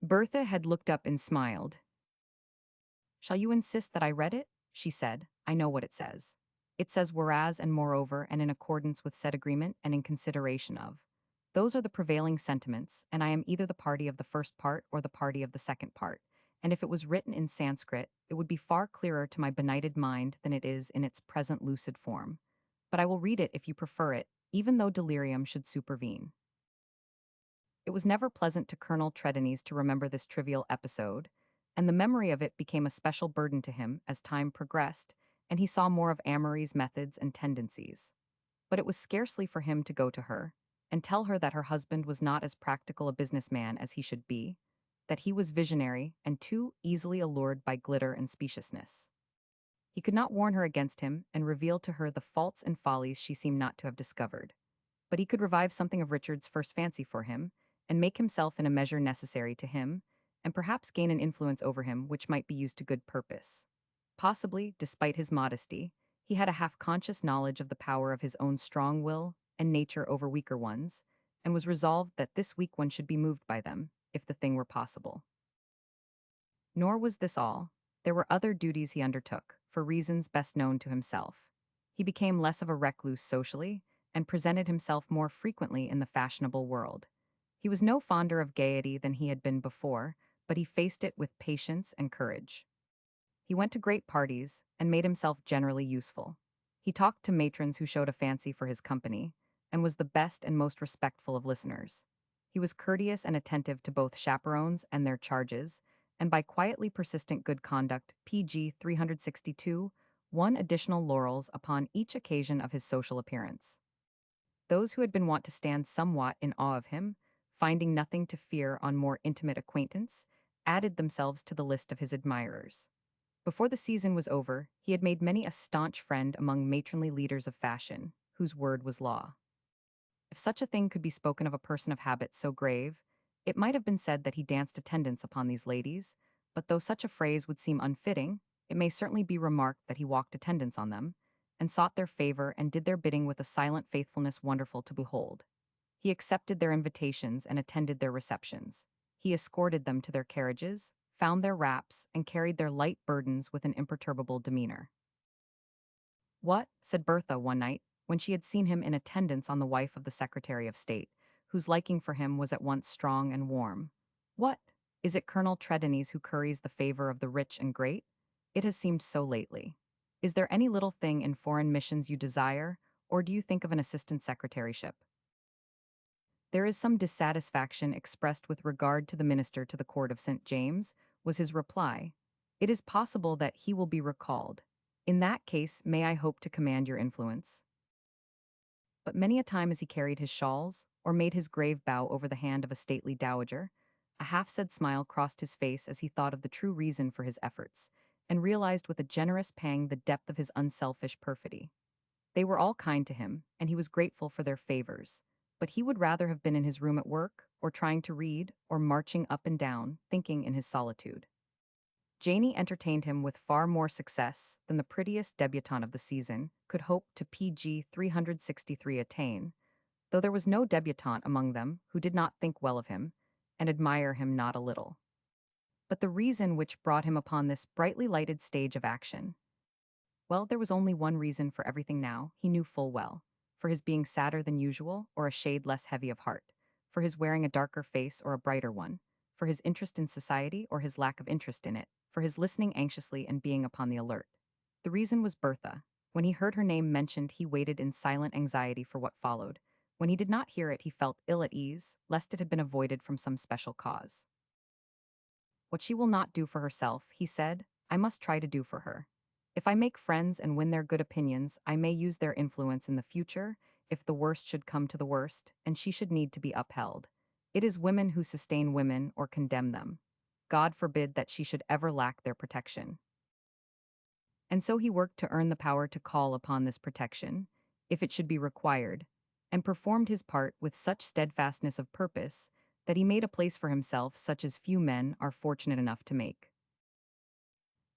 Bertha had looked up and smiled. "Shall you insist that I read it?" she said. "I know what it says. It says whereas and moreover and in accordance with said agreement and in consideration of. Those are the prevailing sentiments, and I am either the party of the first part or the party of the second part. And if it was written in Sanskrit, it would be far clearer to my benighted mind than it is in its present lucid form. But I will read it if you prefer it, even though delirium should supervene." It was never pleasant to Colonel Trelawney to remember this trivial episode, and the memory of it became a special burden to him as time progressed, and he saw more of Amory's methods and tendencies. But it was scarcely for him to go to her and tell her that her husband was not as practical a businessman as he should be, that he was visionary and too easily allured by glitter and speciousness. He could not warn her against him and reveal to her the faults and follies she seemed not to have discovered. But he could revive something of Richard's first fancy for him, and make himself in a measure necessary to him, and perhaps gain an influence over him which might be used to good purpose. Possibly, despite his modesty, he had a half-conscious knowledge of the power of his own strong will and nature over weaker ones, and was resolved that this weak one should be moved by them, if the thing were possible. Nor was this all. There were other duties he undertook, for reasons best known to himself. He became less of a recluse socially, and presented himself more frequently in the fashionable world. He was no fonder of gaiety than he had been before, but he faced it with patience and courage. He went to great parties, and made himself generally useful. He talked to matrons who showed a fancy for his company, and was the best and most respectful of listeners. He was courteous and attentive to both chaperones and their charges, and by quietly persistent good conduct, PG 362, won additional laurels upon each occasion of his social appearance. Those who had been wont to stand somewhat in awe of him, finding nothing to fear on more intimate acquaintance, added themselves to the list of his admirers. Before the season was over, he had made many a staunch friend among matronly leaders of fashion, whose word was law. If such a thing could be spoken of a person of habits so grave, it might have been said that he danced attendance upon these ladies, but though such a phrase would seem unfitting, it may certainly be remarked that he walked attendance on them, and sought their favor and did their bidding with a silent faithfulness wonderful to behold. He accepted their invitations and attended their receptions. He escorted them to their carriages, found their wraps, and carried their light burdens with an imperturbable demeanor. "What?" said Bertha one night, when she had seen him in attendance on the wife of the Secretary of State, whose liking for him was at once strong and warm. "What? Is it Colonel Trelawney who curries the favor of the rich and great? It has seemed so lately. Is there any little thing in foreign missions you desire, or do you think of an assistant secretaryship?" "There is some dissatisfaction expressed with regard to the minister to the court of St. James," was his reply. "It is possible that he will be recalled. In that case, may I hope to command your influence?" But many a time as he carried his shawls, or made his grave bow over the hand of a stately dowager, a half-said smile crossed his face as he thought of the true reason for his efforts, and realized with a generous pang the depth of his unselfish perfidy. They were all kind to him, and he was grateful for their favors, but he would rather have been in his room at work, or trying to read, or marching up and down, thinking in his solitude. Janie entertained him with far more success than the prettiest debutante of the season could hope to PG 363 attain, though there was no debutante among them who did not think well of him, and admire him not a little. But the reason which brought him upon this brightly lighted stage of action, well, there was only one reason for everything now, he knew full well: for his being sadder than usual or a shade less heavy of heart, for his wearing a darker face or a brighter one, for his interest in society or his lack of interest in it, for his listening anxiously and being upon the alert. The reason was Bertha. When he heard her name mentioned, he waited in silent anxiety for what followed. When he did not hear it, he felt ill at ease, lest it had been avoided from some special cause. "What she will not do for herself," he said, "I must try to do for her. If I make friends and win their good opinions, I may use their influence in the future, if the worst should come to the worst, and she should need to be upheld. It is women who sustain women or condemn them. God forbid that she should ever lack their protection." And so he worked to earn the power to call upon this protection, if it should be required, and performed his part with such steadfastness of purpose that he made a place for himself such as few men are fortunate enough to make.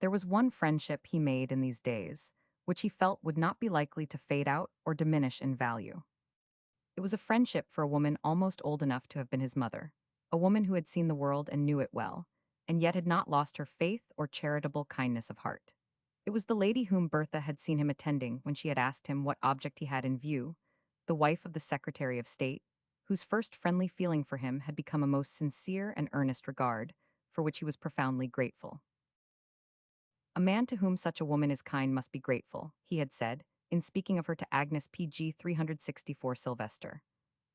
There was one friendship he made in these days, which he felt would not be likely to fade out or diminish in value. It was a friendship for a woman almost old enough to have been his mother. a woman who had seen the world and knew it well, and yet had not lost her faith or charitable kindness of heart. It was the lady whom Bertha had seen him attending when she had asked him what object he had in view, the wife of the Secretary of State, whose first friendly feeling for him had become a most sincere and earnest regard, for which he was profoundly grateful. A man to whom such a woman is kind must be grateful, he had said, in speaking of her to Agnes PG 364 Sylvester.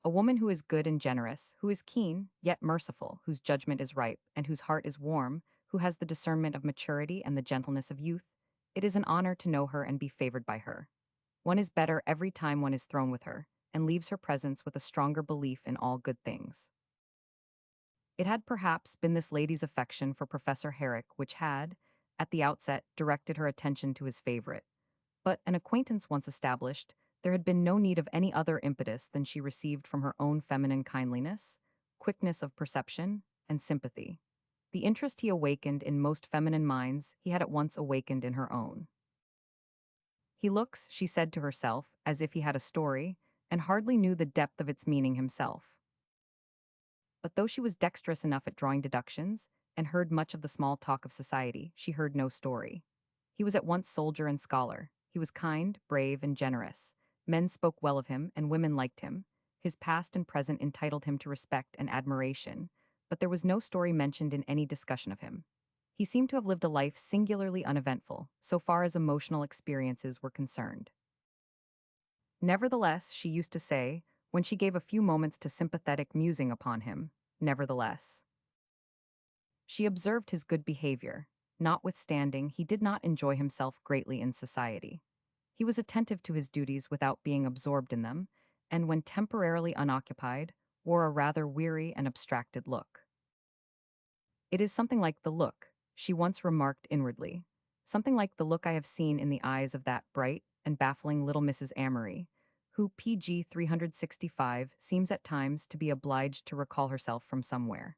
A woman who is good and generous, who is keen, yet merciful, whose judgment is ripe, and whose heart is warm, who has the discernment of maturity and the gentleness of youth, it is an honor to know her and be favored by her. One is better every time one is thrown with her, and leaves her presence with a stronger belief in all good things. It had perhaps been this lady's affection for Professor Herrick which had, at the outset, directed her attention to his favorite. But, an acquaintance once established, there had been no need of any other impetus than she received from her own feminine kindliness, quickness of perception, and sympathy. The interest he awakened in most feminine minds he had at once awakened in her own. He looks, she said to herself, as if he had a story, and hardly knew the depth of its meaning himself. But though she was dexterous enough at drawing deductions, and heard much of the small talk of society, she heard no story. He was at once soldier and scholar. He was kind, brave, and generous. Men spoke well of him, and women liked him. His past and present entitled him to respect and admiration, but there was no story mentioned in any discussion of him. He seemed to have lived a life singularly uneventful, so far as emotional experiences were concerned. Nevertheless, she used to say, when she gave a few moments to sympathetic musing upon him, nevertheless. She observed his good behavior. Notwithstanding, he did not enjoy himself greatly in society. He was attentive to his duties without being absorbed in them, and when temporarily unoccupied, wore a rather weary and abstracted look. It is something like the look, she once remarked inwardly, something like the look I have seen in the eyes of that bright and baffling little Mrs. Amory, who PG 365 seems at times to be obliged to recall herself from somewhere.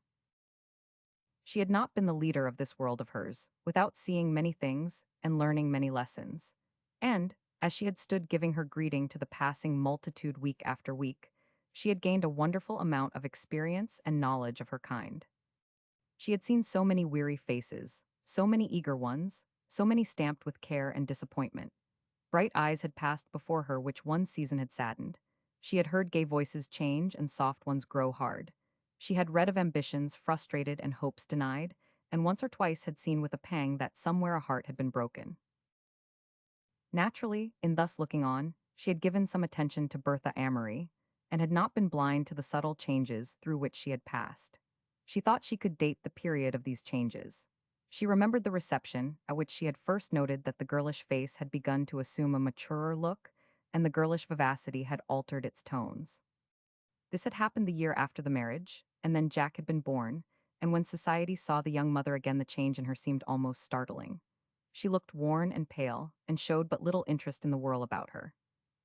She had not been the leader of this world of hers, without seeing many things and learning many lessons. And, as she had stood giving her greeting to the passing multitude week after week, she had gained a wonderful amount of experience and knowledge of her kind. She had seen so many weary faces, so many eager ones, so many stamped with care and disappointment. Bright eyes had passed before her which one season had saddened. She had heard gay voices change and soft ones grow hard. She had read of ambitions frustrated and hopes denied, and once or twice had seen with a pang that somewhere a heart had been broken. Naturally, in thus looking on, she had given some attention to Bertha Amory, and had not been blind to the subtle changes through which she had passed. She thought she could date the period of these changes. She remembered the reception, at which she had first noted that the girlish face had begun to assume a maturer look, and the girlish vivacity had altered its tones. This had happened the year after the marriage, and then Jack had been born, and when society saw the young mother again the change in her seemed almost startling. She looked worn and pale, and showed but little interest in the whirl about her.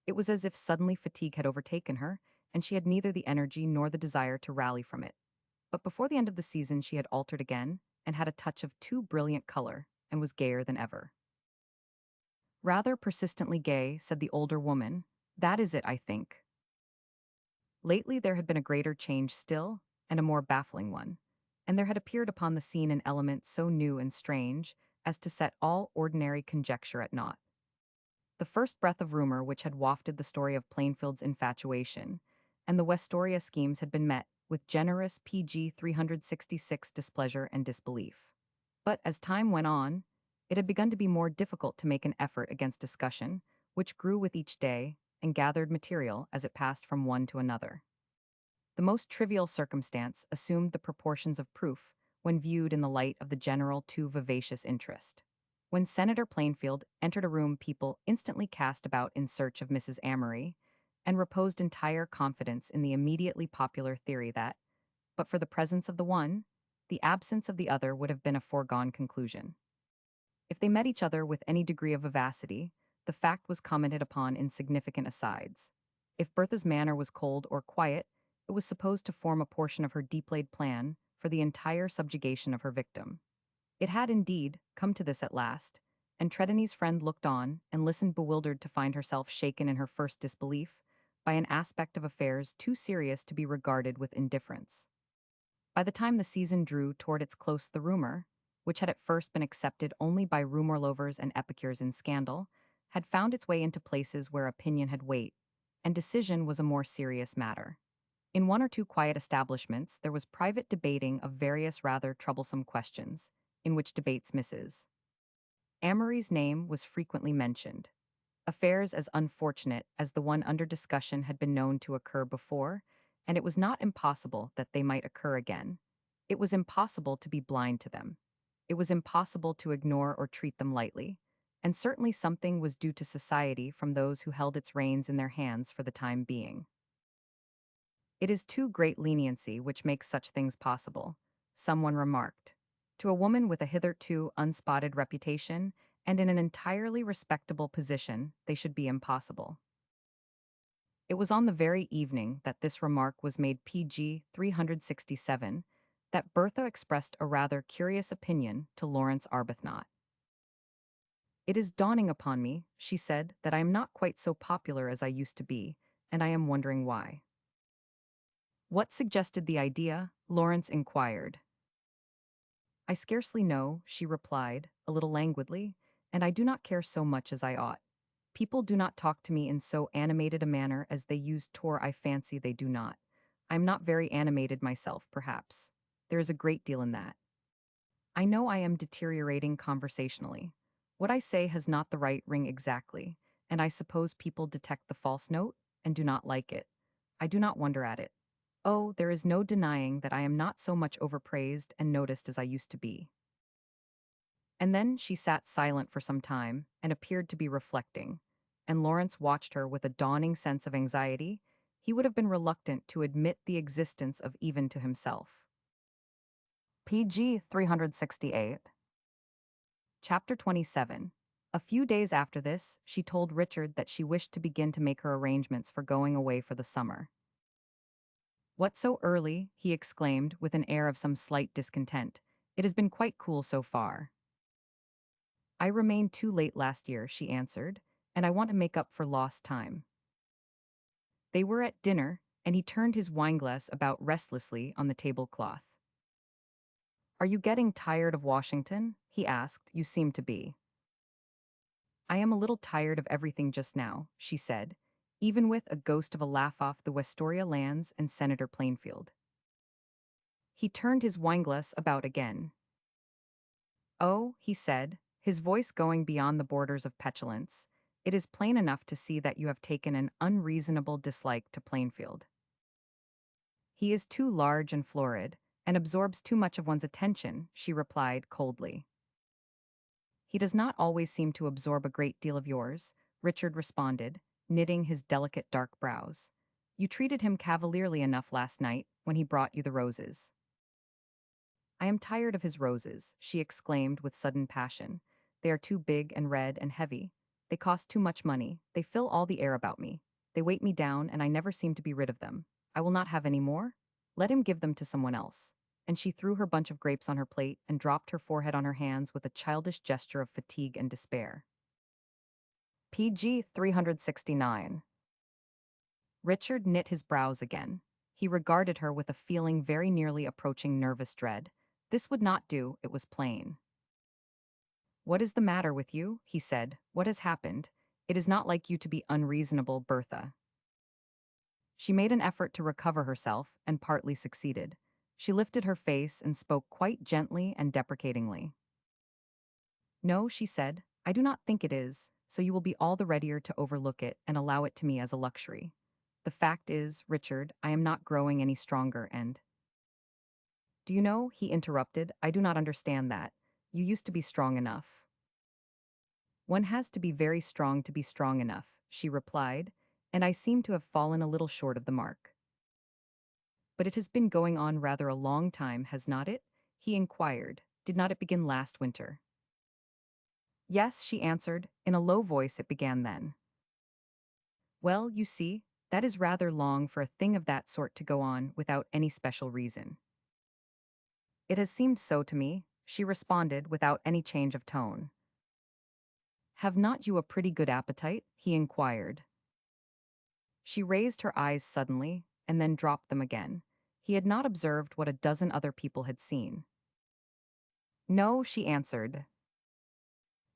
It was as if suddenly fatigue had overtaken her, and she had neither the energy nor the desire to rally from it. But before the end of the season she had altered again, and had a touch of too brilliant color, and was gayer than ever. Rather persistently gay, said the older woman. That is it, I think. Lately there had been a greater change still, and a more baffling one, and there had appeared upon the scene an element so new and strange as to set all ordinary conjecture at naught. The first breath of rumor which had wafted the story of Plainfield's infatuation, and the Westoria schemes had been met with generous PG 366 displeasure and disbelief. But as time went on, it had begun to be more difficult to make an effort against discussion, which grew with each day and gathered material as it passed from one to another. The most trivial circumstance assumed the proportions of proof when viewed in the light of the general too vivacious interest. When Senator Plainfield entered a room, people instantly cast about in search of Mrs. Amory, and reposed entire confidence in the immediately popular theory that, but for the presence of the one, the absence of the other would have been a foregone conclusion. If they met each other with any degree of vivacity, the fact was commented upon in significant asides. If Bertha's manner was cold or quiet, it was supposed to form a portion of her deep-laid plan for the entire subjugation of her victim. It had, indeed, come to this at last, and Trelawney's friend looked on and listened bewildered to find herself shaken in her first disbelief by an aspect of affairs too serious to be regarded with indifference. By the time the season drew toward its close, the rumor, which had at first been accepted only by rumor lovers and epicures in scandal, had found its way into places where opinion had weight, and decision was a more serious matter. In one or two quiet establishments, there was private debating of various rather troublesome questions, in which debates misses. Amory's name was frequently mentioned. Affairs as unfortunate as the one under discussion had been known to occur before, and it was not impossible that they might occur again. It was impossible to be blind to them. It was impossible to ignore or treat them lightly, and certainly something was due to society from those who held its reins in their hands for the time being. It is too great leniency which makes such things possible, someone remarked. To a woman with a hitherto unspotted reputation and in an entirely respectable position, they should be impossible. It was on the very evening that this remark was made PG 367 that Bertha expressed a rather curious opinion to Lawrence Arbuthnot. It is dawning upon me, she said, that I am not quite so popular as I used to be, and I am wondering why. What suggested the idea? Lawrence inquired. I scarcely know, she replied, a little languidly, and I do not care so much as I ought. People do not talk to me in so animated a manner as they used to. I fancy they do not. I am not very animated myself, perhaps. There is a great deal in that. I know I am deteriorating conversationally. What I say has not the right ring exactly, and I suppose people detect the false note and do not like it. I do not wonder at it. Oh, there is no denying that I am not so much overpraised and noticed as I used to be. And then she sat silent for some time and appeared to be reflecting, and Lawrence watched her with a dawning sense of anxiety. He would have been reluctant to admit the existence of even to himself. PG 368. Chapter 27. A few days after this, she told Richard that she wished to begin to make her arrangements for going away for the summer. What so early? He exclaimed with an air of some slight discontent. It has been quite cool so far. I remained too late last year, she answered, and I want to make up for lost time. They were at dinner, and he turned his wineglass about restlessly on the tablecloth. Are you getting tired of Washington? He asked. You seem to be. I am a little tired of everything just now, she said, even with a ghost of a laugh off the Westoria lands and Senator Plainfield. He turned his wineglass about again. Oh, he said, his voice going beyond the borders of petulance, it is plain enough to see that you have taken an unreasonable dislike to Plainfield. He is too large and florid, and absorbs too much of one's attention, she replied coldly. He does not always seem to absorb a great deal of yours, Richard responded, knitting his delicate dark brows. You treated him cavalierly enough last night when he brought you the roses. I am tired of his roses, she exclaimed with sudden passion. They are too big and red and heavy. They cost too much money. They fill all the air about me. They weight me down, and I never seem to be rid of them. I will not have any more. Let him give them to someone else. And she threw her bunch of grapes on her plate and dropped her forehead on her hands with a childish gesture of fatigue and despair. PG 369. Richard knit his brows again. He regarded her with a feeling very nearly approaching nervous dread. This would not do, it was plain. What is the matter with you? He said. What has happened? It is not like you to be unreasonable, Bertha. She made an effort to recover herself and partly succeeded. She lifted her face and spoke quite gently and deprecatingly. No, she said, I do not think it is, so you will be all the readier to overlook it and allow it to me as a luxury. The fact is, Richard, I am not growing any stronger and— Do you know, he interrupted, I do not understand that. You used to be strong enough. One has to be very strong to be strong enough, she replied, and I seem to have fallen a little short of the mark. But it has been going on rather a long time, has not it? He inquired. Did not it begin last winter? Yes, she answered. In a low voice it began then. Well, you see, that is rather long for a thing of that sort to go on without any special reason. It has seemed so to me, she responded without any change of tone. Have not you a pretty good appetite? He inquired. She raised her eyes suddenly, and then dropped them again. He had not observed what a dozen other people had seen. No, she answered.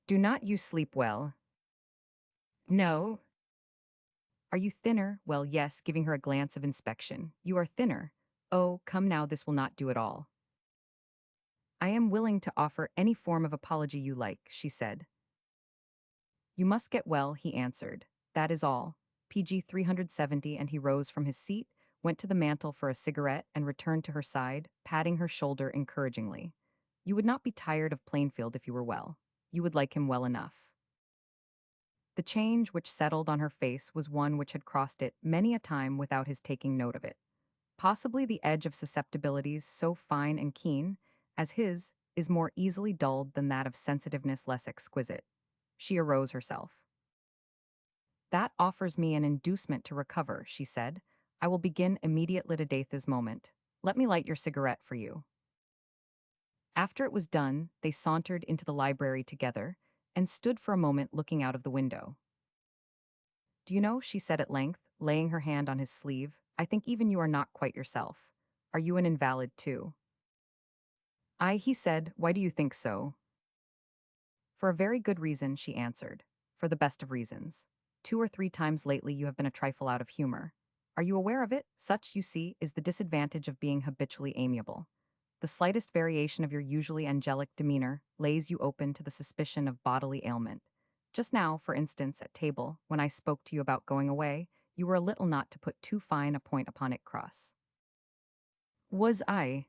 Do not you sleep well? No. Are you thinner? Well, yes, giving her a glance of inspection. You are thinner. Oh, come now, this will not do at all. I am willing to offer any form of apology you like, she said. You must get well, he answered. That is all. PG 370, and he rose from his seat, went to the mantel for a cigarette, and returned to her side, patting her shoulder encouragingly. You would not be tired of Plainfield if you were well. You would like him well enough. The change which settled on her face was one which had crossed it many a time without his taking note of it. Possibly the edge of susceptibilities so fine and keen as his is more easily dulled than that of sensitiveness less exquisite. She arose herself. That offers me an inducement to recover, she said. I will begin immediate litigate this moment. Let me light your cigarette for you. After it was done, they sauntered into the library together and stood for a moment looking out of the window. Do you know, she said at length, laying her hand on his sleeve, I think even you are not quite yourself. Are you an invalid too? He said, why do you think so? For a very good reason, she answered. For the best of reasons. 2 or 3 times lately you have been a trifle out of humor. Are you aware of it? Such, you see, is the disadvantage of being habitually amiable. The slightest variation of your usually angelic demeanor lays you open to the suspicion of bodily ailment. Just now, for instance, at table, when I spoke to you about going away, you were a little not to put too fine a point upon it cross. Was I?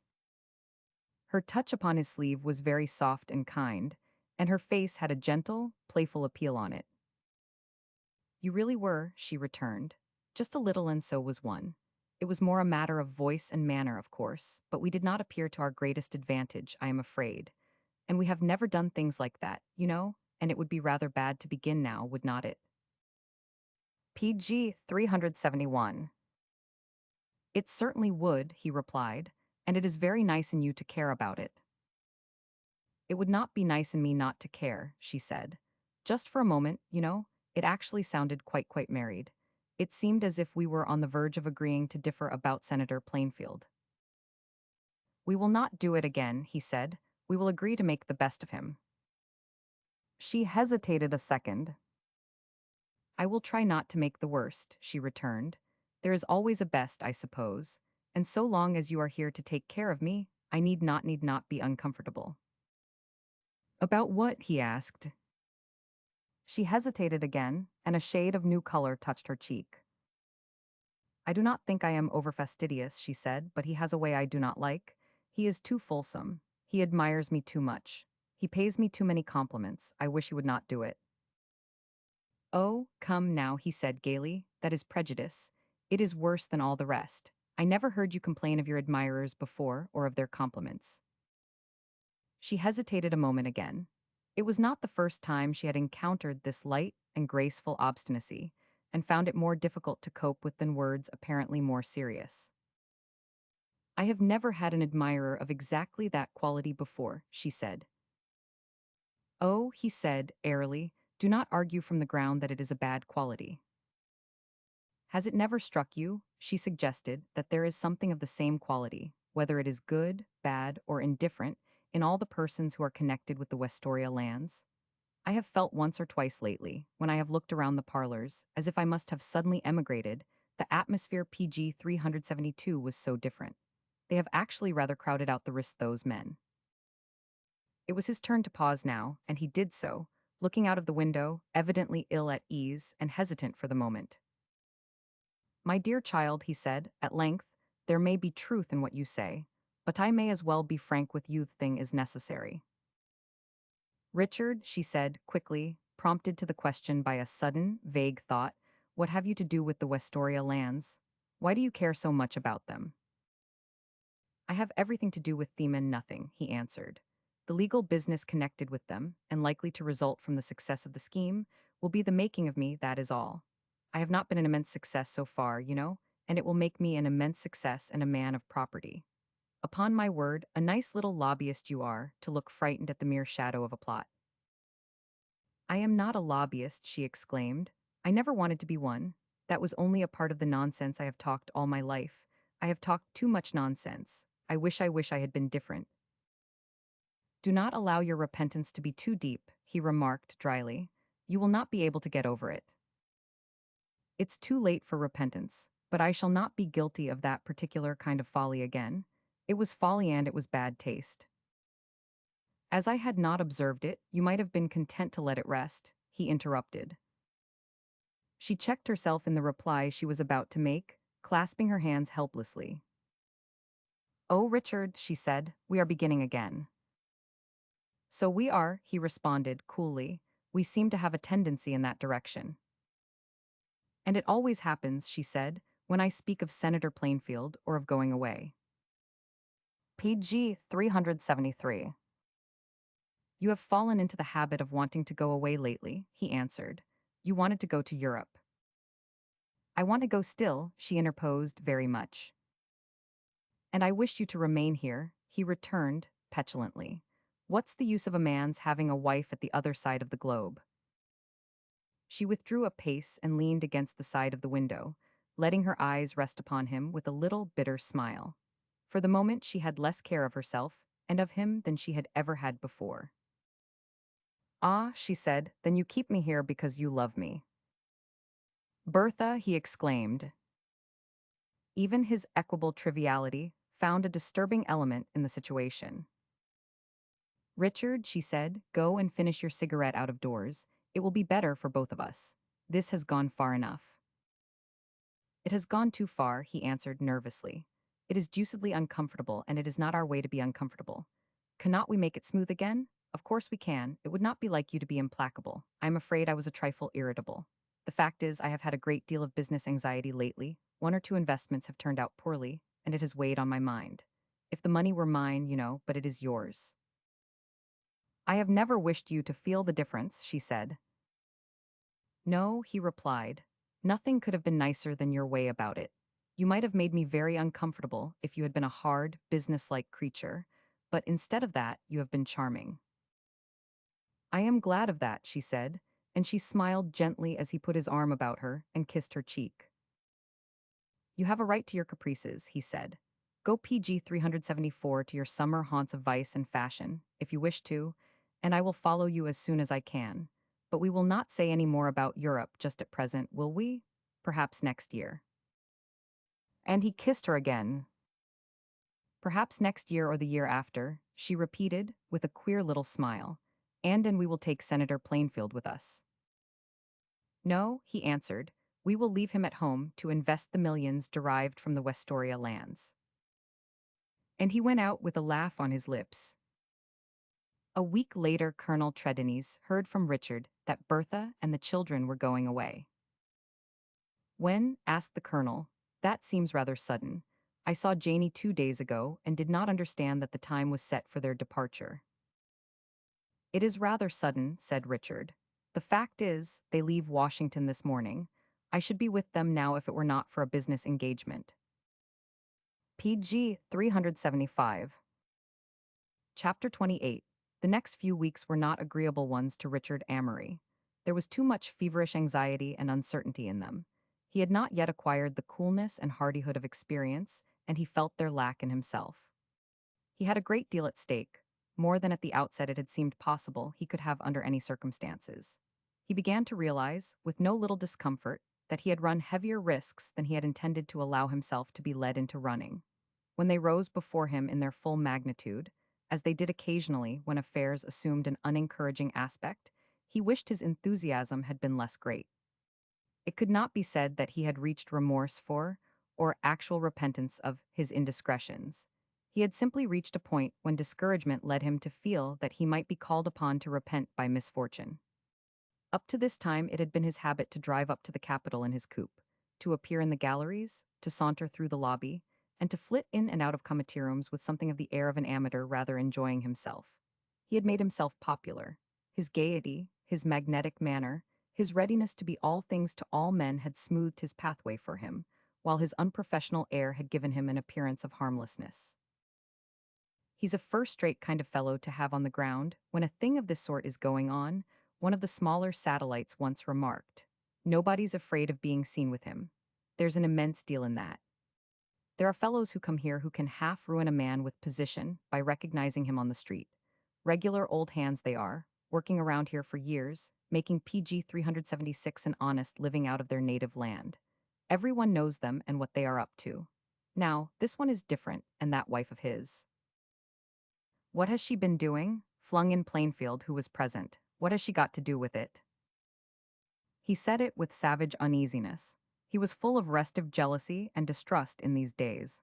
Her touch upon his sleeve was very soft and kind, and her face had a gentle, playful appeal on it. You really were, she returned. Just a little, and so was one. It was more a matter of voice and manner, of course, but we did not appear to our greatest advantage, I am afraid. And we have never done things like that, you know, and it would be rather bad to begin now, would not it? PG 371. It certainly would, he replied, and it is very nice in you to care about it. It would not be nice in me not to care, she said. Just for a moment, you know, it actually sounded quite married. It seemed as if we were on the verge of agreeing to differ about Senator Plainfield. We will not do it again, he said. We will agree to make the best of him. She hesitated a second. I will try not to make the worst, she returned. There is always a best, I suppose, and so long as you are here to take care of me, I need not be uncomfortable. About what? He asked. She hesitated again, and a shade of new color touched her cheek. I do not think I am over fastidious, she said, but he has a way I do not like. He is too fulsome. He admires me too much. He pays me too many compliments. I wish he would not do it. Oh, come now, he said gaily. That is prejudice. It is worse than all the rest. I never heard you complain of your admirers before or of their compliments. She hesitated a moment again. It was not the first time she had encountered this light and graceful obstinacy, and found it more difficult to cope with than words apparently more serious. I have never had an admirer of exactly that quality before, she said. Oh, he said, airily, do not argue from the ground that it is a bad quality. Has it never struck you, she suggested, that there is something of the same quality, whether it is good, bad, or indifferent, in all the persons who are connected with the Westoria lands? I have felt once or twice lately, when I have looked around the parlors, as if I must have suddenly emigrated. The atmosphere PG 372 was so different. They have actually rather crowded out the rest those men. It was his turn to pause now, and he did so, looking out of the window, evidently ill at ease and hesitant for the moment. My dear child, he said, at length, there may be truth in what you say, but I may as well be frank with you, the thing is necessary. Richard, she said, quickly, prompted to the question by a sudden, vague thought, what have you to do with the Westoria lands? Why do you care so much about them? I have everything to do with them and nothing, he answered. The legal business connected with them, and likely to result from the success of the scheme, will be the making of me, that is all. I have not been an immense success so far, you know, and it will make me an immense success and a man of property. Upon my word, a nice little lobbyist you are, to look frightened at the mere shadow of a plot. I am not a lobbyist, she exclaimed. I never wanted to be one. That was only a part of the nonsense I have talked all my life. I have talked too much nonsense. I wish I had been different. Do not allow your repentance to be too deep, he remarked dryly. You will not be able to get over it. It's too late for repentance, but I shall not be guilty of that particular kind of folly again. It was folly and it was bad taste. As I had not observed it, you might have been content to let it rest, he interrupted. She checked herself in the reply she was about to make, clasping her hands helplessly. Oh, Richard, she said, we are beginning again. So we are, he responded coolly. We seem to have a tendency in that direction. And it always happens, she said, when I speak of Senator Plainfield or of going away. PG 373. You have fallen into the habit of wanting to go away lately, he answered. You wanted to go to Europe. I want to go still, she interposed very much. And I wish you to remain here, he returned, petulantly. What's the use of a man's having a wife at the other side of the globe? She withdrew a pace and leaned against the side of the window, letting her eyes rest upon him with a little bitter smile. For the moment she had less care of herself and of him than she had ever had before. Ah, she said, then you keep me here because you love me. Bertha, he exclaimed. Even his equable triviality found a disturbing element in the situation. Richard, she said, go and finish your cigarette out of doors. It will be better for both of us. This has gone far enough. It has gone too far, he answered nervously. It is deucedly uncomfortable, and it is not our way to be uncomfortable. Cannot we make it smooth again? Of course we can. It would not be like you to be implacable. I am afraid I was a trifle irritable. The fact is, I have had a great deal of business anxiety lately. One or two investments have turned out poorly, and it has weighed on my mind. If the money were mine, but it is yours. I have never wished you to feel the difference, she said. No, he replied. Nothing could have been nicer than your way about it. You might have made me very uncomfortable if you had been a hard, businesslike creature, but instead of that, you have been charming. I am glad of that, she said, and she smiled gently as he put his arm about her and kissed her cheek. You have a right to your caprices, he said. Go PG 374 to your summer haunts of vice and fashion, if you wish to, and I will follow you as soon as I can. But we will not say any more about Europe just at present, will we? Perhaps next year. And he kissed her again. Perhaps next year or the year after, she repeated, with a queer little smile. And we will take Senator Plainfield with us. No, he answered, we will leave him at home to invest the millions derived from the Westoria lands. And he went out with a laugh on his lips. A week later, Colonel Tredennies heard from Richard that Bertha and the children were going away. When, asked the colonel, that seems rather sudden. I saw Janie 2 days ago and did not understand that the time was set for their departure. It is rather sudden, said Richard. The fact is, they leave Washington this morning. I should be with them now if it were not for a business engagement. PG 375. Chapter 28. The next few weeks were not agreeable ones to Richard Amory. There was too much feverish anxiety and uncertainty in them. He had not yet acquired the coolness and hardihood of experience, and he felt their lack in himself. He had a great deal at stake, more than at the outset it had seemed possible he could have under any circumstances. He began to realize, with no little discomfort, that he had run heavier risks than he had intended to allow himself to be led into running. When they rose before him in their full magnitude, as they did occasionally when affairs assumed an unencouraging aspect, he wished his enthusiasm had been less great. It could not be said that he had reached remorse for, or actual repentance of, his indiscretions. He had simply reached a point when discouragement led him to feel that he might be called upon to repent by misfortune. Up to this time it had been his habit to drive up to the Capitol in his coupe, to appear in the galleries, to saunter through the lobby, and to flit in and out of committee rooms with something of the air of an amateur rather enjoying himself. He had made himself popular. His gaiety, his magnetic manner, his readiness to be all things to all men had smoothed his pathway for him, while his unprofessional air had given him an appearance of harmlessness. He's a first-rate kind of fellow to have on the ground when a thing of this sort is going on, one of the smaller satellites once remarked. Nobody's afraid of being seen with him. There's an immense deal in that. There are fellows who come here who can half ruin a man with position by recognizing him on the street. Regular old hands they are, working around here for years, making PG 376 an honest living out of their native land. Everyone knows them and what they are up to. Now, this one is different, and that wife of his. What has she been doing? Flung in Plainfield, who was present. What has she got to do with it? He said it with savage uneasiness. He was full of restive jealousy and distrust in these days.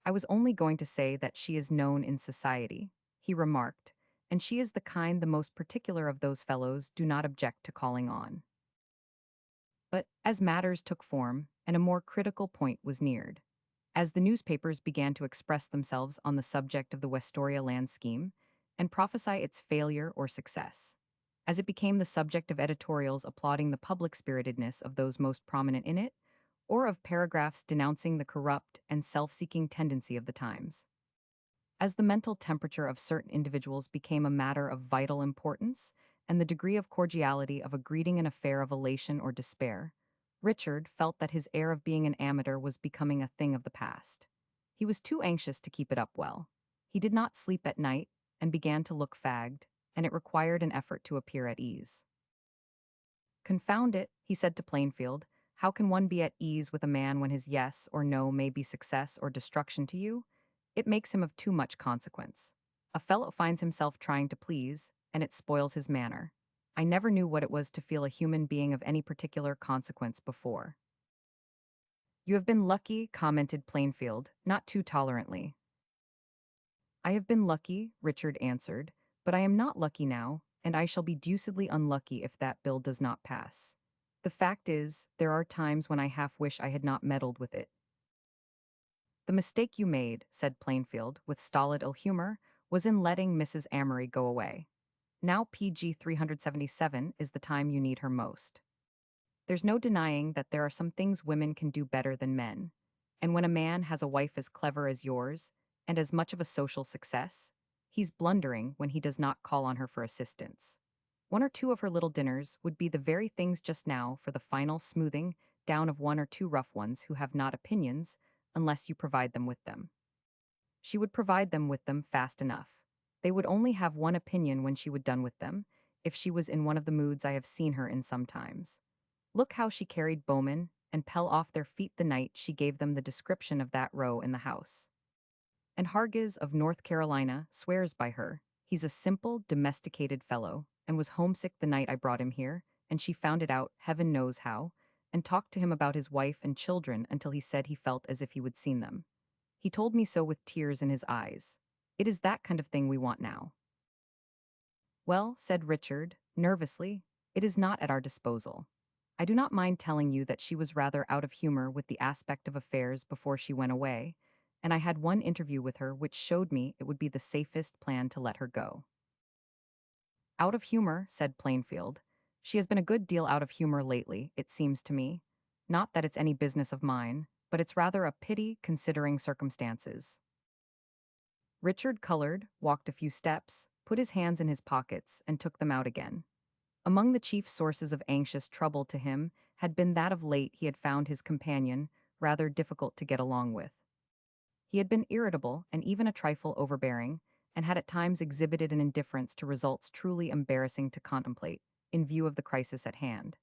I was only going to say that she is known in society, he remarked, and she is the kind the most particular of those fellows do not object to calling on. But as matters took form, and a more critical point was neared, as the newspapers began to express themselves on the subject of the Westoria land scheme and prophesy its failure or success, as it became the subject of editorials applauding the public spiritedness of those most prominent in it, or of paragraphs denouncing the corrupt and self-seeking tendency of the times. As the mental temperature of certain individuals became a matter of vital importance, and the degree of cordiality of a greeting an affair of elation or despair, Richard felt that his air of being an amateur was becoming a thing of the past. He was too anxious to keep it up well. He did not sleep at night, and began to look fagged, and it required an effort to appear at ease. Confound it, he said to Plainfield, how can one be at ease with a man when his yes or no may be success or destruction to you? It makes him of too much consequence. A fellow finds himself trying to please, and it spoils his manner. I never knew what it was to feel a human being of any particular consequence before. You have been lucky, commented Plainfield, not too tolerantly. I have been lucky, Richard answered, but I am not lucky now, and I shall be deucedly unlucky if that bill does not pass. The fact is, there are times when I half wish I had not meddled with it. The mistake you made, said Plainfield, with stolid ill humor, was in letting Mrs. Amory go away. Now PG 377 is the time you need her most. There's no denying that there are some things women can do better than men, and when a man has a wife as clever as yours, and as much of a social success, he's blundering when he does not call on her for assistance. One or two of her little dinners would be the very things just now for the final smoothing down of one or two rough ones who have not opinions, unless you provide them with them. She would provide them with them fast enough. They would only have one opinion when she would done with them, if she was in one of the moods I have seen her in sometimes. Look how she carried Bowman and Pell off their feet the night she gave them the description of that row in the house. And Hargis of North Carolina swears by her. He's a simple, domesticated fellow, and was homesick the night I brought him here, and she found it out, heaven knows how, and talked to him about his wife and children until he said he felt as if he would seen them. He told me so with tears in his eyes. It is that kind of thing we want now. Well, said Richard, nervously, it is not at our disposal. I do not mind telling you that she was rather out of humor with the aspect of affairs before she went away, and I had one interview with her which showed me it would be the safest plan to let her go. Out of humor, said Plainfield. She has been a good deal out of humor lately, it seems to me. Not that it's any business of mine, but it's rather a pity considering circumstances. Richard colored, walked a few steps, put his hands in his pockets, and took them out again. Among the chief sources of anxious trouble to him had been that of late he had found his companion rather difficult to get along with. He had been irritable and even a trifle overbearing, and had at times exhibited an indifference to results truly embarrassing to contemplate, in view of the crisis at hand.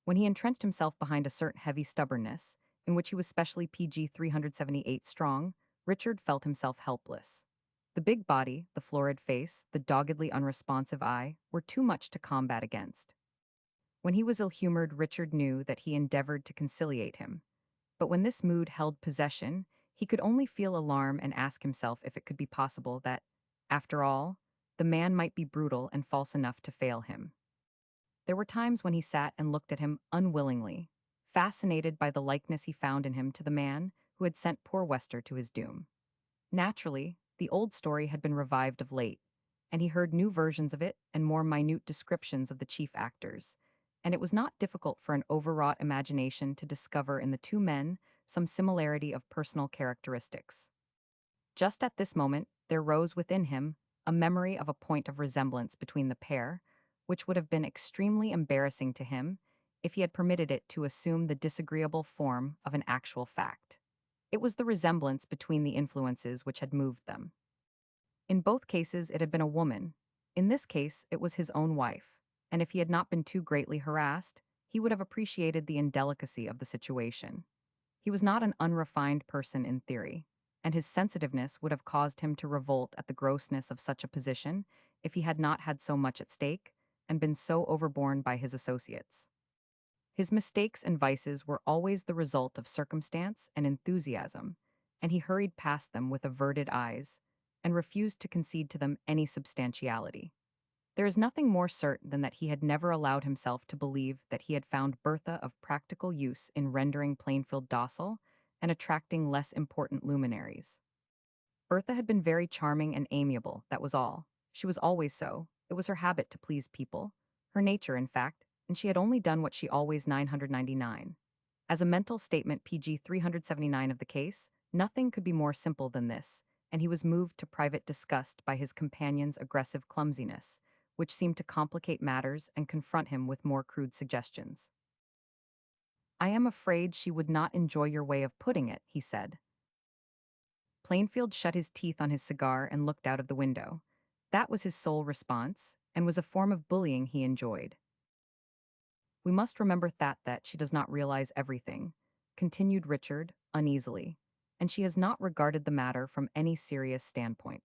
When he entrenched himself behind a certain heavy stubbornness, in which he was specially PG 378 strong, Richard felt himself helpless. The big body, the florid face, the doggedly unresponsive eye were too much to combat against. When he was ill-humored, Richard knew that he endeavored to conciliate him. But when this mood held possession, he could only feel alarm and ask himself if it could be possible that, after all, the man might be brutal and false enough to fail him. There were times when he sat and looked at him unwillingly, fascinated by the likeness he found in him to the man who had sent poor Wester to his doom. Naturally, the old story had been revived of late, and he heard new versions of it and more minute descriptions of the chief actors, and it was not difficult for an overwrought imagination to discover in the two men some similarity of personal characteristics. Just at this moment, there rose within him a memory of a point of resemblance between the pair, which would have been extremely embarrassing to him if he had permitted it to assume the disagreeable form of an actual fact. It was the resemblance between the influences which had moved them. In both cases, it had been a woman. In this case, it was his own wife, and if he had not been too greatly harassed, he would have appreciated the indelicacy of the situation. He was not an unrefined person in theory, and his sensitiveness would have caused him to revolt at the grossness of such a position if he had not had so much at stake and been so overborne by his associates. His mistakes and vices were always the result of circumstance and enthusiasm, and he hurried past them with averted eyes and refused to concede to them any substantiality. There is nothing more certain than that he had never allowed himself to believe that he had found Bertha of practical use in rendering Plainfield docile and attracting less important luminaries. Bertha had been very charming and amiable, that was all. She was always so. It was her habit to please people. Her nature, in fact, and she had only done what she always 999. As a mental statement PG 379 of the case, nothing could be more simple than this, and he was moved to private disgust by his companion's aggressive clumsiness, which seemed to complicate matters and confront him with more crude suggestions. I am afraid she would not enjoy your way of putting it, he said. Plainfield shut his teeth on his cigar and looked out of the window. That was his sole response, and was a form of bullying he enjoyed. We must remember that she does not realize everything, continued Richard, uneasily, and she has not regarded the matter from any serious standpoint.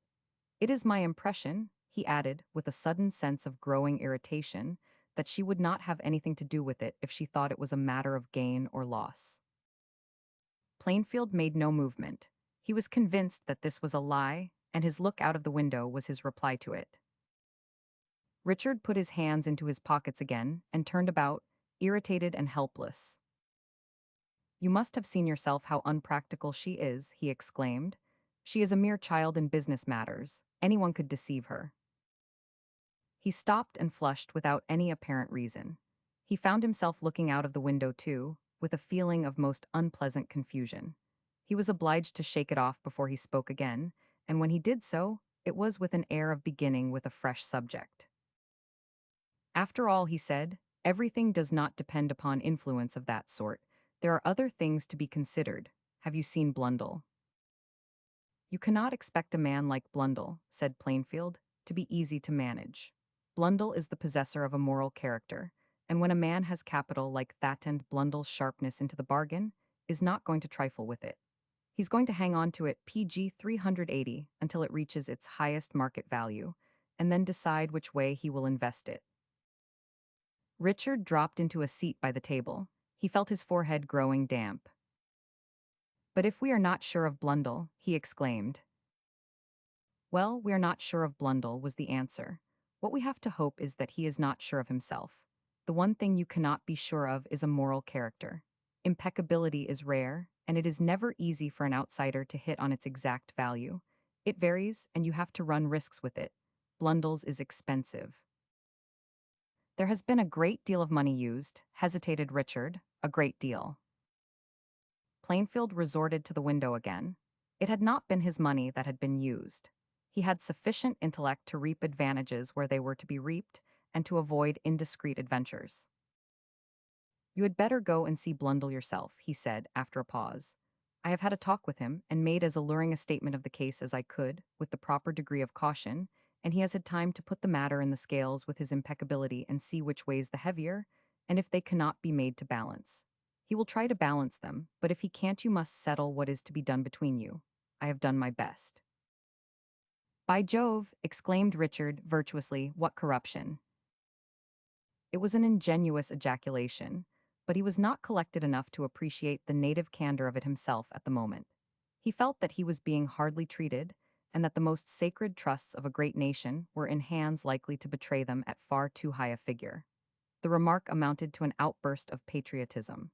It is my impression, he added, with a sudden sense of growing irritation, that she would not have anything to do with it if she thought it was a matter of gain or loss. Plainfield made no movement. He was convinced that this was a lie, and his look out of the window was his reply to it. Richard put his hands into his pockets again and turned about, irritated and helpless. You must have seen yourself how unpractical she is, he exclaimed. She is a mere child in business matters. Anyone could deceive her. He stopped and flushed without any apparent reason. He found himself looking out of the window too, with a feeling of most unpleasant confusion. He was obliged to shake it off before he spoke again, and when he did so, it was with an air of beginning with a fresh subject. After all, he said, everything does not depend upon influence of that sort. There are other things to be considered. Have you seen Blundell? You cannot expect a man like Blundell, said Plainfield, to be easy to manage. Blundell is the possessor of a moral character, and when a man has capital like that and Blundell's sharpness into the bargain, is not going to trifle with it. He's going to hang on to it PG 380 until it reaches its highest market value, and then decide which way he will invest it. Richard dropped into a seat by the table. He felt his forehead growing damp. But if we are not sure of Blundell, he exclaimed. Well, we are not sure of Blundell, was the answer. What we have to hope is that he is not sure of himself. The one thing you cannot be sure of is a moral character. Impeccability is rare, and it is never easy for an outsider to hit on its exact value. It varies, and you have to run risks with it. Blundell's is expensive. There has been a great deal of money used, hesitated Richard, a great deal. Plainfield resorted to the window again. It had not been his money that had been used. He had sufficient intellect to reap advantages where they were to be reaped and to avoid indiscreet adventures. You had better go and see Blundell yourself, he said after a pause. I have had a talk with him and made as alluring a statement of the case as I could, with the proper degree of caution, and he has had time to put the matter in the scales with his impeccability and see which weighs the heavier, and if they cannot be made to balance. He will try to balance them, but if he can't, you must settle what is to be done between you. I have done my best. By Jove, exclaimed Richard virtuously, what corruption! It was an ingenuous ejaculation, but he was not collected enough to appreciate the native candor of it himself at the moment. He felt that he was being hardly treated, and that the most sacred trusts of a great nation were in hands likely to betray them at far too high a figure. The remark amounted to an outburst of patriotism.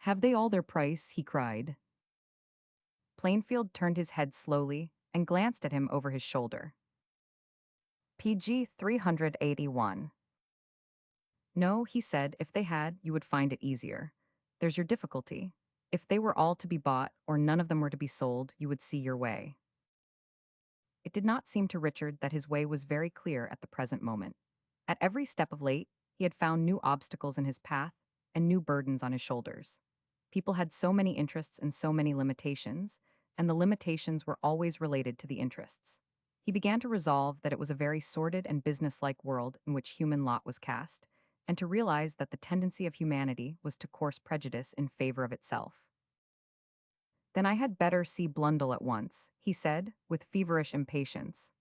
Have they all their price? He cried. Plainfield turned his head slowly and glanced at him over his shoulder. PG 381. No, he said, if they had, you would find it easier. There's your difficulty. If they were all to be bought, or none of them were to be sold, you would see your way. It did not seem to Richard that his way was very clear at the present moment. At every step of late, he had found new obstacles in his path and new burdens on his shoulders. People had so many interests and so many limitations, and the limitations were always related to the interests. He began to resolve that it was a very sordid and businesslike world in which human lot was cast, and to realize that the tendency of humanity was to course prejudice in favor of itself. Then I had better see Blundell at once, he said, with feverish impatience.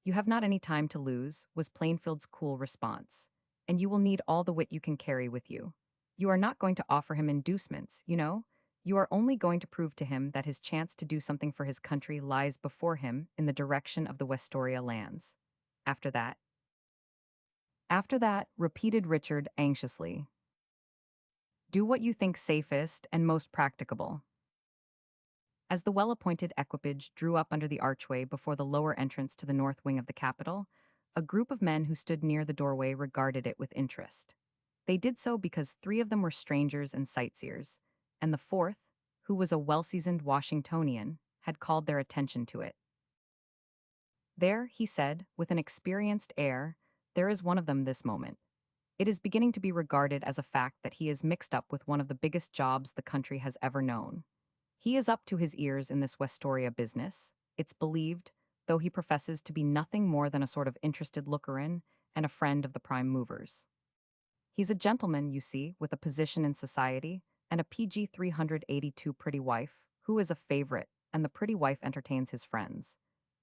You have not any time to lose, was Plainfield's cool response, and you will need all the wit you can carry with you. You are not going to offer him inducements, you know? You are only going to prove to him that his chance to do something for his country lies before him in the direction of the Westoria lands. After that, repeated Richard anxiously. Do what you think safest and most practicable. As the well-appointed equipage drew up under the archway before the lower entrance to the north wing of the Capitol, a group of men who stood near the doorway regarded it with interest. They did so because three of them were strangers and sightseers, and the fourth, who was a well-seasoned Washingtonian, had called their attention to it. There, he said, with an experienced air, there is one of them this moment. It is beginning to be regarded as a fact that he is mixed up with one of the biggest jobs the country has ever known. He is up to his ears in this Westoria business, it's believed, though he professes to be nothing more than a sort of interested looker-in and a friend of the prime movers. He's a gentleman, you see, with a position in society, and a PG 382 pretty wife, who is a favorite, and the pretty wife entertains his friends.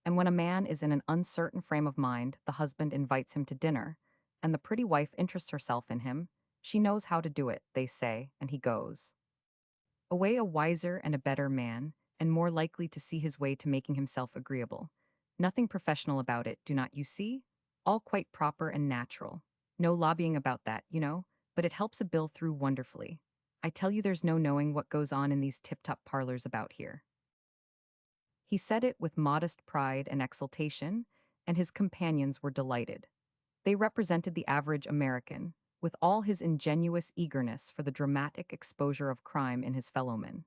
And when a man is in an uncertain frame of mind, the husband invites him to dinner, and the pretty wife interests herself in him. She knows how to do it, they say, and he goes away a wiser and a better man, and more likely to see his way to making himself agreeable. Nothing professional about it, do not you see? All quite proper and natural. No lobbying about that, you know, but it helps a bill through wonderfully. I tell you there's no knowing what goes on in these tip-top parlors about here. He said it with modest pride and exultation, and his companions were delighted. They represented the average American, with all his ingenuous eagerness for the dramatic exposure of crime in his fellowmen.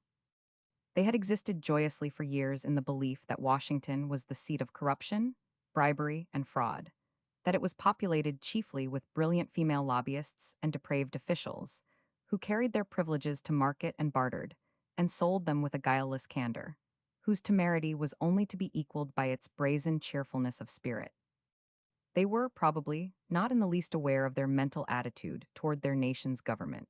They had existed joyously for years in the belief that Washington was the seat of corruption, bribery, and fraud, that it was populated chiefly with brilliant female lobbyists and depraved officials, who carried their privileges to market and bartered, and sold them with a guileless candor, whose temerity was only to be equaled by its brazen cheerfulness of spirit. They were, probably, not in the least aware of their mental attitude toward their nation's government,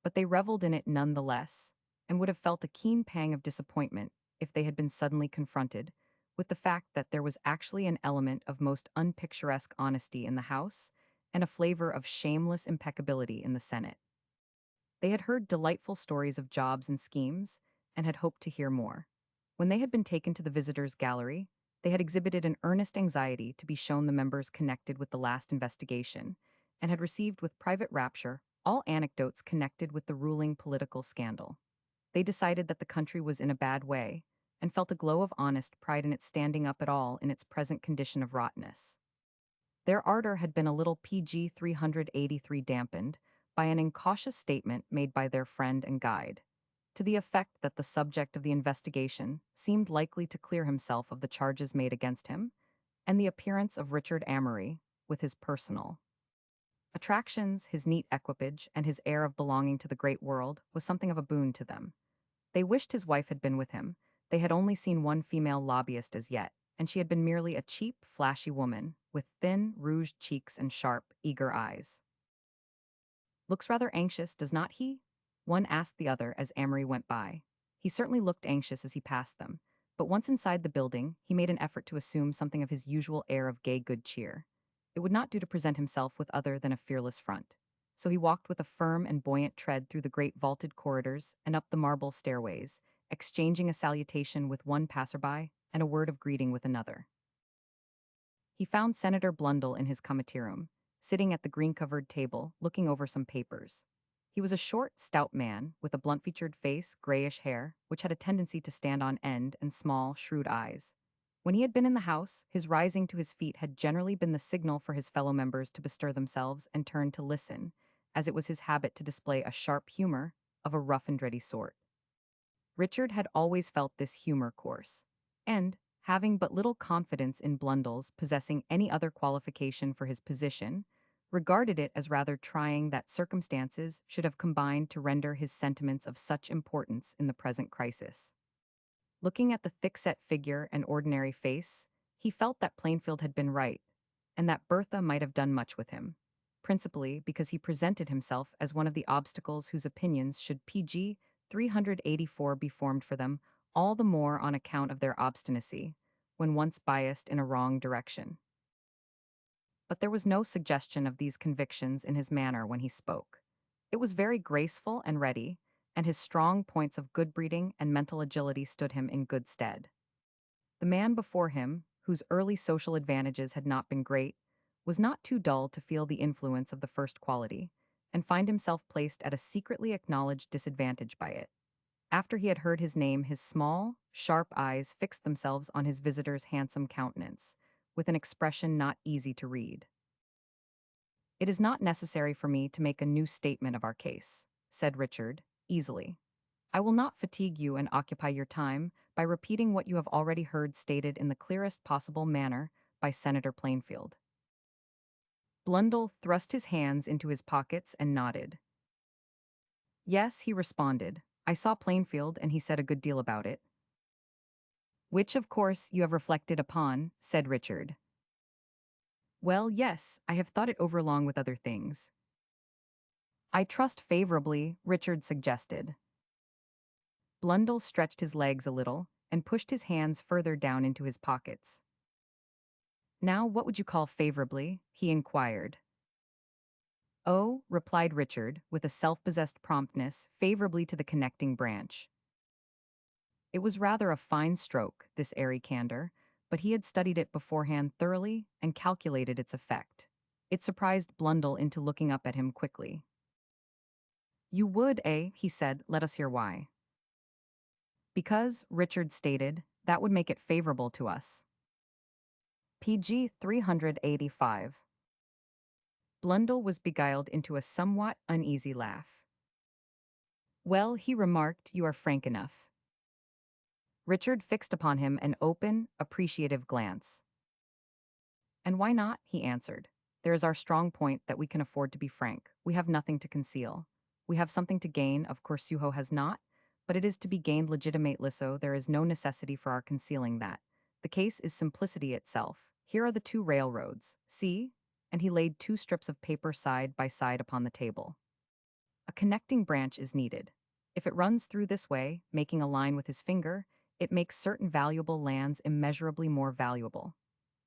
but they reveled in it none the less, and would have felt a keen pang of disappointment if they had been suddenly confronted with the fact that there was actually an element of most unpicturesque honesty in the House and a flavor of shameless impeccability in the Senate. They had heard delightful stories of jobs and schemes, and had hoped to hear more. When they had been taken to the visitors' gallery, they had exhibited an earnest anxiety to be shown the members connected with the last investigation, and had received with private rapture all anecdotes connected with the ruling political scandal. They decided that the country was in a bad way, and felt a glow of honest pride in its standing up at all in its present condition of rottenness. Their ardor had been a little PG 383 dampened by an incautious statement made by their friend and guide, to the effect that the subject of the investigation seemed likely to clear himself of the charges made against him, and the appearance of Richard Amory, with his personal attractions, his neat equipage, and his air of belonging to the great world, was something of a boon to them. They wished his wife had been with him. They had only seen one female lobbyist as yet, and she had been merely a cheap, flashy woman, with thin, rouged cheeks and sharp, eager eyes. Looks rather anxious, does not he? One asked the other as Amory went by. He certainly looked anxious as he passed them, but once inside the building, he made an effort to assume something of his usual air of gay good cheer. It would not do to present himself with other than a fearless front. So he walked with a firm and buoyant tread through the great vaulted corridors and up the marble stairways, exchanging a salutation with one passerby and a word of greeting with another. He found Senator Blundell in his committee room, sitting at the green-covered table, looking over some papers. He was a short, stout man, with a blunt-featured face, grayish hair, which had a tendency to stand on end, and small, shrewd eyes. When he had been in the House, his rising to his feet had generally been the signal for his fellow members to bestir themselves and turn to listen, as it was his habit to display a sharp humor of a rough and ready sort. Richard had always felt this humor coarse, and, having but little confidence in Blundell's possessing any other qualification for his position, regarded it as rather trying that circumstances should have combined to render his sentiments of such importance in the present crisis. Looking at the thick-set figure and ordinary face, he felt that Plainfield had been right, and that Bertha might have done much with him, principally because he presented himself as one of the obstacles whose opinions should PG 384 be formed for them, all the more on account of their obstinacy, when once biased in a wrong direction. But there was no suggestion of these convictions in his manner when he spoke. It was very graceful and ready, and his strong points of good breeding and mental agility stood him in good stead. The man before him, whose early social advantages had not been great, was not too dull to feel the influence of the first quality, and find himself placed at a secretly acknowledged disadvantage by it. After he had heard his name, his small, sharp eyes fixed themselves on his visitor's handsome countenance, with an expression not easy to read. "It is not necessary for me to make a new statement of our case," said Richard, easily. "I will not fatigue you and occupy your time by repeating what you have already heard stated in the clearest possible manner by Senator Plainfield." Blundell thrust his hands into his pockets and nodded. "Yes," he responded. "I saw Plainfield and he said a good deal about it." "Which, of course, you have reflected upon," said Richard. "Well, yes, I have thought it over along with other things." "I trust favorably," Richard suggested. Blundell stretched his legs a little and pushed his hands further down into his pockets. "Now, what would you call favorably?" he inquired. "Oh," replied Richard, with a self-possessed promptness, "favorably to the connecting branch." It was rather a fine stroke, this airy candor, but he had studied it beforehand thoroughly and calculated its effect. It surprised Blundell into looking up at him quickly. "You would, eh?" he said. "Let us hear why." "Because," Richard stated, "that would make it favorable to us." PG 385. Blundell was beguiled into a somewhat uneasy laugh. "Well," he remarked, "you are frank enough." Richard fixed upon him an open, appreciative glance. "And why not?" he answered. "There is our strong point that we can afford to be frank. We have nothing to conceal. We have something to gain, of course Suho has not, but it is to be gained legitimately, so there is no necessity for our concealing that. The case is simplicity itself. Here are the two railroads. See?" And he laid two strips of paper side by side upon the table. "A connecting branch is needed. If it runs through this way, making a line with his finger, it makes certain valuable lands immeasurably more valuable.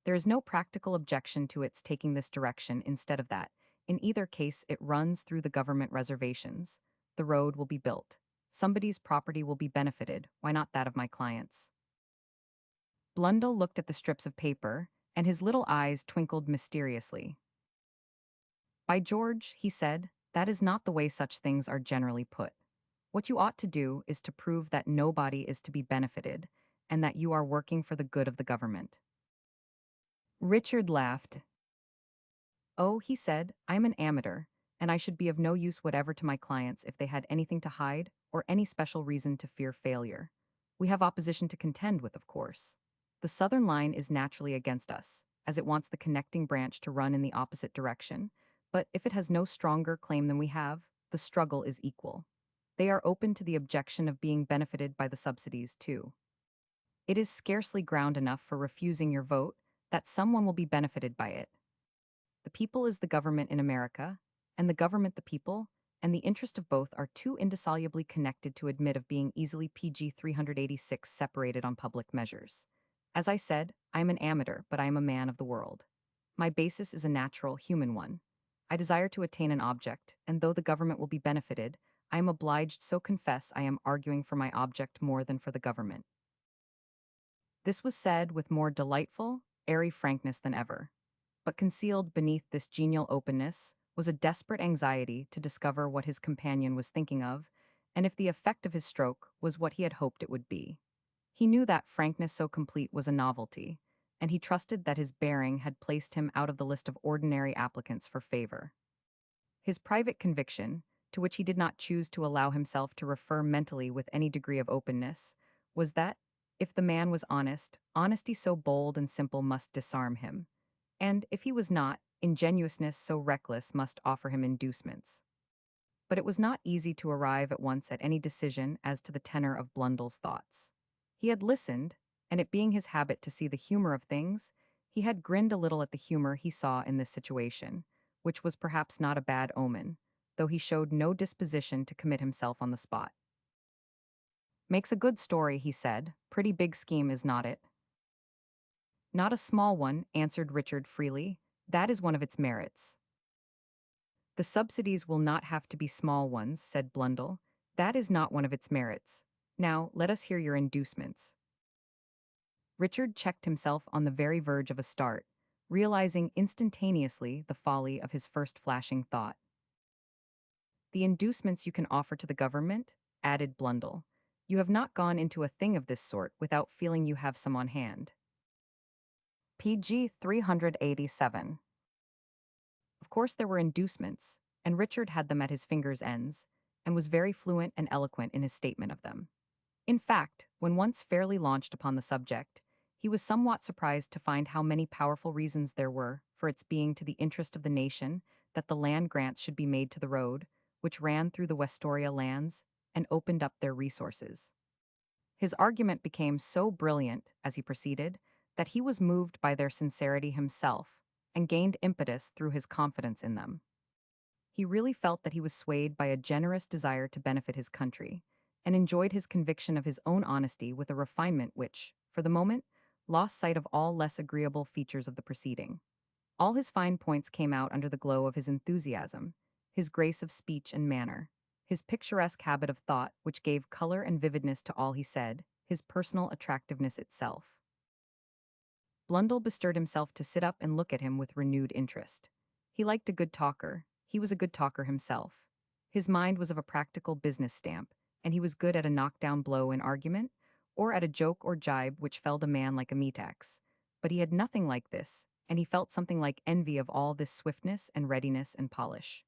There is no practical objection to its taking this direction instead of that. In either case, it runs through the government reservations. The road will be built. Somebody's property will be benefited. Why not that of my clients?" Blundell looked at the strips of paper, and his little eyes twinkled mysteriously. "By George," he said, "that is not the way such things are generally put. What you ought to do is to prove that nobody is to be benefited, and that you are working for the good of the government." Richard laughed. "Oh," he said, "I am an amateur, and I should be of no use whatever to my clients if they had anything to hide or any special reason to fear failure. We have opposition to contend with, of course. The Southern line is naturally against us, as it wants the connecting branch to run in the opposite direction, but if it has no stronger claim than we have, the struggle is equal. They are open to the objection of being benefited by the subsidies, too. It is scarcely ground enough for refusing your vote that someone will be benefited by it. The people is the government in America, and the government the people, and the interest of both are too indissolubly connected to admit of being easily PG 386 separated on public measures. As I said, I am an amateur, but I am a man of the world. My basis is a natural, human one. I desire to attain an object, and though the government will be benefited, I am obliged so confess I am arguing for my object more than for the government." This was said with more delightful, airy frankness than ever. But concealed beneath this genial openness was a desperate anxiety to discover what his companion was thinking of, and if the effect of his stroke was what he had hoped it would be. He knew that frankness so complete was a novelty, and he trusted that his bearing had placed him out of the list of ordinary applicants for favor. His private conviction, to which he did not choose to allow himself to refer mentally with any degree of openness, was that, if the man was honest, honesty so bold and simple must disarm him. And if he was not, ingenuousness so reckless must offer him inducements. But it was not easy to arrive at once at any decision as to the tenor of Blundell's thoughts. He had listened, and it being his habit to see the humor of things, he had grinned a little at the humor he saw in this situation, which was perhaps not a bad omen, though he showed no disposition to commit himself on the spot. Makes a good story, he said. Pretty big scheme, is not it? Not a small one, answered Richard freely. That is one of its merits. The subsidies will not have to be small ones, said Blundell. That is not one of its merits. Now, let us hear your inducements. Richard checked himself on the very verge of a start, realizing instantaneously the folly of his first flashing thought. The inducements you can offer to the government, added Blundell. You have not gone into a thing of this sort without feeling you have some on hand. PG 387. Of course there were inducements, and Richard had them at his fingers' ends, and was very fluent and eloquent in his statement of them. In fact, when once fairly launched upon the subject, he was somewhat surprised to find how many powerful reasons there were for its being to the interest of the nation that the land grants should be made to the road, which ran through the Westoria lands and opened up their resources. His argument became so brilliant, as he proceeded, that he was moved by their sincerity himself, and gained impetus through his confidence in them. He really felt that he was swayed by a generous desire to benefit his country, and enjoyed his conviction of his own honesty with a refinement which, for the moment, lost sight of all less agreeable features of the proceeding. All his fine points came out under the glow of his enthusiasm, his grace of speech and manner, his picturesque habit of thought which gave color and vividness to all he said, his personal attractiveness itself. Blundell bestirred himself to sit up and look at him with renewed interest. He liked a good talker. He was a good talker himself. His mind was of a practical business stamp, and he was good at a knockdown blow in argument, or at a joke or jibe which felled a man like a meat-axe. But he had nothing like this, and he felt something like envy of all this swiftness and readiness and polish.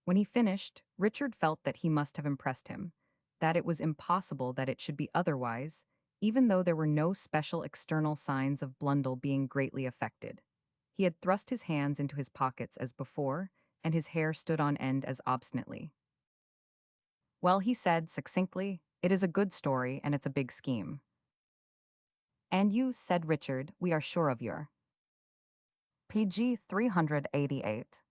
When he finished, Richard felt that he must have impressed him, that it was impossible that it should be otherwise, even though there were no special external signs of Blundell being greatly affected. He had thrust his hands into his pockets as before, and his hair stood on end as obstinately. Well, he said succinctly, it is a good story and it's a big scheme. And you, said Richard, we are sure of your. PG 388.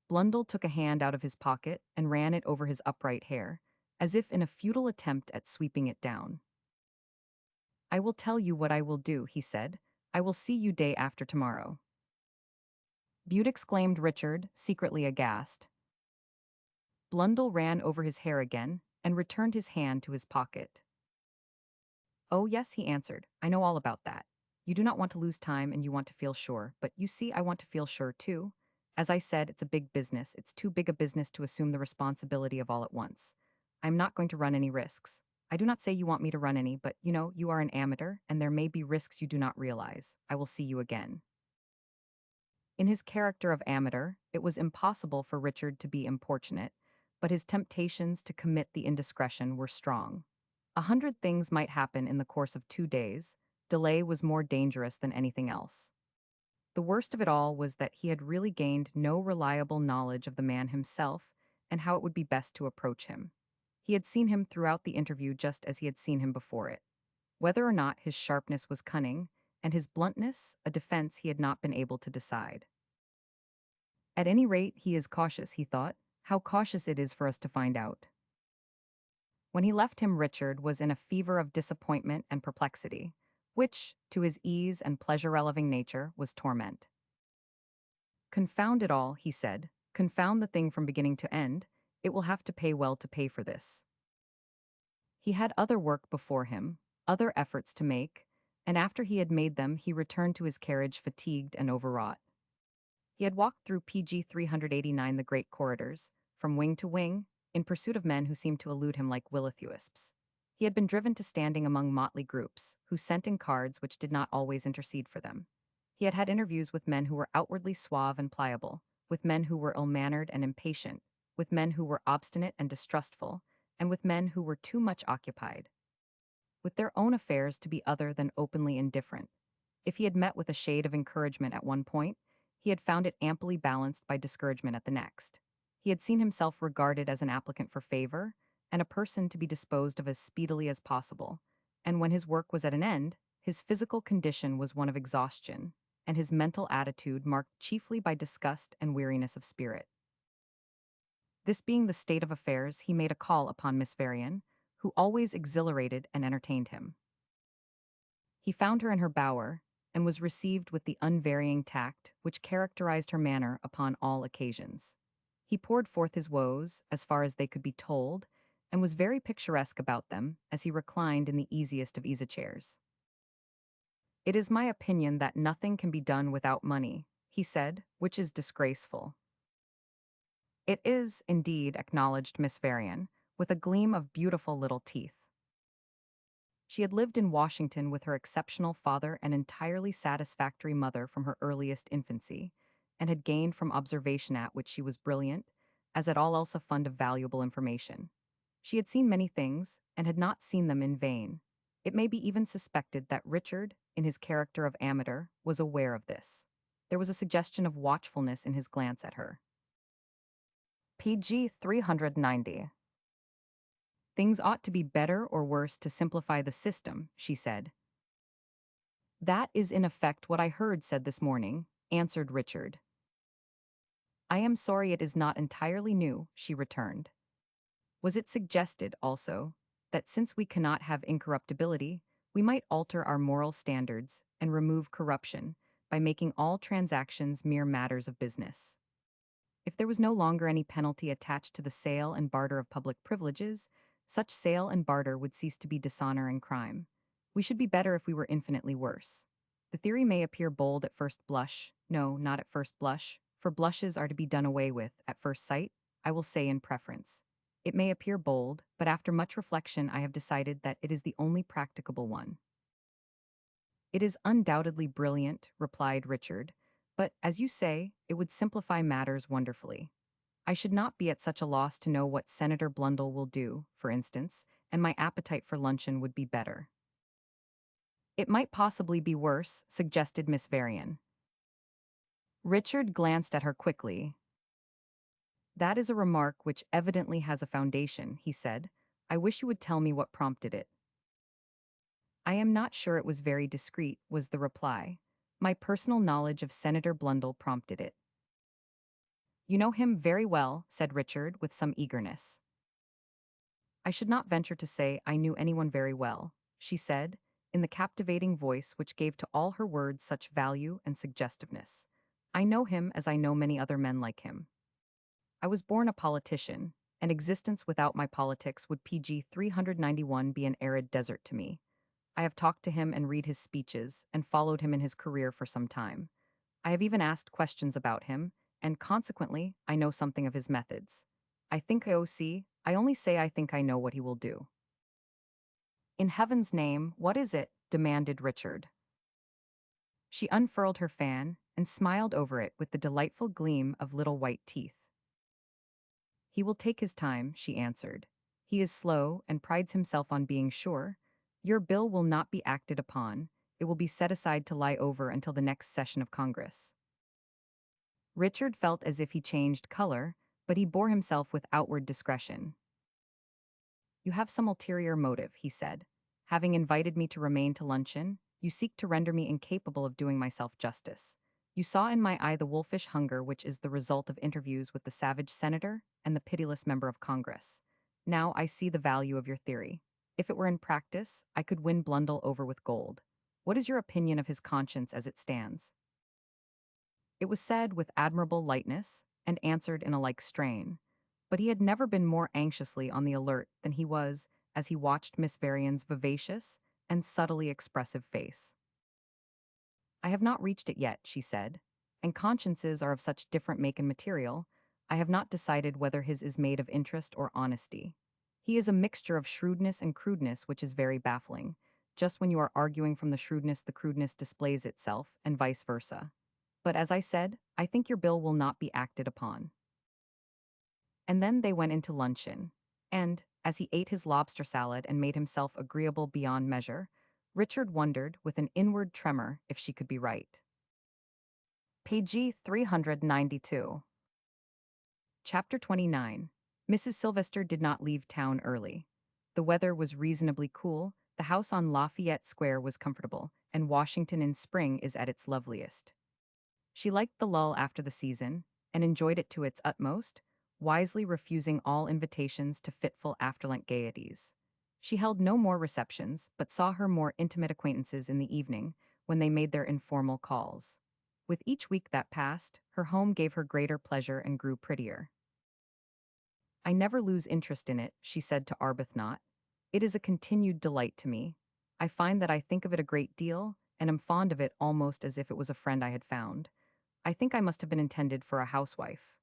Blundell took a hand out of his pocket and ran it over his upright hair, as if in a futile attempt at sweeping it down. I will tell you what I will do, he said. I will see you day after tomorrow. Butte, exclaimed Richard, secretly aghast. Blundell ran over his hair again and returned his hand to his pocket. Oh, yes, he answered. I know all about that. You do not want to lose time and you want to feel sure, but you see, I want to feel sure too. As I said, it's a big business. It's too big a business to assume the responsibility of all at once. I'm not going to run any risks. I do not say you want me to run any, but you are an amateur, and there may be risks you do not realize. I will see you again. In his character of amateur, it was impossible for Richard to be importunate, but his temptations to commit the indiscretion were strong. 100 things might happen in the course of 2 days. Delay was more dangerous than anything else. The worst of it all was that he had really gained no reliable knowledge of the man himself and how it would be best to approach him. He had seen him throughout the interview just as he had seen him before it. Whether or not his sharpness was cunning, and his bluntness a defense he had not been able to decide. At any rate, he is cautious, he thought. How cautious it is for us to find out. When he left him, Richard was in a fever of disappointment and perplexity, which, to his ease and pleasure-loving nature, was torment. Confound it all, he said. Confound the thing from beginning to end. It will have to pay well to pay for this. He had other work before him, other efforts to make, and after he had made them, he returned to his carriage fatigued and overwrought. He had walked through PG 389 the great corridors, from wing to wing, in pursuit of men who seemed to elude him like will-o'-the-wisps. He had been driven to standing among motley groups, who sent in cards which did not always intercede for them. He had had interviews with men who were outwardly suave and pliable, with men who were ill-mannered and impatient, with men who were obstinate and distrustful, and with men who were too much occupied with their own affairs to be other than openly indifferent. If he had met with a shade of encouragement at one point, he had found it amply balanced by discouragement at the next. He had seen himself regarded as an applicant for favor, and a person to be disposed of as speedily as possible, and when his work was at an end, his physical condition was one of exhaustion, and his mental attitude marked chiefly by disgust and weariness of spirit. This being the state of affairs, he made a call upon Miss Varian, who always exhilarated and entertained him. He found her in her bower, and was received with the unvarying tact which characterized her manner upon all occasions. He poured forth his woes, as far as they could be told, and was very picturesque about them as he reclined in the easiest of easy-chairs. "It is my opinion that nothing can be done without money," he said, "which is disgraceful." "It is, indeed," acknowledged Miss Varian, with a gleam of beautiful little teeth. She had lived in Washington with her exceptional father and entirely satisfactory mother from her earliest infancy, and had gained from observation at which she was brilliant, as at all else a fund of valuable information. She had seen many things, and had not seen them in vain. It may be even suspected that Richard, in his character of amateur, was aware of this. There was a suggestion of watchfulness in his glance at her. PG 390. "Things ought to be better or worse to simplify the system," she said. "That is in effect what I heard said this morning," answered Richard. "I am sorry it is not entirely new," she returned. "Was it suggested, also, that since we cannot have incorruptibility, we might alter our moral standards and remove corruption by making all transactions mere matters of business? If there was no longer any penalty attached to the sale and barter of public privileges, such sale and barter would cease to be dishonor and crime. We should be better if we were infinitely worse. The theory may appear bold at first blush. No, not at first blush, for blushes are to be done away with at first sight, I will say in preference. It may appear bold, but after much reflection I have decided that it is the only practicable one." "It is undoubtedly brilliant," replied Richard, "but, as you say, it would simplify matters wonderfully. I should not be at such a loss to know what Senator Blundell will do, for instance, and my appetite for luncheon would be better." "It might possibly be worse," suggested Miss Varian. Richard glanced at her quickly. "That is a remark which evidently has a foundation," he said. "I wish you would tell me what prompted it." "I am not sure it was very discreet," was the reply. "My personal knowledge of Senator Blundell prompted it." "You know him very well," said Richard, with some eagerness. "I should not venture to say I knew anyone very well," she said, in the captivating voice which gave to all her words such value and suggestiveness. "I know him as I know many other men like him. I was born a politician, and existence without my politics would PG 391 be an arid desert to me. I have talked to him and read his speeches, and followed him in his career for some time. I have even asked questions about him, and consequently, I know something of his methods. I only say I think I know what he will do." "In heaven's name, what is it?" demanded Richard. She unfurled her fan, and smiled over it with the delightful gleam of little white teeth. "He will take his time," she answered. "He is slow, and prides himself on being sure. Your bill will not be acted upon. It will be set aside to lie over until the next session of Congress." Richard felt as if he changed color, but he bore himself with outward discretion. "You have some ulterior motive," he said. "Having invited me to remain to luncheon, you seek to render me incapable of doing myself justice. You saw in my eye the wolfish hunger which is the result of interviews with the savage senator and the pitiless member of Congress. Now I see the value of your theory. If it were in practice, I could win Blundell over with gold. What is your opinion of his conscience as it stands?" It was said with admirable lightness, and answered in a like strain, but he had never been more anxiously on the alert than he was as he watched Miss Varian's vivacious and subtly expressive face. "I have not reached it yet," she said, "and consciences are of such different make and material, I have not decided whether his is made of interest or honesty. He is a mixture of shrewdness and crudeness which is very baffling. Just when you are arguing from the crudeness displays itself, and vice versa. But as I said, I think your bill will not be acted upon." And then they went into luncheon, and, as he ate his lobster salad and made himself agreeable beyond measure, Richard wondered, with an inward tremor, if she could be right. Page 392. Chapter 29. Mrs. Sylvester did not leave town early. The weather was reasonably cool, the house on Lafayette Square was comfortable, and Washington in spring is at its loveliest. She liked the lull after the season, and enjoyed it to its utmost, wisely refusing all invitations to fitful afterlent gaieties. She held no more receptions, but saw her more intimate acquaintances in the evening, when they made their informal calls. With each week that passed, her home gave her greater pleasure and grew prettier. "I never lose interest in it," she said to Arbuthnot. "It is a continued delight to me. I find that I think of it a great deal, and am fond of it almost as if it was a friend I had found. I think I must have been intended for a housewife."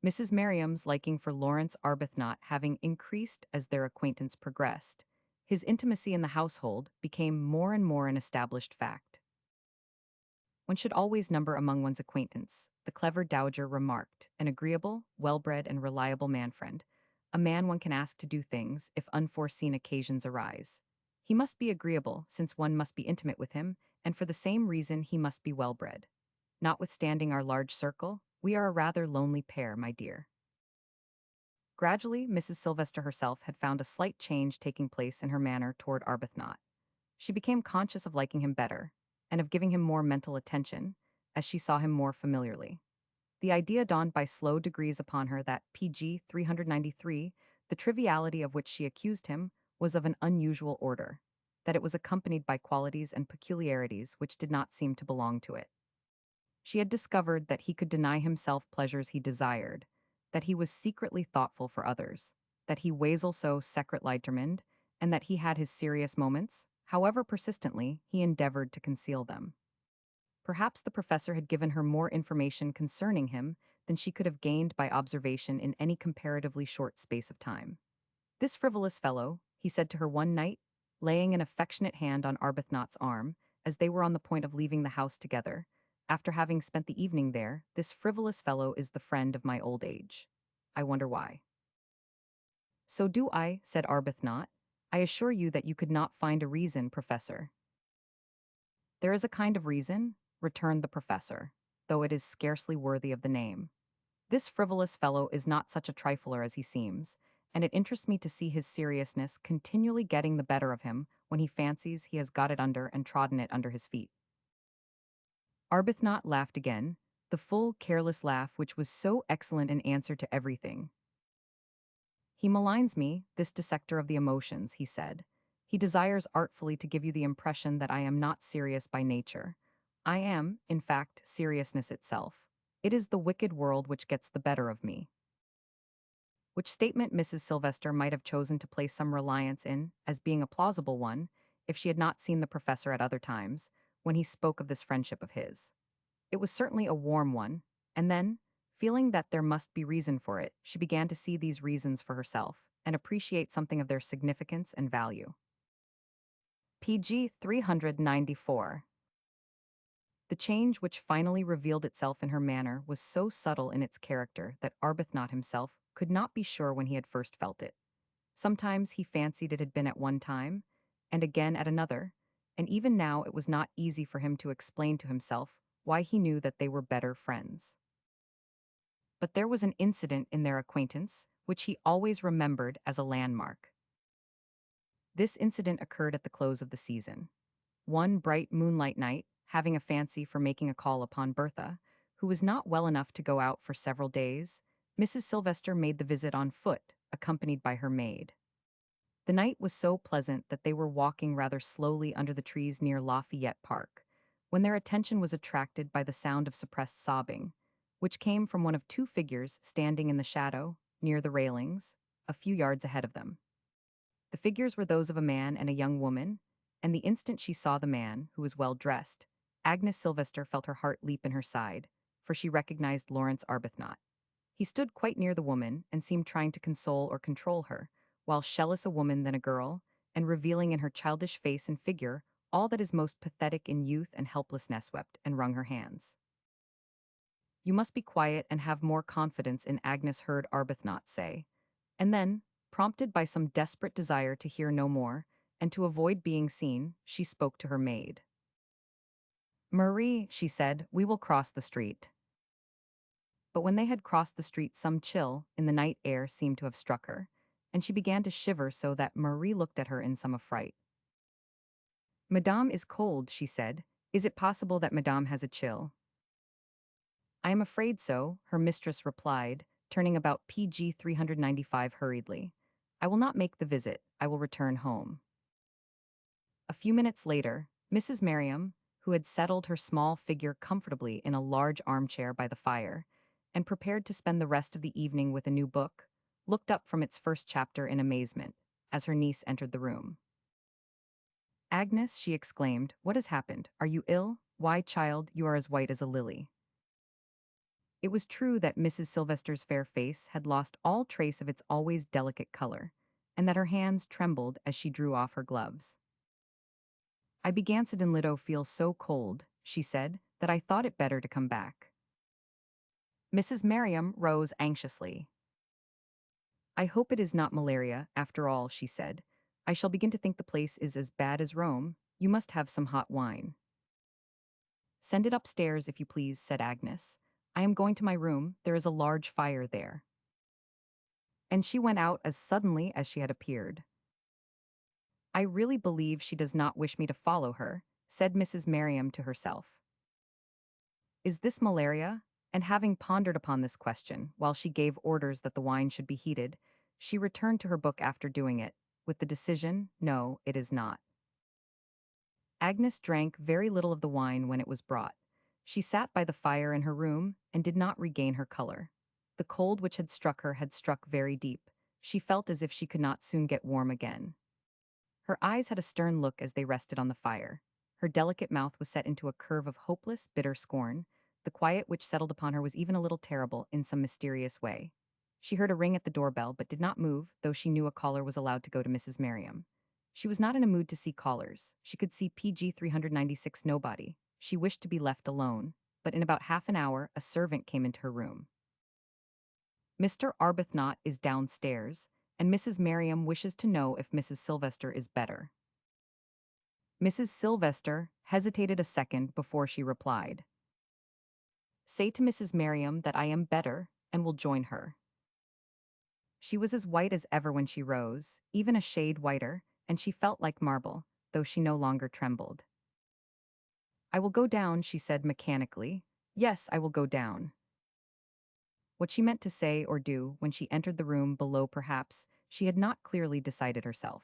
Mrs. Merriam's liking for Lawrence Arbuthnot having increased as their acquaintance progressed, his intimacy in the household became more and more an established fact. "One should always number among one's acquaintance," the clever dowager remarked, "an agreeable, well-bred, and reliable man-friend, a man one can ask to do things if unforeseen occasions arise. He must be agreeable, since one must be intimate with him, and for the same reason he must be well-bred. Notwithstanding our large circle, we are a rather lonely pair, my dear." Gradually, Mrs. Sylvester herself had found a slight change taking place in her manner toward Arbuthnot. She became conscious of liking him better, and of giving him more mental attention, as she saw him more familiarly. The idea dawned by slow degrees upon her that PG 393, the triviality of which she accused him, was of an unusual order, that it was accompanied by qualities and peculiarities which did not seem to belong to it. She had discovered that he could deny himself pleasures he desired, that he was secretly thoughtful for others, that he wasel so secretlytermined, and that he had his serious moments, however persistently he endeavored to conceal them. Perhaps the professor had given her more information concerning him than she could have gained by observation in any comparatively short space of time. "This frivolous fellow," he said to her one night, laying an affectionate hand on Arbuthnot's arm, as they were on the point of leaving the house together, after having spent the evening there, "this frivolous fellow is the friend of my old age. I wonder why." "So do I," said Arbuthnot. "I assure you that you could not find a reason, Professor." "There is a kind of reason," returned the professor, "though it is scarcely worthy of the name. This frivolous fellow is not such a trifler as he seems, and it interests me to see his seriousness continually getting the better of him when he fancies he has got it under and trodden it under his feet." Arbuthnot laughed again, the full, careless laugh which was so excellent an answer to everything. "He maligns me, this dissector of the emotions," he said. "He desires artfully to give you the impression that I am not serious by nature. I am, in fact, seriousness itself. It is the wicked world which gets the better of me." Which statement Mrs. Sylvester might have chosen to place some reliance in, as being a plausible one, if she had not seen the professor at other times, when he spoke of this friendship of his. It was certainly a warm one, and then, feeling that there must be reason for it, she began to see these reasons for herself, and appreciate something of their significance and value. PG 394. The change which finally revealed itself in her manner was so subtle in its character that Arbuthnot himself could not be sure when he had first felt it. Sometimes he fancied it had been at one time, and again at another, and even now it was not easy for him to explain to himself why he knew that they were better friends. But there was an incident in their acquaintance which he always remembered as a landmark. This incident occurred at the close of the season. One bright moonlight night, having a fancy for making a call upon Bertha, who was not well enough to go out for several days, Mrs. Sylvester made the visit on foot, accompanied by her maid. The night was so pleasant that they were walking rather slowly under the trees near Lafayette Park, when their attention was attracted by the sound of suppressed sobbing, which came from one of two figures standing in the shadow, near the railings, a few yards ahead of them. The figures were those of a man and a young woman, and the instant she saw the man, who was well dressed, Agnes Sylvester felt her heart leap in her side, for she recognized Lawrence Arbuthnot. He stood quite near the woman and seemed trying to console or control her, while shelless a woman than a girl, and revealing in her childish face and figure all that is most pathetic in youth and helplessness, wept and wrung her hands. "You must be quiet and have more confidence in," Agnes heard Arbuthnot say. And then, prompted by some desperate desire to hear no more, and to avoid being seen, she spoke to her maid. "Marie," she said, "we will cross the street." But when they had crossed the street, some chill in the night air seemed to have struck her, and she began to shiver so that Marie looked at her in some affright. "Madame is cold," she said. "Is it possible that Madame has a chill?" "I am afraid so," her mistress replied, turning about PG 395 hurriedly. "I will not make the visit, I will return home." A few minutes later, Mrs. Merriam, who had settled her small figure comfortably in a large armchair by the fire, and prepared to spend the rest of the evening with a new book, looked up from its first chapter in amazement, as her niece entered the room. "Agnes," she exclaimed, "what has happened? Are you ill? Why, child, you are as white as a lily." It was true that Mrs. Sylvester's fair face had lost all trace of its always delicate color, and that her hands trembled as she drew off her gloves. "I began to feel so cold," she said, "that I thought it better to come back." Mrs. Merriam rose anxiously. "I hope it is not malaria, after all," she said. "I shall begin to think the place is as bad as Rome. You must have some hot wine." "Send it upstairs, if you please," said Agnes. "I am going to my room, there is a large fire there." And she went out as suddenly as she had appeared. "I really believe she does not wish me to follow her," said Mrs. Merriam to herself. "Is this malaria?" And having pondered upon this question, while she gave orders that the wine should be heated, she returned to her book after doing it, with the decision, "No, it is not." Agnes drank very little of the wine when it was brought. She sat by the fire in her room and did not regain her color. The cold which had struck her had struck very deep. She felt as if she could not soon get warm again. Her eyes had a stern look as they rested on the fire. Her delicate mouth was set into a curve of hopeless, bitter scorn. The quiet which settled upon her was even a little terrible in some mysterious way. She heard a ring at the doorbell but did not move, though she knew a caller was allowed to go to Mrs. Merriam. She was not in a mood to see callers. She could see PG 396 nobody. She wished to be left alone, but in about half an hour a servant came into her room. "Mr. Arbuthnot is downstairs, and Mrs. Merriam wishes to know if Mrs. Sylvester is better." Mrs. Sylvester hesitated a second before she replied. "Say to Mrs. Merriam that I am better, and will join her." She was as white as ever when she rose, even a shade whiter, and she felt like marble, though she no longer trembled. "I will go down," she said mechanically. "Yes, I will go down." What she meant to say or do when she entered the room below, perhaps, she had not clearly decided herself.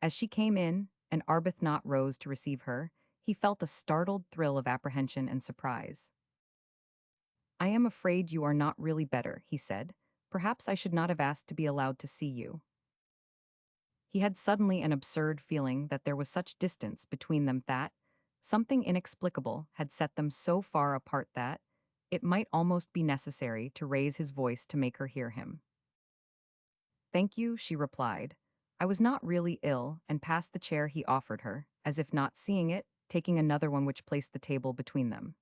As she came in, and Arbuthnot rose to receive her, he felt a startled thrill of apprehension and surprise. "I am afraid you are not really better," he said. "Perhaps I should not have asked to be allowed to see you." He had suddenly an absurd feeling that there was such distance between them that something inexplicable had set them so far apart that it might almost be necessary to raise his voice to make her hear him. "Thank you," she replied. "I was not really ill," and passed the chair he offered her, as if not seeing it, taking another one which placed the table between them.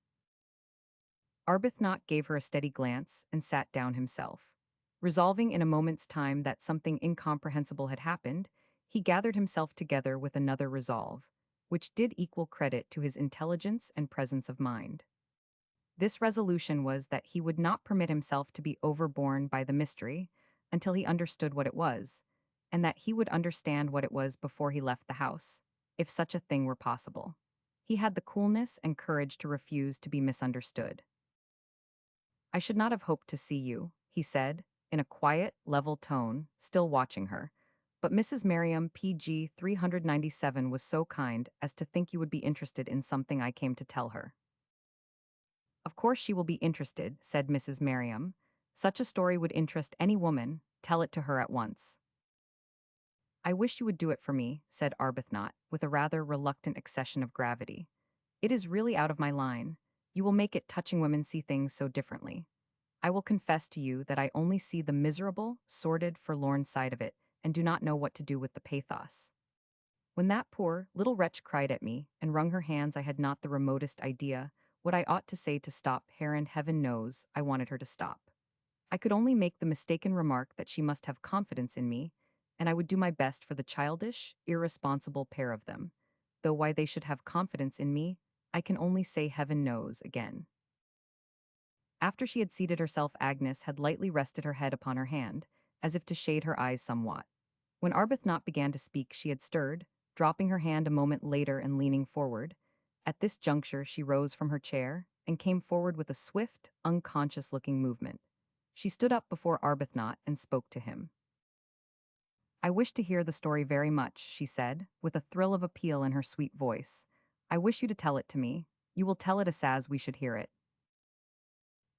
Arbuthnot gave her a steady glance and sat down himself. Resolving in a moment's time that something incomprehensible had happened, he gathered himself together with another resolve, which did equal credit to his intelligence and presence of mind. This resolution was that he would not permit himself to be overborne by the mystery until he understood what it was, and that he would understand what it was before he left the house, if such a thing were possible. He had the coolness and courage to refuse to be misunderstood. "I should not have hoped to see you," he said, in a quiet, level tone, still watching her. "But Mrs. Merriam PG 397 was so kind as to think you would be interested in something I came to tell her." "Of course she will be interested," said Mrs. Merriam. "Such a story would interest any woman. Tell it to her at once." "I wish you would do it for me," said Arbuthnot, with a rather reluctant accession of gravity. "It is really out of my line. You will make it touching women see things so differently. I will confess to you that I only see the miserable, sordid, forlorn side of it, and do not know what to do with the pathos. When that poor, little wretch cried at me, and wrung her hands, I had not the remotest idea what I ought to say to stop her, and heaven knows I wanted her to stop. I could only make the mistaken remark that she must have confidence in me, and I would do my best for the childish, irresponsible pair of them. Though why they should have confidence in me, I can only say heaven knows again. After she had seated herself, Agnes had lightly rested her head upon her hand, as if to shade her eyes somewhat. When Arbuthnot began to speak, she had stirred, dropping her hand a moment later and leaning forward. At this juncture, she rose from her chair and came forward with a swift, unconscious-looking movement. She stood up before Arbuthnot and spoke to him. "I wish to hear the story very much," she said, with a thrill of appeal in her sweet voice. "I wish you to tell it to me. You will tell it as we should hear it."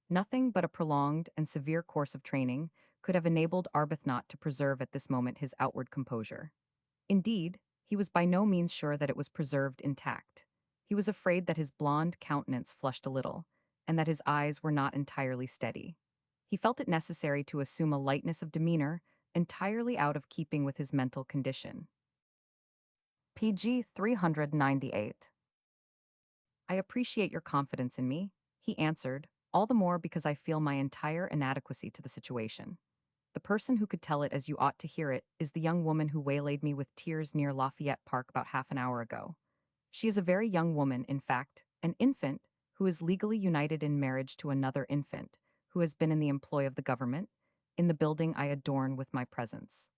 Nothing but a prolonged and severe course of training could have enabled Arbuthnot to preserve at this moment his outward composure. Indeed, he was by no means sure that it was preserved intact. He was afraid that his blonde countenance flushed a little, and that his eyes were not entirely steady. He felt it necessary to assume a lightness of demeanor entirely out of keeping with his mental condition. PG 398. "I appreciate your confidence in me," he answered, "all the more because I feel my entire inadequacy to the situation. The person who could tell it as you ought to hear it is the young woman who waylaid me with tears near Lafayette Park about half an hour ago. She is a very young woman, in fact, an infant, who is legally united in marriage to another infant, who has been in the employ of the government, in the building I adorn with my presence.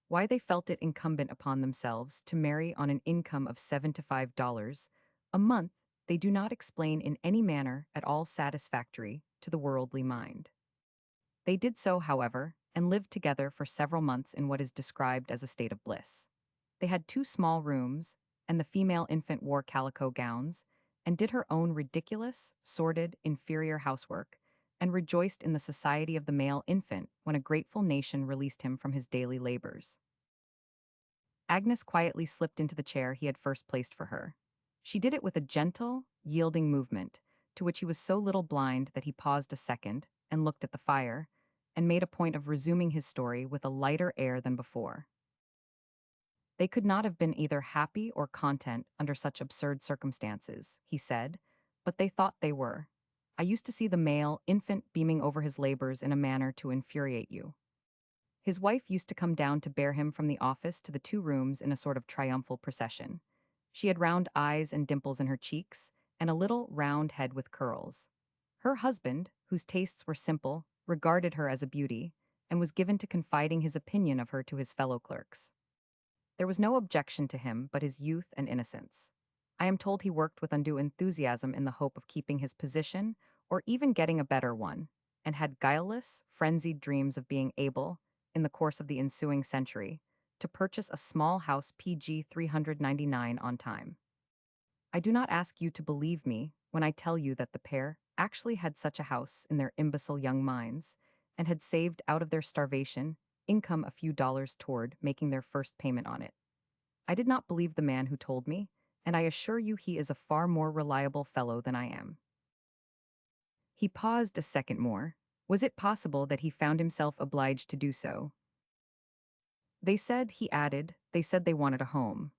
Why they felt it incumbent upon themselves to marry on an income of $75 a month, they do not explain in any manner at all satisfactory to the worldly mind. They did so, however, and lived together for several months in what is described as a state of bliss. They had 2 small rooms, and the female infant wore calico gowns, and did her own ridiculous, sordid, inferior housework, and rejoiced in the society of the male infant when a grateful nation released him from his daily labors. Agnes quietly slipped into the chair he had first placed for her. She did it with a gentle, yielding movement, to which he was so little blind that he paused a second and looked at the fire, and made a point of resuming his story with a lighter air than before. "They could not have been either happy or content under such absurd circumstances," he said, "but they thought they were. I used to see the male infant beaming over his labors in a manner to infuriate you. His wife used to come down to bear him from the office to the 2 rooms in a sort of triumphal procession. She had round eyes and dimples in her cheeks, and a little round head with curls. Her husband, whose tastes were simple, regarded her as a beauty, and was given to confiding his opinion of her to his fellow clerks. There was no objection to him but his youth and innocence. I am told he worked with undue enthusiasm in the hope of keeping his position, or even getting a better one, and had guileless, frenzied dreams of being able, in the course of the ensuing century, to purchase a small house PG 399 on time. I do not ask you to believe me when I tell you that the pair actually had such a house in their imbecile young minds, and had saved out of their starvation income a few dollars toward making their first payment on it. I did not believe the man who told me, and I assure you he is a far more reliable fellow than I am." He paused a second more. Was it possible that he found himself obliged to do so? "They said," he added, "they said they wanted a home."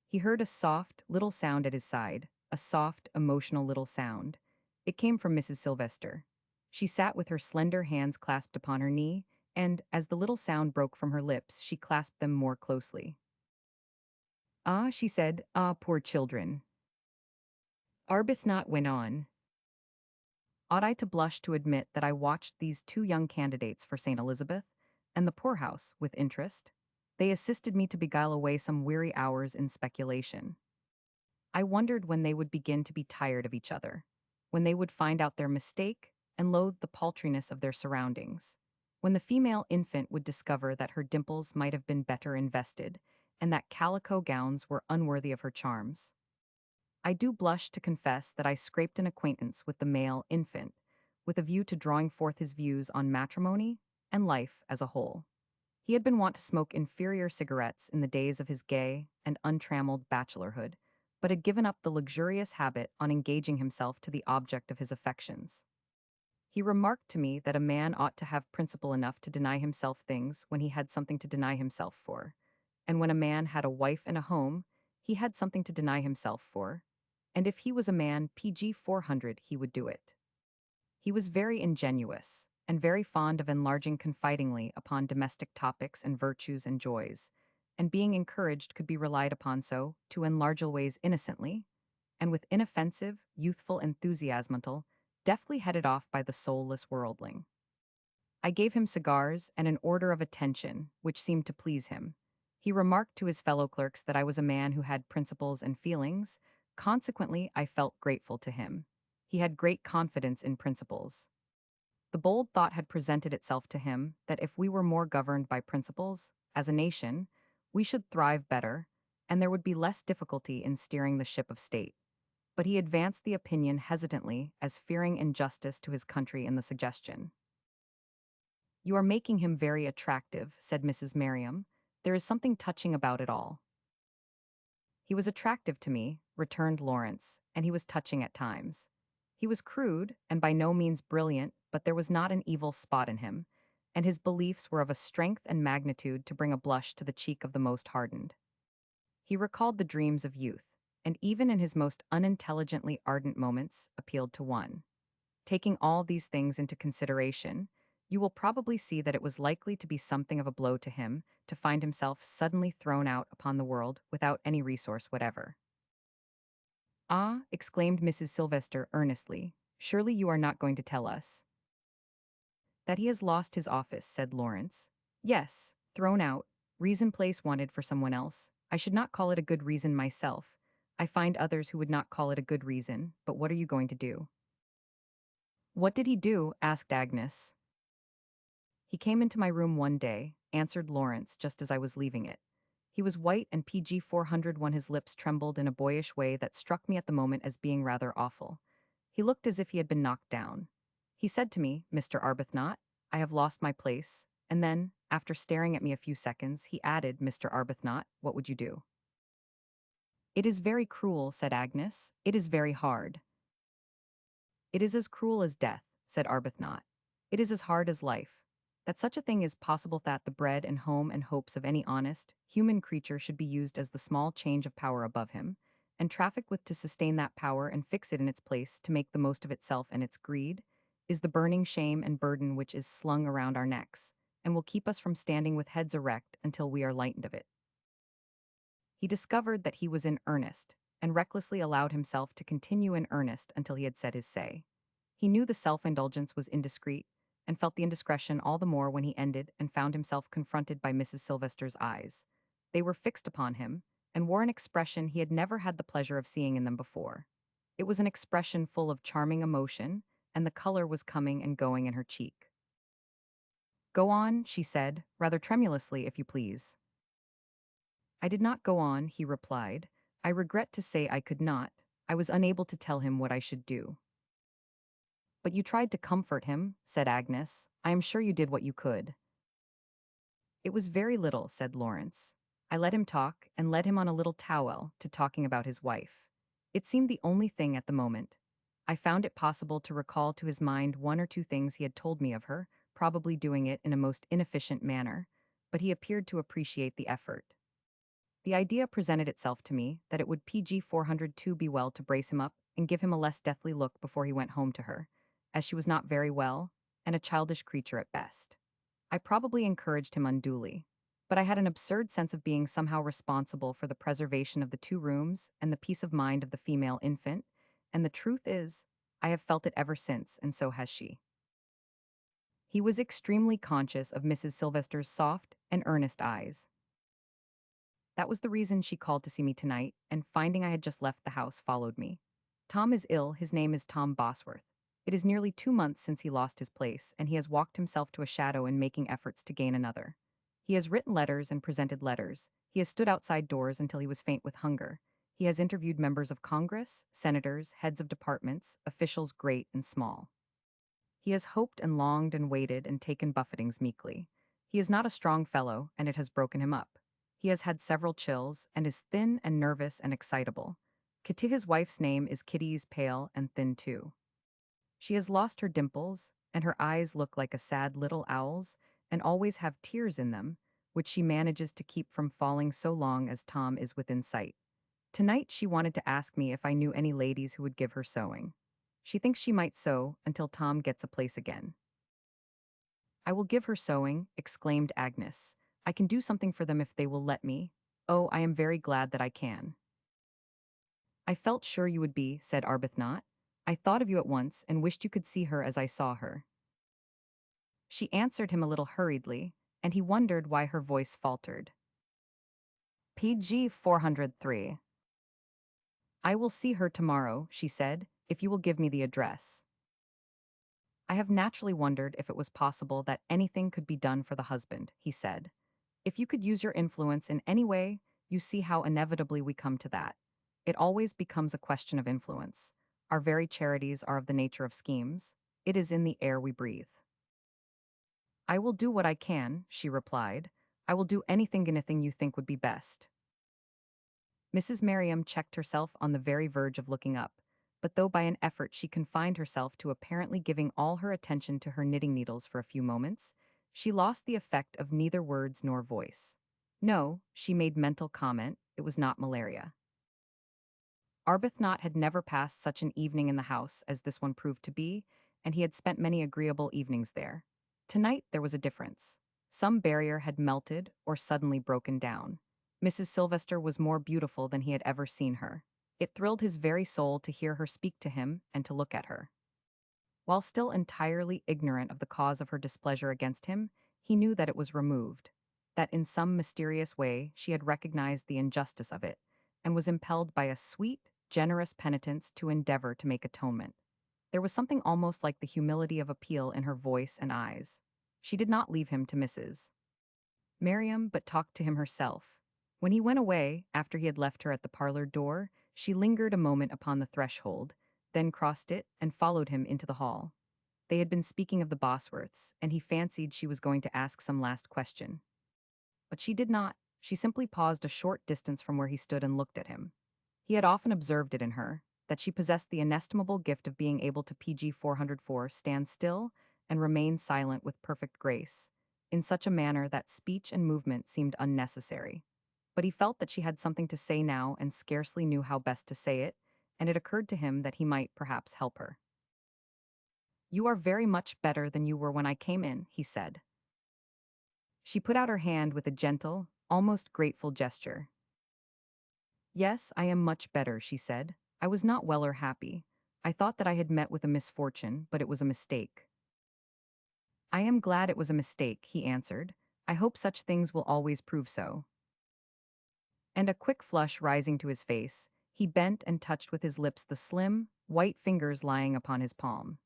He heard a soft, little sound at his side, a soft, emotional little sound. It came from Mrs. Sylvester. She sat with her slender hands clasped upon her knee, and, as the little sound broke from her lips, she clasped them more closely. "Ah," she said, "ah, poor children." Arbuthnot went on. "Ought I to blush to admit that I watched these 2 young candidates for St. Elizabeth and the poorhouse with interest? They assisted me to beguile away some weary hours in speculation. I wondered when they would begin to be tired of each other, when they would find out their mistake and loathe the paltriness of their surroundings, when the female infant would discover that her dimples might have been better invested, and that calico gowns were unworthy of her charms. I do blush to confess that I scraped an acquaintance with the male infant, with a view to drawing forth his views on matrimony and life as a whole. He had been wont to smoke inferior cigarettes in the days of his gay and untrammeled bachelorhood, but had given up the luxurious habit on engaging himself to the object of his affections. He remarked to me that a man ought to have principle enough to deny himself things when he had something to deny himself for, and when a man had a wife and a home, he had something to deny himself for, and if he was a man PG 400 he would do it. He was very ingenuous, and very fond of enlarging confidingly upon domestic topics and virtues and joys, and being encouraged could be relied upon so to enlarge always innocently, and with inoffensive, youthful enthusiasmental, deftly headed off by the soulless worldling. I gave him cigars and an order of attention, which seemed to please him. He remarked to his fellow clerks that I was a man who had principles and feelings, consequently, I felt grateful to him. He had great confidence in principles. The bold thought had presented itself to him that if we were more governed by principles, as a nation, we should thrive better, and there would be less difficulty in steering the ship of state. But he advanced the opinion hesitantly, as fearing injustice to his country in the suggestion. "You are making him very attractive," said Mrs. Merriam. "There is something touching about it all." "He was attractive to me," returned Lawrence, "and he was touching at times. He was crude, and by no means brilliant, but there was not an evil spot in him, and his beliefs were of a strength and magnitude to bring a blush to the cheek of the most hardened." He recalled the dreams of youth, and even in his most unintelligently ardent moments appealed to one. Taking all these things into consideration, you will probably see that it was likely to be something of a blow to him to find himself suddenly thrown out upon the world without any resource whatever. "Ah," exclaimed Mrs. Sylvester earnestly, "surely you are not going to tell us." "That he has lost his office," said Lawrence. "Yes, thrown out, reason place wanted for someone else. I should not call it a good reason myself. I find others who would not call it a good reason, but what are you going to do?" "What did he do?" asked Agnes. "He came into my room one day," answered Lawrence just as I was leaving it. "He was white and PG 400 when his lips trembled in a boyish way that struck me at the moment as being rather awful. He looked as if he had been knocked down. He said to me, 'Mr. Arbuthnot, I have lost my place,' and then, after staring at me a few seconds, he added, 'Mr. Arbuthnot, what would you do?'" "It is very cruel," said Agnes. "It is very hard." "It is as cruel as death," said Arbuthnot. "It is as hard as life. That such a thing is possible, that the bread and home and hopes of any honest, human creature should be used as the small change of power above him, and trafficked with to sustain that power and fix it in its place to make the most of itself and its greed, is the burning shame and burden which is slung around our necks, and will keep us from standing with heads erect until we are lightened of it." He discovered that he was in earnest, and recklessly allowed himself to continue in earnest until he had said his say. He knew the self-indulgence was indiscreet, and felt the indiscretion all the more when he ended and found himself confronted by Mrs. Sylvester's eyes. They were fixed upon him, and wore an expression he had never had the pleasure of seeing in them before. It was an expression full of charming emotion, and the color was coming and going in her cheek. "Go on," she said, rather tremulously, "if you please." "I did not go on," he replied. "I regret to say I could not. I was unable to tell him what I should do." "But you tried to comfort him," said Agnes. "I am sure you did what you could." "It was very little," said Lawrence. "I let him talk, and led him on a little towel to talking about his wife. It seemed the only thing at the moment. I found it possible to recall to his mind one or two things he had told me of her, probably doing it in a most inefficient manner, but he appeared to appreciate the effort. The idea presented itself to me that it would PG 402 be well to brace him up and give him a less deathly look before he went home to her, as she was not very well, and a childish creature at best. I probably encouraged him unduly, but I had an absurd sense of being somehow responsible for the preservation of the 2 rooms and the peace of mind of the female infant, and the truth is, I have felt it ever since, and so has she." He was extremely conscious of Mrs. Sylvester's soft and earnest eyes. "That was the reason she called to see me tonight, and finding I had just left the house, followed me. Tom is ill. His name is Tom Bosworth. It is nearly 2 months since he lost his place, and he has walked himself to a shadow in making efforts to gain another. He has written letters and presented letters. He has stood outside doors until he was faint with hunger. He has interviewed members of Congress, senators, heads of departments, officials great and small. He has hoped and longed and waited and taken buffetings meekly. He is not a strong fellow, and it has broken him up. He has had several chills, and is thin and nervous and excitable. Kitty, his wife's name, is Kitty's pale and thin too. She has lost her dimples, and her eyes look like a sad little owl's, and always have tears in them, which she manages to keep from falling so long as Tom is within sight. Tonight she wanted to ask me if I knew any ladies who would give her sewing. She thinks she might sew until Tom gets a place again. I will give her sewing, exclaimed Agnes. I can do something for them if they will let me. Oh, I am very glad that I can. I felt sure you would be, said Arbuthnot. I thought of you at once and wished you could see her as I saw her. She answered him a little hurriedly, and he wondered why her voice faltered. PG 403. I will see her tomorrow, she said, if you will give me the address. I have naturally wondered if it was possible that anything could be done for the husband, he said. If you could use your influence in any way, you see how inevitably we come to that. It always becomes a question of influence. Our very charities are of the nature of schemes. It is in the air we breathe. I will do what I can, she replied. I will do anything you think would be best. Mrs. Merriam checked herself on the very verge of looking up, but though by an effort she confined herself to apparently giving all her attention to her knitting needles for a few moments, she lost the effect of neither words nor voice. No, she made mental comment, it was not malaria. Arbuthnot had never passed such an evening in the house as this one proved to be, and he had spent many agreeable evenings there. Tonight there was a difference. Some barrier had melted or suddenly broken down. Mrs. Sylvester was more beautiful than he had ever seen her. It thrilled his very soul to hear her speak to him and to look at her. While still entirely ignorant of the cause of her displeasure against him, he knew that it was removed, that in some mysterious way she had recognized the injustice of it, and was impelled by a sweet, generous penitence to endeavor to make atonement. There was something almost like the humility of appeal in her voice and eyes. She did not leave him to Mrs. Miriam, but talked to him herself. When he went away, after he had left her at the parlor door, she lingered a moment upon the threshold, then crossed it and followed him into the hall. They had been speaking of the Bosworths, and he fancied she was going to ask some last question. But she did not. She simply paused a short distance from where he stood and looked at him. He had often observed it in her, that she possessed the inestimable gift of being able to PG 404 stand still and remain silent with perfect grace, in such a manner that speech and movement seemed unnecessary. But he felt that she had something to say now and scarcely knew how best to say it, and it occurred to him that he might perhaps help her. You are very much better than you were when I came in, he said. She put out her hand with a gentle, almost grateful gesture. Yes, I am much better, she said. I was not well or happy. I thought that I had met with a misfortune, but it was a mistake. I am glad it was a mistake, he answered. I hope such things will always prove so. And a quick flush rising to his face, he bent and touched with his lips the slim, white fingers lying upon his palm.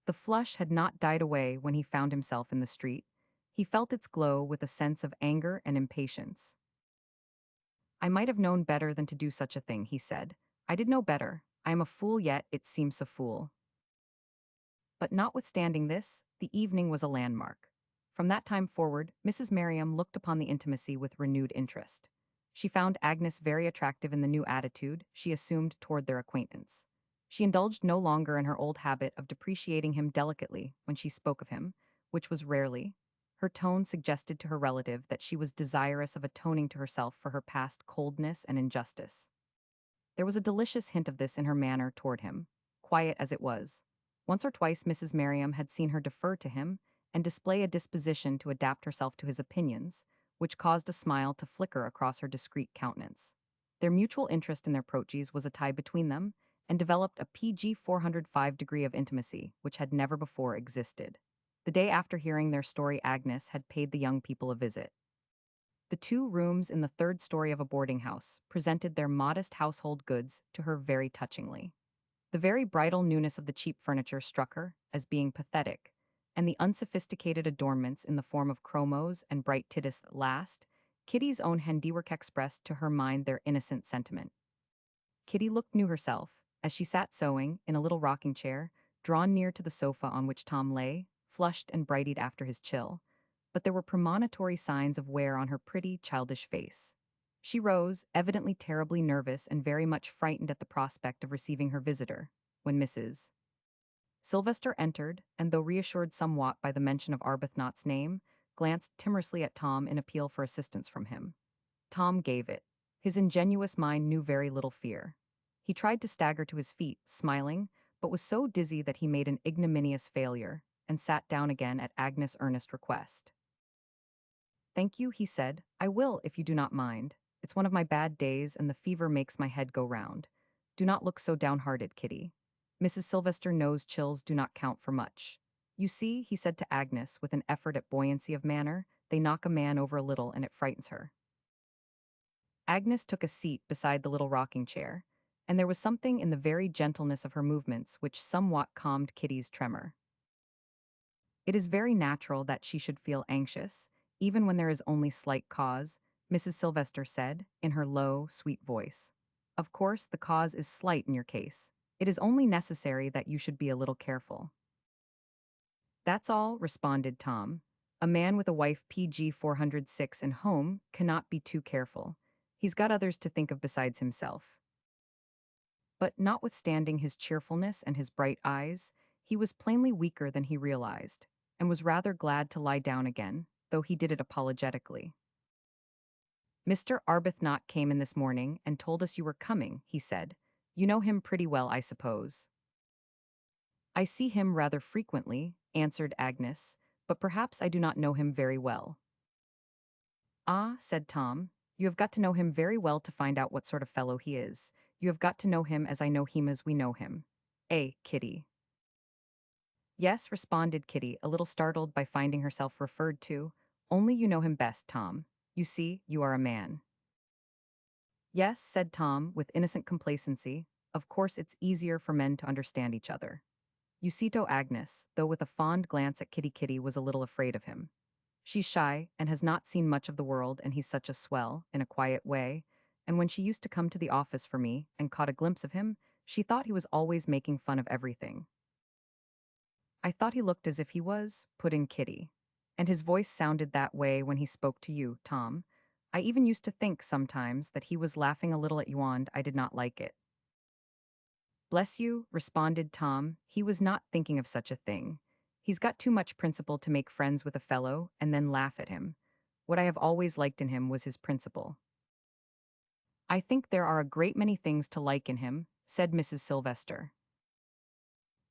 The flush had not died away when he found himself in the street. He felt its glow with a sense of anger and impatience. I might have known better than to do such a thing, he said. I did know better. I am a fool yet, it seems a fool. But notwithstanding this, the evening was a landmark. From that time forward, Mrs. Merriam looked upon the intimacy with renewed interest. She found Agnes very attractive in the new attitude she assumed toward their acquaintance. She indulged no longer in her old habit of depreciating him delicately when she spoke of him, which was rarely. Her tone suggested to her relative that she was desirous of atoning to herself for her past coldness and injustice. There was a delicious hint of this in her manner toward him, quiet as it was. Once or twice Mrs. Merriam had seen her defer to him and display a disposition to adapt herself to his opinions, which caused a smile to flicker across her discreet countenance. Their mutual interest in their proteges was a tie between them, and developed a PG 405 degree of intimacy which had never before existed. The day after hearing their story, Agnes had paid the young people a visit. The 2 rooms in the 3rd story of a boarding house presented their modest household goods to her very touchingly. The very bridal newness of the cheap furniture struck her as being pathetic, and the unsophisticated adornments in the form of chromos and bright titis last, Kitty's own handiwork expressed to her mind their innocent sentiment. Kitty looked new herself, as she sat sewing in a little rocking chair, drawn near to the sofa on which Tom lay, flushed and brightened after his chill, but there were premonitory signs of wear on her pretty, childish face. She rose, evidently terribly nervous and very much frightened at the prospect of receiving her visitor, when Mrs. Sylvester entered, and though reassured somewhat by the mention of Arbuthnot's name, glanced timorously at Tom in appeal for assistance from him. Tom gave it. His ingenuous mind knew very little fear. He tried to stagger to his feet, smiling, but was so dizzy that he made an ignominious failure, and sat down again at Agnes' earnest request. Thank you, he said. I will, if you do not mind. It's one of my bad days, and the fever makes my head go round. Do not look so downhearted, Kitty. Mrs. Sylvester knows chills do not count for much. You see, he said to Agnes with an effort at buoyancy of manner, they knock a man over a little and it frightens her. Agnes took a seat beside the little rocking chair, and there was something in the very gentleness of her movements which somewhat calmed Kitty's tremor. It is very natural that she should feel anxious, even when there is only slight cause, Mrs. Sylvester said, in her low, sweet voice. Of course, the cause is slight in your case. It is only necessary that you should be a little careful. That's all, responded Tom. A man with a wife PG 406 and home cannot be too careful. He's got others to think of besides himself. But notwithstanding his cheerfulness and his bright eyes, he was plainly weaker than he realized, and was rather glad to lie down again, though he did it apologetically. Mr. Arbuthnot came in this morning and told us you were coming, he said. You know him pretty well, I suppose. I see him rather frequently, answered Agnes, but perhaps I do not know him very well. Ah, said Tom, you have got to know him very well to find out what sort of fellow he is. You have got to know him as I know him as we know him. Eh, Kitty? Yes, responded Kitty, a little startled by finding herself referred to. Only you know him best, Tom. You see, you are a man. Yes, said Tom, with innocent complacency. Of course it's easier for men to understand each other. Usito Agnes, though with a fond glance at Kitty, was a little afraid of him. She's shy, and has not seen much of the world, and he's such a swell, in a quiet way, and when she used to come to the office for me, and caught a glimpse of him, she thought he was always making fun of everything. I thought he looked as if he was, put in Kitty. And his voice sounded that way when he spoke to you, Tom. I even used to think, sometimes, that he was laughing a little at you, and I did not like it. Bless you, responded Tom, he was not thinking of such a thing. He's got too much principle to make friends with a fellow and then laugh at him. What I have always liked in him was his principle. I think there are a great many things to like in him, said Mrs. Sylvester.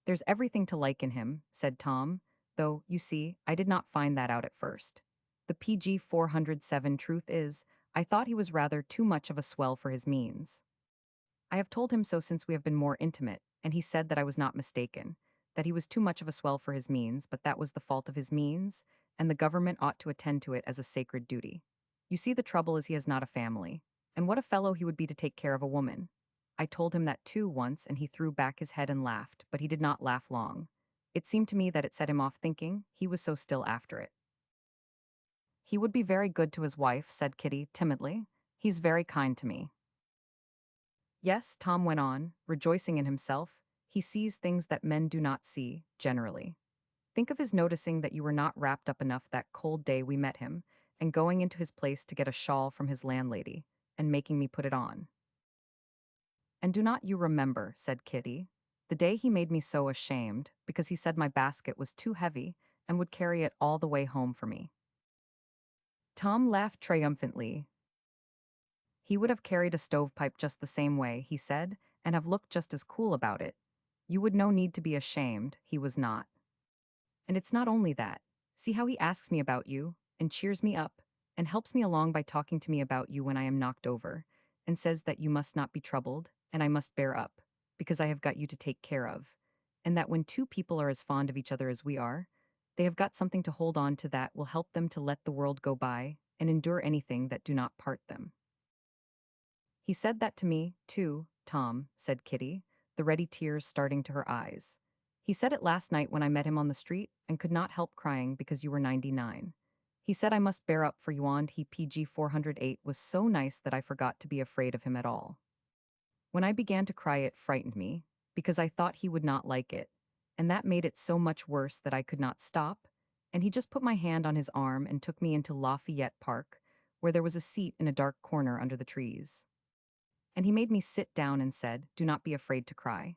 There's everything to like in him, said Tom, though, you see, I did not find that out at first. The PG 407 truth is, I thought he was rather too much of a swell for his means. I have told him so since we have been more intimate, and he said that I was not mistaken, that he was too much of a swell for his means, but that was the fault of his means, and the government ought to attend to it as a sacred duty. You see, the trouble is he has not a family, and what a fellow he would be to take care of a woman. I told him that too once, and he threw back his head and laughed, but he did not laugh long. It seemed to me that it set him off thinking, he was so still after it. He would be very good to his wife, said Kitty, timidly. He's very kind to me. Yes, Tom went on, rejoicing in himself, he sees things that men do not see, generally. Think of his noticing that you were not wrapped up enough that cold day we met him, and going into his place to get a shawl from his landlady, and making me put it on. And do not you remember, said Kitty, the day he made me so ashamed, because he said my basket was too heavy, and would carry it all the way home for me. Tom laughed triumphantly. He would have carried a stovepipe just the same way, he said, and have looked just as cool about it. You would no need to be ashamed, he was not. And it's not only that. See how he asks me about you, and cheers me up, and helps me along by talking to me about you when I am knocked over, and says that you must not be troubled, and I must bear up, because I have got you to take care of, and that when two people are as fond of each other as we are, they have got something to hold on to that will help them to let the world go by, and endure anything that do not part them. He said that to me, too, Tom, said Kitty, the ready tears starting to her eyes. He said it last night when I met him on the street and could not help crying because you were 99. He said I must bear up for you, and he PG 408 was so nice that I forgot to be afraid of him at all. When I began to cry it frightened me, because I thought he would not like it, and that made it so much worse that I could not stop, and he just put my hand on his arm and took me into Lafayette Park, where there was a seat in a dark corner under the trees. And he made me sit down and said, do not be afraid to cry.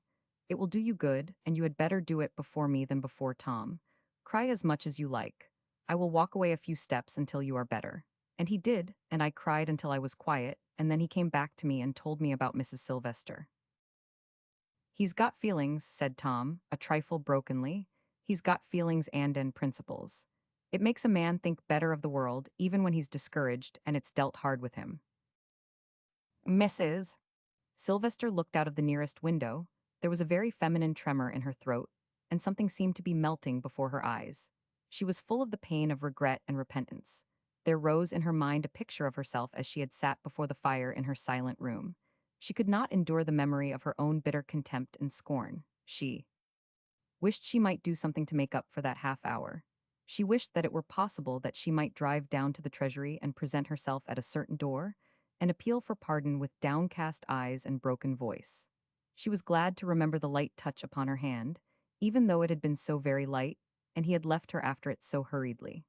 It will do you good, and you had better do it before me than before Tom. Cry as much as you like. I will walk away a few steps until you are better. And he did, and I cried until I was quiet, and then he came back to me and told me about Mrs. Sylvester. He's got feelings, said Tom, a trifle brokenly. He's got feelings and principles. It makes a man think better of the world even when he's discouraged and it's dealt hard with him. Mrs. Sylvester looked out of the nearest window. There was a very feminine tremor in her throat, and something seemed to be melting before her eyes. She was full of the pain of regret and repentance. There rose in her mind a picture of herself as she had sat before the fire in her silent room. She could not endure the memory of her own bitter contempt and scorn. She wished she might do something to make up for that half hour. She wished that it were possible that she might drive down to the treasury and present herself at a certain door, and appeal for pardon with downcast eyes and broken voice. She was glad to remember the light touch upon her hand, even though it had been so very light, and he had left her after it so hurriedly.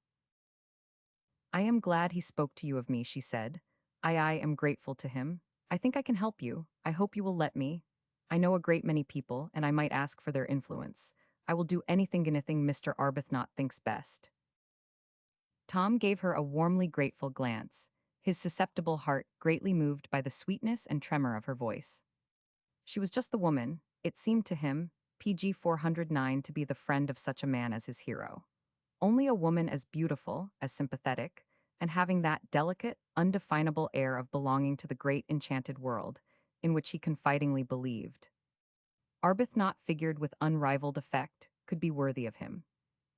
I am glad he spoke to you of me, she said. I am grateful to him. I think I can help you. I hope you will let me. I know a great many people, and I might ask for their influence. I will do anything Mr. Arbuthnot thinks best. Tom gave her a warmly grateful glance, his susceptible heart greatly moved by the sweetness and tremor of her voice. She was just the woman, it seemed to him, PG 409, to be the friend of such a man as his hero. Only a woman as beautiful, as sympathetic, and having that delicate, undefinable air of belonging to the great enchanted world, in which he confidingly believed. Arbuthnot figured with unrivaled effect, could be worthy of him.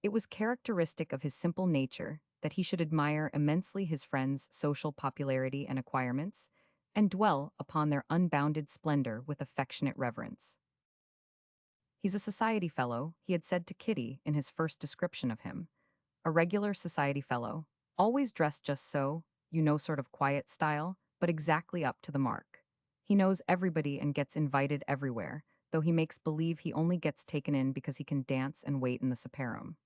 It was characteristic of his simple nature that he should admire immensely his friend's social popularity and acquirements, and dwell upon their unbounded splendor with affectionate reverence. He's a society fellow, he had said to Kitty in his first description of him. A regular society fellow, always dressed just so, sort of quiet style, but exactly up to the mark. He knows everybody and gets invited everywhere, though he makes believe he only gets taken in because he can dance and wait in the separum.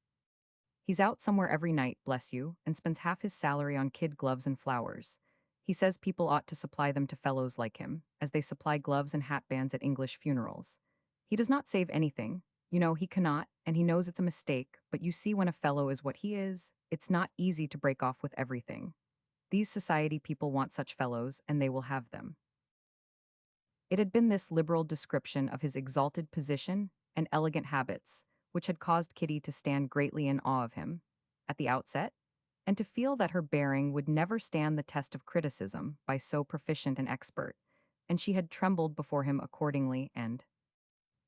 He's out somewhere every night, bless you, and spends half his salary on kid gloves and flowers. He says people ought to supply them to fellows like him, as they supply gloves and hatbands at English funerals. He does not save anything. He cannot, and he knows it's a mistake, but you see when a fellow is what he is, it's not easy to break off with everything. These society people want such fellows, and they will have them. It had been this liberal description of his exalted position and elegant habits which had caused Kitty to stand greatly in awe of him, at the outset, and to feel that her bearing would never stand the test of criticism by so proficient an expert, and she had trembled before him accordingly and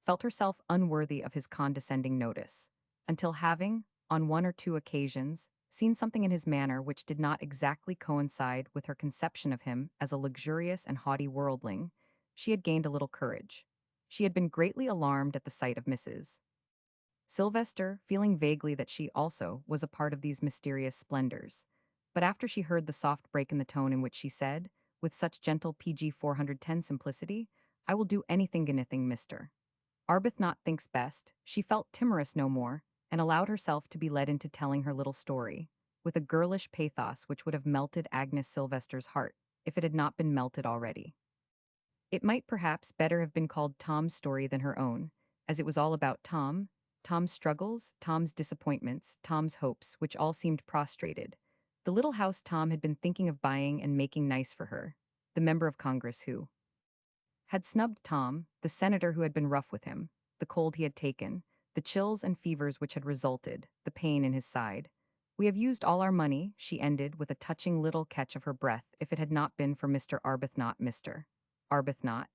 felt herself unworthy of his condescending notice, until having, on one or two occasions, seen something in his manner which did not exactly coincide with her conception of him as a luxurious and haughty worldling, she had gained a little courage. She had been greatly alarmed at the sight of Mrs. Sylvester, feeling vaguely that she also was a part of these mysterious splendors. But after she heard the soft break in the tone in which she said, with such gentle PG 410 simplicity, I will do anything, Mr. Arbuthnot thinks best, she felt timorous no more, and allowed herself to be led into telling her little story, with a girlish pathos which would have melted Agnes Sylvester's heart, if it had not been melted already. It might perhaps better have been called Tom's story than her own, as it was all about Tom, Tom's struggles, Tom's disappointments, Tom's hopes, which all seemed prostrated. The little house Tom had been thinking of buying and making nice for her, the member of Congress who had snubbed Tom, the senator who had been rough with him, the cold he had taken, the chills and fevers which had resulted, the pain in his side. We have used all our money, she ended with a touching little catch of her breath, if it had not been for Mr. Arbuthnot, Mr. Arbuthnot.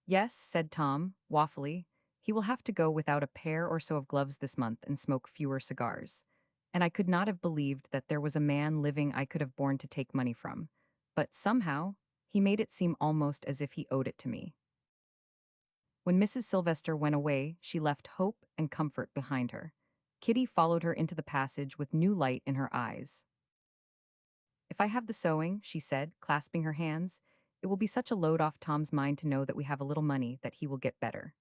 Yes, said Tom, waffly. He will have to go without a pair or so of gloves this month and smoke fewer cigars. And I could not have believed that there was a man living I could have borne to take money from. But somehow, he made it seem almost as if he owed it to me. When Mrs. Sylvester went away, she left hope and comfort behind her. Kitty followed her into the passage with new light in her eyes. If I have the sewing, she said, clasping her hands, it will be such a load off Tom's mind to know that we have a little money that he will get better.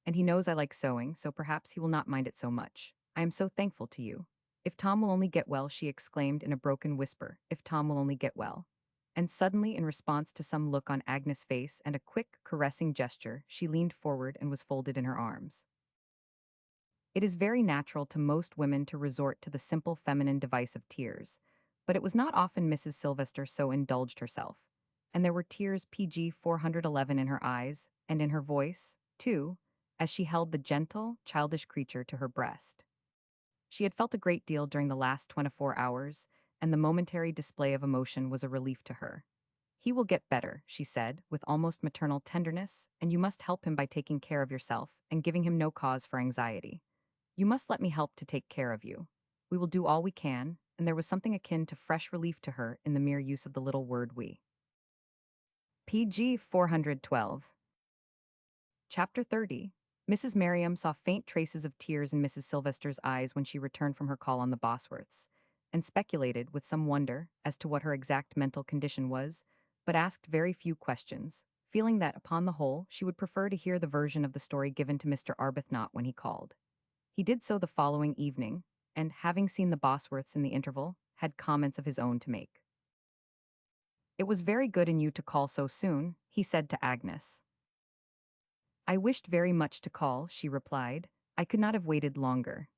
And he knows I like sewing, so perhaps he will not mind it so much. I am so thankful to you. If Tom will only get well, she exclaimed in a broken whisper, if Tom will only get well. And suddenly, in response to some look on Agnes' face and a quick, caressing gesture, she leaned forward and was folded in her arms. It is very natural to most women to resort to the simple feminine device of tears, but it was not often Mrs. Sylvester so indulged herself, and there were tears PG 411 in her eyes, and in her voice, too, as she held the gentle, childish creature to her breast. She had felt a great deal during the last 24 hours, and the momentary display of emotion was a relief to her. "He will get better," she said, with almost maternal tenderness, "and you must help him by taking care of yourself and giving him no cause for anxiety. You must let me help to take care of you. We will do all we can," and there was something akin to fresh relief to her in the mere use of the little word we. PG 412. Chapter 30. Mrs. Merriam saw faint traces of tears in Mrs. Sylvester's eyes when she returned from her call on the Bosworths, and speculated with some wonder as to what her exact mental condition was, but asked very few questions, feeling that, upon the whole, she would prefer to hear the version of the story given to Mr. Arbuthnot when he called. He did so the following evening, and, having seen the Bosworths in the interval, had comments of his own to make. "It was very good in you to call so soon," he said to Agnes. "I wished very much to call," she replied. "I could not have waited longer."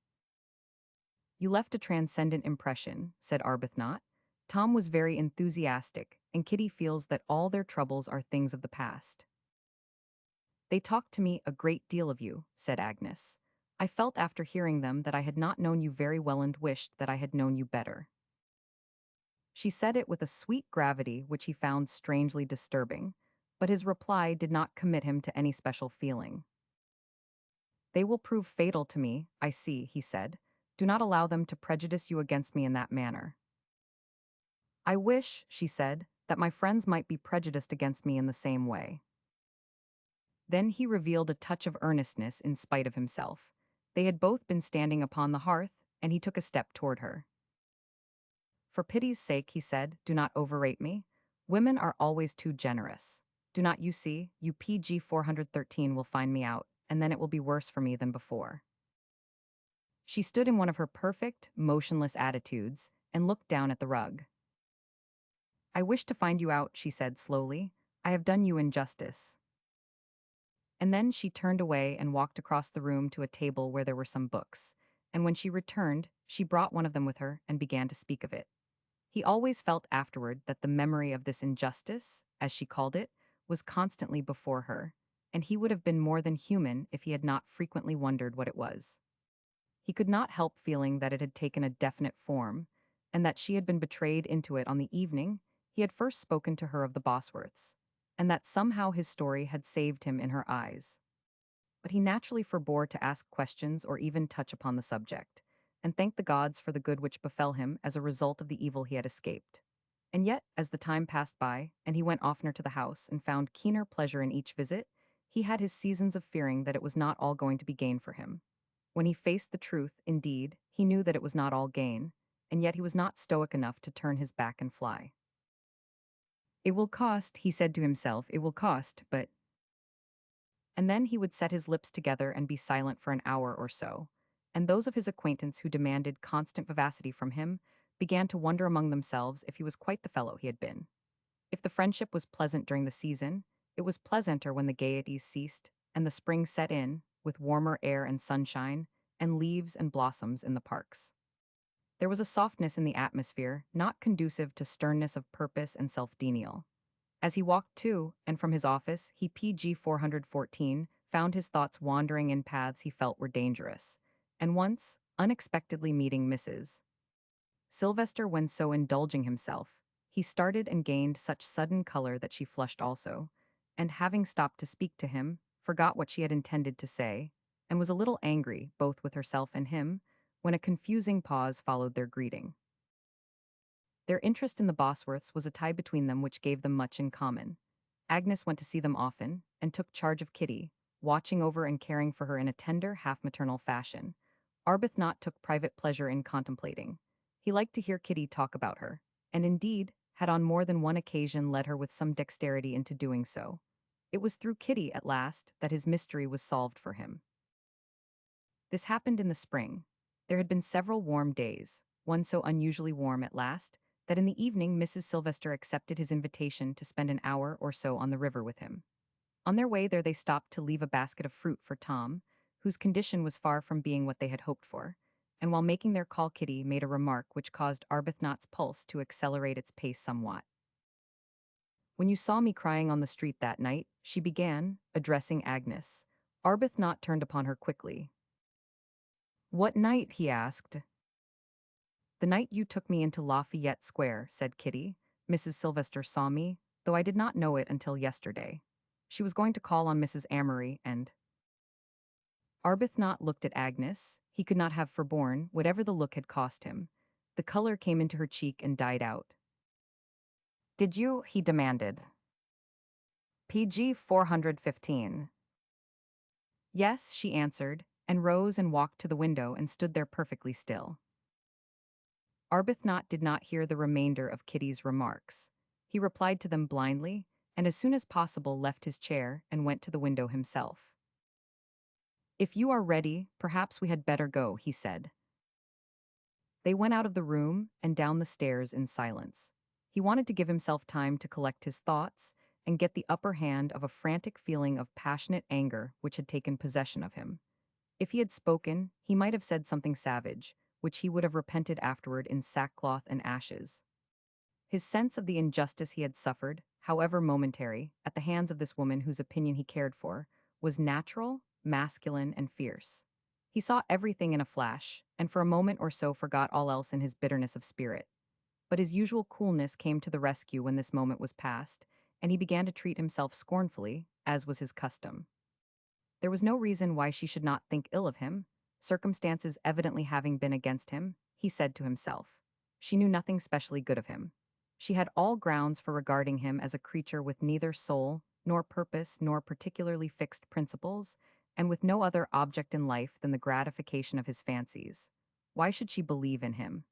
"You left a transcendent impression," said Arbuthnot. "Tom was very enthusiastic, and Kitty feels that all their troubles are things of the past." "They talked to me a great deal of you," said Agnes. "I felt after hearing them that I had not known you very well and wished that I had known you better." She said it with a sweet gravity which he found strangely disturbing, but his reply did not commit him to any special feeling. "They will prove fatal to me, I see," he said. "Do not allow them to prejudice you against me in that manner." "I wish," she said, "that my friends might be prejudiced against me in the same way." Then he revealed a touch of earnestness in spite of himself. They had both been standing upon the hearth, and he took a step toward her. "For pity's sake," he said, "do not overrate me. Women are always too generous. Do not you see, you PG 413 will find me out, and then it will be worse for me than before." She stood in one of her perfect, motionless attitudes, and looked down at the rug. "I wish to find you out," she said slowly. "I have done you injustice." And then she turned away and walked across the room to a table where there were some books, and when she returned, she brought one of them with her and began to speak of it. He always felt afterward that the memory of this injustice, as she called it, was constantly before her, and he would have been more than human if he had not frequently wondered what it was. He could not help feeling that it had taken a definite form, and that she had been betrayed into it on the evening he had first spoken to her of the Bosworths, and that somehow his story had saved him in her eyes. But he naturally forbore to ask questions or even touch upon the subject, and thanked the gods for the good which befell him as a result of the evil he had escaped. And yet, as the time passed by, and he went oftener to the house and found keener pleasure in each visit, he had his seasons of fearing that it was not all going to be gain for him. When he faced the truth, indeed, he knew that it was not all gain, and yet he was not stoic enough to turn his back and fly. "It will cost," he said to himself, "it will cost, but—" And then he would set his lips together and be silent for an hour or so, and those of his acquaintance who demanded constant vivacity from him began to wonder among themselves if he was quite the fellow he had been. If the friendship was pleasant during the season, it was pleasanter when the gaieties ceased, and the spring set in, with warmer air and sunshine, and leaves and blossoms in the parks. There was a softness in the atmosphere not conducive to sternness of purpose and self-denial. As he walked to and from his office, he PG 414 found his thoughts wandering in paths he felt were dangerous, and once, unexpectedly meeting Mrs. Sylvester when so indulging himself, he started and gained such sudden color that she flushed also, and having stopped to speak to him, forgot what she had intended to say, and was a little angry both with herself and him, when a confusing pause followed their greeting. Their interest in the Bosworths was a tie between them which gave them much in common. Agnes went to see them often, and took charge of Kitty, watching over and caring for her in a tender, half-maternal fashion. Arbuthnot took private pleasure in contemplating. He liked to hear Kitty talk about her, and indeed, had on more than one occasion led her with some dexterity into doing so. It was through Kitty, at last, that his mystery was solved for him. This happened in the spring. There had been several warm days, one so unusually warm at last, that in the evening Mrs. Sylvester accepted his invitation to spend an hour or so on the river with him. On their way there they stopped to leave a basket of fruit for Tom, whose condition was far from being what they had hoped for, and while making their call Kitty made a remark which caused Arbuthnot's pulse to accelerate its pace somewhat. "When you saw me crying on the street that night," she began, addressing Agnes, Arbuthnot turned upon her quickly. "What night?" he asked. "The night you took me into Lafayette Square," said Kitty. "Mrs. Sylvester saw me, though I did not know it until yesterday. She was going to call on Mrs. Amory and—" Arbuthnot looked at Agnes. He could not have forborne, whatever the look had cost him. The color came into her cheek and died out. "Did you?" he demanded. PG 415. "Yes," she answered, and rose and walked to the window and stood there perfectly still. Arbuthnot did not hear the remainder of Kitty's remarks. He replied to them blindly, and as soon as possible left his chair and went to the window himself. "If you are ready, perhaps we had better go," he said. They went out of the room and down the stairs in silence. He wanted to give himself time to collect his thoughts and get the upper hand of a frantic feeling of passionate anger which had taken possession of him. If he had spoken, he might have said something savage, which he would have repented afterward in sackcloth and ashes. His sense of the injustice he had suffered, however momentary, at the hands of this woman whose opinion he cared for, was natural, masculine, and fierce. He saw everything in a flash, and for a moment or so forgot all else in his bitterness of spirit. But his usual coolness came to the rescue when this moment was past, and he began to treat himself scornfully, as was his custom. There was no reason why she should not think ill of him, circumstances evidently having been against him, he said to himself. She knew nothing specially good of him. She had all grounds for regarding him as a creature with neither soul, nor purpose, nor particularly fixed principles, and with no other object in life than the gratification of his fancies. Why should she believe in him?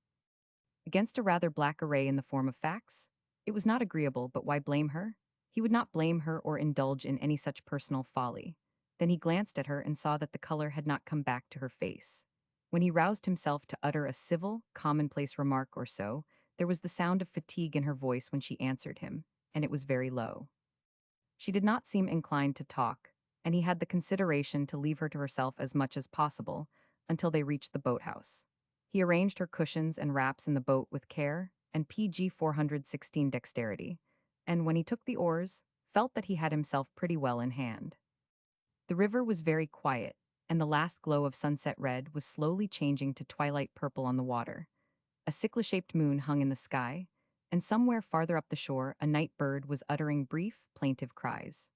Against a rather black array in the form of facts? It was not agreeable, but why blame her? He would not blame her or indulge in any such personal folly. Then he glanced at her and saw that the color had not come back to her face. When he roused himself to utter a civil, commonplace remark or so, there was the sound of fatigue in her voice when she answered him, and it was very low. She did not seem inclined to talk, and he had the consideration to leave her to herself as much as possible until they reached the boathouse. He arranged her cushions and wraps in the boat with care and PG 416 dexterity, and when he took the oars, felt that he had himself pretty well in hand. The river was very quiet, and the last glow of sunset red was slowly changing to twilight purple on the water. A sickle-shaped moon hung in the sky, and somewhere farther up the shore a night bird was uttering brief, plaintive cries.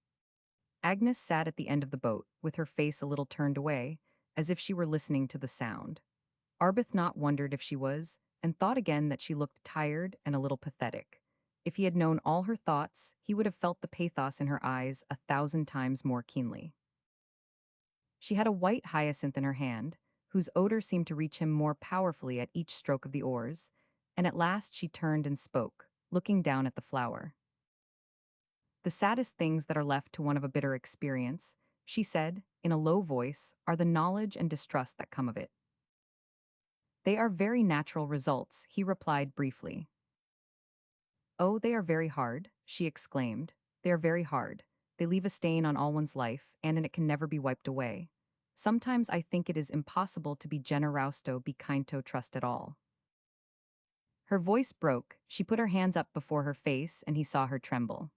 Agnes sat at the end of the boat, with her face a little turned away, as if she were listening to the sound. Arbuthnot wondered if she was, and thought again that she looked tired and a little pathetic. If he had known all her thoughts, he would have felt the pathos in her eyes 1,000 times more keenly. She had a white hyacinth in her hand, whose odor seemed to reach him more powerfully at each stroke of the oars, and at last she turned and spoke, looking down at the flower. "The saddest things that are left to one of a bitter experience," she said, in a low voice, "are the knowledge and distrust that come of it." "They are very natural results," he replied briefly. "Oh, they are very hard," she exclaimed. "They are very hard. They leave a stain on all one's life, and it can never be wiped away. Sometimes I think it is impossible to be generausto be kindto trust at all." Her voice broke, she put her hands up before her face, and he saw her tremble.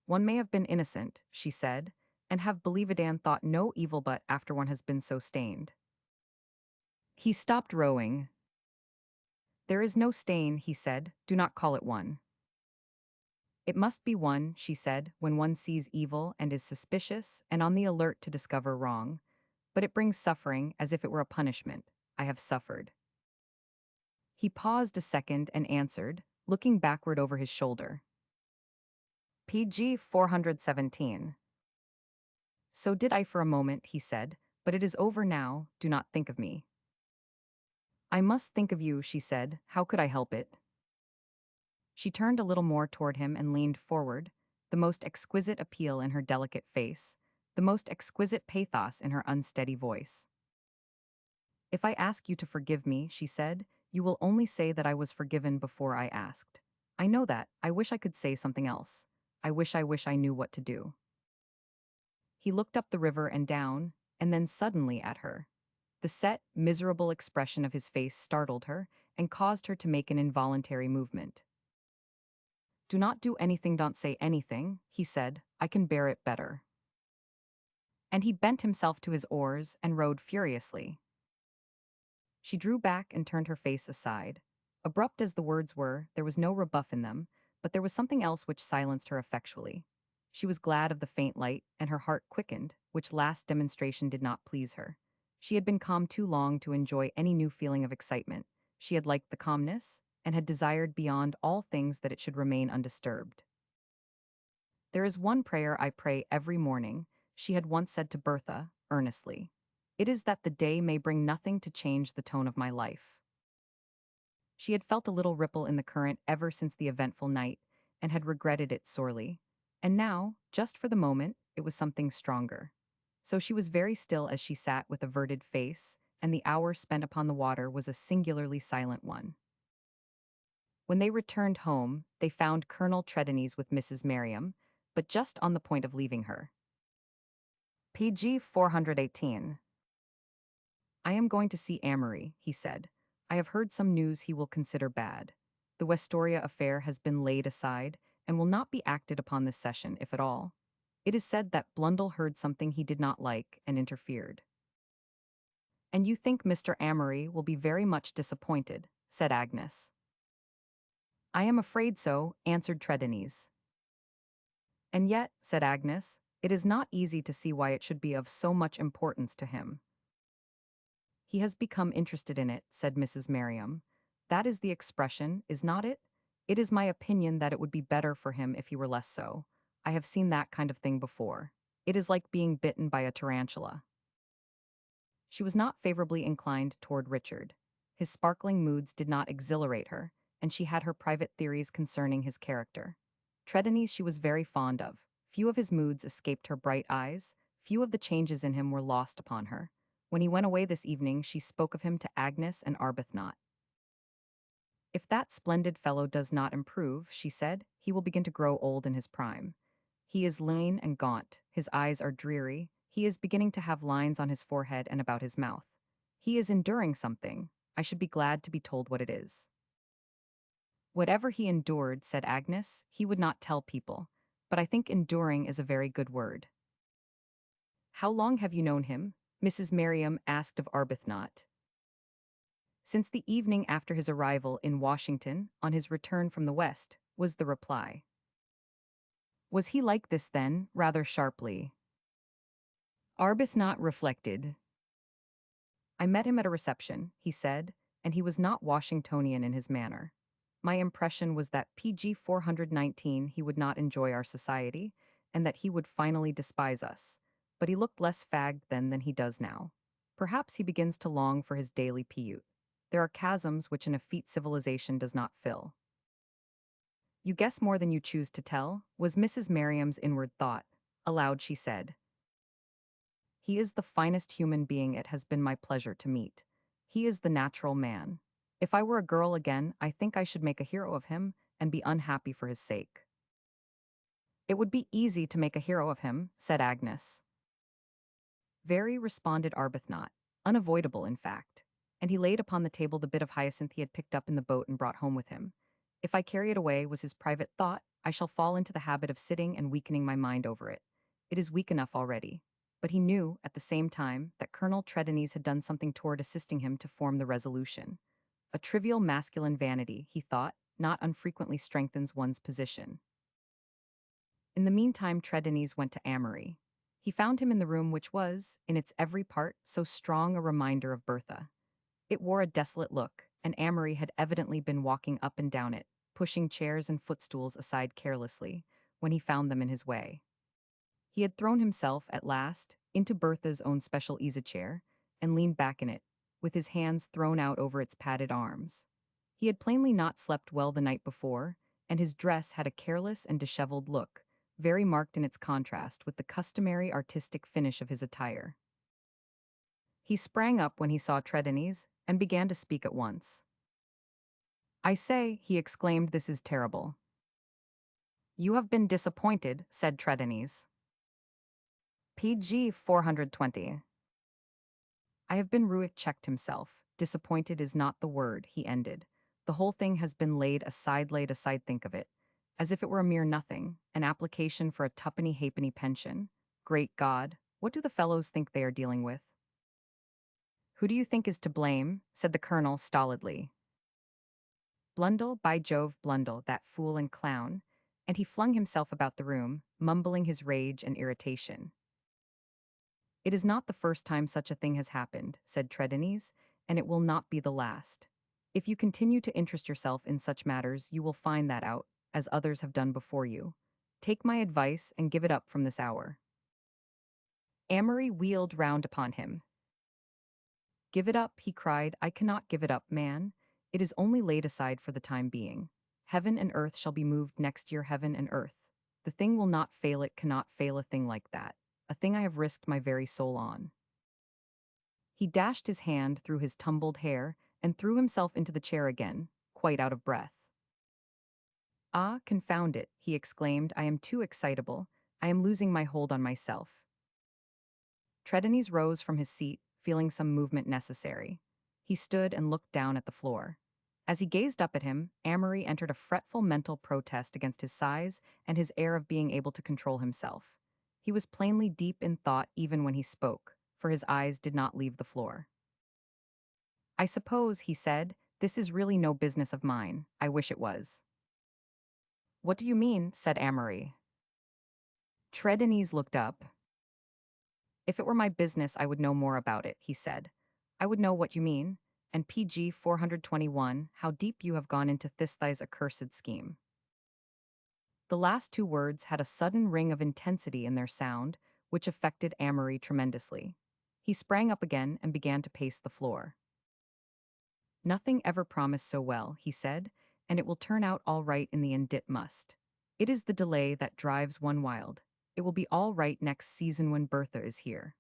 "One may have been innocent," she said, "and have believed and thought no evil but after one has been so stained." He stopped rowing. "There is no stain," he said, "do not call it one." "It must be one," she said, "when one sees evil and is suspicious and on the alert to discover wrong. But it brings suffering as if it were a punishment. I have suffered." He paused a second and answered, looking backward over his shoulder. PG 417. "So did I for a moment," he said, "but it is over now, do not think of me." "I must think of you," she said, "how could I help it?" She turned a little more toward him and leaned forward, the most exquisite appeal in her delicate face, the most exquisite pathos in her unsteady voice. "If I ask you to forgive me," she said, "you will only say that I was forgiven before I asked. I know that. I wish I could say something else. I wish I knew what to do." He looked up the river and down, and then suddenly at her. The set, miserable expression of his face startled her and caused her to make an involuntary movement. "Do not do anything, don't say anything," he said. "I can bear it better." and he bent himself to his oars and rowed furiously. She drew back and turned her face aside. Abrupt as the words were, there was no rebuff in them, but there was something else which silenced her effectually. She was glad of the faint light, and her heart quickened, which last demonstration did not please her. She had been calm too long to enjoy any new feeling of excitement. She had liked the calmness, and had desired beyond all things that it should remain undisturbed. There is one prayer I pray every morning, she had once said to Bertha, earnestly. It is that the day may bring nothing to change the tone of my life. She had felt a little ripple in the current ever since the eventful night, and had regretted it sorely. And now, just for the moment, it was something stronger. So she was very still as she sat with averted face, and the hour spent upon the water was a singularly silent one. When they returned home, they found Colonel Trelawney's with Mrs. Merriam, but just on the point of leaving her. PG 418. I am going to see Amory, he said. I have heard some news he will consider bad. The Westoria affair has been laid aside, and will not be acted upon this session, if at all. It is said that Blundell heard something he did not like and interfered. And you think Mr. Amory will be very much disappointed, said Agnes. I am afraid so, answered Trelawney's. And yet, said Agnes, it is not easy to see why it should be of so much importance to him. He has become interested in it, said Mrs. Merriam. That is the expression, is not it? It is my opinion that it would be better for him if he were less so. I have seen that kind of thing before. It is like being bitten by a tarantula. She was not favorably inclined toward Richard. His sparkling moods did not exhilarate her, and she had her private theories concerning his character. Trelawney's she was very fond of. Few of his moods escaped her bright eyes, few of the changes in him were lost upon her. When he went away this evening, she spoke of him to Agnes and Arbuthnot. If that splendid fellow does not improve, she said, he will begin to grow old in his prime. He is lean and gaunt, his eyes are dreary, he is beginning to have lines on his forehead and about his mouth. He is enduring something. I should be glad to be told what it is. Whatever he endured, said Agnes, he would not tell people, but I think enduring is a very good word. How long have you known him? Mrs. Merriam asked of Arbuthnot. Since the evening after his arrival in Washington, on his return from the West, was the reply. Was he like this then, rather sharply? Arbuthnot reflected. I met him at a reception, he said, and he was not Washingtonian in his manner. My impression was that PG 419 he would not enjoy our society, and that he would finally despise us. But he looked less fagged then than he does now. Perhaps he begins to long for his daily peyote. There are chasms which an effete civilization does not fill. You guess more than you choose to tell, was Mrs. Merriam's inward thought. Aloud she said. He is the finest human being it has been my pleasure to meet. He is the natural man. If I were a girl again, I think I should make a hero of him and be unhappy for his sake. It would be easy to make a hero of him, said Agnes. Very, responded Arbuthnot. Unavoidable, in fact. And he laid upon the table the bit of hyacinth he had picked up in the boat and brought home with him. If I carry it away, was his private thought, I shall fall into the habit of sitting and weakening my mind over it. It is weak enough already. But he knew, at the same time, that Colonel Trelawney's had done something toward assisting him to form the resolution. A trivial masculine vanity, he thought, not unfrequently strengthens one's position. In the meantime, Trelawney's went to Amory. He found him in the room which was, in its every part, so strong a reminder of Bertha. It wore a desolate look, and Amory had evidently been walking up and down it, pushing chairs and footstools aside carelessly, when he found them in his way. He had thrown himself, at last, into Bertha's own special easy-chair, and leaned back in it, with his hands thrown out over its padded arms. He had plainly not slept well the night before, and his dress had a careless and disheveled look, very marked in its contrast with the customary artistic finish of his attire. He sprang up when he saw Trelawney's, and began to speak at once. I say, he exclaimed, this is terrible. You have been disappointed, said Trelawney's. PG 420. I have been ruined, checked himself. Disappointed is not the word, he ended. The whole thing has been laid aside, think of it. As if it were a mere nothing, an application for a tuppenny halfpenny pension. Great God, What do the fellows think they are dealing with? Who do you think is to blame? Said the colonel stolidly. Blundell, by Jove, Blundell, that fool and clown. And he flung himself about the room, mumbling his rage and irritation. It is not the first time such a thing has happened, said Tredinis, and it will not be the last. If you continue to interest yourself in such matters, you will find that out, as others have done before you. Take my advice and give it up from this hour. Amory wheeled round upon him. Give it up, he cried. I cannot give it up, man. It is only laid aside for the time being. Heaven and earth shall be moved next year, heaven and earth. The thing will not fail, it cannot fail, a thing like that. A thing I have risked my very soul on. He dashed his hand through his tumbled hair and threw himself into the chair again, quite out of breath. Ah, confound it, he exclaimed, I am too excitable. I am losing my hold on myself. Tredinis rose from his seat, feeling some movement necessary. He stood and looked down at the floor. As he gazed up at him, Amory entered a fretful mental protest against his size and his air of being able to control himself. He was plainly deep in thought even when he spoke, for his eyes did not leave the floor. I suppose, he said, this is really no business of mine. I wish it was. What do you mean? Said Amory. Tredinis looked up. If it were my business, I would know more about it, he said. I would know what you mean, and PG 421, how deep you have gone into Thisthi's accursed scheme. The last two words had a sudden ring of intensity in their sound, which affected Amory tremendously. He sprang up again and began to pace the floor. Nothing ever promised so well, he said, and it will turn out all right in the end, it must. It is the delay that drives one wild. It will be all right next season when Bertha is here.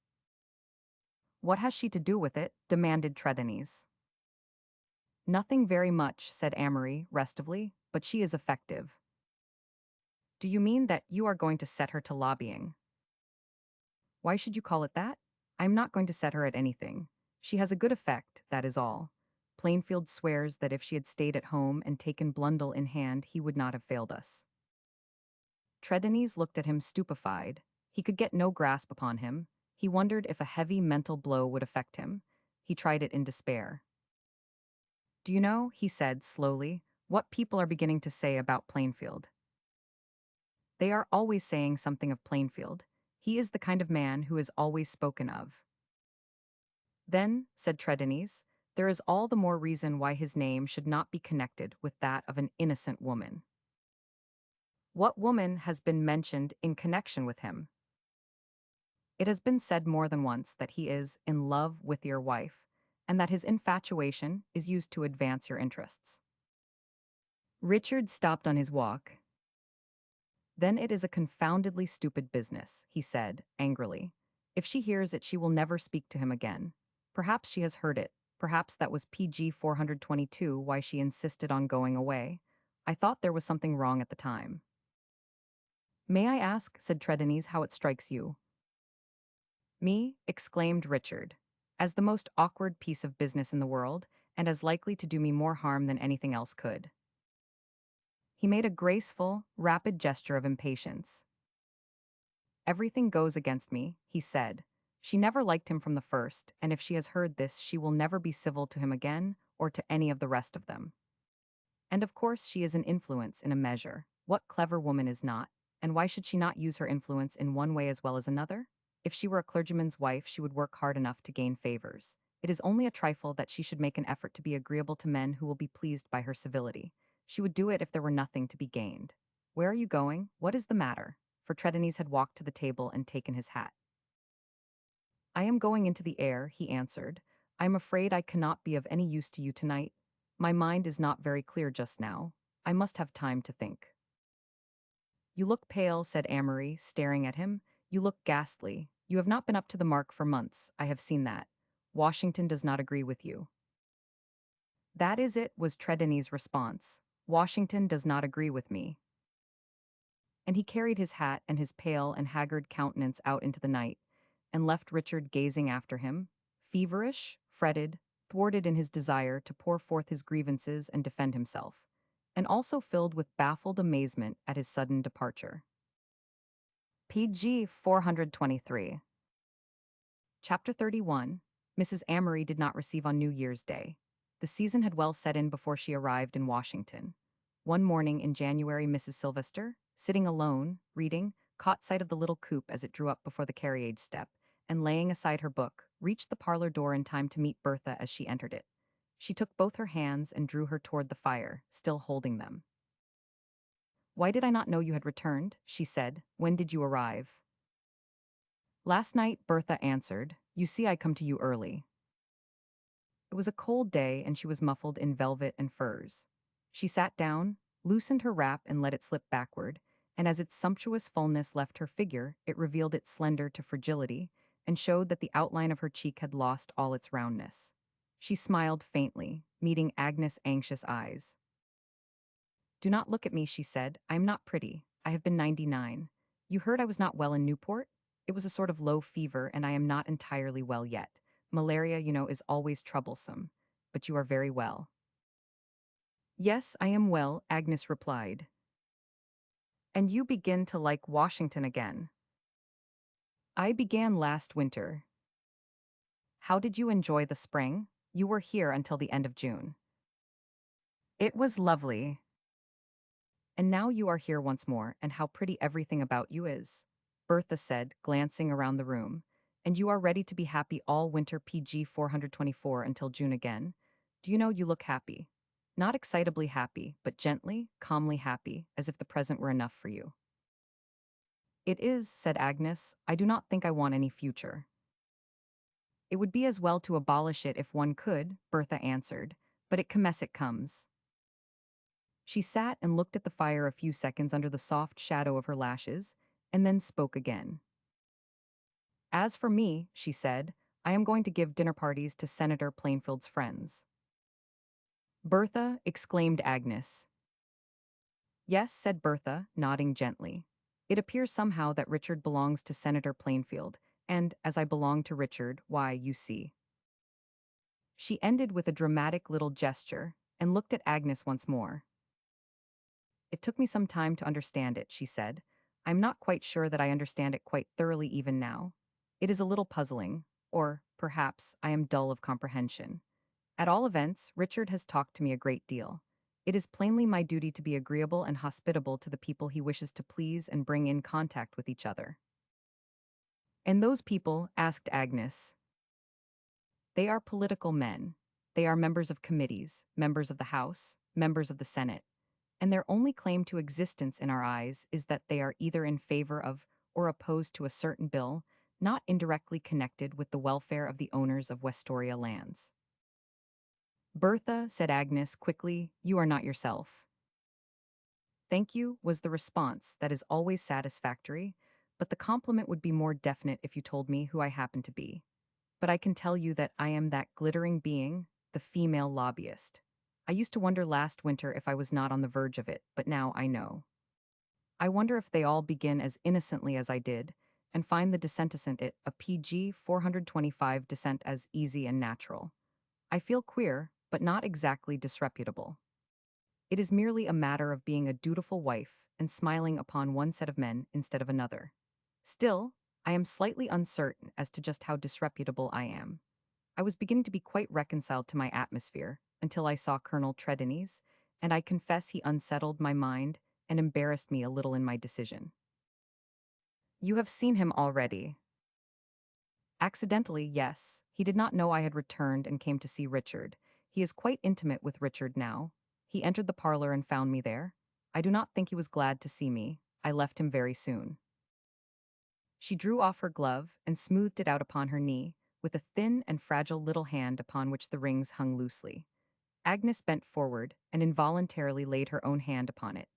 What has she to do with it? Demanded Tredinis. Nothing very much, said Amory, restively, but she is effective. Do you mean that you are going to set her to lobbying? Why should you call it that? I am not going to set her at anything. She has a good effect, that is all. Plainfield swears that if she had stayed at home and taken Blundell in hand, he would not have failed us. Tredinis looked at him stupefied. He could get no grasp upon him. He wondered if a heavy mental blow would affect him. He tried it in despair. Do you know, he said slowly, what people are beginning to say about Plainfield? They are always saying something of Plainfield. He is the kind of man who is always spoken of. Then, said Tredinis, there is all the more reason why his name should not be connected with that of an innocent woman. What woman has been mentioned in connection with him? It has been said more than once that he is in love with your wife, and that his infatuation is used to advance your interests. Richard stopped on his walk. Then it is a confoundedly stupid business, he said, angrily. If she hears it, she will never speak to him again. Perhaps she has heard it. Perhaps that was PG 422 why she insisted on going away. I thought there was something wrong at the time. May I ask, said Tredinis, how it strikes you? Me, exclaimed Richard, as the most awkward piece of business in the world, and as likely to do me more harm than anything else could. He made a graceful, rapid gesture of impatience. Everything goes against me, he said. She never liked him from the first, and if she has heard this, she will never be civil to him again, or to any of the rest of them. And of course she is an influence in a measure. What clever woman is not? And why should she not use her influence in one way as well as another? If she were a clergyman's wife, she would work hard enough to gain favors. It is only a trifle that she should make an effort to be agreeable to men who will be pleased by her civility. She would do it if there were nothing to be gained. Where are you going? What is the matter? For Tredinis had walked to the table and taken his hat. I am going into the air, he answered. I am afraid I cannot be of any use to you tonight. My mind is not very clear just now. I must have time to think. You look pale, said Amory, staring at him. You look ghastly. You have not been up to the mark for months, I have seen that. Washington does not agree with you. That is it, was Tredinis' response. Washington does not agree with me. And he carried his hat and his pale and haggard countenance out into the night, and left Richard gazing after him, feverish, fretted, thwarted in his desire to pour forth his grievances and defend himself, and also filled with baffled amazement at his sudden departure. PG 423 Chapter 31. Mrs. Amory did not receive on New Year's Day. The season had well set in before she arrived in Washington. One morning in January, Mrs. Sylvester, sitting alone, reading, caught sight of the little coupe as it drew up before the carriage step, and laying aside her book, reached the parlor door in time to meet Bertha as she entered it. She took both her hands and drew her toward the fire, still holding them. "Why did I not know you had returned?" she said. "When did you arrive?" "Last night," Bertha answered. "You see, I come to you early." It was a cold day and she was muffled in velvet and furs. She sat down, loosened her wrap and let it slip backward, and as its sumptuous fullness left her figure, it revealed its slender to fragility and showed that the outline of her cheek had lost all its roundness. She smiled faintly, meeting Agnes' anxious eyes. "Do not look at me," she said. "I am not pretty. I have been 99. You heard I was not well in Newport? It was a sort of low fever, and I am not entirely well yet. Malaria, is always troublesome. But you are very well." "Yes, I am well," Agnes replied. "And you begin to like Washington again." "I began last winter." "How did you enjoy the spring? You were here until the end of June." "It was lovely." "And now you are here once more, and how pretty everything about you is," Bertha said, glancing around the room. "And you are ready to be happy all winter PG 424 until June again? Do you know you look happy? Not excitably happy, but gently, calmly happy, as if the present were enough for you." "It is," said Agnes. "I do not think I want any future." "It would be as well to abolish it if one could," Bertha answered, "but it comes. She sat and looked at the fire a few seconds under the soft shadow of her lashes, and then spoke again. "As for me," she said, "I am going to give dinner parties to Senator Plainfield's friends." "Bertha," exclaimed Agnes. "Yes," said Bertha, nodding gently. "It appears somehow that Richard belongs to Senator Plainfield, and, as I belong to Richard, why, you see." She ended with a dramatic little gesture, and looked at Agnes once more. "It took me some time to understand it," she said. "I'm not quite sure that I understand it quite thoroughly even now. It is a little puzzling, or, perhaps, I am dull of comprehension. At all events, Richard has talked to me a great deal. It is plainly my duty to be agreeable and hospitable to the people he wishes to please and bring in contact with each other." "And those people?" asked Agnes. "They are political men. They are members of committees, members of the House, members of the Senate. And their only claim to existence in our eyes is that they are either in favor of or opposed to a certain bill, not indirectly connected with the welfare of the owners of Westoria lands." "Bertha," said Agnes quickly, "you are not yourself." "Thank you," was the response that is always satisfactory, but the compliment would be more definite if you told me who I happen to be. But I can tell you that I am that glittering being, the female lobbyist. I used to wonder last winter if I was not on the verge of it, but now I know. I wonder if they all begin as innocently as I did, and find the descent it a PG 425 descent as easy and natural. I feel queer, but not exactly disreputable. It is merely a matter of being a dutiful wife and smiling upon one set of men instead of another. Still, I am slightly uncertain as to just how disreputable I am. I was beginning to be quite reconciled to my atmosphere until I saw Colonel Trelawney's, and I confess he unsettled my mind and embarrassed me a little in my decision." "You have seen him already." "Accidentally, yes. He did not know I had returned and came to see Richard. He is quite intimate with Richard now. He entered the parlor and found me there. I do not think he was glad to see me. I left him very soon." She drew off her glove and smoothed it out upon her knee, with a thin and fragile little hand upon which the rings hung loosely. Agnes bent forward and involuntarily laid her own hand upon it.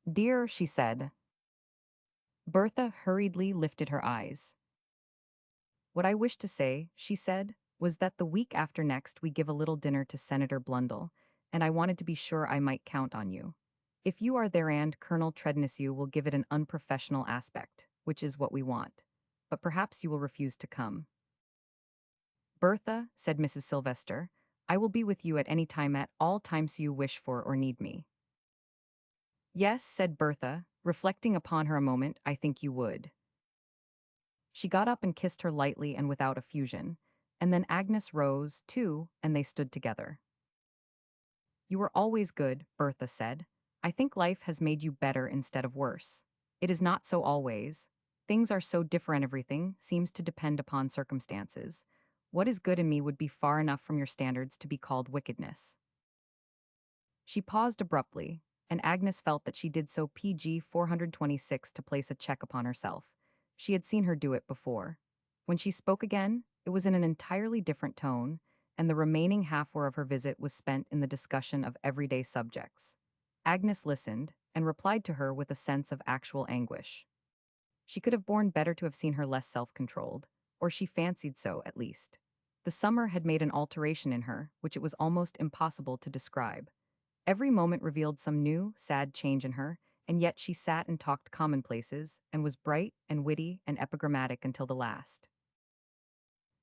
"Dear," she said. Bertha hurriedly lifted her eyes. "What I wished to say," she said, "was that the week after next we give a little dinner to Senator Blundell, and I wanted to be sure I might count on you. If you are there and Colonel Trednesseau will give it an unprofessional aspect, which is what we want. But perhaps you will refuse to come." "Bertha," said Mrs. Sylvester, "I will be with you at any time at all times you wish for or need me." "Yes," said Bertha, reflecting upon her a moment, "I think you would." She got up and kissed her lightly and without effusion, and then Agnes rose, too, and they stood together. You were always good, Bertha said. I think life has made you better instead of worse. It is not so always. Things are so different, everything seems to depend upon circumstances. What is good in me would be far enough from your standards to be called wickedness. She paused abruptly, and Agnes felt that she did so PG 426 to place a check upon herself. She had seen her do it before. When she spoke again, it was in an entirely different tone, and the remaining half-hour of her visit was spent in the discussion of everyday subjects. Agnes listened, and replied to her with a sense of actual anguish. She could have borne better to have seen her less self-controlled, or she fancied so, at least. The summer had made an alteration in her, which it was almost impossible to describe. Every moment revealed some new, sad change in her, and yet she sat and talked commonplaces, and was bright and witty and epigrammatic until the last.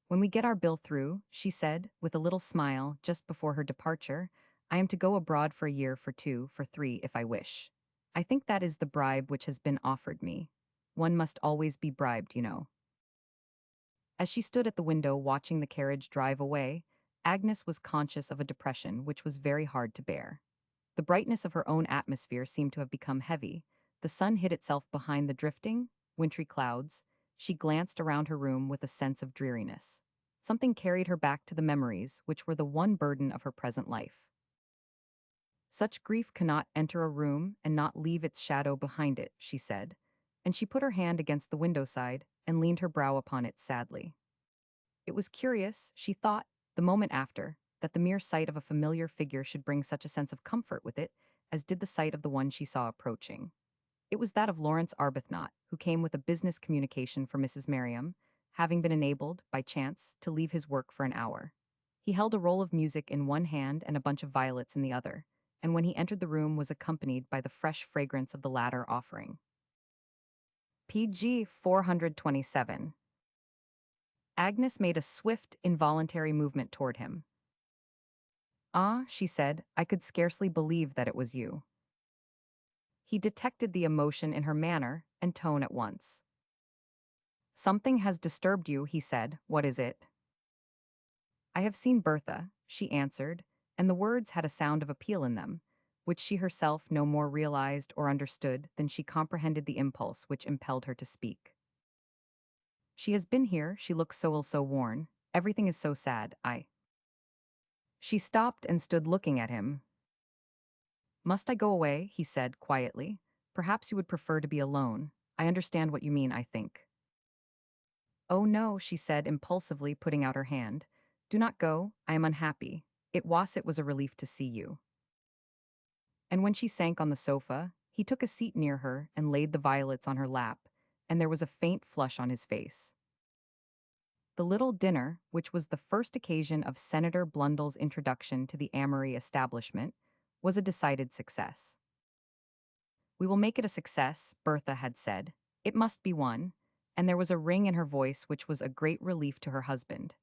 When we get our bill through, she said, with a little smile, just before her departure, I am to go abroad for a year, for 2, for 3, if I wish. I think that is the bribe which has been offered me. One must always be bribed, you know. As she stood at the window watching the carriage drive away, Agnes was conscious of a depression which was very hard to bear. The brightness of her own atmosphere seemed to have become heavy. The sun hid itself behind the drifting, wintry clouds. She glanced around her room with a sense of dreariness. Something carried her back to the memories which were the one burden of her present life. Such grief cannot enter a room and not leave its shadow behind it, she said, and she put her hand against the window side and leaned her brow upon it sadly. It was curious, she thought, the moment after, that the mere sight of a familiar figure should bring such a sense of comfort with it, as did the sight of the one she saw approaching. It was that of Lawrence Arbuthnot, who came with a business communication for Mrs. Merriam, having been enabled, by chance, to leave his work for an hour. He held a roll of music in one hand and a bunch of violets in the other, and when he entered the room was accompanied by the fresh fragrance of the latter offering. PG 427. Agnes made a swift, involuntary movement toward him. Ah, she said, I could scarcely believe that it was you. He detected the emotion in her manner and tone at once. Something has disturbed you, he said. What is it? I have seen Bertha, she answered, and the words had a sound of appeal in them, which she herself no more realized or understood than she comprehended the impulse which impelled her to speak. She has been here, she looks so ill, so worn. Everything is so sad, She stopped and stood looking at him. Must I go away? He said quietly. Perhaps you would prefer to be alone. I understand what you mean, I think. Oh no, she said impulsively, putting out her hand. Do not go, I am unhappy. It was a relief to see you. And when she sank on the sofa, he took a seat near her and laid the violets on her lap, and there was a faint flush on his face. The little dinner, which was the first occasion of Senator Blundell's introduction to the Amory establishment, was a decided success. We will make it a success, Bertha had said. It must be one, and there was a ring in her voice which was a great relief to her husband.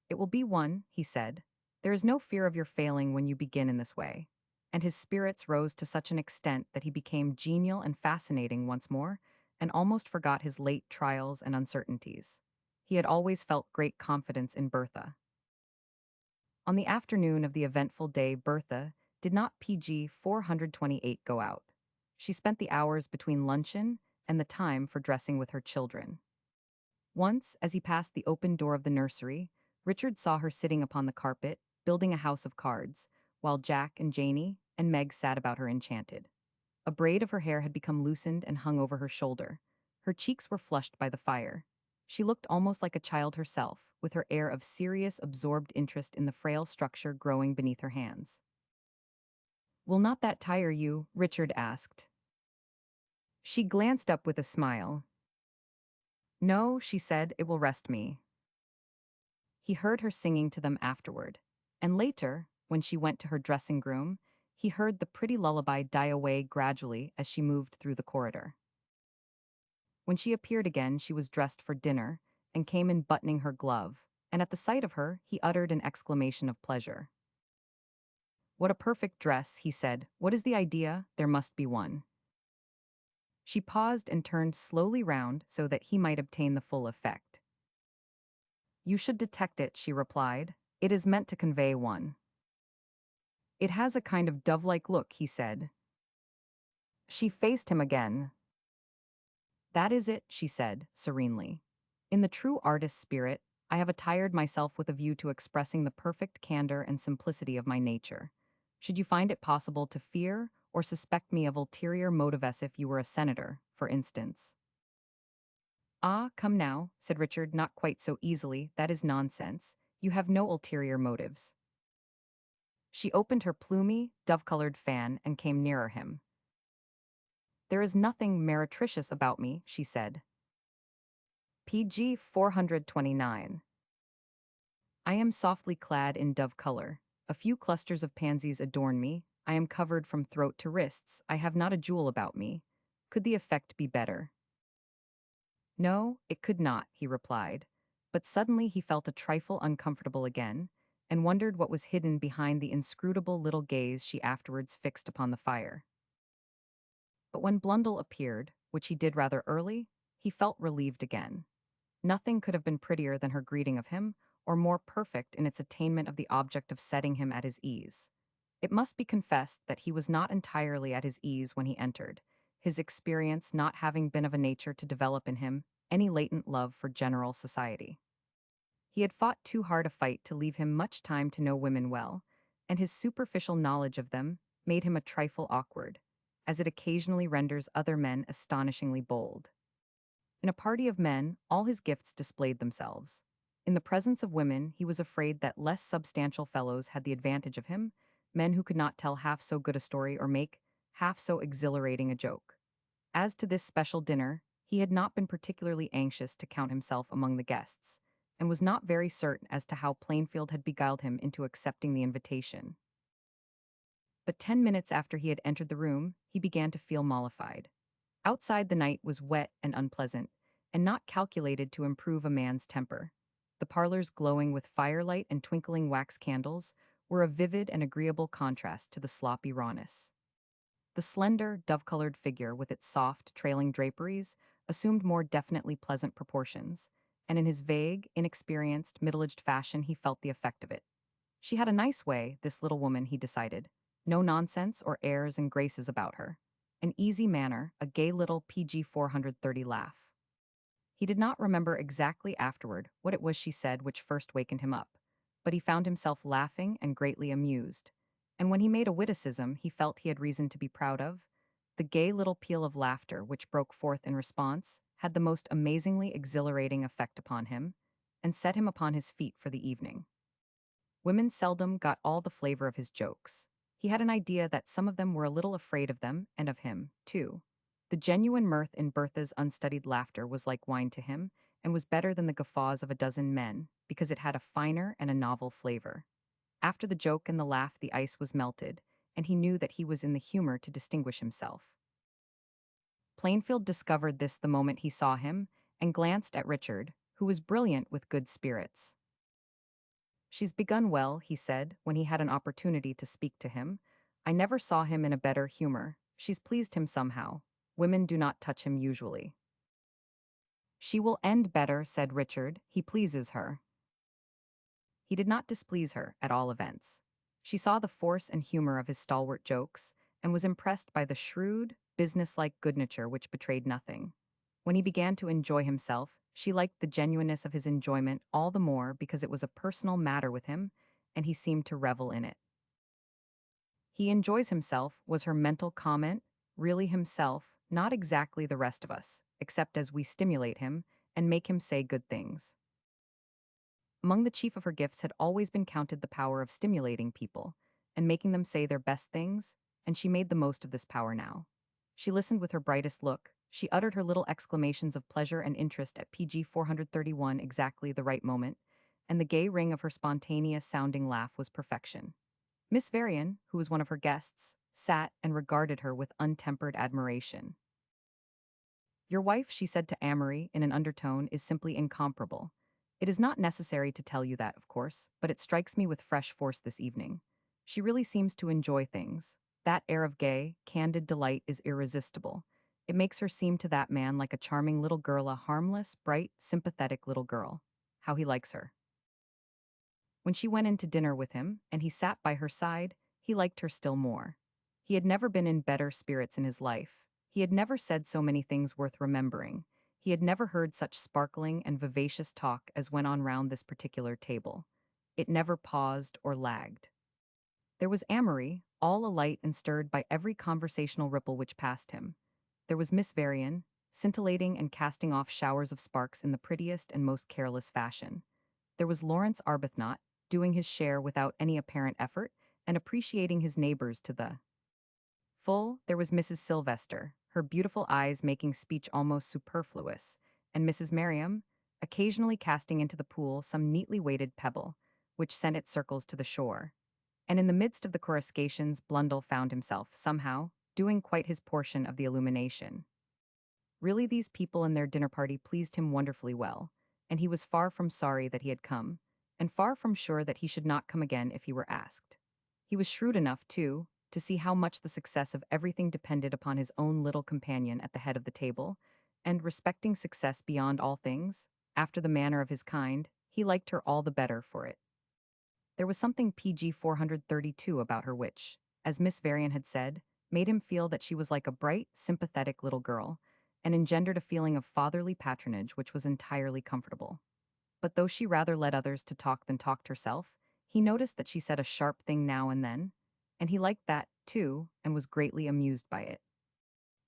It will be one, he said. There is no fear of your failing when you begin in this way. And his spirits rose to such an extent that he became genial and fascinating once more, and almost forgot his late trials and uncertainties. He had always felt great confidence in Bertha. On the afternoon of the eventful day, Bertha did not PG 428 go out. She spent the hours between luncheon and the time for dressing with her children. Once, as he passed the open door of the nursery, Richard saw her sitting upon the carpet, building a house of cards, while Jack and Janey and Meg sat about her enchanted. A braid of her hair had become loosened and hung over her shoulder. Her cheeks were flushed by the fire. She looked almost like a child herself, with her air of serious, absorbed interest in the frail structure growing beneath her hands. Will not that tire you? Richard asked. She glanced up with a smile. No, she said, it will rest me. He heard her singing to them afterward, and later, when she went to her dressing room, he heard the pretty lullaby die away gradually as she moved through the corridor. When she appeared again, she was dressed for dinner and came in buttoning her glove, and at the sight of her, he uttered an exclamation of pleasure. What a perfect dress, he said. What is the idea? There must be one. She paused and turned slowly round so that he might obtain the full effect. You should detect it, she replied. It is meant to convey one. It has a kind of dove-like look, he said. She faced him again. That is it, she said, serenely. In the true artist's spirit, I have attired myself with a view to expressing the perfect candor and simplicity of my nature. Should you find it possible to fear or suspect me of ulterior motive as if you were a senator, for instance? Ah, come now, said Richard, not quite so easily, that is nonsense. You have no ulterior motives. She opened her plumy, dove-colored fan and came nearer him. There is nothing meretricious about me, she said. PG 429. I am softly clad in dove color. A few clusters of pansies adorn me. I am covered from throat to wrists. I have not a jewel about me. Could the effect be better? No, it could not, he replied. But suddenly he felt a trifle uncomfortable again, and wondered what was hidden behind the inscrutable little gaze she afterwards fixed upon the fire. But when Blundell appeared, which he did rather early, he felt relieved again. Nothing could have been prettier than her greeting of him, or more perfect in its attainment of the object of setting him at his ease. It must be confessed that he was not entirely at his ease when he entered, his experience not having been of a nature to develop in him any latent love for general society. He had fought too hard a fight to leave him much time to know women well, and his superficial knowledge of them made him a trifle awkward, as it occasionally renders other men astonishingly bold. In a party of men, all his gifts displayed themselves. In the presence of women, he was afraid that less substantial fellows had the advantage of him, men who could not tell half so good a story or make half so exhilarating a joke. As to this special dinner, he had not been particularly anxious to count himself among the guests, and was not very certain as to how Plainfield had beguiled him into accepting the invitation. But 10 minutes after he had entered the room, he began to feel mollified. Outside the night was wet and unpleasant, and not calculated to improve a man's temper. The parlors glowing with firelight and twinkling wax candles were a vivid and agreeable contrast to the sloppy rawness. The slender, dove-colored figure with its soft, trailing draperies assumed more definitely pleasant proportions, and in his vague, inexperienced, middle-aged fashion he felt the effect of it. She had a nice way, this little woman, he decided. No nonsense or airs and graces about her. An easy manner, a gay little PG 430 laugh. He did not remember exactly afterward what it was she said which first wakened him up, but he found himself laughing and greatly amused. And when he made a witticism he felt he had reason to be proud of, the gay little peal of laughter which broke forth in response had the most amazingly exhilarating effect upon him, and set him upon his feet for the evening. Women seldom got all the flavor of his jokes. He had an idea that some of them were a little afraid of them and of him, too. The genuine mirth in Bertha's unstudied laughter was like wine to him, and was better than the guffaws of a dozen men, because it had a finer and a novel flavor. After the joke and the laugh the ice was melted, and he knew that he was in the humor to distinguish himself. Plainfield discovered this the moment he saw him, and glanced at Richard, who was brilliant with good spirits. She's begun well, he said, when he had an opportunity to speak to him. I never saw him in a better humor. She's pleased him somehow. Women do not touch him usually. She will end better, said Richard. He pleases her. He did not displease her, at all events. She saw the force and humor of his stalwart jokes, and was impressed by the shrewd, businesslike good nature which betrayed nothing. When he began to enjoy himself, she liked the genuineness of his enjoyment all the more because it was a personal matter with him, and he seemed to revel in it. He enjoys himself was her mental comment, really himself, not exactly the rest of us, except as we stimulate him and make him say good things. Among the chief of her gifts had always been counted the power of stimulating people and making them say their best things, and she made the most of this power now. She listened with her brightest look. She uttered her little exclamations of pleasure and interest at PG 431 exactly the right moment, and the gay ring of her spontaneous sounding laugh was perfection. Miss Varian, who was one of her guests, sat and regarded her with untempered admiration. Your wife, she said to Amory in an undertone, is simply incomparable. It is not necessary to tell you that, of course, but it strikes me with fresh force this evening. She really seems to enjoy things. That air of gay, candid delight is irresistible, It makes her seem to that man like a charming little girl, a harmless, bright, sympathetic little girl. How he likes her. When she went in to dinner with him, and he sat by her side, he liked her still more. He had never been in better spirits in his life. He had never said so many things worth remembering. He had never heard such sparkling and vivacious talk as went on round this particular table. It never paused or lagged. There was Amory, all alight and stirred by every conversational ripple which passed him. There was Miss Varian, scintillating and casting off showers of sparks in the prettiest and most careless fashion. There was Lawrence Arbuthnot, doing his share without any apparent effort, and appreciating his neighbors to the full. There was Mrs. Sylvester, her beautiful eyes making speech almost superfluous, and Mrs. Merriam, occasionally casting into the pool some neatly weighted pebble, which sent its circles to the shore. And in the midst of the coruscations, Blundell found himself, somehow, doing quite his portion of the illumination. Really, these people and their dinner party pleased him wonderfully well, and he was far from sorry that he had come, and far from sure that he should not come again if he were asked. He was shrewd enough, too, to see how much the success of everything depended upon his own little companion at the head of the table, and respecting success beyond all things, after the manner of his kind, he liked her all the better for it. There was something PG 432 about her which, as Miss Varian had said, made him feel that she was like a bright, sympathetic little girl, and engendered a feeling of fatherly patronage which was entirely comfortable. But though she rather led others to talk than talked herself, he noticed that she said a sharp thing now and then, and he liked that, too, and was greatly amused by it.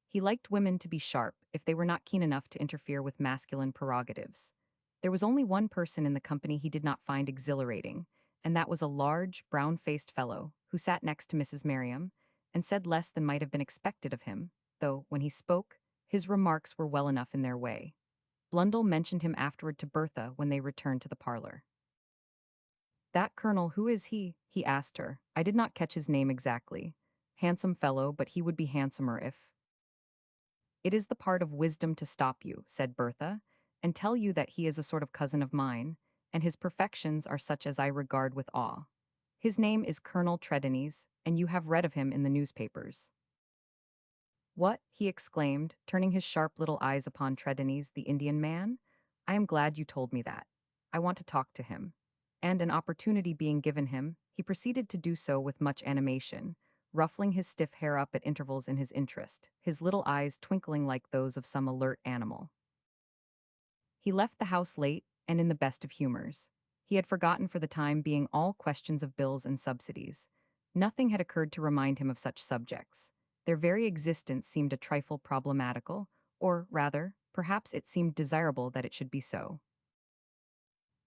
He liked women to be sharp if they were not keen enough to interfere with masculine prerogatives. There was only one person in the company he did not find exhilarating, and that was a large, brown-faced fellow who sat next to Mrs. Merriam and said less than might have been expected of him, though, when he spoke, his remarks were well enough in their way. Blundell mentioned him afterward to Bertha when they returned to the parlor. "That colonel, who is he?" he asked her. "I did not catch his name exactly. Handsome fellow, but he would be handsomer if—" "It is the part of wisdom to stop you," said Bertha, "and tell you that he is a sort of cousin of mine, and his perfections are such as I regard with awe. His name is Colonel Trelawney's, and you have read of him in the newspapers." "What?" he exclaimed, turning his sharp little eyes upon Trelawney's, the Indian man. "I am glad you told me that. I want to talk to him." And an opportunity being given him, he proceeded to do so with much animation, ruffling his stiff hair up at intervals in his interest, his little eyes twinkling like those of some alert animal. He left the house late, and in the best of humors. He had forgotten for the time being all questions of bills and subsidies. Nothing had occurred to remind him of such subjects. Their very existence seemed a trifle problematical, or, rather, perhaps it seemed desirable that it should be so.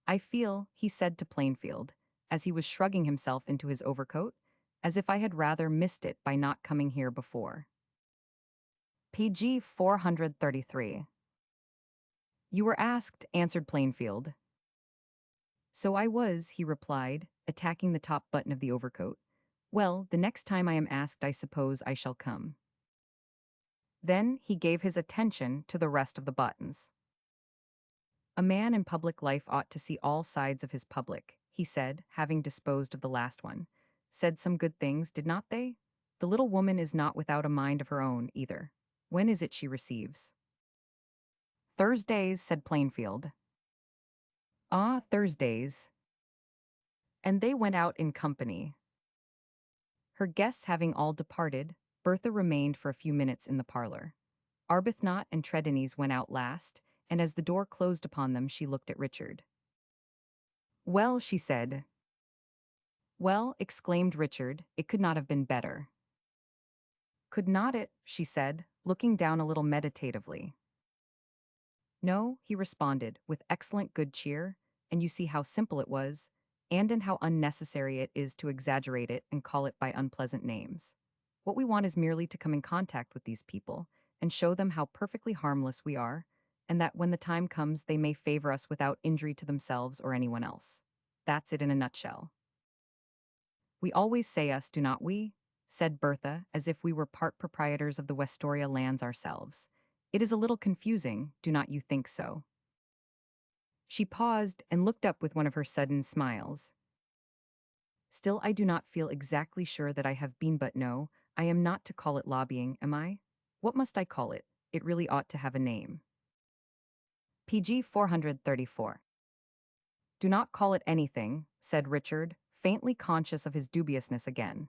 "I feel," he said to Plainfield, as he was shrugging himself into his overcoat, "as if I had rather missed it by not coming here before." PG 433. "You were asked," answered Plainfield. "So I was," he replied, attacking the top button of the overcoat. "Well, the next time I am asked I suppose I shall come." Then he gave his attention to the rest of the buttons. "A man in public life ought to see all sides of his public," he said, having disposed of the last one. "Said some good things, did not they? The little woman is not without a mind of her own, either. When is it she receives?" "Thursdays," said Plainfield. "Ah, Thursdays." And they went out in company. Her guests having all departed, Bertha remained for a few minutes in the parlor. Arbuthnot and Trelawney's went out last, and as the door closed upon them she looked at Richard. "Well," she said. "Well," exclaimed Richard, "it could not have been better." "Could not it?" she said, looking down a little meditatively. "No," he responded, with excellent good cheer, "and you see how simple it was, and in how unnecessary it is to exaggerate it and call it by unpleasant names. What we want is merely to come in contact with these people, and show them how perfectly harmless we are, and that when the time comes they may favor us without injury to themselves or anyone else. That's it in a nutshell." "We always say us, do not we?" said Bertha, as if we were part proprietors of the Westoria lands ourselves. "It is a little confusing, do not you think so?" She paused and looked up with one of her sudden smiles. "Still I do not feel exactly sure that I have been, but no, I am not to call it lobbying, am I? What must I call it? It really ought to have a name. PG 434. Do not call it anything, said Richard, faintly conscious of his dubiousness again.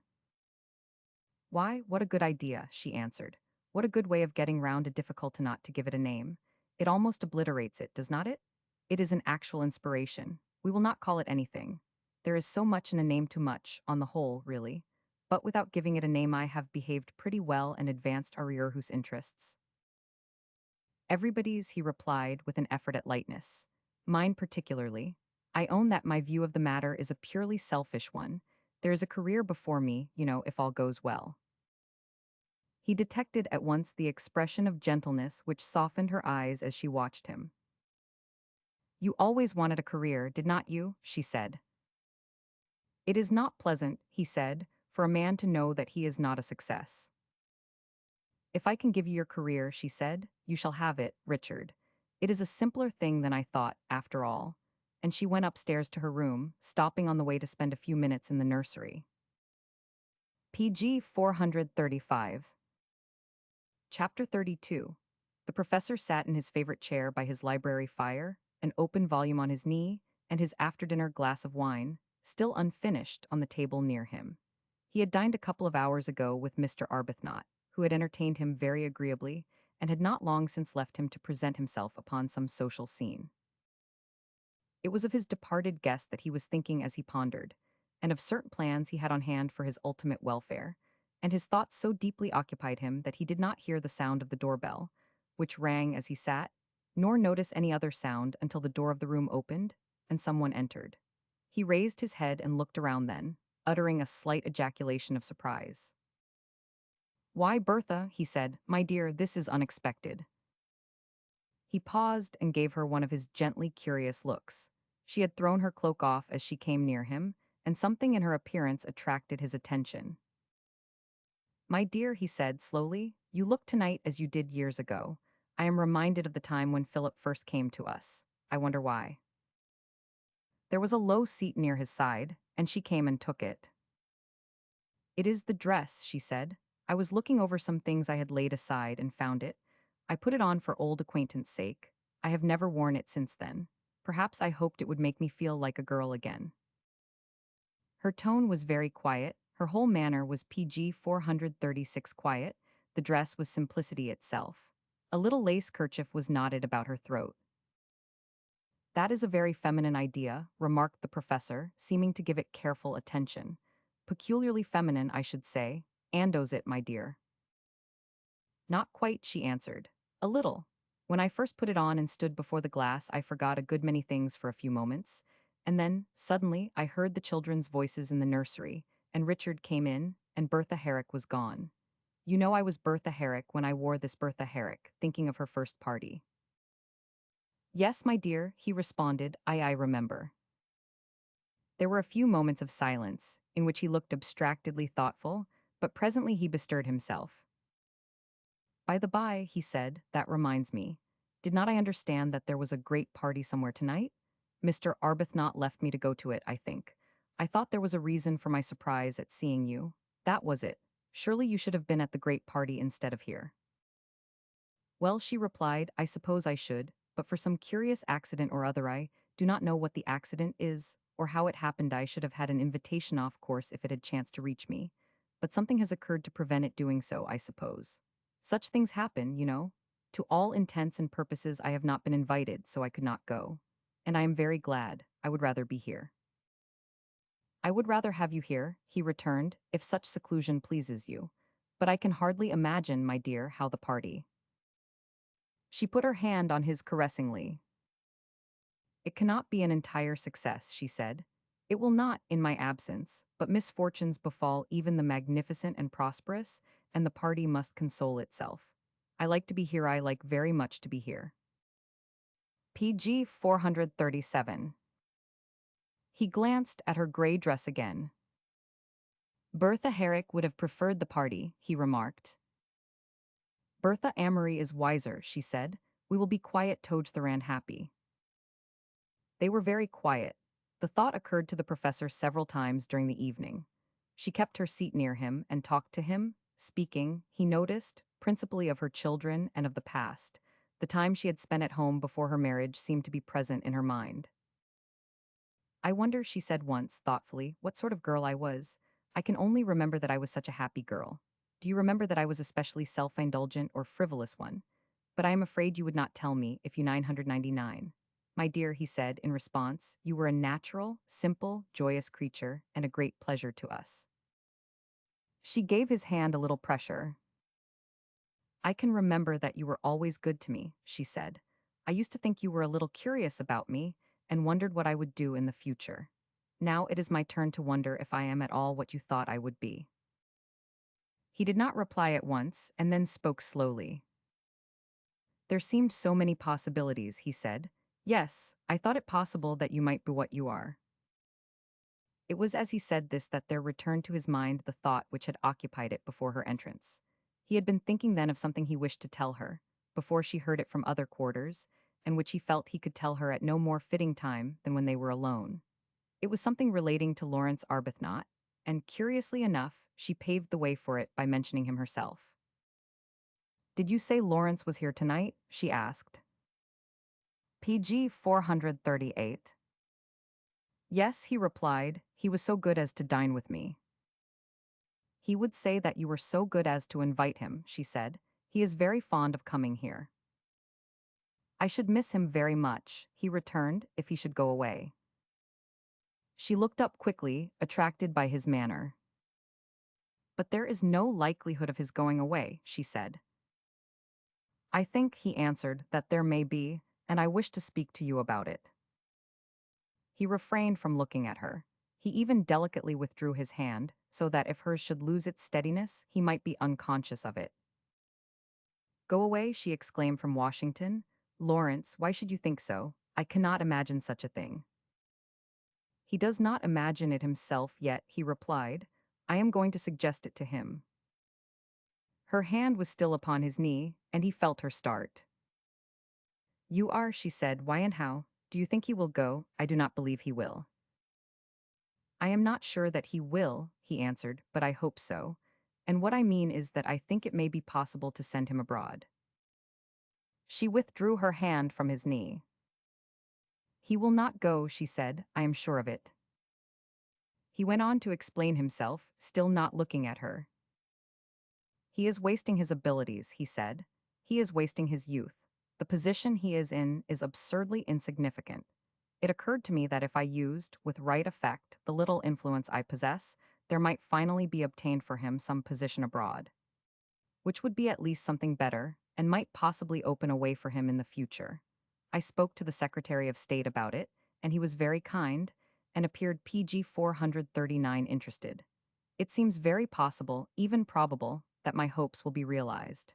Why, what a good idea, she answered. What a good way of getting round a difficult not to give it a name. It almost obliterates it, does not it? It is an actual inspiration. We will not call it anything. There is so much in a name too much, on the whole, really. But without giving it a name I have behaved pretty well and advanced Ariurhus' interests. Everybody's, he replied with an effort at lightness. Mine particularly. I own that my view of the matter is a purely selfish one. There is a career before me, if all goes well. He detected at once the expression of gentleness which softened her eyes as she watched him. You always wanted a career, did not you? She said. It is not pleasant, he said, for a man to know that he is not a success. If I can give you your career, she said, you shall have it, Richard. It is a simpler thing than I thought, after all. And she went upstairs to her room, stopping on the way to spend a few minutes in the nursery. PG 435. Chapter 32. The professor sat in his favorite chair by his library fire, an open volume on his knee, and his after-dinner glass of wine, still unfinished, on the table near him. He had dined a couple of hours ago with Mr. Arbuthnot, who had entertained him very agreeably, and had not long since left him to present himself upon some social scene. It was of his departed guest that he was thinking as he pondered, and of certain plans he had on hand for his ultimate welfare, and his thoughts so deeply occupied him that he did not hear the sound of the doorbell, which rang as he sat, nor notice any other sound until the door of the room opened and someone entered. He raised his head and looked around then, uttering a slight ejaculation of surprise. "Why, Bertha," he said, "my dear, this is unexpected." He paused and gave her one of his gently curious looks. She had thrown her cloak off as she came near him, and something in her appearance attracted his attention. "My dear," he said slowly, "you look tonight as you did years ago. I am reminded of the time when Philip first came to us. I wonder why." There was a low seat near his side, and she came and took it. "It is the dress," she said. "I was looking over some things I had laid aside and found it. I put it on for old acquaintance' sake. I have never worn it since then. Perhaps I hoped it would make me feel like a girl again." Her tone was very quiet, her whole manner was PG 436 quiet, the dress was simplicity itself. A little lace kerchief was knotted about her throat. "That is a very feminine idea," remarked the professor, seeming to give it careful attention. "Peculiarly feminine, I should say. Ando's it, my dear." "Not quite," she answered. "A little. When I first put it on and stood before the glass, I forgot a good many things for a few moments. And then, suddenly, I heard the children's voices in the nursery, and Richard came in, and Bertha Herrick was gone. You know I was Bertha Herrick when I wore this Bertha Herrick, thinking of her first party." "Yes, my dear," he responded, I remember." There were a few moments of silence, in which he looked abstractedly thoughtful, but presently he bestirred himself. "By the by," he said, "that reminds me. Did not I understand that there was a great party somewhere tonight? Mr. Arbuthnot left me to go to it, I think. I thought there was a reason for my surprise at seeing you. That was it. Surely you should have been at the great party instead of here." "Well," she replied, "I suppose I should, but for some curious accident or other I do not know what the accident is, or how it happened I should have had an invitation off course if it had chanced to reach me. But something has occurred to prevent it doing so, I suppose. Such things happen, you know. To all intents and purposes I have not been invited, so I could not go. And I am very glad. I would rather be here." "I would rather have you here," he returned, "if such seclusion pleases you. But I can hardly imagine, my dear, how the party—" She put her hand on his caressingly. "It cannot be an entire success," she said. "It will not, in my absence, but misfortunes befall even the magnificent and prosperous, and the party must console itself. I like to be here, I like very much to be here." PG 437. He glanced at her gray dress again. "Bertha Herrick would have preferred the party," he remarked. "Bertha Amory is wiser," she said. "We will be quiet toads the ran happy." They were very quiet. The thought occurred to the professor several times during the evening. She kept her seat near him and talked to him, speaking, he noticed, principally of her children and of the past. The time she had spent at home before her marriage seemed to be present in her mind. I wonder, she said once, thoughtfully, what sort of girl I was. I can only remember that I was such a happy girl. Do you remember that I was especially self-indulgent or frivolous one? But I am afraid you would not tell me if you 999. My dear, he said in response, you were a natural, simple, joyous creature and a great pleasure to us. She gave his hand a little pressure. I can remember that you were always good to me, she said. I used to think you were a little curious about me and wondered what I would do in the future. Now it is my turn to wonder if I am at all what you thought I would be. He did not reply at once and then spoke slowly. There seemed so many possibilities, he said. Yes, I thought it possible that you might be what you are. It was as he said this that there returned to his mind the thought which had occupied it before her entrance. He had been thinking then of something he wished to tell her, before she heard it from other quarters, and which he felt he could tell her at no more fitting time than when they were alone. It was something relating to Lawrence Arbuthnot, and curiously enough, she paved the way for it by mentioning him herself. Did you say Lawrence was here tonight? She asked. PG 438. Yes, he replied, he was so good as to dine with me. He would say that you were so good as to invite him, she said. He is very fond of coming here. I should miss him very much, he returned, if he should go away. She looked up quickly, attracted by his manner. But there is no likelihood of his going away, she said. I think, he answered, that there may be, and I wish to speak to you about it. He refrained from looking at her. He even delicately withdrew his hand, so that if hers should lose its steadiness, he might be unconscious of it. Go away, she exclaimed, from Washington? Lawrence, why should you think so? I cannot imagine such a thing. He does not imagine it himself yet, he replied. I am going to suggest it to him. Her hand was still upon his knee, and he felt her start. You are, she said. Why and how? Do you think he will go? I do not believe he will. I am not sure that he will, he answered, but I hope so. And what I mean is that I think it may be possible to send him abroad. She withdrew her hand from his knee. He will not go, she said, I am sure of it. He went on to explain himself, still not looking at her. He is wasting his abilities, he said. He is wasting his youth. The position he is in is absurdly insignificant. It occurred to me that if I used, with right effect, the little influence I possess, there might finally be obtained for him some position abroad, which would be at least something better, and might possibly open a way for him in the future. I spoke to the Secretary of State about it, and he was very kind, and appeared PG 439 interested. It seems very possible, even probable, that my hopes will be realized.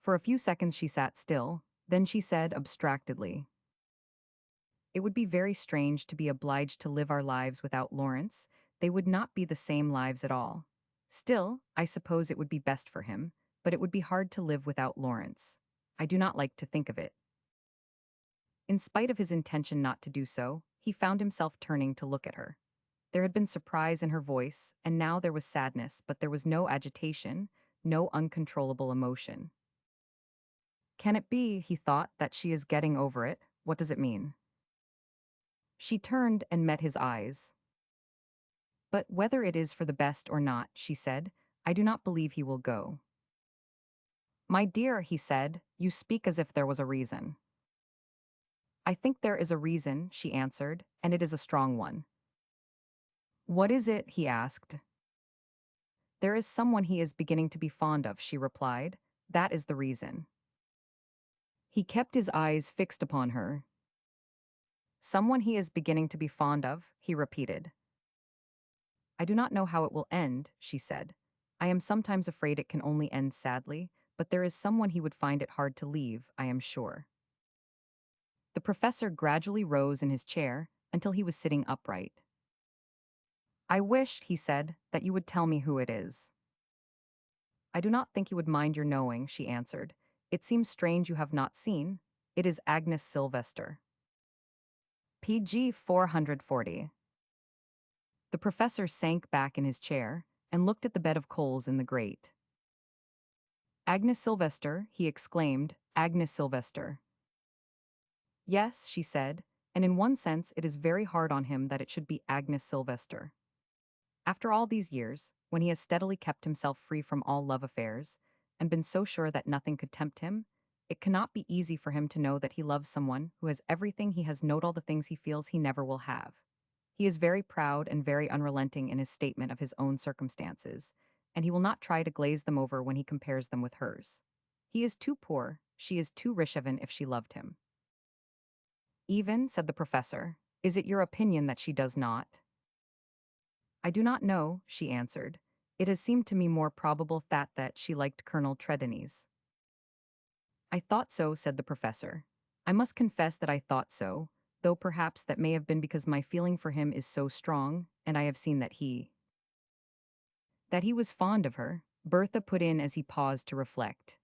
For a few seconds she sat still, then she said abstractedly, it would be very strange to be obliged to live our lives without Lawrence. They would not be the same lives at all. Still, I suppose it would be best for him, but it would be hard to live without Lawrence. I do not like to think of it. In spite of his intention not to do so, he found himself turning to look at her. There had been surprise in her voice, and now there was sadness, but there was no agitation, no uncontrollable emotion. Can it be, he thought, that she is getting over it? What does it mean? She turned and met his eyes. But whether it is for the best or not, she said, I do not believe he will go. My dear, he said, you speak as if there was a reason. I think there is a reason, she answered, and it is a strong one. What is it? He asked. There is someone he is beginning to be fond of, she replied. That is the reason. He kept his eyes fixed upon her. Someone he is beginning to be fond of, he repeated. I do not know how it will end, she said. I am sometimes afraid it can only end sadly, but there is someone he would find it hard to leave, I am sure. The professor gradually rose in his chair until he was sitting upright. I wish, he said, that you would tell me who it is. I do not think you would mind your knowing, she answered. It seems strange you have not seen. It is Agnes Sylvester. PG 440. The professor sank back in his chair and looked at the bed of coals in the grate. Agnes Sylvester, he exclaimed, Agnes Sylvester. Yes, she said, and in one sense it is very hard on him that it should be Agnes Sylvester. After all these years, when he has steadily kept himself free from all love affairs, and been so sure that nothing could tempt him, it cannot be easy for him to know that he loves someone who has everything he has, not all the things he feels he never will have. He is very proud and very unrelenting in his statement of his own circumstances, and he will not try to glaze them over when he compares them with hers. He is too poor, she is too rich even if she loved him. Even, said the professor, is it your opinion that she does not? I do not know, she answered. It has seemed to me more probable that she liked Colonel Trelawney's. I thought so, said the professor. I must confess that I thought so, though perhaps that may have been because my feeling for him is so strong, and I have seen that he was fond of her, Bertha put in as he paused to reflect.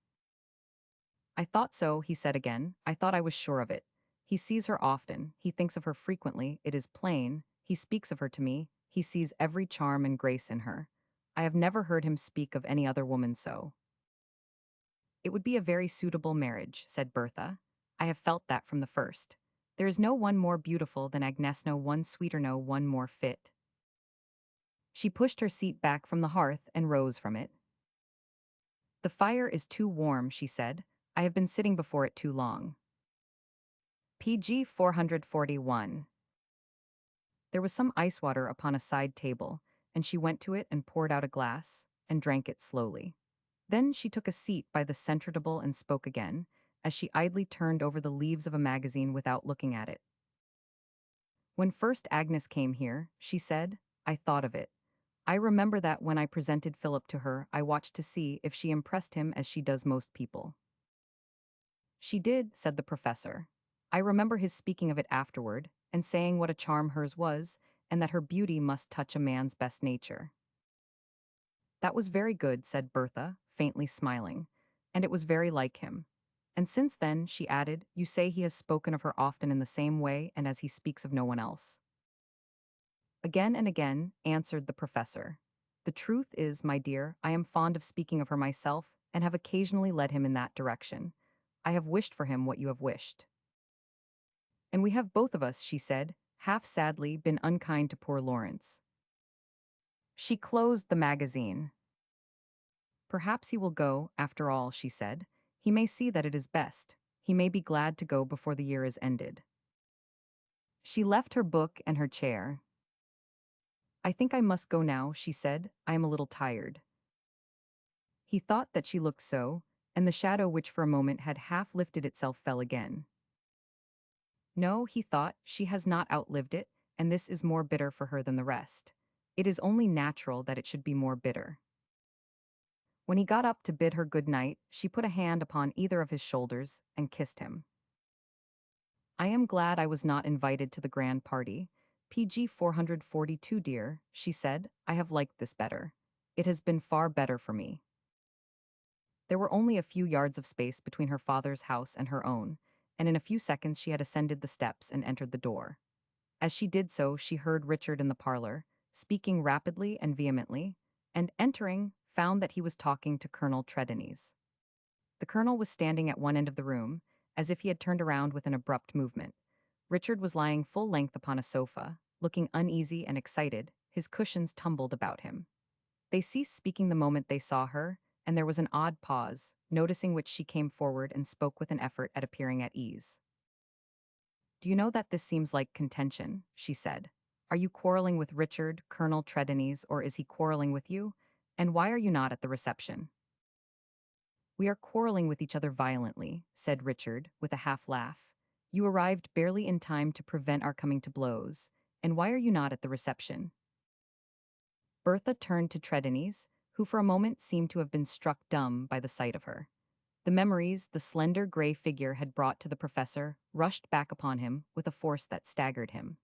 I thought so, he said again. I thought I was sure of it. He sees her often, he thinks of her frequently, it is plain, he speaks of her to me, he sees every charm and grace in her. I have never heard him speak of any other woman so. It would be a very suitable marriage, said Bertha. I have felt that from the first. There is no one more beautiful than Agnes, no one sweeter, no one more fit. She pushed her seat back from the hearth and rose from it. The fire is too warm, she said. I have been sitting before it too long. PG 441. There was some ice water upon a side table, and she went to it and poured out a glass, and drank it slowly. Then she took a seat by the centre table and spoke again, as she idly turned over the leaves of a magazine without looking at it. When first Agnes came here, she said, I thought of it. I remember that when I presented Philip to her, I watched to see if she impressed him as she does most people. She did, said the professor. I remember his speaking of it afterward, and saying what a charm hers was, and that her beauty must touch a man's best nature. That was very good, said Bertha, faintly smiling, and it was very like him. And since then, she added, you say he has spoken of her often in the same way and as he speaks of no one else. Again and again, answered the professor. The truth is, my dear, I am fond of speaking of her myself, and have occasionally led him in that direction. I have wished for him what you have wished. And we have both of us, she said, half sadly, been unkind to poor Lawrence. She closed the magazine. Perhaps he will go, after all, she said. He may see that it is best. He may be glad to go before the year is ended. She left her book and her chair. I think I must go now, she said. I am a little tired. He thought that she looked so, and the shadow which for a moment had half lifted itself fell again. No, he thought, she has not outlived it, and this is more bitter for her than the rest. It is only natural that it should be more bitter. When he got up to bid her good night, she put a hand upon either of his shoulders and kissed him. I am glad I was not invited to the grand party. PG 442, dear, she said, I have liked this better. It has been far better for me. There were only a few yards of space between her father's house and her own, and in a few seconds she had ascended the steps and entered the door. As she did so, she heard Richard in the parlor, speaking rapidly and vehemently, and entering, found that he was talking to Colonel Trelawney's. The colonel was standing at one end of the room, as if he had turned around with an abrupt movement. Richard was lying full length upon a sofa, looking uneasy and excited, his cushions tumbled about him. They ceased speaking the moment they saw her, and there was an odd pause, noticing which she came forward and spoke with an effort at appearing at ease. Do you know that this seems like contention? She said. Are you quarreling with Richard, Colonel Trelawney's, or is he quarreling with you? And why are you not at the reception? We are quarreling with each other violently, said Richard, with a half laugh. You arrived barely in time to prevent our coming to blows, and why are you not at the reception? Bertha turned to Trelawney's, who for a moment seemed to have been struck dumb by the sight of her. The memories the slender gray figure had brought to the professor rushed back upon him with a force that staggered him.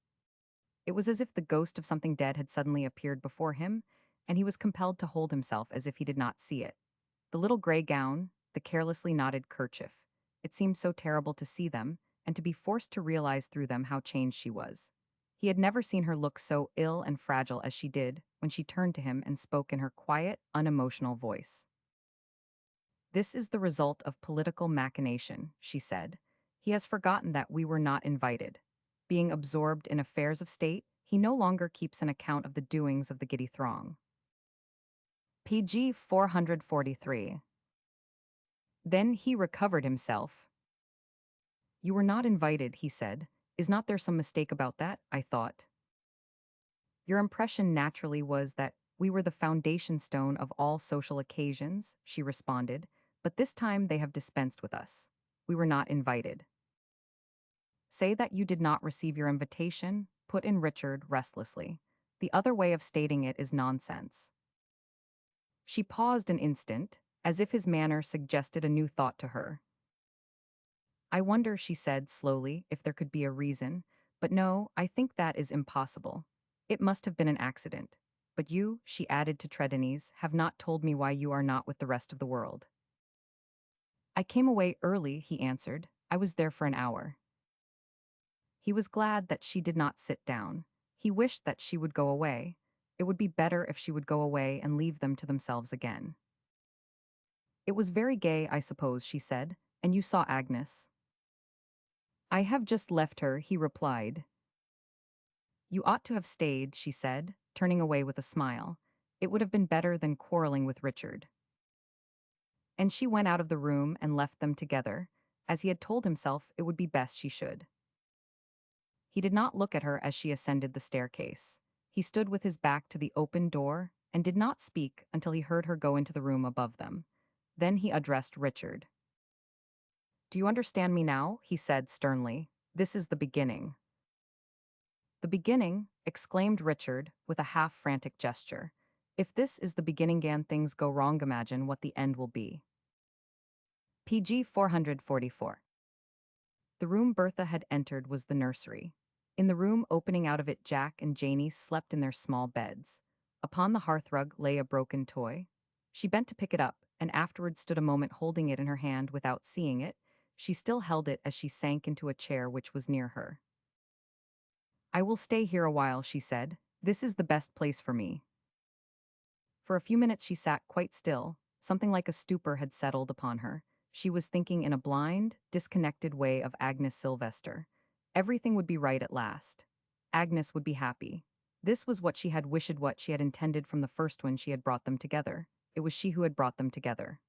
It was as if the ghost of something dead had suddenly appeared before him, and he was compelled to hold himself as if he did not see it. The little gray gown, the carelessly knotted kerchief. It seemed so terrible to see them, and to be forced to realize through them how changed she was. He had never seen her look so ill and fragile as she did when she turned to him and spoke in her quiet, unemotional voice. This is the result of political machination, she said. He has forgotten that we were not invited. Being absorbed in affairs of state, he no longer keeps an account of the doings of the giddy throng. PG 443. Then he recovered himself. You were not invited, he said. Is not there some mistake about that? I thought. Your impression naturally was that we were the foundation stone of all social occasions, she responded, but this time they have dispensed with us. We were not invited. Say that you did not receive your invitation, put in Richard restlessly. The other way of stating it is nonsense. She paused an instant, as if his manner suggested a new thought to her. I wonder, she said slowly, if there could be a reason, but no, I think that is impossible. It must have been an accident. But you, she added to Tredenise, have not told me why you are not with the rest of the world. I came away early, he answered. I was there for an hour. He was glad that she did not sit down. He wished that she would go away. It would be better if she would go away and leave them to themselves again. It was very gay, I suppose, she said, and you saw Agnes. I have just left her, he replied. You ought to have stayed, she said, turning away with a smile. It would have been better than quarreling with Richard. And she went out of the room and left them together, as he had told himself it would be best she should. He did not look at her as she ascended the staircase. He stood with his back to the open door and did not speak until he heard her go into the room above them. Then he addressed Richard. Do you understand me now? He said sternly. This is the beginning. The beginning, exclaimed Richard, with a half-frantic gesture. If this is the beginning and things go wrong, imagine what the end will be. PG 444. The room Bertha had entered was the nursery. In the room opening out of it, Jack and Janey slept in their small beds. Upon the hearthrug lay a broken toy. She bent to pick it up, and afterward stood a moment holding it in her hand without seeing it. She still held it as she sank into a chair which was near her. I will stay here a while, she said. This is the best place for me. For a few minutes she sat quite still. Something like a stupor had settled upon her. She was thinking in a blind, disconnected way of Agnes Sylvester. Everything would be right at last. Agnes would be happy. This was what she had wished, what she had intended from the first when she had brought them together. It was she who had brought them together.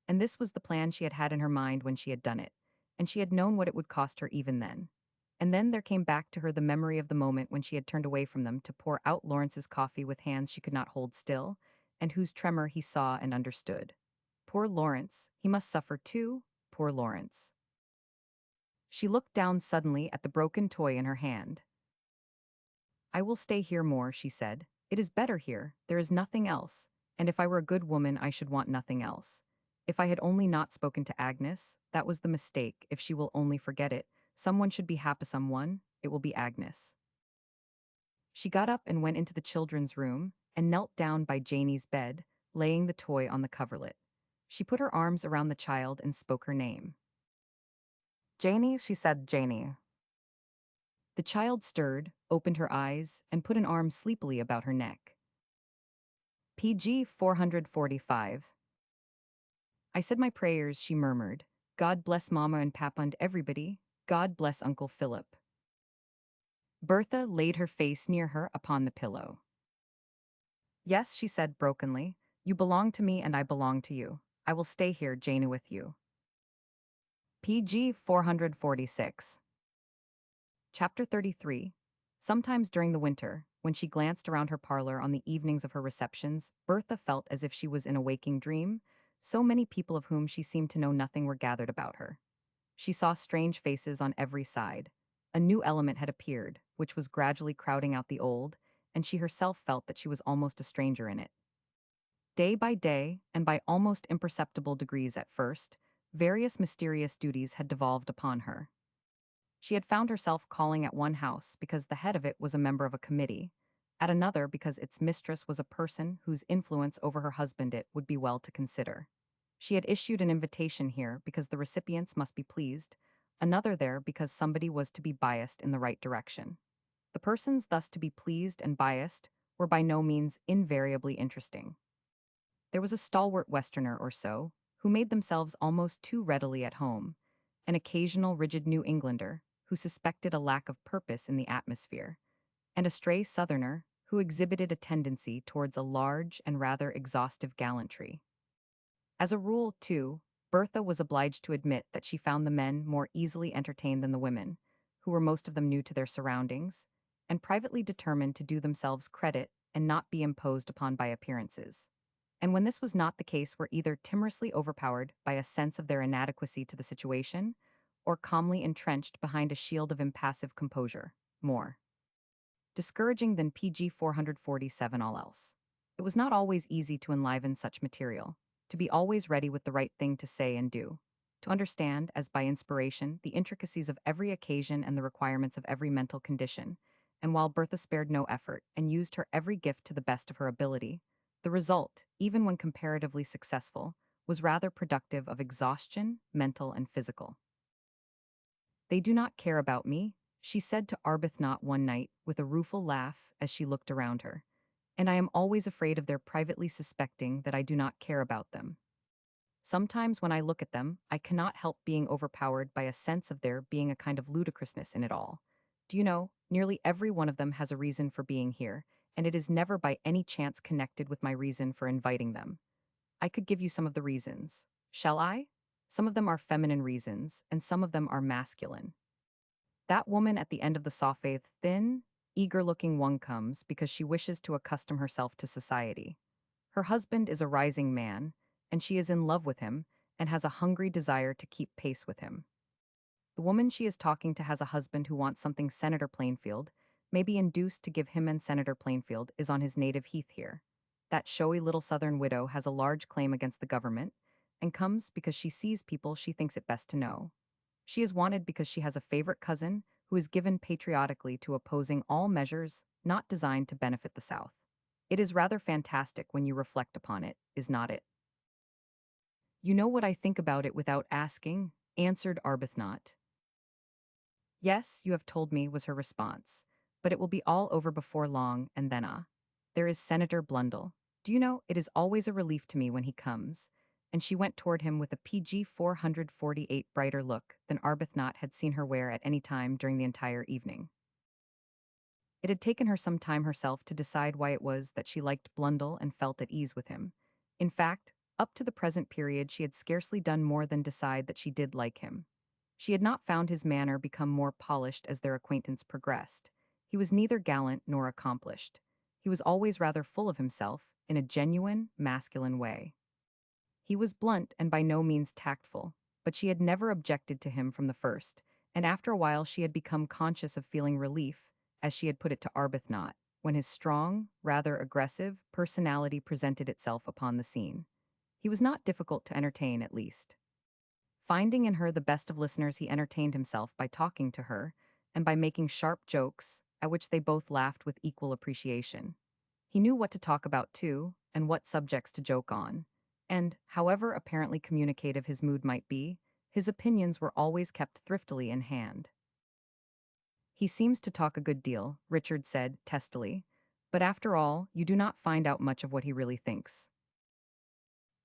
And this was the plan she had had in her mind when she had done it. And she had known what it would cost her even then. And then there came back to her the memory of the moment when she had turned away from them to pour out Lawrence's coffee with hands she could not hold still, and whose tremor he saw and understood. Poor Lawrence, he must suffer too, poor Lawrence. She looked down suddenly at the broken toy in her hand. I will stay here more, she said. It is better here, there is nothing else, and if I were a good woman I should want nothing else. If I had only not spoken to Agnes, that was the mistake, if she will only forget it. Someone should be happy, someone, it will be Agnes. She got up and went into the children's room and knelt down by Janey's bed, laying the toy on the coverlet. She put her arms around the child and spoke her name. Janey, she said, Janey. The child stirred, opened her eyes, and put an arm sleepily about her neck. PG 445. I said my prayers, she murmured. God bless Mama and Papa and everybody. God bless Uncle Philip. Bertha laid her face near her upon the pillow. Yes, she said brokenly. You belong to me and I belong to you. I will stay here, Janey, with you. PG 446. Chapter 33. Sometimes during the winter, when she glanced around her parlor on the evenings of her receptions, Bertha felt as if she was in a waking dream. So many people of whom she seemed to know nothing were gathered about her. She saw strange faces on every side. A new element had appeared, which was gradually crowding out the old, and she herself felt that she was almost a stranger in it. Day by day, and by almost imperceptible degrees at first, various mysterious duties had devolved upon her. She had found herself calling at one house because the head of it was a member of a committee, at another because its mistress was a person whose influence over her husband it would be well to consider. She had issued an invitation here because the recipients must be pleased, another there because somebody was to be biased in the right direction. The persons thus to be pleased and biased were by no means invariably interesting. There was a stalwart Westerner or so, who made themselves almost too readily at home, an occasional rigid New Englander who suspected a lack of purpose in the atmosphere, and a stray Southerner who exhibited a tendency towards a large and rather exhaustive gallantry. As a rule, too, Bertha was obliged to admit that she found the men more easily entertained than the women, who were most of them new to their surroundings, and privately determined to do themselves credit and not be imposed upon by appearances. And when this was not the case, were either timorously overpowered by a sense of their inadequacy to the situation, or calmly entrenched behind a shield of impassive composure. More discouraging than PG 447 all else. It was not always easy to enliven such material, to be always ready with the right thing to say and do, to understand, as by inspiration, the intricacies of every occasion and the requirements of every mental condition, and while Bertha spared no effort and used her every gift to the best of her ability, the result, even when comparatively successful, was rather productive of exhaustion, mental and physical. "They do not care about me," she said to Arbuthnot one night with a rueful laugh as she looked around her, "and I am always afraid of their privately suspecting that I do not care about them. Sometimes when I look at them, I cannot help being overpowered by a sense of there being a kind of ludicrousness in it all. Do you know, nearly every one of them has a reason for being here, and it is never by any chance connected with my reason for inviting them. I could give you some of the reasons. Shall I? Some of them are feminine reasons, and some of them are masculine. That woman at the end of the soffit, thin, eager-looking one comes because she wishes to accustom herself to society. Her husband is a rising man, and she is in love with him and has a hungry desire to keep pace with him. The woman she is talking to has a husband who wants something Senator Plainfield, may be induced to give him, and Senator Plainfield is on his native heath here. That showy little southern widow has a large claim against the government, and comes because she sees people she thinks it best to know. She is wanted because she has a favorite cousin who is given patriotically to opposing all measures not designed to benefit the South. It is rather fantastic when you reflect upon it, is not it? "You know what I think about it without asking," answered Arbuthnot. "Yes, you have told me," was her response. "But it will be all over before long, and then there is Senator Blundell. Do you know, it is always a relief to me when he comes." And she went toward him with a PG 448 brighter look than Arbuthnot had seen her wear at any time during the entire evening. It had taken her some time herself to decide why it was that she liked Blundell and felt at ease with him. In fact, up to the present period she had scarcely done more than decide that she did like him. She had not found his manner become more polished as their acquaintance progressed. He was neither gallant nor accomplished. He was always rather full of himself, in a genuine, masculine way. He was blunt and by no means tactful, but she had never objected to him from the first, and after a while she had become conscious of feeling relief, as she had put it to Arbuthnot, when his strong, rather aggressive, personality presented itself upon the scene. He was not difficult to entertain, at least. Finding in her the best of listeners, he entertained himself by talking to her, and by making sharp jokes, at which they both laughed with equal appreciation. He knew what to talk about, too, and what subjects to joke on. And, however apparently communicative his mood might be, his opinions were always kept thriftily in hand. "He seems to talk a good deal," Richard said, testily, "but after all, you do not find out much of what he really thinks."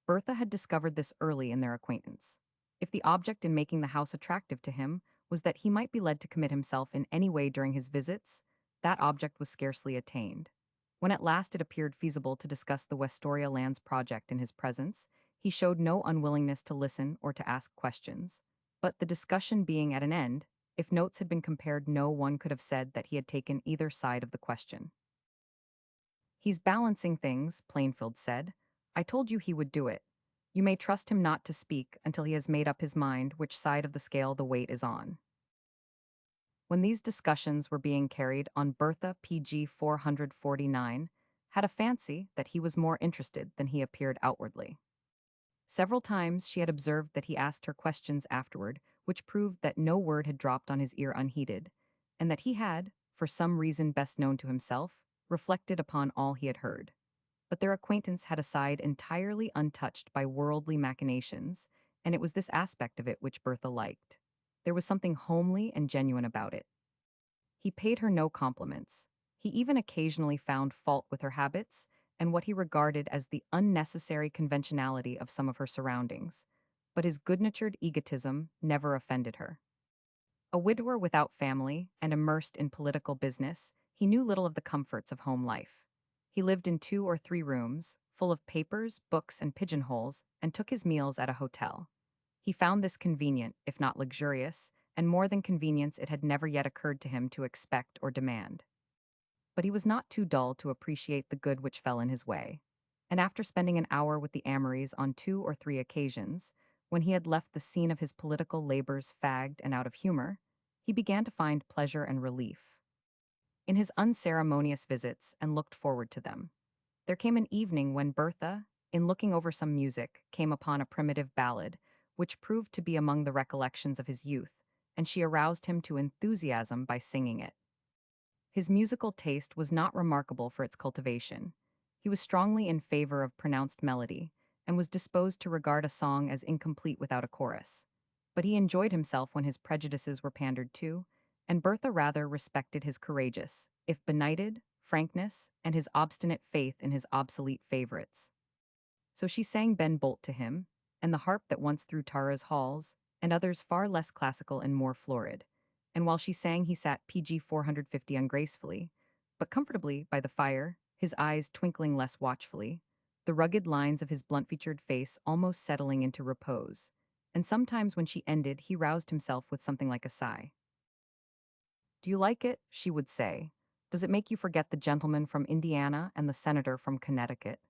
Bertha had discovered this early in their acquaintance. If the object in making the house attractive to him was that he might be led to commit himself in any way during his visits, that object was scarcely attained. When at last it appeared feasible to discuss the Westoria lands project in his presence, he showed no unwillingness to listen or to ask questions. But the discussion being at an end, if notes had been compared, no one could have said that he had taken either side of the question. "He's balancing things," Plainfield said. "I told you he would do it. You may trust him not to speak until he has made up his mind which side of the scale the weight is on." When these discussions were being carried on, Bertha, PG 449, had a fancy that he was more interested than he appeared outwardly. Several times she had observed that he asked her questions afterward, which proved that no word had dropped on his ear unheeded, and that he had, for some reason best known to himself, reflected upon all he had heard. But their acquaintance had a side entirely untouched by worldly machinations, and it was this aspect of it which Bertha liked. There was something homely and genuine about it. He paid her no compliments. He even occasionally found fault with her habits, and what he regarded as the unnecessary conventionality of some of her surroundings. But his good-natured egotism never offended her. A widower without family and immersed in political business, he knew little of the comforts of home life. He lived in 2 or 3 rooms, full of papers, books, and pigeonholes, and took his meals at a hotel. He found this convenient, if not luxurious, and more than convenience it had never yet occurred to him to expect or demand. But he was not too dull to appreciate the good which fell in his way. And after spending an hour with the Amorys on 2 or 3 occasions, when he had left the scene of his political labors fagged and out of humor, he began to find pleasure and relief in his unceremonious visits and looked forward to them. There came an evening when Bertha, in looking over some music, came upon a primitive ballad, which proved to be among the recollections of his youth, and she aroused him to enthusiasm by singing it. His musical taste was not remarkable for its cultivation. He was strongly in favor of pronounced melody, and was disposed to regard a song as incomplete without a chorus. But he enjoyed himself when his prejudices were pandered to, and Bertha rather respected his courageous, if benighted, frankness, and his obstinate faith in his obsolete favorites. So she sang Ben Bolt to him, and the harp that once through Tara's halls, and others far less classical and more florid. And while she sang, he sat PG 450 ungracefully, but comfortably by the fire, his eyes twinkling less watchfully, the rugged lines of his blunt-featured face almost settling into repose. And sometimes when she ended, he roused himself with something like a sigh. "Do you like it?" she would say. "Does it make you forget the gentleman from Indiana and the senator from Connecticut?"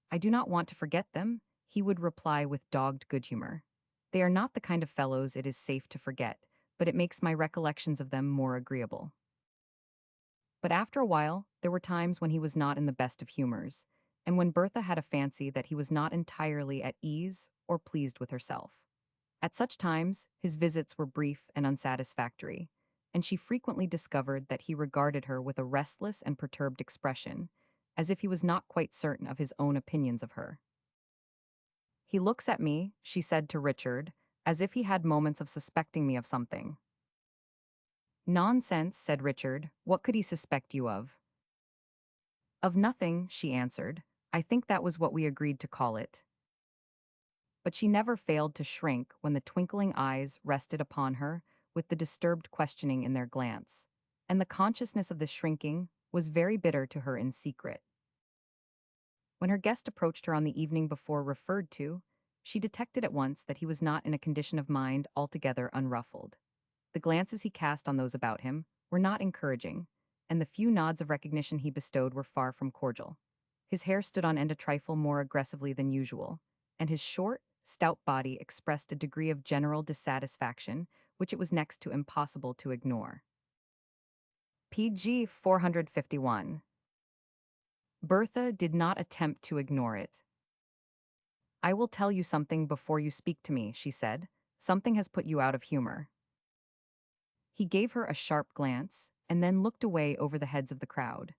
"I do not want to forget them," he would reply with dogged good humor. "They are not the kind of fellows it is safe to forget, but it makes my recollections of them more agreeable." But after a while, there were times when he was not in the best of humors, and when Bertha had a fancy that he was not entirely at ease or pleased with herself. At such times, his visits were brief and unsatisfactory, and she frequently discovered that he regarded her with a restless and perturbed expression, as if he was not quite certain of his own opinions of her. "He looks at me," she said to Richard, "as if he had moments of suspecting me of something." "Nonsense," said Richard. "What could he suspect you of?" "Of nothing," she answered. "I think that was what we agreed to call it." But she never failed to shrink when the twinkling eyes rested upon her with the disturbed questioning in their glance, and the consciousness of this shrinking was very bitter to her in secret. When her guest approached her on the evening before referred to, she detected at once that he was not in a condition of mind altogether unruffled. The glances he cast on those about him were not encouraging, and the few nods of recognition he bestowed were far from cordial. His hair stood on end a trifle more aggressively than usual, and his short, stout body expressed a degree of general dissatisfaction which it was next to impossible to ignore. PG 451. Bertha did not attempt to ignore it. "I will tell you something before you speak to me," she said. "Something has put you out of humor." He gave her a sharp glance, and then looked away over the heads of the crowd.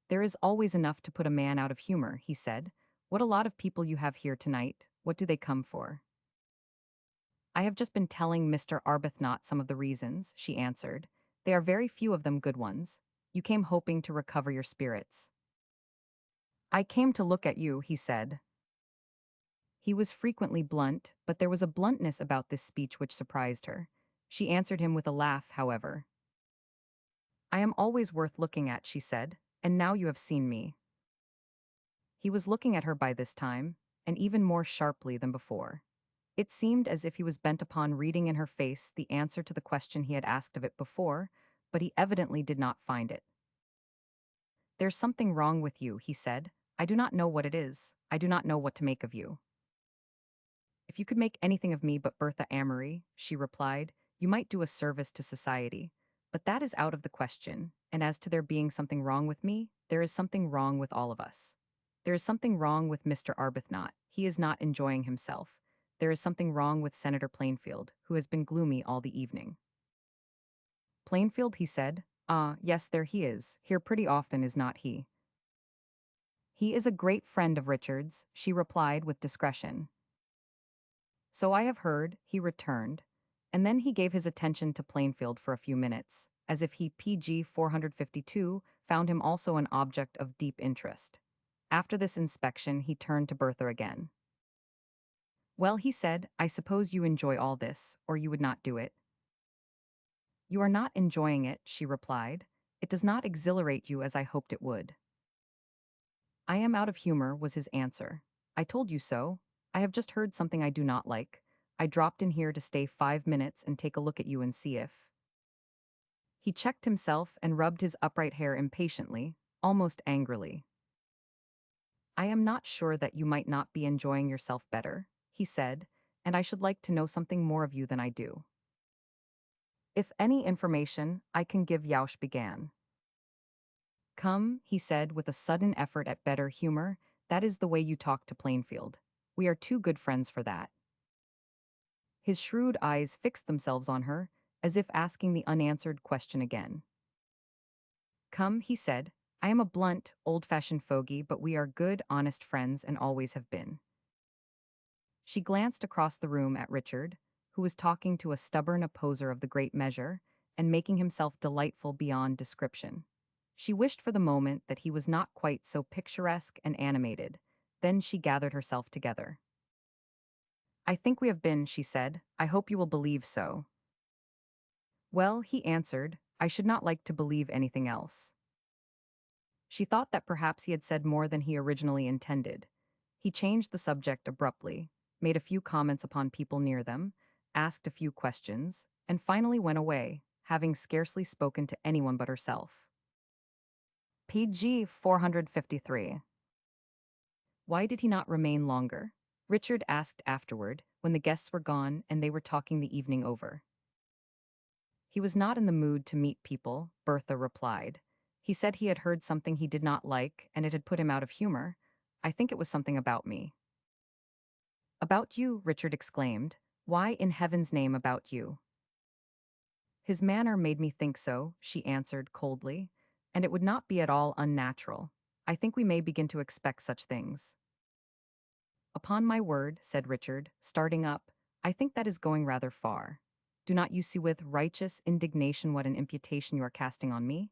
"There is always enough to put a man out of humor," he said. "What a lot of people you have here tonight. What do they come for?" "I have just been telling Mr. Arbuthnot some of the reasons," she answered. "They are very few of them good ones. You came hoping to recover your spirits." "I came to look at you," he said. He was frequently blunt, but there was a bluntness about this speech which surprised her. She answered him with a laugh, however. "I am always worth looking at," she said, "and now you have seen me." He was looking at her by this time, and even more sharply than before. It seemed as if he was bent upon reading in her face the answer to the question he had asked of it before, but he evidently did not find it. "There's something wrong with you," he said. "I do not know what it is. I do not know what to make of you." "If you could make anything of me but Bertha Amory," she replied, "you might do a service to society. But that is out of the question, and as to there being something wrong with me, there is something wrong with all of us. There is something wrong with Mr. Arbuthnot. He is not enjoying himself. There is something wrong with Senator Plainfield, who has been gloomy all the evening." "Plainfield," he said. "Ah, yes, there he is. Here pretty often, is not he?" "He is a great friend of Richard's," she replied with discretion. "So I have heard," he returned, and then he gave his attention to Plainfield for a few minutes, as if he PG 452 found him also an object of deep interest. After this inspection, he turned to Bertha again. Well, he said, I suppose you enjoy all this, or you would not do it. You are not enjoying it, she replied. It does not exhilarate you as I hoped it would. I am out of humor, was his answer. I told you so. I have just heard something I do not like. I dropped in here to stay 5 minutes and take a look at you and see if. He checked himself and rubbed his upright hair impatiently, almost angrily. I am not sure that you might not be enjoying yourself better, he said, and I should like to know something more of you than I do. If any information I can give, Yaush began. Come, he said with a sudden effort at better humor, that is the way you talk to Plainfield. We are too good friends for that. His shrewd eyes fixed themselves on her, as if asking the unanswered question again. Come, he said, I am a blunt, old-fashioned fogey, but we are good, honest friends and always have been. She glanced across the room at Richard, who was talking to a stubborn opposer of the great measure, and making himself delightful beyond description. She wished for the moment that he was not quite so picturesque and animated. Then she gathered herself together. I think we have been, she said. I hope you will believe so. Well, he answered, I should not like to believe anything else. She thought that perhaps he had said more than he originally intended. He changed the subject abruptly, made a few comments upon people near them, asked a few questions, and finally went away, having scarcely spoken to anyone but herself. PG 453. Why did he not remain longer? Richard asked afterward, when the guests were gone and they were talking the evening over. He was not in the mood to meet people, Bertha replied. He said he had heard something he did not like and it had put him out of humor. I think it was something about me. About you, Richard exclaimed. Why in heaven's name about you? His manner made me think so, she answered coldly, and it would not be at all unnatural. I think we may begin to expect such things. Upon my word, said Richard, starting up, I think that is going rather far. Do not you see with righteous indignation what an imputation you are casting on me?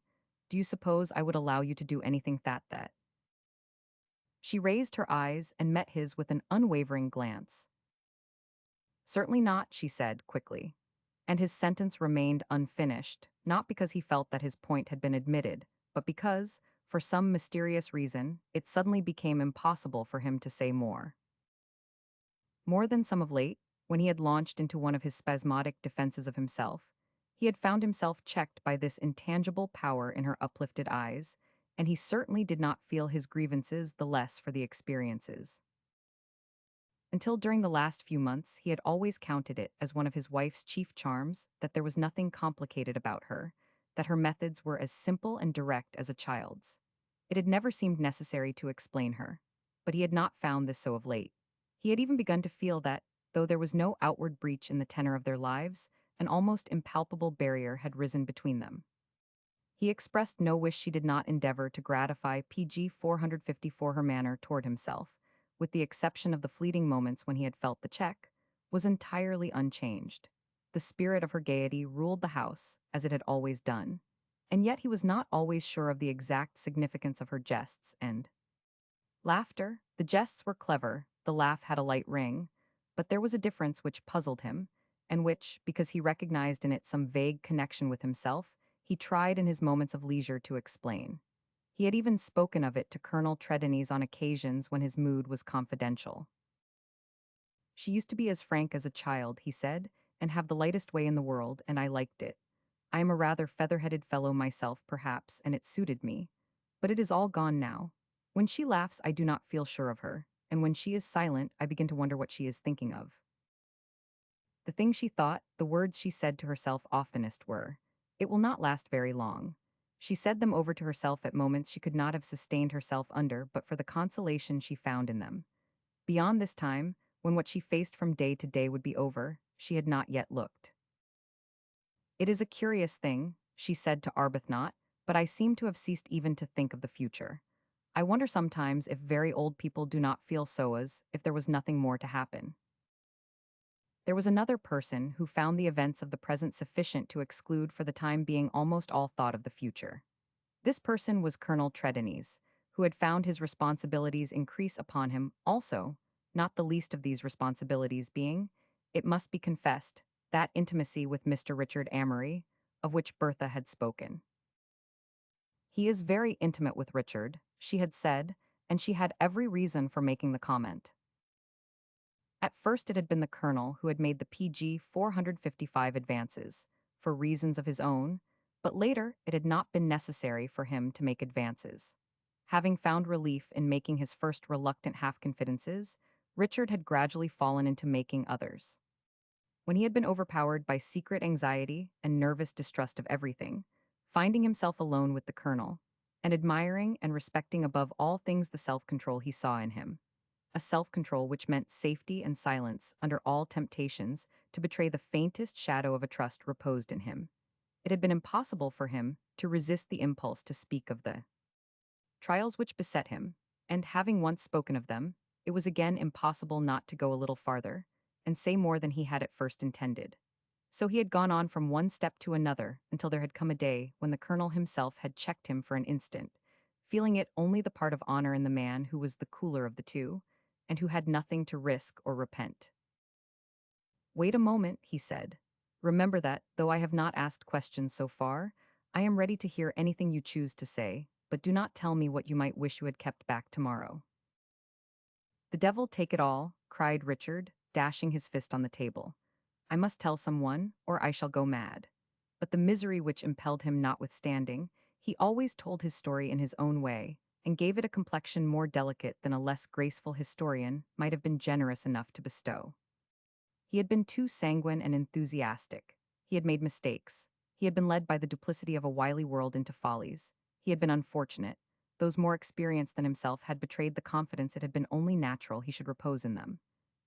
Do you suppose I would allow you to do anything that? She raised her eyes and met his with an unwavering glance. Certainly not, she said quickly. And his sentence remained unfinished, not because he felt that his point had been admitted, but because, for some mysterious reason, it suddenly became impossible for him to say more. More than some of late, when he had launched into one of his spasmodic defenses of himself, he had found himself checked by this intangible power in her uplifted eyes, and he certainly did not feel his grievances the less for the experiences. Until during the last few months, he had always counted it as one of his wife's chief charms that there was nothing complicated about her, that her methods were as simple and direct as a child's. It had never seemed necessary to explain her, but he had not found this so of late. He had even begun to feel that, though there was no outward breach in the tenor of their lives, an almost impalpable barrier had risen between them. He expressed no wish she did not endeavor to gratify PG 454. Her manner toward himself, with the exception of the fleeting moments when he had felt the check, was entirely unchanged. The spirit of her gaiety ruled the house, as it had always done, and yet he was not always sure of the exact significance of her jests and laughter. The jests were clever, the laugh had a light ring, but there was a difference which puzzled him, and which, because he recognized in it some vague connection with himself, he tried in his moments of leisure to explain. He had even spoken of it to Colonel Trelawney's on occasions when his mood was confidential. She used to be as frank as a child, he said, and have the lightest way in the world, and I liked it. I am a rather feather-headed fellow myself, perhaps, and it suited me. But it is all gone now. When she laughs, I do not feel sure of her, and when she is silent, I begin to wonder what she is thinking of. The things she thought, the words she said to herself oftenest were, "It will not last very long." She said them over to herself at moments she could not have sustained herself under but for the consolation she found in them. Beyond this time, when what she faced from day to day would be over, she had not yet looked. It is a curious thing, she said to Arbuthnot, but I seem to have ceased even to think of the future. I wonder sometimes if very old people do not feel so as if there was nothing more to happen. There was another person who found the events of the present sufficient to exclude for the time being almost all thought of the future. This person was Colonel Tredennies, who had found his responsibilities increase upon him also, not the least of these responsibilities being, it must be confessed, that intimacy with Mr. Richard Amory, of which Bertha had spoken. He is very intimate with Richard, she had said, and she had every reason for making the comment. At first it had been the Colonel who had made the PG 455 advances, for reasons of his own, but later it had not been necessary for him to make advances. Having found relief in making his first reluctant half-confidences, Richard had gradually fallen into making others. When he had been overpowered by secret anxiety and nervous distrust of everything, finding himself alone with the Colonel, and admiring and respecting above all things the self-control he saw in him, a self-control which meant safety and silence under all temptations to betray the faintest shadow of a trust reposed in him. It had been impossible for him to resist the impulse to speak of the trials which beset him, and having once spoken of them, it was again impossible not to go a little farther, and say more than he had at first intended. So he had gone on from one step to another until there had come a day when the Colonel himself had checked him for an instant, feeling it only the part of honor in the man who was the cooler of the two, and who had nothing to risk or repent. "Wait a moment," he said. "Remember that, though I have not asked questions so far, I am ready to hear anything you choose to say, but do not tell me what you might wish you had kept back tomorrow." "The devil take it all," cried Richard, dashing his fist on the table. "I must tell someone, or I shall go mad." But the misery which impelled him notwithstanding, he always told his story in his own way, and gave it a complexion more delicate than a less graceful historian might have been generous enough to bestow. He had been too sanguine and enthusiastic. He had made mistakes. He had been led by the duplicity of a wily world into follies. He had been unfortunate. Those more experienced than himself had betrayed the confidence it had been only natural he should repose in them.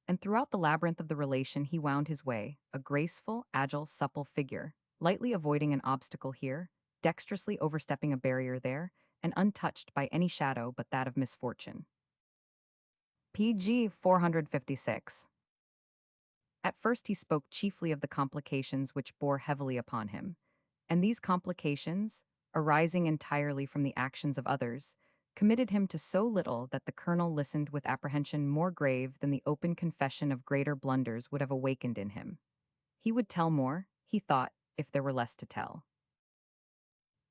And throughout the labyrinth of the relation he wound his way, a graceful, agile, supple figure, lightly avoiding an obstacle here, dexterously overstepping a barrier there, and untouched by any shadow but that of misfortune. PG 456. At first he spoke chiefly of the complications which bore heavily upon him, and these complications, arising entirely from the actions of others, committed him to so little that the Colonel listened with apprehension more grave than the open confession of greater blunders would have awakened in him. He would tell more, he thought, if there were less to tell.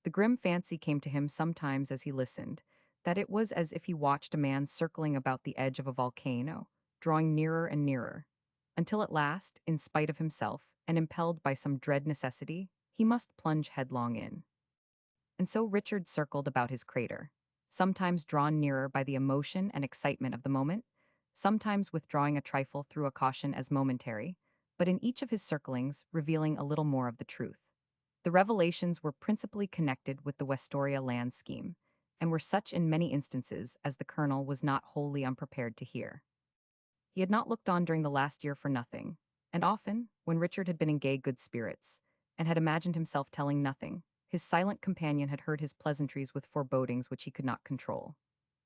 The grim fancy came to him sometimes as he listened, that it was as if he watched a man circling about the edge of a volcano, drawing nearer and nearer, until at last, in spite of himself, and impelled by some dread necessity, he must plunge headlong in. And so Richard circled about his crater, sometimes drawn nearer by the emotion and excitement of the moment, sometimes withdrawing a trifle through a caution as momentary, but in each of his circlings revealing a little more of the truth. The revelations were principally connected with the Westoria land scheme, and were such in many instances as the Colonel was not wholly unprepared to hear. He had not looked on during the last year for nothing, and often, when Richard had been in gay good spirits, and had imagined himself telling nothing, his silent companion had heard his pleasantries with forebodings which he could not control.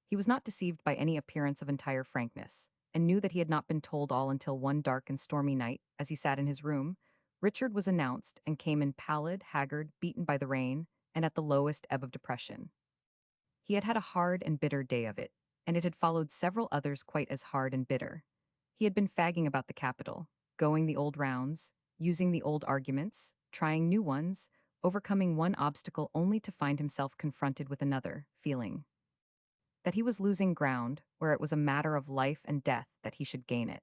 He was not deceived by any appearance of entire frankness, and knew that he had not been told all until one dark and stormy night, as he sat in his room, Richard was announced and came in pallid, haggard, beaten by the rain, and at the lowest ebb of depression. He had had a hard and bitter day of it, and it had followed several others quite as hard and bitter. He had been fagging about the capital, going the old rounds, using the old arguments, trying new ones, overcoming one obstacle only to find himself confronted with another, feeling that he was losing ground where it was a matter of life and death that he should gain it.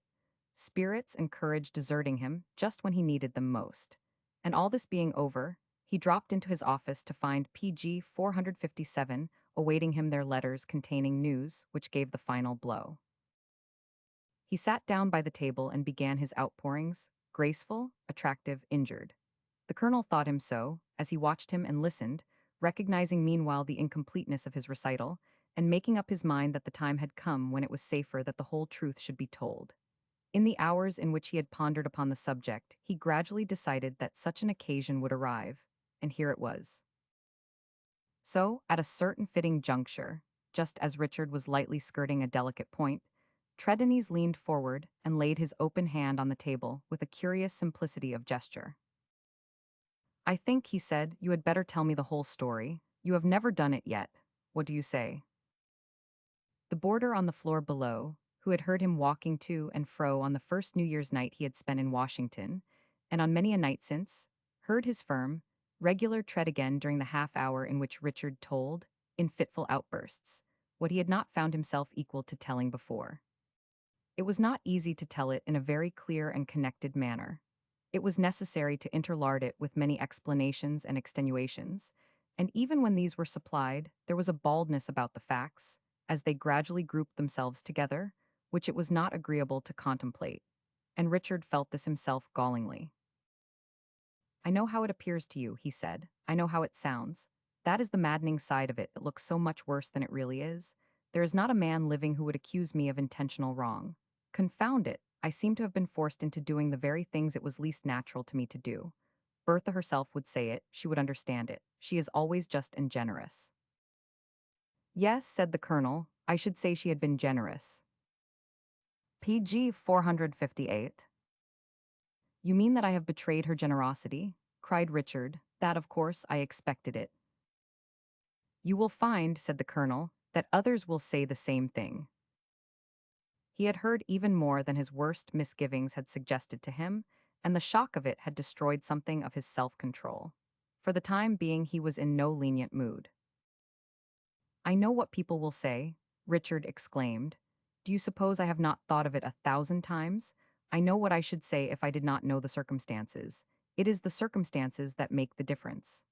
Spirits and courage deserting him just when he needed them most. And all this being over, he dropped into his office to find PG 457 awaiting him their letters containing news which gave the final blow. He sat down by the table and began his outpourings, graceful, attractive, injured. The Colonel thought him so, as he watched him and listened, recognizing meanwhile the incompleteness of his recital, and making up his mind that the time had come when it was safer that the whole truth should be told. In the hours in which he had pondered upon the subject, he gradually decided that such an occasion would arrive, and here it was. So, at a certain fitting juncture, just as Richard was lightly skirting a delicate point, Tredennies leaned forward and laid his open hand on the table with a curious simplicity of gesture. "I think," he said, "you had better tell me the whole story. You have never done it yet. What do you say? The boarder on the floor below, who had heard him walking to and fro on the first New Year's night he had spent in Washington, and on many a night since, heard his firm, regular tread again during the half hour in which Richard told, in fitful outbursts, what he had not found himself equal to telling before. It was not easy to tell it in a very clear and connected manner. It was necessary to interlard it with many explanations and extenuations, and even when these were supplied, there was a baldness about the facts, as they gradually grouped themselves together, which it was not agreeable to contemplate, and Richard felt this himself gallingly. I know how it appears to you, he said. I know how it sounds. That is the maddening side of it. It looks so much worse than it really is. There is not a man living who would accuse me of intentional wrong. Confound it, I seem to have been forced into doing the very things it was least natural to me to do. Bertha herself would say it, she would understand it. She is always just and generous. Yes, said the colonel, I should say she had been generous. PG 458. You mean that I have betrayed her generosity? Cried Richard. That, of course, I expected it. You will find, said the colonel, that others will say the same thing. He had heard even more than his worst misgivings had suggested to him, and the shock of it had destroyed something of his self-control. For the time being, he was in no lenient mood. I know what people will say, Richard exclaimed. Do you suppose I have not thought of it 1,000 times? I know what I should say if I did not know the circumstances. It is the circumstances that make the difference.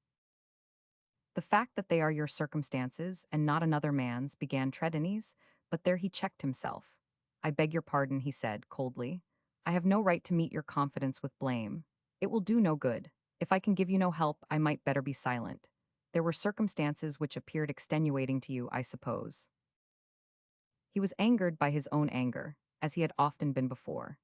The fact that they are your circumstances and not another man's, began Trelawney's, but there he checked himself. I beg your pardon, he said, coldly. I have no right to meet your confidence with blame. It will do no good. If I can give you no help, I might better be silent. There were circumstances which appeared extenuating to you, I suppose. He was angered by his own anger, as he had often been before.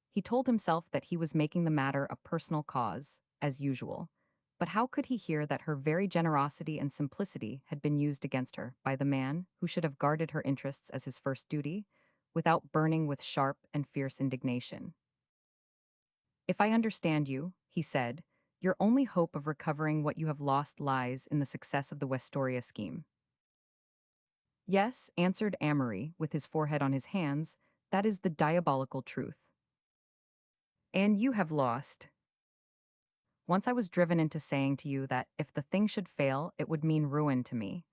He told himself that he was making the matter a personal cause, as usual, but how could he hear that her very generosity and simplicity had been used against her by the man who should have guarded her interests as his first duty, without burning with sharp and fierce indignation? If I understand you, he said, your only hope of recovering what you have lost lies in the success of the Westoria scheme. Yes, answered Amory, with his forehead on his hands, that is the diabolical truth. And you have lost. Once I was driven into saying to you that if the thing should fail, it would mean ruin to me.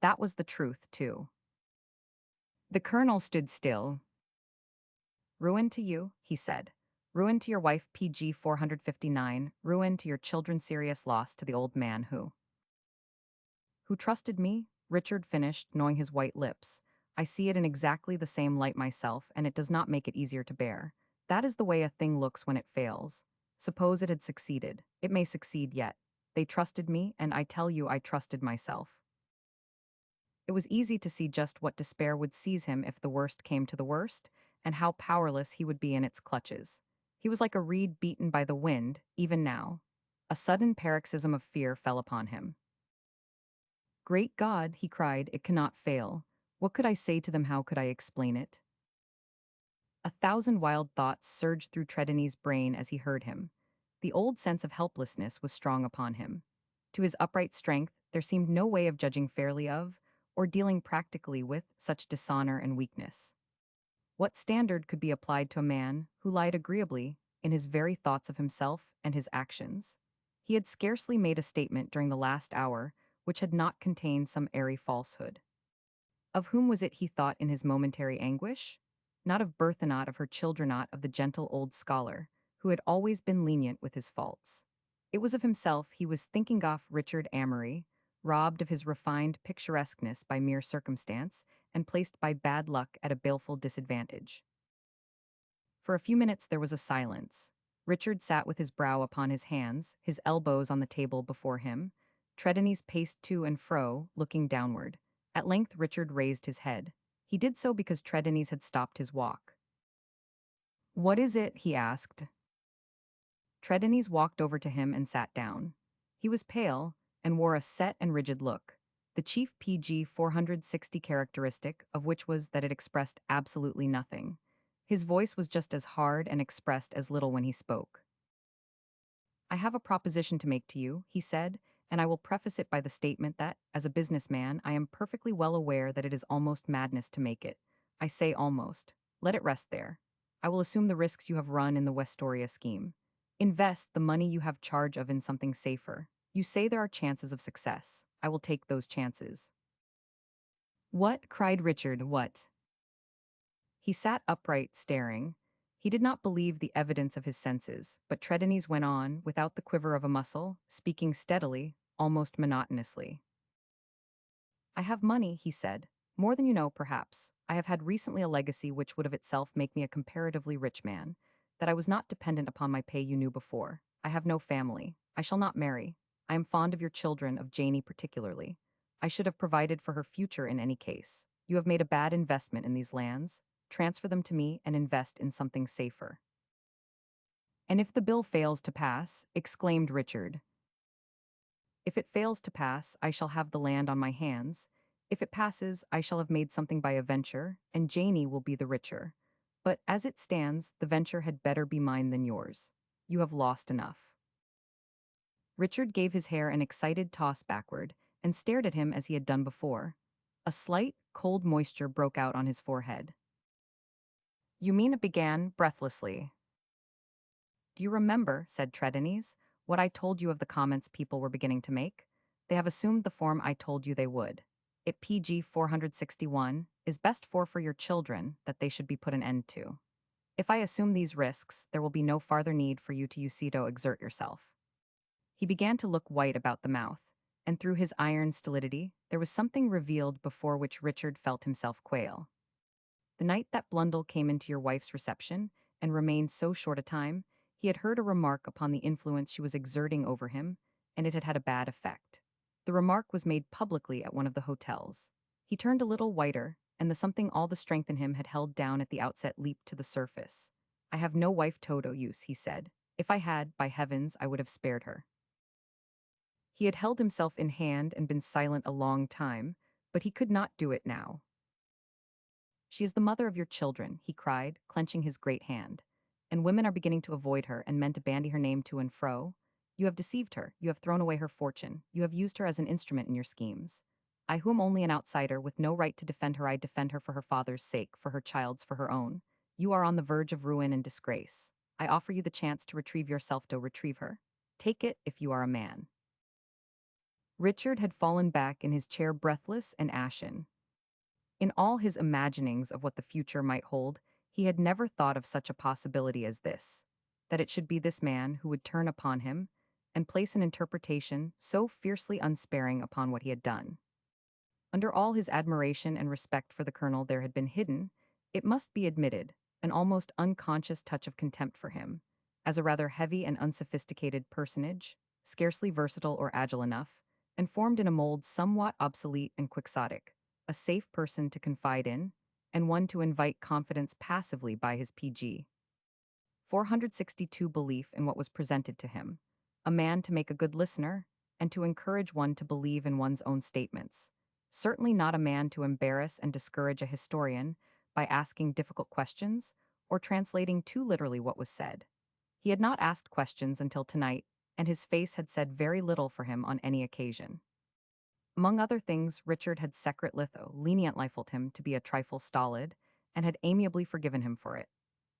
That was the truth, too. The colonel stood still. Ruin to you, he said. Ruin to your wife PG 459, ruin to your children, serious loss to the old man who trusted me, Richard finished, knowing his white lips. I see it in exactly the same light myself, and it does not make it easier to bear. That is the way a thing looks when it fails. Suppose it had succeeded. It may succeed yet. They trusted me, and I tell you I trusted myself. It was easy to see just what despair would seize him if the worst came to the worst, and how powerless he would be in its clutches. He was like a reed beaten by the wind, even now. A sudden paroxysm of fear fell upon him. Great God, he cried, it cannot fail. What could I say to them? How could I explain it? 1,000 wild thoughts surged through Trelawney's brain as he heard him. The old sense of helplessness was strong upon him. To his upright strength, there seemed no way of judging fairly of, or dealing practically with, such dishonor and weakness. What standard could be applied to a man who lied agreeably in his very thoughts of himself and his actions? He had scarcely made a statement during the last hour which had not contained some airy falsehood. Of whom was it he thought in his momentary anguish? Not of Bertha, not of her children, not of the gentle old scholar, who had always been lenient with his faults. It was of himself he was thinking of, Richard Amory, robbed of his refined picturesqueness by mere circumstance, and placed by bad luck at a baleful disadvantage. For a few minutes there was a silence. Richard sat with his brow upon his hands, his elbows on the table before him. Trelawney's paced to and fro, looking downward. At length Richard raised his head. He did so because Trelawney's had stopped his walk. What is it? He asked. Trelawney's walked over to him and sat down. He was pale, and wore a set and rigid look, the chief PG 460 characteristic of which was that it expressed absolutely nothing. His voice was just as hard and expressed as little when he spoke. I have a proposition to make to you, he said, and I will preface it by the statement that, as a businessman, I am perfectly well aware that it is almost madness to make it. I say almost. Let it rest there. I will assume the risks you have run in the Westoria scheme. Invest the money you have charge of in something safer. You say there are chances of success. I will take those chances. What? Cried Richard. What? He sat upright, staring. He did not believe the evidence of his senses, but Trelawney went on, without the quiver of a muscle, speaking steadily, almost monotonously. I have money, he said. More than you know, perhaps. I have had recently a legacy which would of itself make me a comparatively rich man. That I was not dependent upon my pay you knew before. I have no family. I shall not marry. I am fond of your children, of Janie particularly. I should have provided for her future in any case. You have made a bad investment in these lands. Transfer them to me and invest in something safer. And if the bill fails to pass, exclaimed Richard. If it fails to pass, I shall have the land on my hands. If it passes, I shall have made something by a venture, and Janie will be the richer. But as it stands, the venture had better be mine than yours. You have lost enough. Richard gave his hair an excited toss backward, and stared at him as he had done before. A slight, cold moisture broke out on his forehead. You mean, it began, breathlessly. Do you remember, said Trelawney, what I told you of the comments people were beginning to make? They have assumed the form I told you they would. It PG 461 is best for your children that they should be put an end to. If I assume these risks, there will be no farther need for you to exert yourself. He began to look white about the mouth, and through his iron stolidity, there was something revealed before which Richard felt himself quail. The night that Blundell came into your wife's reception, and remained so short a time, he had heard a remark upon the influence she was exerting over him, and it had had a bad effect. The remark was made publicly at one of the hotels. He turned a little whiter, and the something all the strength in him had held down at the outset leaped to the surface. I have no wife Toto use, he said. If I had, by heavens, I would have spared her. He had held himself in hand and been silent a long time, but he could not do it now. She is the mother of your children, he cried, clenching his great hand. And women are beginning to avoid her and men to bandy her name to and fro. You have deceived her, you have thrown away her fortune, you have used her as an instrument in your schemes. I, who am only an outsider with no right to defend her, I defend her for her father's sake, for her child's, for her own. You are on the verge of ruin and disgrace. I offer you the chance to retrieve yourself, to retrieve her. Take it if you are a man. Richard had fallen back in his chair breathless and ashen. In all his imaginings of what the future might hold, he had never thought of such a possibility as this, that it should be this man who would turn upon him and place an interpretation so fiercely unsparing upon what he had done. Under all his admiration and respect for the colonel there had been hidden, it must be admitted, an almost unconscious touch of contempt for him, as a rather heavy and unsophisticated personage, scarcely versatile or agile enough, and formed in a mold somewhat obsolete and quixotic, a safe person to confide in, and one to invite confidence passively by his PG. 462 belief in what was presented to him, a man to make a good listener, and to encourage one to believe in one's own statements. Certainly not a man to embarrass and discourage a historian by asking difficult questions or translating too literally what was said. He had not asked questions until tonight, and his face had said very little for him on any occasion. Among other things, Richard had secret litho leniently felt him to be a trifle stolid, and had amiably forgiven him for it.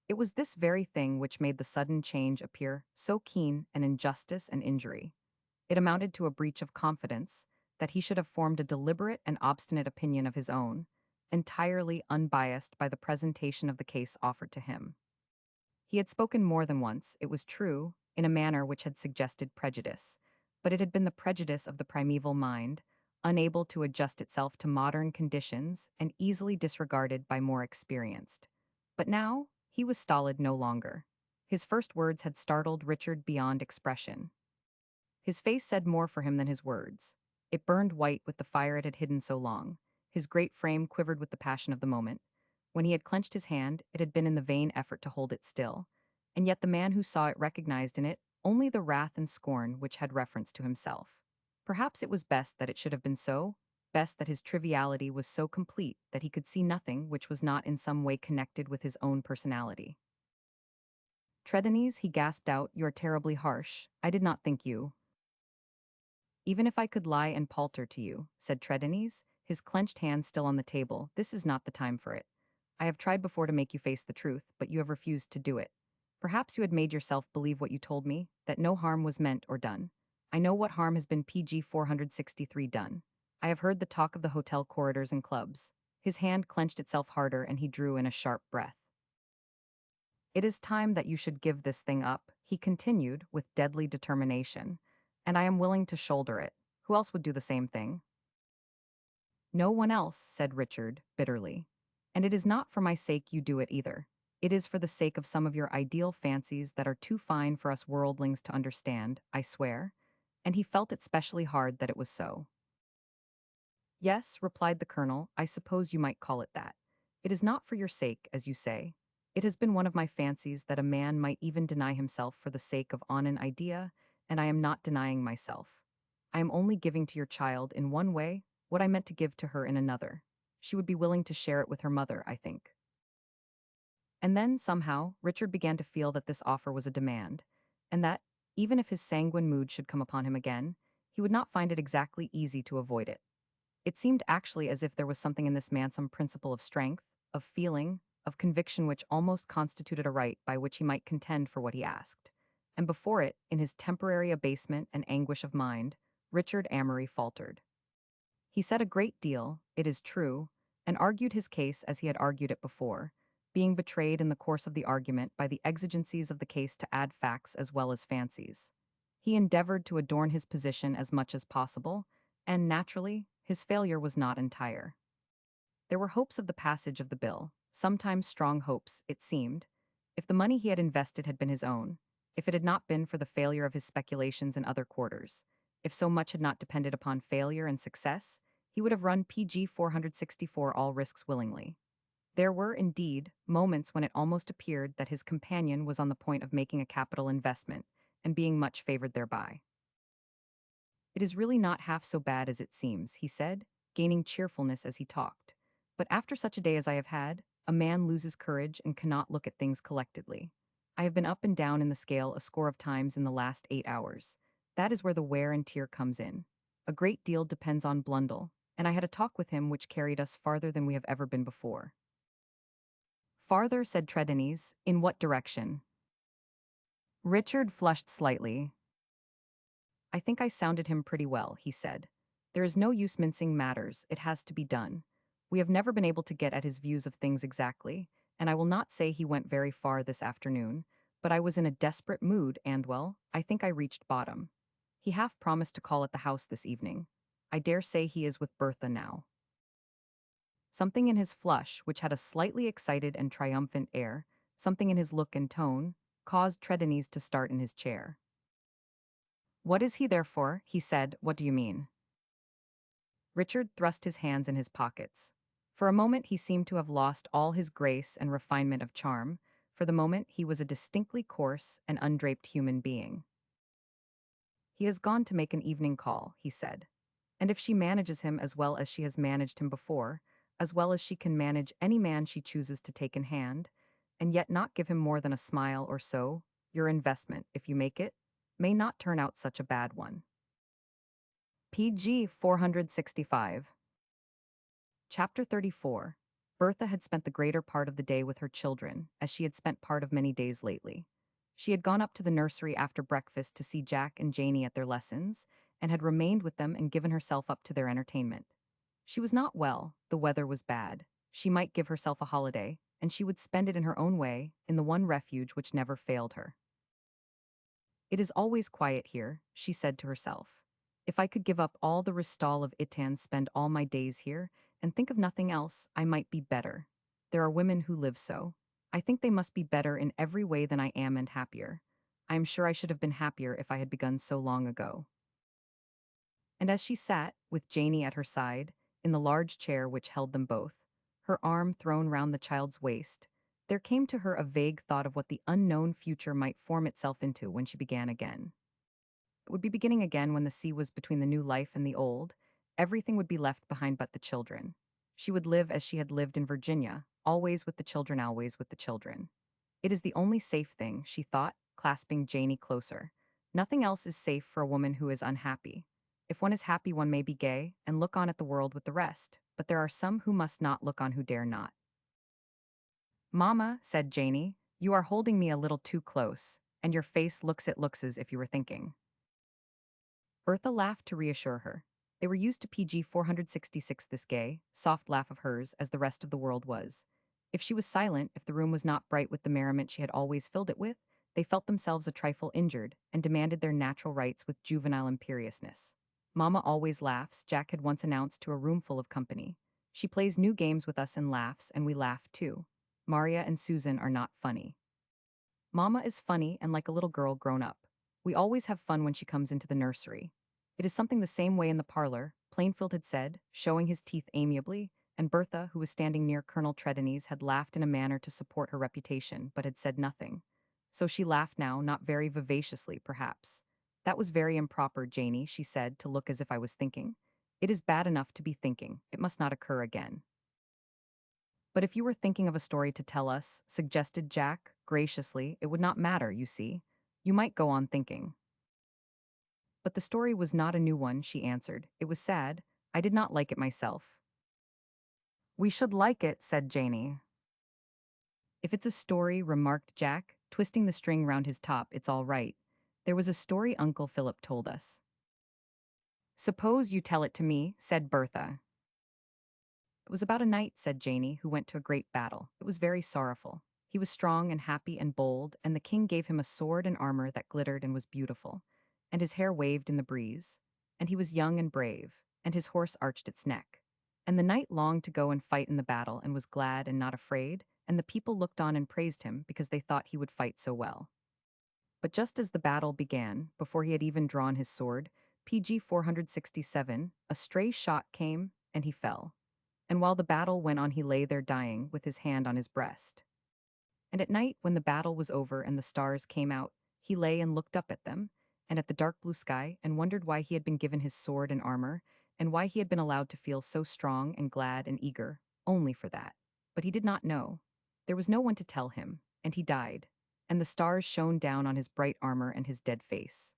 It was this very thing which made the sudden change appear so keen an injustice and injury. It amounted to a breach of confidence, that he should have formed a deliberate and obstinate opinion of his own, entirely unbiased by the presentation of the case offered to him. He had spoken more than once, it was true, in a manner which had suggested prejudice, but it had been the prejudice of the primeval mind, unable to adjust itself to modern conditions and easily disregarded by more experienced. But now, he was stolid no longer. His first words had startled Richard beyond expression. His face said more for him than his words. It burned white with the fire it had hidden so long. His great frame quivered with the passion of the moment. When he had clenched his hand, it had been in the vain effort to hold it still, and yet the man who saw it recognized in it only the wrath and scorn which had reference to himself. Perhaps it was best that it should have been so, best that his triviality was so complete that he could see nothing which was not in some way connected with his own personality. Trelawney, he gasped out, you are terribly harsh. I did not think you. Even if I could lie and palter to you, said Tredenes, his clenched hand still on the table, this is not the time for it. I have tried before to make you face the truth, but you have refused to do it. Perhaps you had made yourself believe what you told me, that no harm was meant or done. I know what harm has been PG 463 done. I have heard the talk of the hotel corridors and clubs. His hand clenched itself harder and he drew in a sharp breath. It is time that you should give this thing up, he continued with deadly determination, and I am willing to shoulder it. Who else would do the same thing? No one else, said Richard, bitterly. And it is not for my sake you do it either. It is for the sake of some of your ideal fancies that are too fine for us worldlings to understand, I swear. And he felt it specially hard that it was so. Yes, replied the colonel, I suppose you might call it that. It is not for your sake, as you say. It has been one of my fancies that a man might even deny himself for the sake of on an idea, and I am not denying myself. I am only giving to your child in one way what I meant to give to her in another. She would be willing to share it with her mother, I think. And then, somehow, Richard began to feel that this offer was a demand, and that, even if his sanguine mood should come upon him again, he would not find it exactly easy to avoid it. It seemed actually as if there was something in this man, some principle of strength, of feeling, of conviction which almost constituted a right by which he might contend for what he asked. And before it, in his temporary abasement and anguish of mind, Richard Amory faltered. He said a great deal, it is true, and argued his case as he had argued it before, being betrayed in the course of the argument by the exigencies of the case to add facts as well as fancies. He endeavored to adorn his position as much as possible, and naturally, his failure was not entire. There were hopes of the passage of the bill, sometimes strong hopes, it seemed. If the money he had invested had been his own, if it had not been for the failure of his speculations in other quarters, if so much had not depended upon failure and success, he would have run PG 464 all risks willingly. There were, indeed, moments when it almost appeared that his companion was on the point of making a capital investment, and being much favored thereby. It is really not half so bad as it seems, he said, gaining cheerfulness as he talked. But after such a day as I have had, a man loses courage and cannot look at things collectedly. I have been up and down in the scale a score of times in the last 8 hours. That is where the wear and tear comes in. A great deal depends on Blundell, and I had a talk with him which carried us farther than we have ever been before. Farther, said Tredenes, in what direction? Richard flushed slightly. I think I sounded him pretty well, he said. There is no use mincing matters, it has to be done. We have never been able to get at his views of things exactly, and I will not say he went very far this afternoon, but I was in a desperate mood, and well, I think I reached bottom. He half promised to call at the house this evening. I dare say he is with Bertha now. Something in his flush, which had a slightly excited and triumphant air, something in his look and tone, caused Tredenes to start in his chair. What is he there for? He said. What do you mean? Richard thrust his hands in his pockets. For a moment he seemed to have lost all his grace and refinement of charm. For the moment he was a distinctly coarse and undraped human being. He has gone to make an evening call, he said. And if she manages him as well as she has managed him before, as well as she can manage any man she chooses to take in hand, and yet not give him more than a smile or so, your investment, if you make it, may not turn out such a bad one. PG 465. Chapter 34. Bertha had spent the greater part of the day with her children, as she had spent part of many days lately. She had gone up to the nursery after breakfast to see Jack and Janey at their lessons, and had remained with them and given herself up to their entertainment. She was not well, the weather was bad. She might give herself a holiday, and she would spend it in her own way, in the one refuge which never failed her. It is always quiet here, she said to herself. If I could give up all the Ristal of it and spend all my days here, and think of nothing else, I might be better. There are women who live so. I think they must be better in every way than I am and happier. I am sure I should have been happier if I had begun so long ago. And as she sat, with Janey at her side, in the large chair which held them both, her arm thrown round the child's waist, there came to her a vague thought of what the unknown future might form itself into when she began again. It would be beginning again when the sea was between the new life and the old. Everything would be left behind but the children. She would live as she had lived in Virginia, always with the children, always with the children. It is the only safe thing, she thought, clasping Janey closer. Nothing else is safe for a woman who is unhappy. If one is happy, one may be gay, and look on at the world with the rest, but there are some who must not look on who dare not. Mamma, said Janey, you are holding me a little too close, and your face looks as if you were thinking. Bertha laughed to reassure her. They were used to PG 466, this gay, soft laugh of hers, as the rest of the world was. If she was silent, if the room was not bright with the merriment she had always filled it with, they felt themselves a trifle injured, and demanded their natural rights with juvenile imperiousness. Mamma always laughs, Jack had once announced to a roomful of company. She plays new games with us and laughs, and we laugh too. Maria and Susan are not funny. Mamma is funny and like a little girl grown up. We always have fun when she comes into the nursery. It is something the same way in the parlor, Plainfield had said, showing his teeth amiably, and Bertha, who was standing near Colonel Tredenny's, had laughed in a manner to support her reputation, but had said nothing. So she laughed now, not very vivaciously, perhaps. That was very improper, Janey, she said, to look as if I was thinking. It is bad enough to be thinking. It must not occur again. But if you were thinking of a story to tell us, suggested Jack, graciously, it would not matter, you see. You might go on thinking. But the story was not a new one, she answered. It was sad. I did not like it myself. We should like it, said Janey. If it's a story, remarked Jack, twisting the string round his top, it's all right. There was a story Uncle Philip told us. Suppose you tell it to me, said Bertha. It was about a knight, said Janey, who went to a great battle. It was very sorrowful. He was strong and happy and bold, and the king gave him a sword and armor that glittered and was beautiful, and his hair waved in the breeze, and he was young and brave, and his horse arched its neck. And the knight longed to go and fight in the battle and was glad and not afraid, and the people looked on and praised him because they thought he would fight so well. But just as the battle began, before he had even drawn his sword, PG 467, a stray shot came, and he fell. And while the battle went on, he lay there dying, with his hand on his breast. And at night, when the battle was over and the stars came out, he lay and looked up at them, and at the dark blue sky, and wondered why he had been given his sword and armor, and why he had been allowed to feel so strong and glad and eager, only for that. But he did not know. There was no one to tell him, and he died, and the stars shone down on his bright armor and his dead face.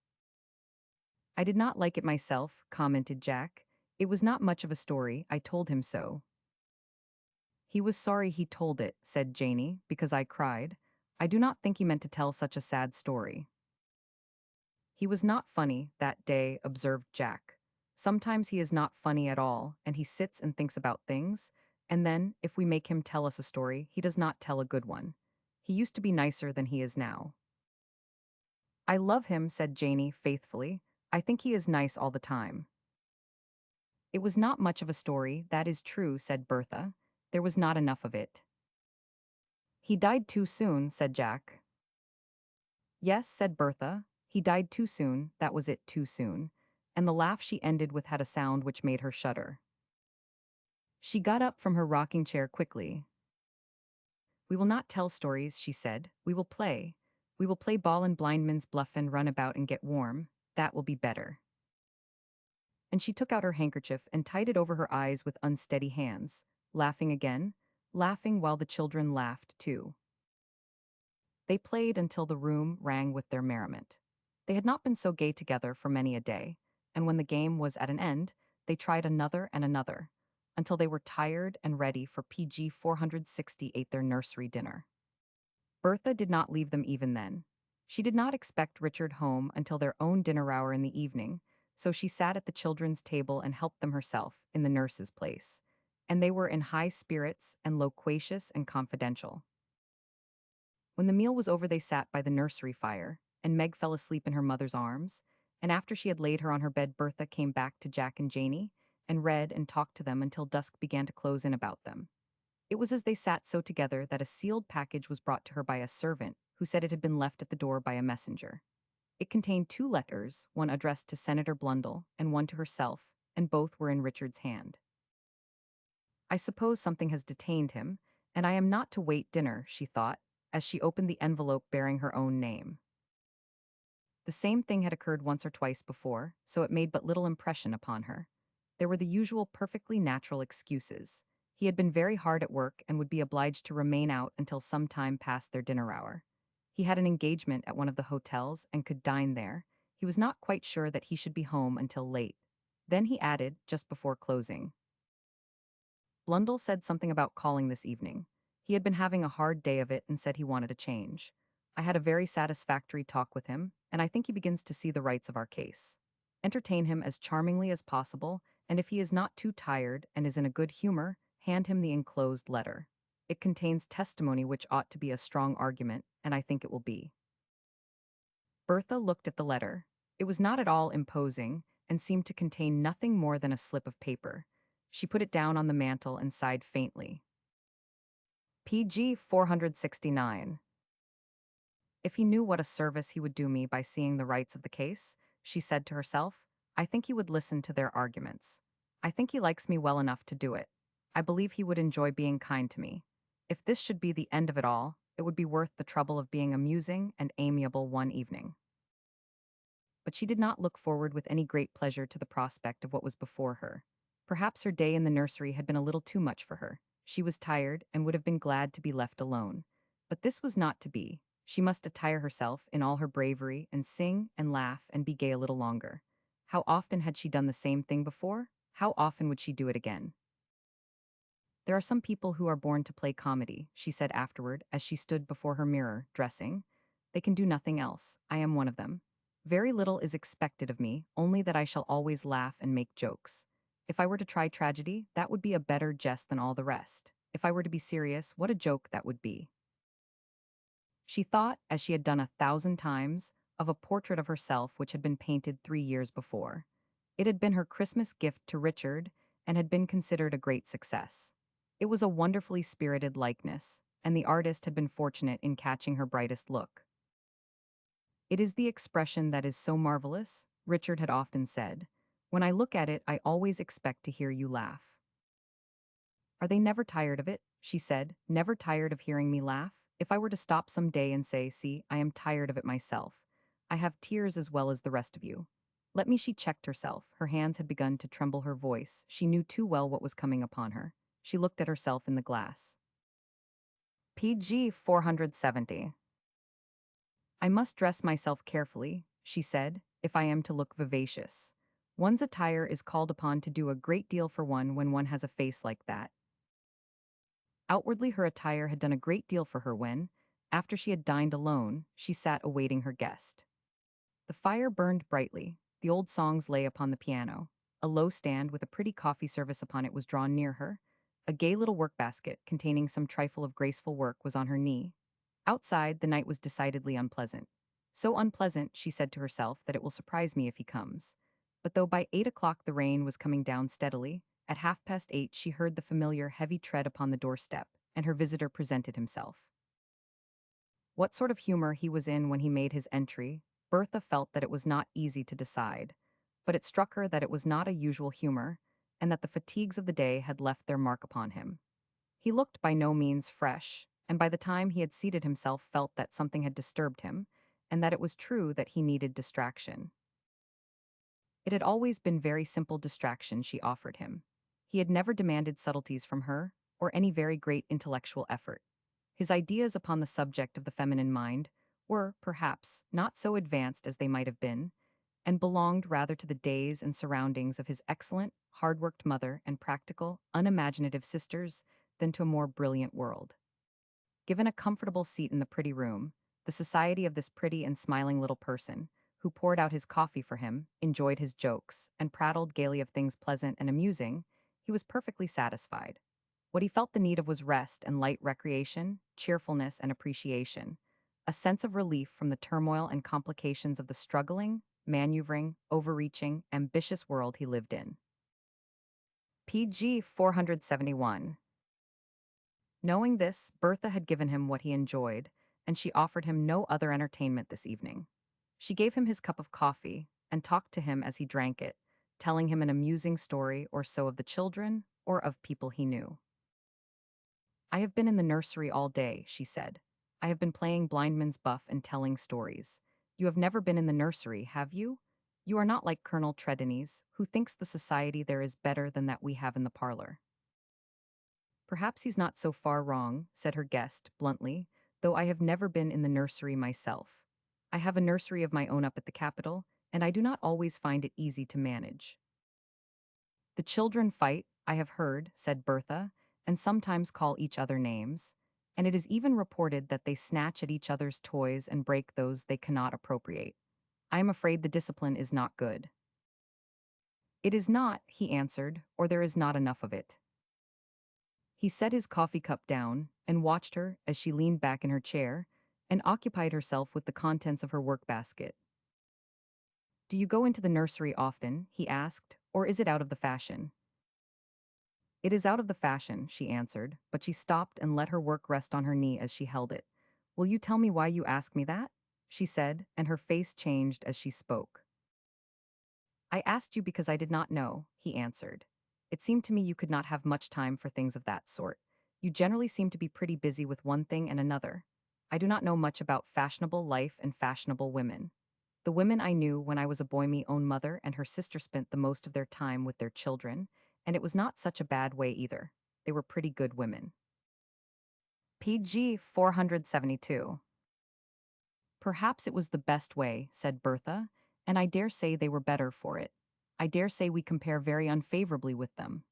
I did not like it myself, commented Jack. It was not much of a story, I told him so. He was sorry he told it, said Janey, because I cried. I do not think he meant to tell such a sad story. He was not funny that day, observed Jack. Sometimes he is not funny at all, and he sits and thinks about things, and then, if we make him tell us a story, he does not tell a good one. He used to be nicer than he is now. I love him, said Janey, faithfully. I think he is nice all the time. It was not much of a story, that is true, said Bertha. There was not enough of it. He died too soon, said Jack. Yes, said Bertha. He died too soon, that was it, too soon. And the laugh she ended with had a sound which made her shudder. She got up from her rocking chair quickly. We will not tell stories, she said. We will play. We will play ball and blindman's buff and run about and get warm. That will be better. And she took out her handkerchief and tied it over her eyes with unsteady hands, laughing again, laughing while the children laughed too. They played until the room rang with their merriment. They had not been so gay together for many a day, and when the game was at an end, they tried another and another, until they were tired and ready for PG 468, their nursery dinner. Bertha did not leave them even then. She did not expect Richard home until their own dinner hour in the evening, so she sat at the children's table and helped them herself, in the nurse's place, and they were in high spirits and loquacious and confidential. When the meal was over, they sat by the nursery fire, and Meg fell asleep in her mother's arms, and after she had laid her on her bed, Bertha came back to Jack and Janey, and read and talked to them until dusk began to close in about them. It was as they sat so together that a sealed package was brought to her by a servant, who said it had been left at the door by a messenger. It contained 2 letters, one addressed to Senator Blundell and one to herself, and both were in Richard's hand. I suppose something has detained him, and I am not to wait dinner, she thought, as she opened the envelope bearing her own name. The same thing had occurred once or twice before, so it made but little impression upon her. There were the usual perfectly natural excuses. He had been very hard at work and would be obliged to remain out until some time past their dinner hour. He had an engagement at one of the hotels and could dine there. He was not quite sure that he should be home until late. Then he added, just before closing, Blundell said something about calling this evening. He had been having a hard day of it and said he wanted a change. I had a very satisfactory talk with him, and I think he begins to see the rights of our case. Entertain him as charmingly as possible, and if he is not too tired and is in a good humor, hand him the enclosed letter. It contains testimony which ought to be a strong argument, and I think it will be. Bertha looked at the letter. It was not at all imposing, and seemed to contain nothing more than a slip of paper. She put it down on the mantel and sighed faintly. PG 469. If he knew what a service he would do me by seeing the rights of the case, she said to herself, I think he would listen to their arguments. I think he likes me well enough to do it. I believe he would enjoy being kind to me. If this should be the end of it all, it would be worth the trouble of being amusing and amiable one evening. But she did not look forward with any great pleasure to the prospect of what was before her. Perhaps her day in the nursery had been a little too much for her. She was tired and would have been glad to be left alone. But this was not to be. She must attire herself in all her bravery and sing and laugh and be gay a little longer. How often had she done the same thing before? How often would she do it again? There are some people who are born to play comedy, she said afterward as she stood before her mirror, dressing. They can do nothing else. I am one of them. Very little is expected of me, only that I shall always laugh and make jokes. If I were to try tragedy, that would be a better jest than all the rest. If I were to be serious, what a joke that would be. She thought, as she had done 1,000 times, of a portrait of herself which had been painted 3 years before. It had been her Christmas gift to Richard, and had been considered a great success. It was a wonderfully spirited likeness, and the artist had been fortunate in catching her brightest look. It is the expression that is so marvelous, Richard had often said. When I look at it, I always expect to hear you laugh. Are they never tired of it? She said, never tired of hearing me laugh? If I were to stop some day and say, see, I am tired of it myself. I have tears as well as the rest of you. Let me, she checked herself. Her hands had begun to tremble, her voice. She knew too well what was coming upon her. She looked at herself in the glass. PG 470. I must dress myself carefully, she said, if I am to look vivacious. One's attire is called upon to do a great deal for one when one has a face like that. Outwardly her attire had done a great deal for her when, after she had dined alone, she sat awaiting her guest. The fire burned brightly, the old songs lay upon the piano, a low stand with a pretty coffee service upon it was drawn near her, a gay little work-basket containing some trifle of graceful work was on her knee. Outside, the night was decidedly unpleasant. So unpleasant, she said to herself, that it will surprise me if he comes. But though by 8 o'clock the rain was coming down steadily, at 8:30 she heard the familiar heavy tread upon the doorstep, and her visitor presented himself. What sort of humor he was in when he made his entry, Bertha felt that it was not easy to decide, but it struck her that it was not a usual humor, and that the fatigues of the day had left their mark upon him. He looked by no means fresh, and by the time he had seated himself felt that something had disturbed him, and that it was true that he needed distraction. It had always been very simple distraction she offered him. He had never demanded subtleties from her, or any very great intellectual effort. His ideas upon the subject of the feminine mind were, perhaps, not so advanced as they might have been, and belonged rather to the days and surroundings of his excellent, hard-worked mother and practical, unimaginative sisters than to a more brilliant world. Given a comfortable seat in the pretty room, the society of this pretty and smiling little person, who poured out his coffee for him, enjoyed his jokes, and prattled gaily of things pleasant and amusing, he was perfectly satisfied. What he felt the need of was rest and light recreation, cheerfulness and appreciation, a sense of relief from the turmoil and complications of the struggling, maneuvering, overreaching, ambitious world he lived in. PG 471. Knowing this, Bertha had given him what he enjoyed, and she offered him no other entertainment this evening. She gave him his cup of coffee, and talked to him as he drank it, telling him an amusing story or so of the children, or of people he knew. I have been in the nursery all day, she said. I have been playing blindman's buff and telling stories. You have never been in the nursery, have you? You are not like Colonel Tredennies, who thinks the society there is better than that we have in the parlor. Perhaps he's not so far wrong, said her guest, bluntly, though I have never been in the nursery myself. I have a nursery of my own up at the Capitol, and I do not always find it easy to manage. The children fight, I have heard, said Bertha, and sometimes call each other names. And it is even reported that they snatch at each other's toys and break those they cannot appropriate. I am afraid the discipline is not good. It is not, he answered, or there is not enough of it. He set his coffee cup down and watched her as she leaned back in her chair and occupied herself with the contents of her work basket. Do you go into the nursery often, he asked, or is it out of the fashion? It is out of the fashion, she answered, but she stopped and let her work rest on her knee as she held it. Will you tell me why you ask me that? She said, and her face changed as she spoke. I asked you because I did not know, he answered. It seemed to me you could not have much time for things of that sort. You generally seem to be pretty busy with one thing and another. I do not know much about fashionable life and fashionable women. The women I knew when I was a boy, my own mother and her sister spent the most of their time with their children, and it was not such a bad way either. They were pretty good women. PG 472. Perhaps it was the best way, said Bertha, and I dare say they were better for it. I dare say we compare very unfavorably with them.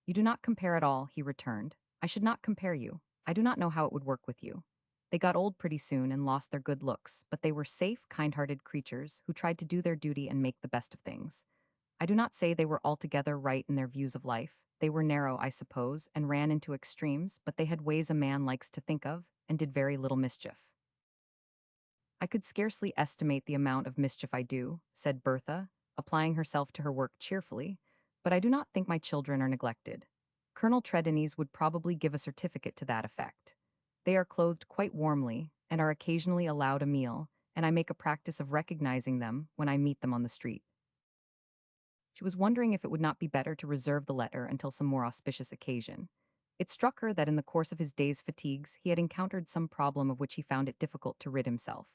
You do not compare at all, he returned. I should not compare you. I do not know how it would work with you. They got old pretty soon and lost their good looks, but they were safe, kind-hearted creatures who tried to do their duty and make the best of things. I do not say they were altogether right in their views of life. They were narrow, I suppose, and ran into extremes, but they had ways a man likes to think of, and did very little mischief. I could scarcely estimate the amount of mischief I do, said Bertha, applying herself to her work cheerfully, but I do not think my children are neglected. Colonel Tredennies would probably give a certificate to that effect. They are clothed quite warmly, and are occasionally allowed a meal, and I make a practice of recognizing them when I meet them on the street. She was wondering if it would not be better to reserve the letter until some more auspicious occasion. It struck her that in the course of his day's fatigues he had encountered some problem of which he found it difficult to rid himself.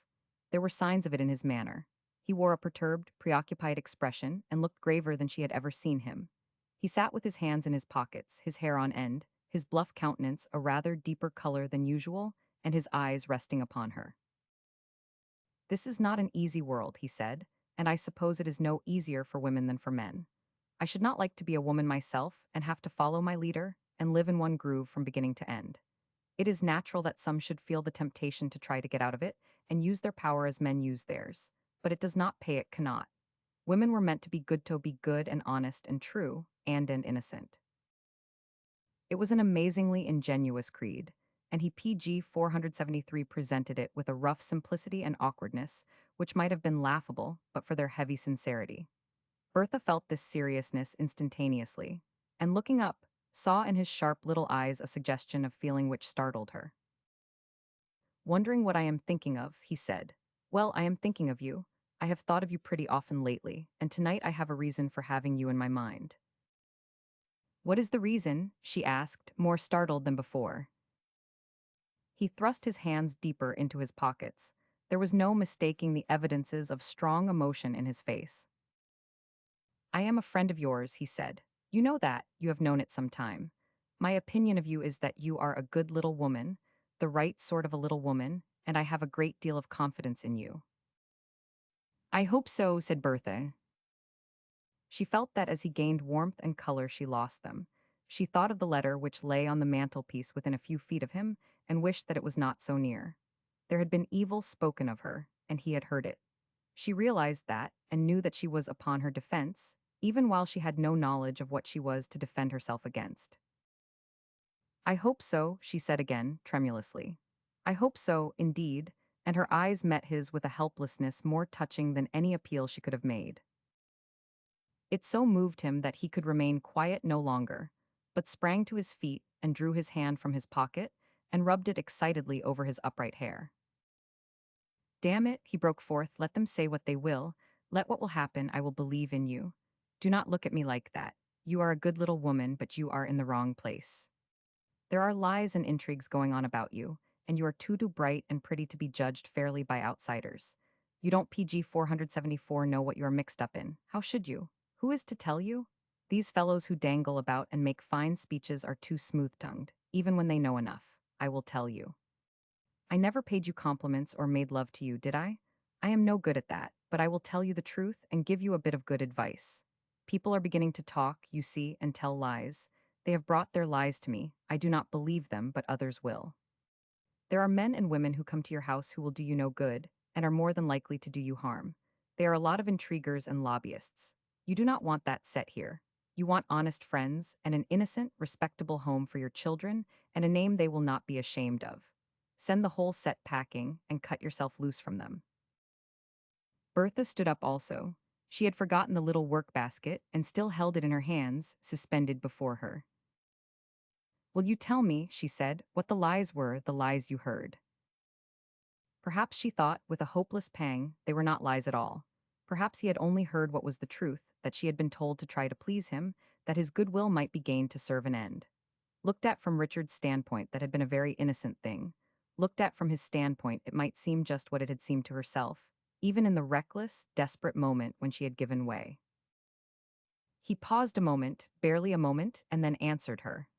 There were signs of it in his manner. He wore a perturbed, preoccupied expression and looked graver than she had ever seen him. He sat with his hands in his pockets, his hair on end, his bluff countenance a rather deeper color than usual, and his eyes resting upon her. This is not an easy world, he said, and I suppose it is no easier for women than for men. I should not like to be a woman myself and have to follow my leader and live in one groove from beginning to end. It is natural that some should feel the temptation to try to get out of it and use their power as men use theirs, but it does not pay, it cannot. Women were meant to be good and honest and true and innocent. It was an amazingly ingenuous creed, and he PG 473 presented it with a rough simplicity and awkwardness, which might have been laughable but for their heavy sincerity. Bertha felt this seriousness instantaneously, and looking up, saw in his sharp little eyes a suggestion of feeling which startled her. Wondering what I am thinking of, he said. Well, I am thinking of you. I have thought of you pretty often lately, and tonight I have a reason for having you in my mind. What is the reason? She asked, more startled than before. He thrust his hands deeper into his pockets. There was no mistaking the evidences of strong emotion in his face. I am a friend of yours, he said. You know that, you have known it some time. My opinion of you is that you are a good little woman, the right sort of a little woman, and I have a great deal of confidence in you. I hope so, said Bertha. She felt that as he gained warmth and color she lost them. She thought of the letter which lay on the mantelpiece within a few feet of him, and wished that it was not so near. There had been evil spoken of her, and he had heard it. She realized that, and knew that she was upon her defense, even while she had no knowledge of what she was to defend herself against. I hope so, she said again, tremulously. I hope so, indeed, and her eyes met his with a helplessness more touching than any appeal she could have made. It so moved him that he could remain quiet no longer, but sprang to his feet and drew his hand from his pocket and rubbed it excitedly over his upright hair. Damn it, he broke forth, let them say what they will. Let what will happen, I will believe in you. Do not look at me like that. You are a good little woman, but you are in the wrong place. There are lies and intrigues going on about you, and you are too bright and pretty to be judged fairly by outsiders. You don't PG 474 know what you are mixed up in. How should you? Who is to tell you? These fellows who dangle about and make fine speeches are too smooth-tongued, even when they know enough. I will tell you. I never paid you compliments or made love to you, did I? I am no good at that, but I will tell you the truth and give you a bit of good advice. People are beginning to talk, you see, and tell lies. They have brought their lies to me. I do not believe them, but others will. There are men and women who come to your house who will do you no good, and are more than likely to do you harm. They are a lot of intriguers and lobbyists. You do not want that set here. You want honest friends, and an innocent, respectable home for your children, and a name they will not be ashamed of. Send the whole set packing, and cut yourself loose from them. Bertha stood up also. She had forgotten the little work basket, and still held it in her hands, suspended before her. Will you tell me, she said, what the lies were, the lies you heard? Perhaps she thought, with a hopeless pang, they were not lies at all. Perhaps he had only heard what was the truth, that she had been told to try to please him, that his goodwill might be gained to serve an end. Looked at from Richard's standpoint, that had been a very innocent thing. Looked at from his standpoint, it might seem just what it had seemed to herself, even in the reckless, desperate moment when she had given way. He paused a moment, barely a moment, and then answered her.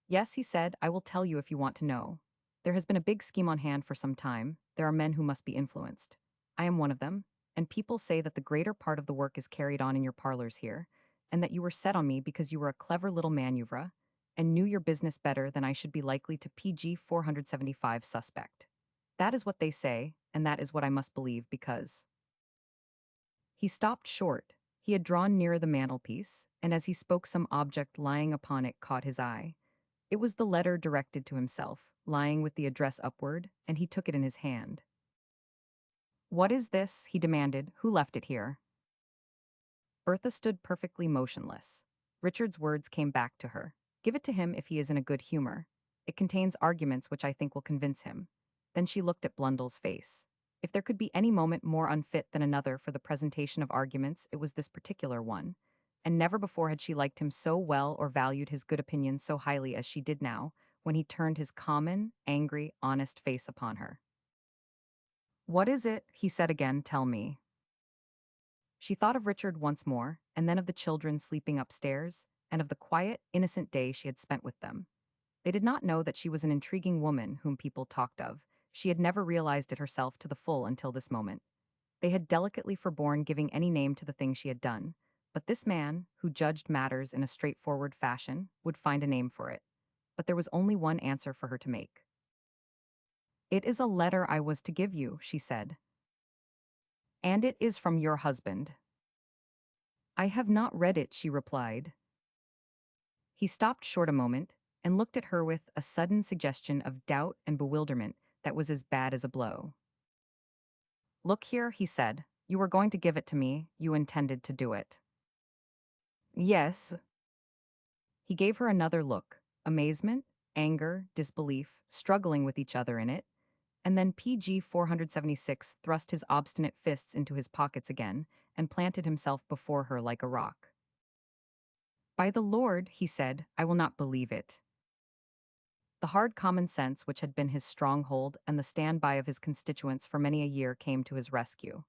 Yes, he said, I will tell you if you want to know. There has been a big scheme on hand for some time. There are men who must be influenced. I am one of them, and people say that the greater part of the work is carried on in your parlors here, and that you were set on me because you were a clever little manuvra, and knew your business better than I should be likely to PG 475 suspect. That is what they say, and that is what I must believe because. He stopped short. He had drawn nearer the mantelpiece, and as he spoke some object lying upon it caught his eye. It was the letter directed to himself, lying with the address upward, and he took it in his hand. What is this? He demanded. Who left it here? Bertha stood perfectly motionless. Richard's words came back to her. Give it to him if he is in a good humor. It contains arguments which I think will convince him. Then she looked at Blundell's face. If there could be any moment more unfit than another for the presentation of arguments, it was this particular one. And never before had she liked him so well or valued his good opinion so highly as she did now, when he turned his common, angry, honest face upon her. What is it? He said again, tell me. She thought of Richard once more, and then of the children sleeping upstairs, and of the quiet, innocent day she had spent with them. They did not know that she was an intriguing woman whom people talked of. She had never realized it herself to the full until this moment. They had delicately forborne giving any name to the thing she had done, but this man, who judged matters in a straightforward fashion, would find a name for it. But there was only one answer for her to make. It is a letter I was to give you, she said. And it is from your husband. I have not read it, she replied. He stopped short a moment, and looked at her with a sudden suggestion of doubt and bewilderment that was as bad as a blow. Look here, he said. You were going to give it to me. You intended to do it. Yes. He gave her another look, amazement, anger, disbelief, struggling with each other in it, and then PG 476 thrust his obstinate fists into his pockets again and planted himself before her like a rock. By the Lord, he said, I will not believe it. The hard common sense which had been his stronghold and the standby of his constituents for many a year came to his rescue.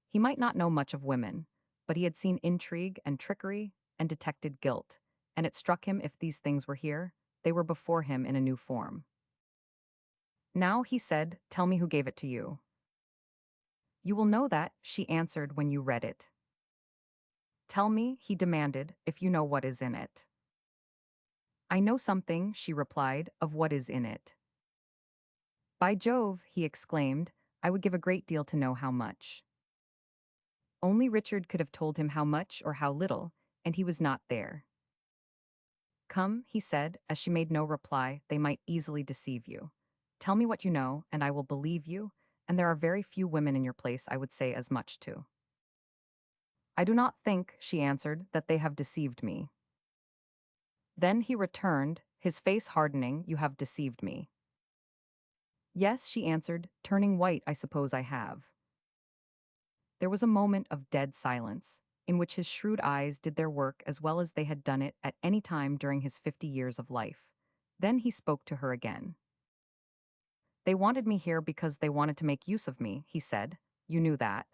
He might not know much of women, but he had seen intrigue and trickery and detected guilt, and it struck him if these things were here, they were before him in a new form. Now, he said, tell me who gave it to you. You will know that, she answered when you read it. Tell me, he demanded, if you know what is in it. I know something, she replied, of what is in it. By Jove, he exclaimed, I would give a great deal to know how much. Only Richard could have told him how much or how little, and he was not there. Come, he said, as she made no reply, they might easily deceive you. Tell me what you know, and I will believe you, and there are very few women in your place I would say as much to. I do not think, she answered, that they have deceived me. Then he returned, his face hardening, you have deceived me. Yes, she answered, turning white, I suppose I have. There was a moment of dead silence, in which his shrewd eyes did their work as well as they had done it at any time during his 50 years of life. Then he spoke to her again. They wanted me here because they wanted to make use of me, he said. You knew that.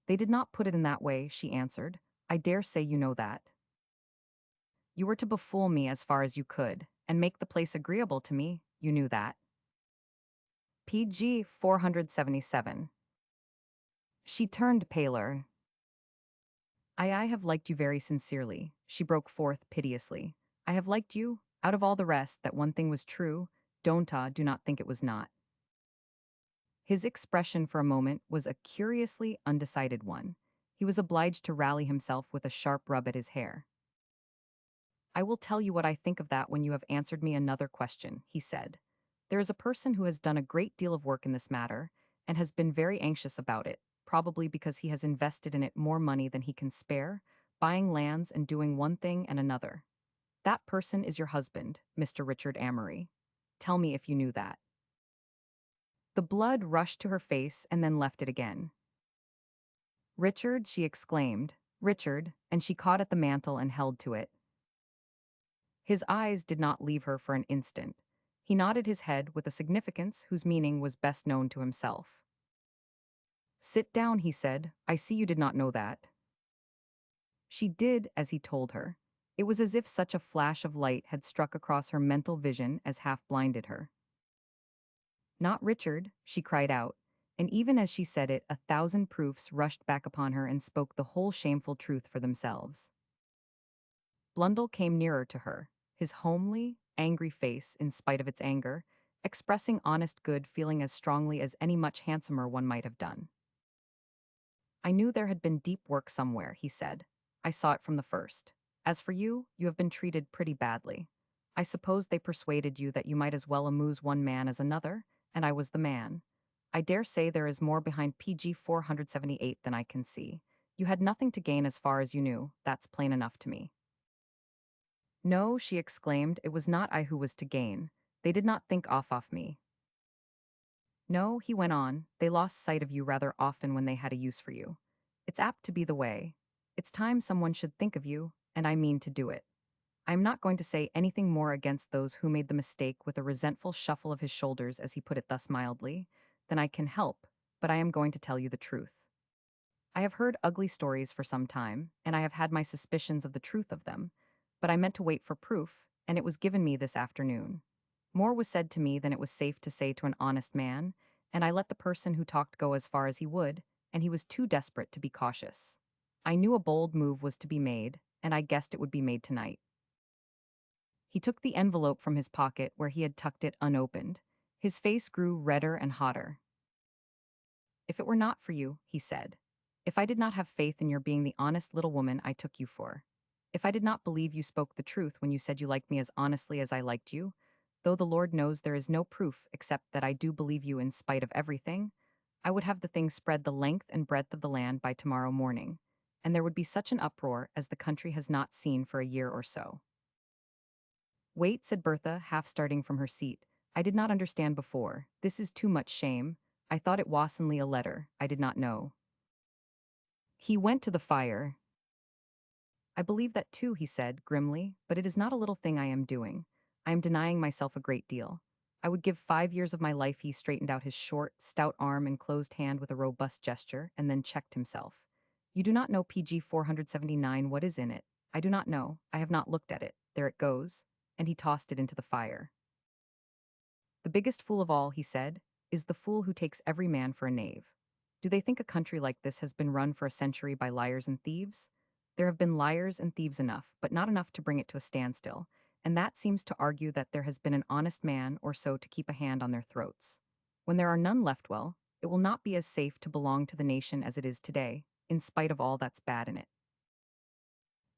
They did not put it in that way, she answered. I dare say you know that. You were to befool me as far as you could, and make the place agreeable to me, you knew that. PG 477. She turned paler. I have liked you very sincerely, she broke forth piteously. I have liked you, out of all the rest, that one thing was true, do not think it was not. His expression for a moment was a curiously undecided one. He was obliged to rally himself with a sharp rub at his hair. I will tell you what I think of that when you have answered me another question, he said. There is a person who has done a great deal of work in this matter, and has been very anxious about it, probably because he has invested in it more money than he can spare, buying lands and doing one thing and another. That person is your husband, Mr. Richard Amory. Tell me if you knew that. The blood rushed to her face and then left it again. Richard, she exclaimed. Richard, and she caught at the mantle and held to it. His eyes did not leave her for an instant. He nodded his head with a significance whose meaning was best known to himself. Sit down, he said. I see you did not know that. She did as he told her. It was as if such a flash of light had struck across her mental vision as half blinded her. Not Richard, she cried out, and even as she said it, 1,000 proofs rushed back upon her and spoke the whole shameful truth for themselves. Blundell came nearer to her, his homely, angry face, in spite of its anger, expressing honest good feeling as strongly as any much handsomer one might have done. I knew there had been deep work somewhere, he said. I saw it from the first. As for you, you have been treated pretty badly. I suppose they persuaded you that you might as well amuse one man as another, and I was the man. I dare say there is more behind PG 478 than I can see. You had nothing to gain as far as you knew, that's plain enough to me. No, she exclaimed, it was not I who was to gain. They did not think off me. No, he went on, they lost sight of you rather often when they had a use for you. It's apt to be the way. It's time someone should think of you, and I mean to do it. I am not going to say anything more against those who made the mistake, with a resentful shuffle of his shoulders as he put it thus mildly, than I can help, but I am going to tell you the truth. I have heard ugly stories for some time, and I have had my suspicions of the truth of them, but I meant to wait for proof, and it was given me this afternoon. More was said to me than it was safe to say to an honest man, and I let the person who talked go as far as he would, and he was too desperate to be cautious. I knew a bold move was to be made, and I guessed it would be made tonight. He took the envelope from his pocket where he had tucked it unopened. His face grew redder and hotter. If it were not for you, he said, if I did not have faith in your being the honest little woman I took you for, if I did not believe you spoke the truth when you said you liked me as honestly as I liked you, though the Lord knows there is no proof except that I do believe you in spite of everything, I would have the thing spread the length and breadth of the land by tomorrow morning, and there would be such an uproar as the country has not seen for a year or so. Wait, said Bertha, half starting from her seat. I did not understand before. This is too much shame. I thought it was only a letter. I did not know. He went to the fire. I believe that too, he said, grimly, but it is not a little thing I am doing. I am denying myself a great deal. I would give 5 years of my life. He straightened out his short, stout arm and closed hand with a robust gesture, and then checked himself. You do not know PG 479, what is in it? I do not know. I have not looked at it. There it goes. And he tossed it into the fire. The biggest fool of all, he said, is the fool who takes every man for a knave. Do they think a country like this has been run for a century by liars and thieves? There have been liars and thieves enough, but not enough to bring it to a standstill, and that seems to argue that there has been an honest man or so to keep a hand on their throats. When there are none left, well, it will not be as safe to belong to the nation as it is today, in spite of all that's bad in it.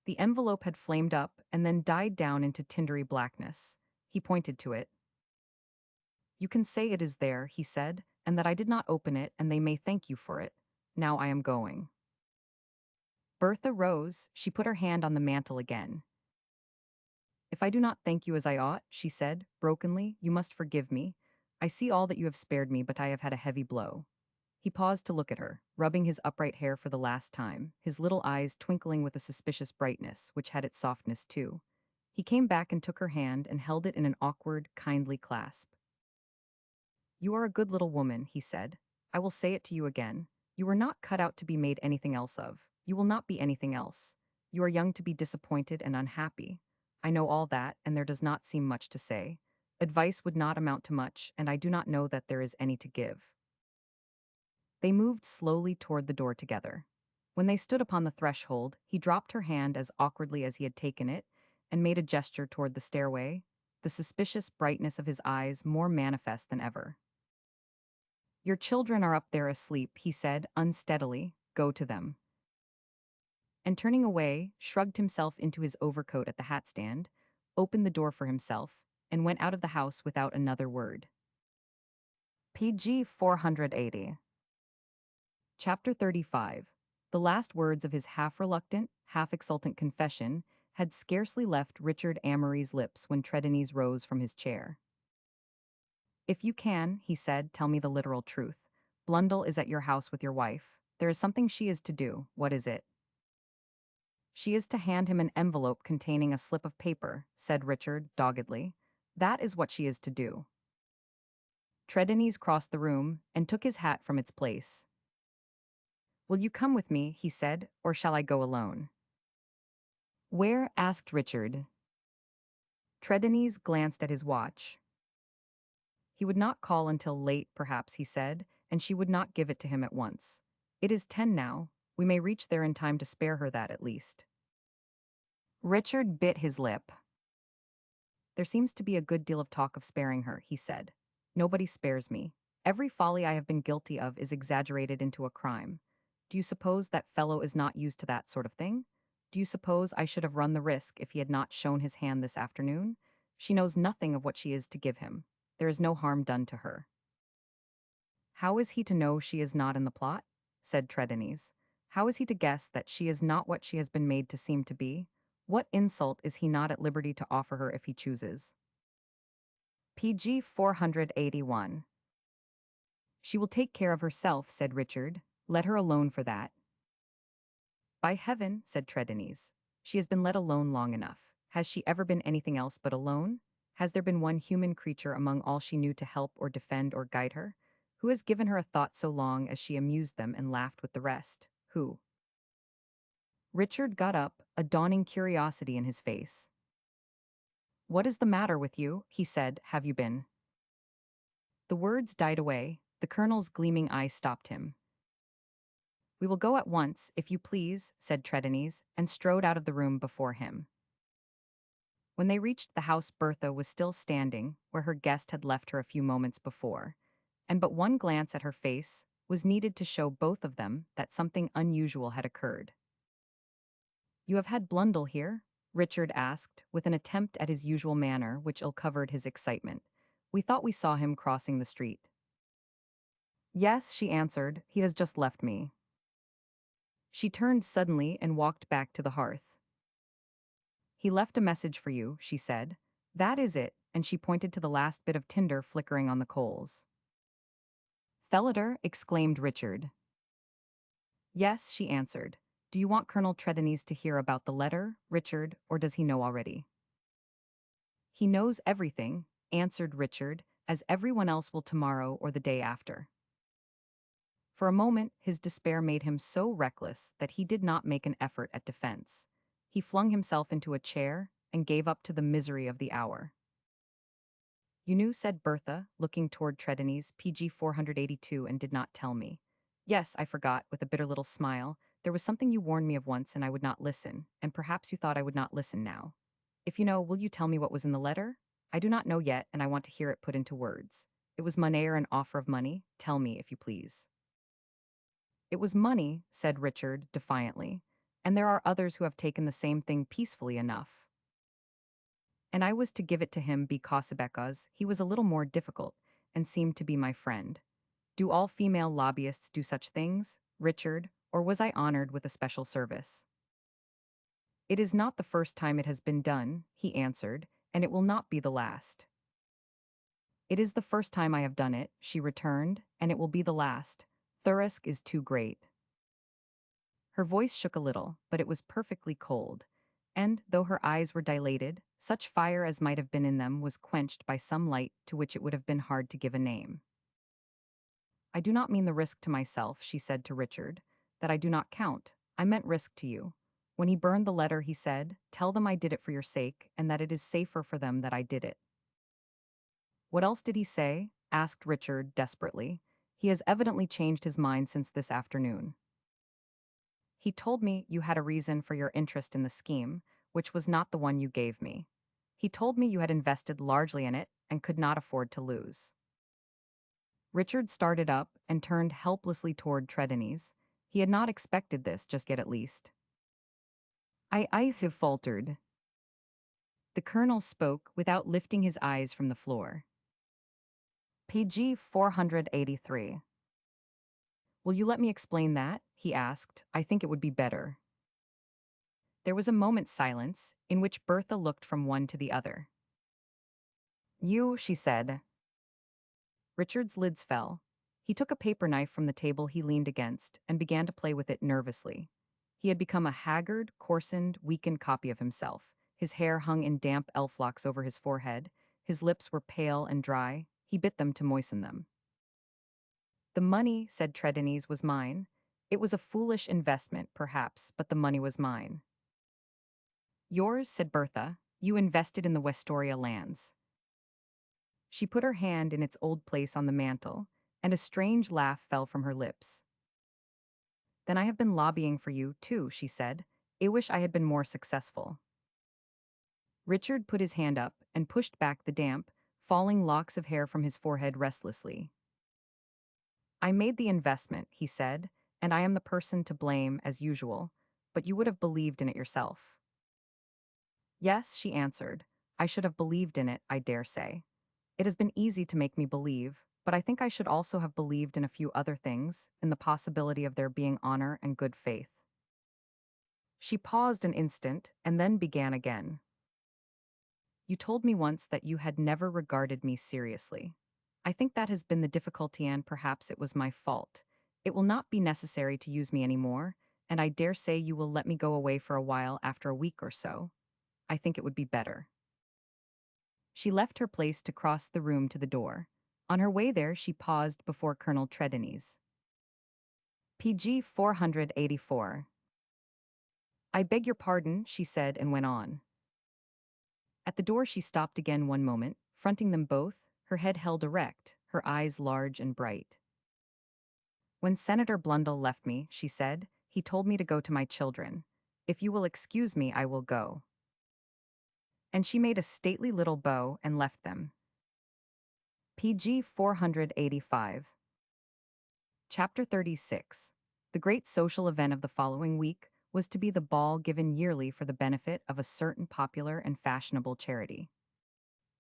The envelope had flamed up and then died down into tindery blackness. He pointed to it. You can say it is there, he said, and that I did not open it, and they may thank you for it. Now I am going. Bertha rose. She put her hand on the mantel again. If I do not thank you as I ought, she said, brokenly, you must forgive me. I see all that you have spared me, but I have had a heavy blow. He paused to look at her, rubbing his upright hair for the last time, his little eyes twinkling with a suspicious brightness, which had its softness too. He came back and took her hand and held it in an awkward, kindly clasp. You are a good little woman, he said. I will say it to you again. You were not cut out to be made anything else of. You will not be anything else. You are young to be disappointed and unhappy. I know all that, and there does not seem much to say. Advice would not amount to much, and I do not know that there is any to give. They moved slowly toward the door together. When they stood upon the threshold, he dropped her hand as awkwardly as he had taken it and made a gesture toward the stairway, the suspicious brightness of his eyes more manifest than ever. Your children are up there asleep, he said unsteadily. Go to them. And turning away, shrugged himself into his overcoat at the hat stand, opened the door for himself, and went out of the house without another word. PG 480. Chapter 35. The last words of his half-reluctant, half-exultant confession had scarcely left Richard Amory's lips when Trelawney rose from his chair. If you can, he said, tell me the literal truth. Blundell is at your house with your wife. There is something she is to do. What is it? She is to hand him an envelope containing a slip of paper, said Richard, doggedly. That is what she is to do. Trelawney crossed the room and took his hat from its place. Will you come with me, he said, or shall I go alone? Where? Asked Richard. Trelawney glanced at his watch. He would not call until late, perhaps, he said, and she would not give it to him at once. It is 10 now. We may reach there in time to spare her that at least. Richard bit his lip. There seems to be a good deal of talk of sparing her, he said. Nobody spares me. Every folly I have been guilty of is exaggerated into a crime. Do you suppose that fellow is not used to that sort of thing? Do you suppose I should have run the risk if he had not shown his hand this afternoon? She knows nothing of what she is to give him. There is no harm done to her. How is he to know she is not in the plot? Said Trelawney. How is he to guess that she is not what she has been made to seem to be? What insult is he not at liberty to offer her if he chooses? PG 481. She will take care of herself, said Richard. Let her alone for that. By heaven, said Trelawney. She has been let alone long enough. Has she ever been anything else but alone? Has there been one human creature among all she knew to help or defend or guide her? Who has given her a thought so long as she amused them and laughed with the rest? Who? Richard got up, a dawning curiosity in his face. What is the matter with you? He said. Have you been? The words died away. The colonel's gleaming eyes stopped him. We will go at once, if you please, said Trelawney, and strode out of the room before him. When they reached the house, Bertha was still standing where her guest had left her a few moments before, and but one glance at her face was needed to show both of them that something unusual had occurred. You have had Blundell here? Richard asked, with an attempt at his usual manner which ill-covered his excitement. We thought we saw him crossing the street. Yes, she answered, he has just left me. She turned suddenly and walked back to the hearth. He left a message for you, she said. That is it, and she pointed to the last bit of tinder flickering on the coals. Thelator, exclaimed Richard. Yes, she answered. Do you want Colonel Trelawney to hear about the letter, Richard, or does he know already? He knows everything, answered Richard, as everyone else will tomorrow or the day after. For a moment, his despair made him so reckless that he did not make an effort at defense. He flung himself into a chair and gave up to the misery of the hour. You knew, said Bertha, looking toward Trelawney's PG 482 and did not tell me. Yes, I forgot, with a bitter little smile. There was something you warned me of once and I would not listen, and perhaps you thought I would not listen now. If you know, will you tell me what was in the letter? I do not know yet, and I want to hear it put into words. It was money or an offer of money? Tell me, if you please. It was money, said Richard, defiantly, and there are others who have taken the same thing peacefully enough. And I was to give it to him because he was a little more difficult, and seemed to be my friend. Do all female lobbyists do such things, Richard, or was I honored with a special service? It is not the first time it has been done, he answered, and it will not be the last. It is the first time I have done it, she returned, and it will be the last. Thirsk is too great. Her voice shook a little, but it was perfectly cold, and, though her eyes were dilated, such fire as might have been in them was quenched by some light to which it would have been hard to give a name. I do not mean the risk to myself, she said to Richard, that I do not count. I meant risk to you. When he burned the letter, he said, tell them I did it for your sake, and that it is safer for them that I did it. What else did he say? Asked Richard desperately. He has evidently changed his mind since this afternoon. He told me you had a reason for your interest in the scheme, which was not the one you gave me. He told me you had invested largely in it and could not afford to lose. Richard started up and turned helplessly toward Trelawney's. He had not expected this just yet at least. I have faltered. The colonel spoke without lifting his eyes from the floor. PG 483. Will you let me explain that? He asked. I think it would be better. There was a moment's silence, in which Bertha looked from one to the other. You, she said. Richard's lids fell. He took a paper knife from the table he leaned against and began to play with it nervously. He had become a haggard, coarsened, weakened copy of himself. His hair hung in damp elf locks over his forehead. His lips were pale and dry. He bit them to moisten them. The money, said Trelawney's, was mine. It was a foolish investment, perhaps, but the money was mine. Yours, said Bertha. You invested in the Westoria lands. She put her hand in its old place on the mantel, and a strange laugh fell from her lips. Then I have been lobbying for you, too, she said. I wish I had been more successful. Richard put his hand up and pushed back the damp, falling locks of hair from his forehead restlessly. I made the investment, he said, and I am the person to blame, as usual, but you would have believed in it yourself. Yes, she answered. I should have believed in it, I dare say. It has been easy to make me believe, but I think I should also have believed in a few other things, in the possibility of there being honor and good faith. She paused an instant and then began again. You told me once that you had never regarded me seriously. I think that has been the difficulty, and perhaps it was my fault. It will not be necessary to use me any more, and I dare say you will let me go away for a while after a week or so. I think it would be better. She left her place to cross the room to the door. On her way there, she paused before Colonel Trelawney's. PG 484. I beg your pardon, she said and went on. At the door she stopped again one moment, fronting them both, her head held erect, her eyes large and bright. When Senator Blundell left me, she said, he told me to go to my children. If you will excuse me, I will go. And she made a stately little bow and left them. PG 485. Chapter 36. The great social event of the following week was to be the ball given yearly for the benefit of a certain popular and fashionable charity.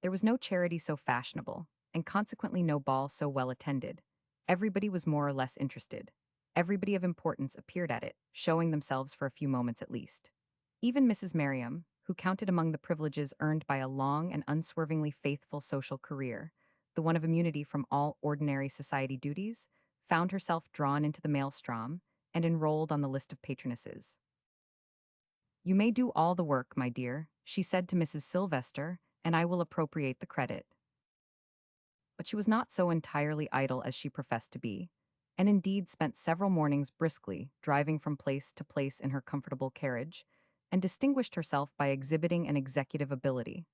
There was no charity so fashionable, and consequently no ball so well attended. Everybody was more or less interested. Everybody of importance appeared at it, showing themselves for a few moments at least. Even Mrs. Merriam, who counted among the privileges earned by a long and unswervingly faithful social career, the one of immunity from all ordinary society duties, found herself drawn into the maelstrom and enrolled on the list of patronesses. You may do all the work, my dear, she said to Mrs. Sylvester, and I will appropriate the credit. But she was not so entirely idle as she professed to be, and indeed spent several mornings briskly driving from place to place in her comfortable carriage, and distinguished herself by exhibiting an executive ability,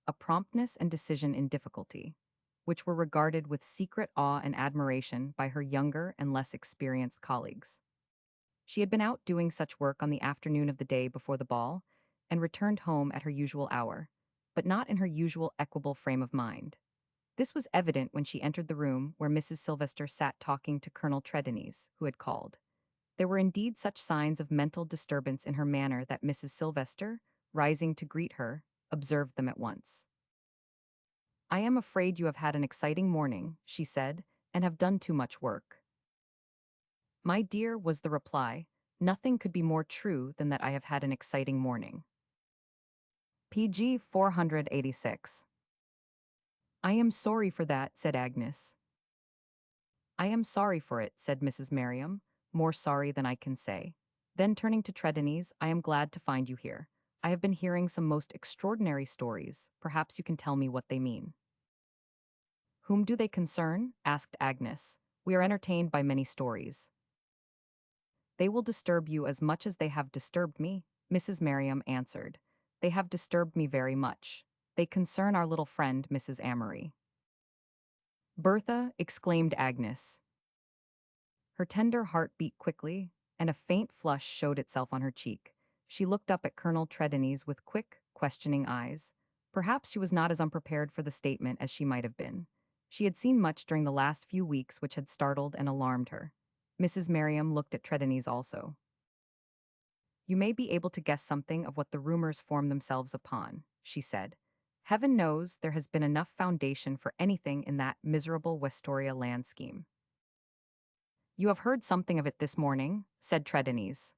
a promptness and decision in difficulty, which were regarded with secret awe and admiration by her younger and less experienced colleagues. She had been out doing such work on the afternoon of the day before the ball, and returned home at her usual hour, but not in her usual equable frame of mind. This was evident when she entered the room where Mrs. Sylvester sat talking to Colonel Trelawney's, who had called. There were indeed such signs of mental disturbance in her manner that Mrs. Sylvester, rising to greet her, observed them at once. I am afraid you have had an exciting morning, she said, and have done too much work. My dear, was the reply, nothing could be more true than that I have had an exciting morning. PG 486. I am sorry for that, said Agnes. I am sorry for it, said Mrs. Merriam, more sorry than I can say. Then turning to Trelawney's, I am glad to find you here. I have been hearing some most extraordinary stories. Perhaps you can tell me what they mean. Whom do they concern? Asked Agnes. We are entertained by many stories. They will disturb you as much as they have disturbed me, Mrs. Merriam answered. They have disturbed me very much. They concern our little friend, Mrs. Amory. Bertha, exclaimed Agnes. Her tender heart beat quickly. and a faint flush showed itself on her cheek. She looked up at Colonel Trelawney's with quick, questioning eyes. Perhaps she was not as unprepared for the statement as she might have been. She had seen much during the last few weeks which had startled and alarmed her. Mrs. Merriam looked at Trelawney's also. You may be able to guess something of what the rumors form themselves upon, she said. Heaven knows there has been enough foundation for anything in that miserable Westoria land scheme. You have heard something of it this morning, said Trelawney's.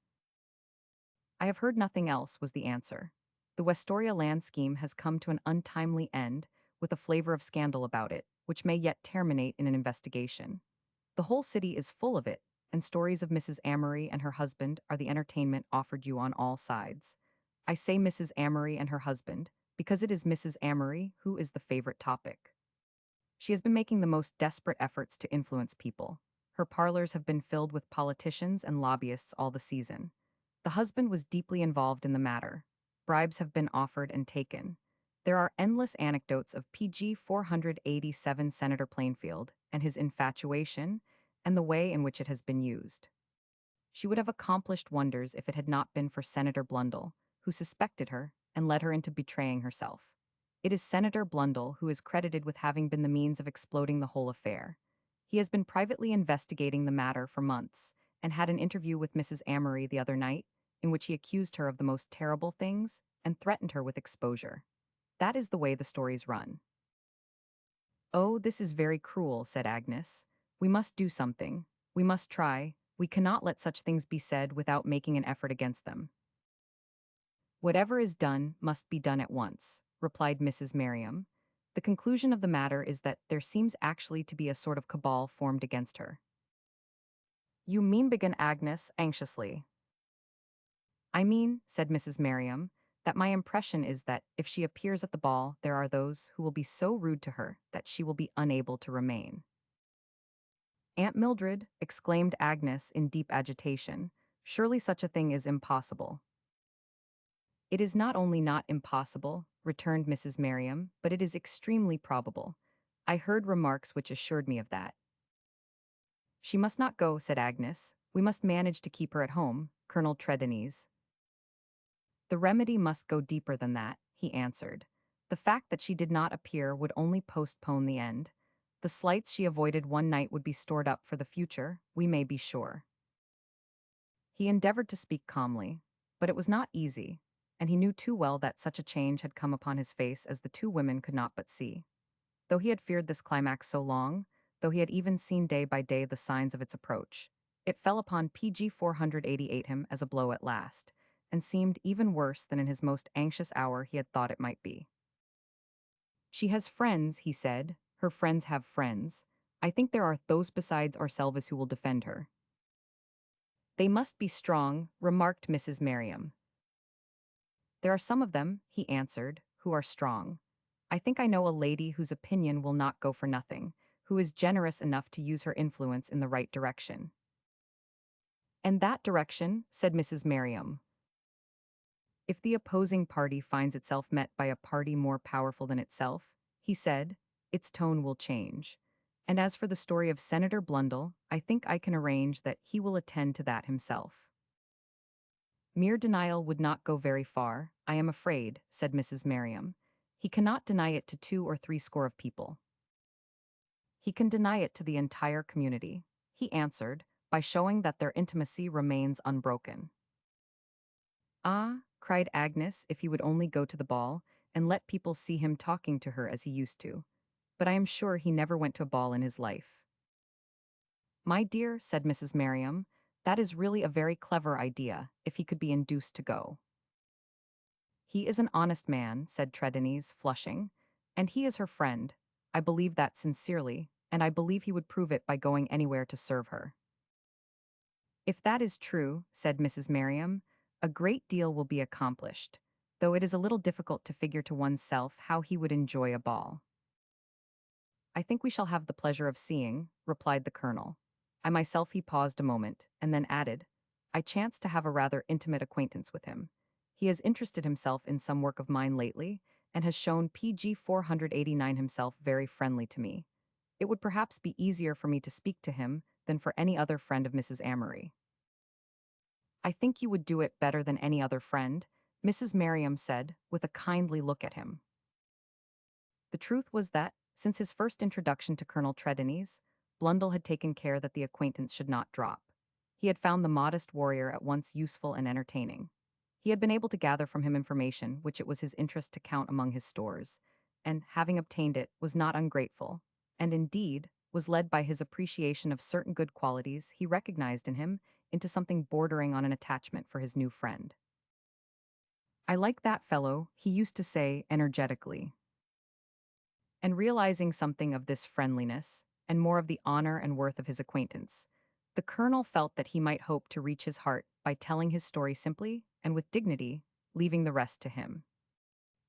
I have heard nothing else, was the answer. The Westoria land scheme has come to an untimely end, with a flavor of scandal about it, which may yet terminate in an investigation. The whole city is full of it, and stories of Mrs. Amory and her husband are the entertainment offered you on all sides. I say Mrs. Amory and her husband, because it is Mrs. Amory who is the favorite topic. She has been making the most desperate efforts to influence people. Her parlors have been filled with politicians and lobbyists all the season. The husband was deeply involved in the matter. Bribes have been offered and taken. There are endless anecdotes of PG 487 Senator Plainfield and his infatuation and the way in which it has been used. She would have accomplished wonders if it had not been for Senator Blundell, who suspected her and led her into betraying herself. It is Senator Blundell who is credited with having been the means of exploding the whole affair. He has been privately investigating the matter for months and had an interview with Mrs. Amory the other night in which he accused her of the most terrible things and threatened her with exposure. That is the way the stories run. Oh, this is very cruel, said Agnes. We must do something. We must try. We cannot let such things be said without making an effort against them. Whatever is done must be done at once, replied Mrs. Merriam. The conclusion of the matter is that there seems actually to be a sort of cabal formed against her. You mean, began Agnes anxiously. I mean, said Mrs. Merriam, that my impression is that if she appears at the ball, there are those who will be so rude to her that she will be unable to remain. Aunt Mildred, exclaimed Agnes in deep agitation, surely such a thing is impossible. It is not only not impossible, returned Mrs. Merriam, but it is extremely probable. I heard remarks which assured me of that. She must not go, said Agnes. We must manage to keep her at home, Colonel Trelawney's. The remedy must go deeper than that, he answered. The fact that she did not appear would only postpone the end. The slights she avoided one night would be stored up for the future, we may be sure. He endeavored to speak calmly, but it was not easy, and he knew too well that such a change had come upon his face as the two women could not but see. Though he had feared this climax so long, though he had even seen day by day the signs of its approach, it fell upon PG 488 him as a blow at last, and seemed even worse than in his most anxious hour he had thought it might be. She has friends, he said. Her friends have friends. I think there are those besides ourselves who will defend her. They must be strong, remarked Mrs. Merriam. There are some of them, he answered, who are strong. I think I know a lady whose opinion will not go for nothing, who is generous enough to use her influence in the right direction. And that direction, said Mrs. Merriam. If the opposing party finds itself met by a party more powerful than itself, he said, its tone will change. And as for the story of Senator Blundell, I think I can arrange that he will attend to that himself. Mere denial would not go very far, I am afraid, said Mrs. Merriam. He cannot deny it to 2 or 3 score of people. He can deny it to the entire community, he answered, by showing that their intimacy remains unbroken. Ah, cried Agnes, if he would only go to the ball, and let people see him talking to her as he used to. But I am sure he never went to a ball in his life. My dear, said Mrs. Merriam, that is really a very clever idea, if he could be induced to go. He is an honest man, said Trelawney's, flushing, and he is her friend. I believe that sincerely, and I believe he would prove it by going anywhere to serve her. If that is true, said Mrs. Merriam, a great deal will be accomplished, though it is a little difficult to figure to oneself how he would enjoy a ball. I think we shall have the pleasure of seeing, replied the colonel. I myself he paused a moment, and then added, I chanced to have a rather intimate acquaintance with him. He has interested himself in some work of mine lately, and has shown PG 489 himself very friendly to me. It would perhaps be easier for me to speak to him than for any other friend of Mrs. Amory. I think you would do it better than any other friend, Mrs. Merriam said, with a kindly look at him. The truth was that, since his first introduction to Colonel Trelawney's, Blundell had taken care that the acquaintance should not drop. He had found the modest warrior at once useful and entertaining. He had been able to gather from him information which it was his interest to count among his stores, and, having obtained it, was not ungrateful, and indeed, was led by his appreciation of certain good qualities he recognized in him into something bordering on an attachment for his new friend. "I like that fellow," he used to say energetically. And realizing something of this friendliness, and more of the honor and worth of his acquaintance, the colonel felt that he might hope to reach his heart by telling his story simply and with dignity, leaving the rest to him.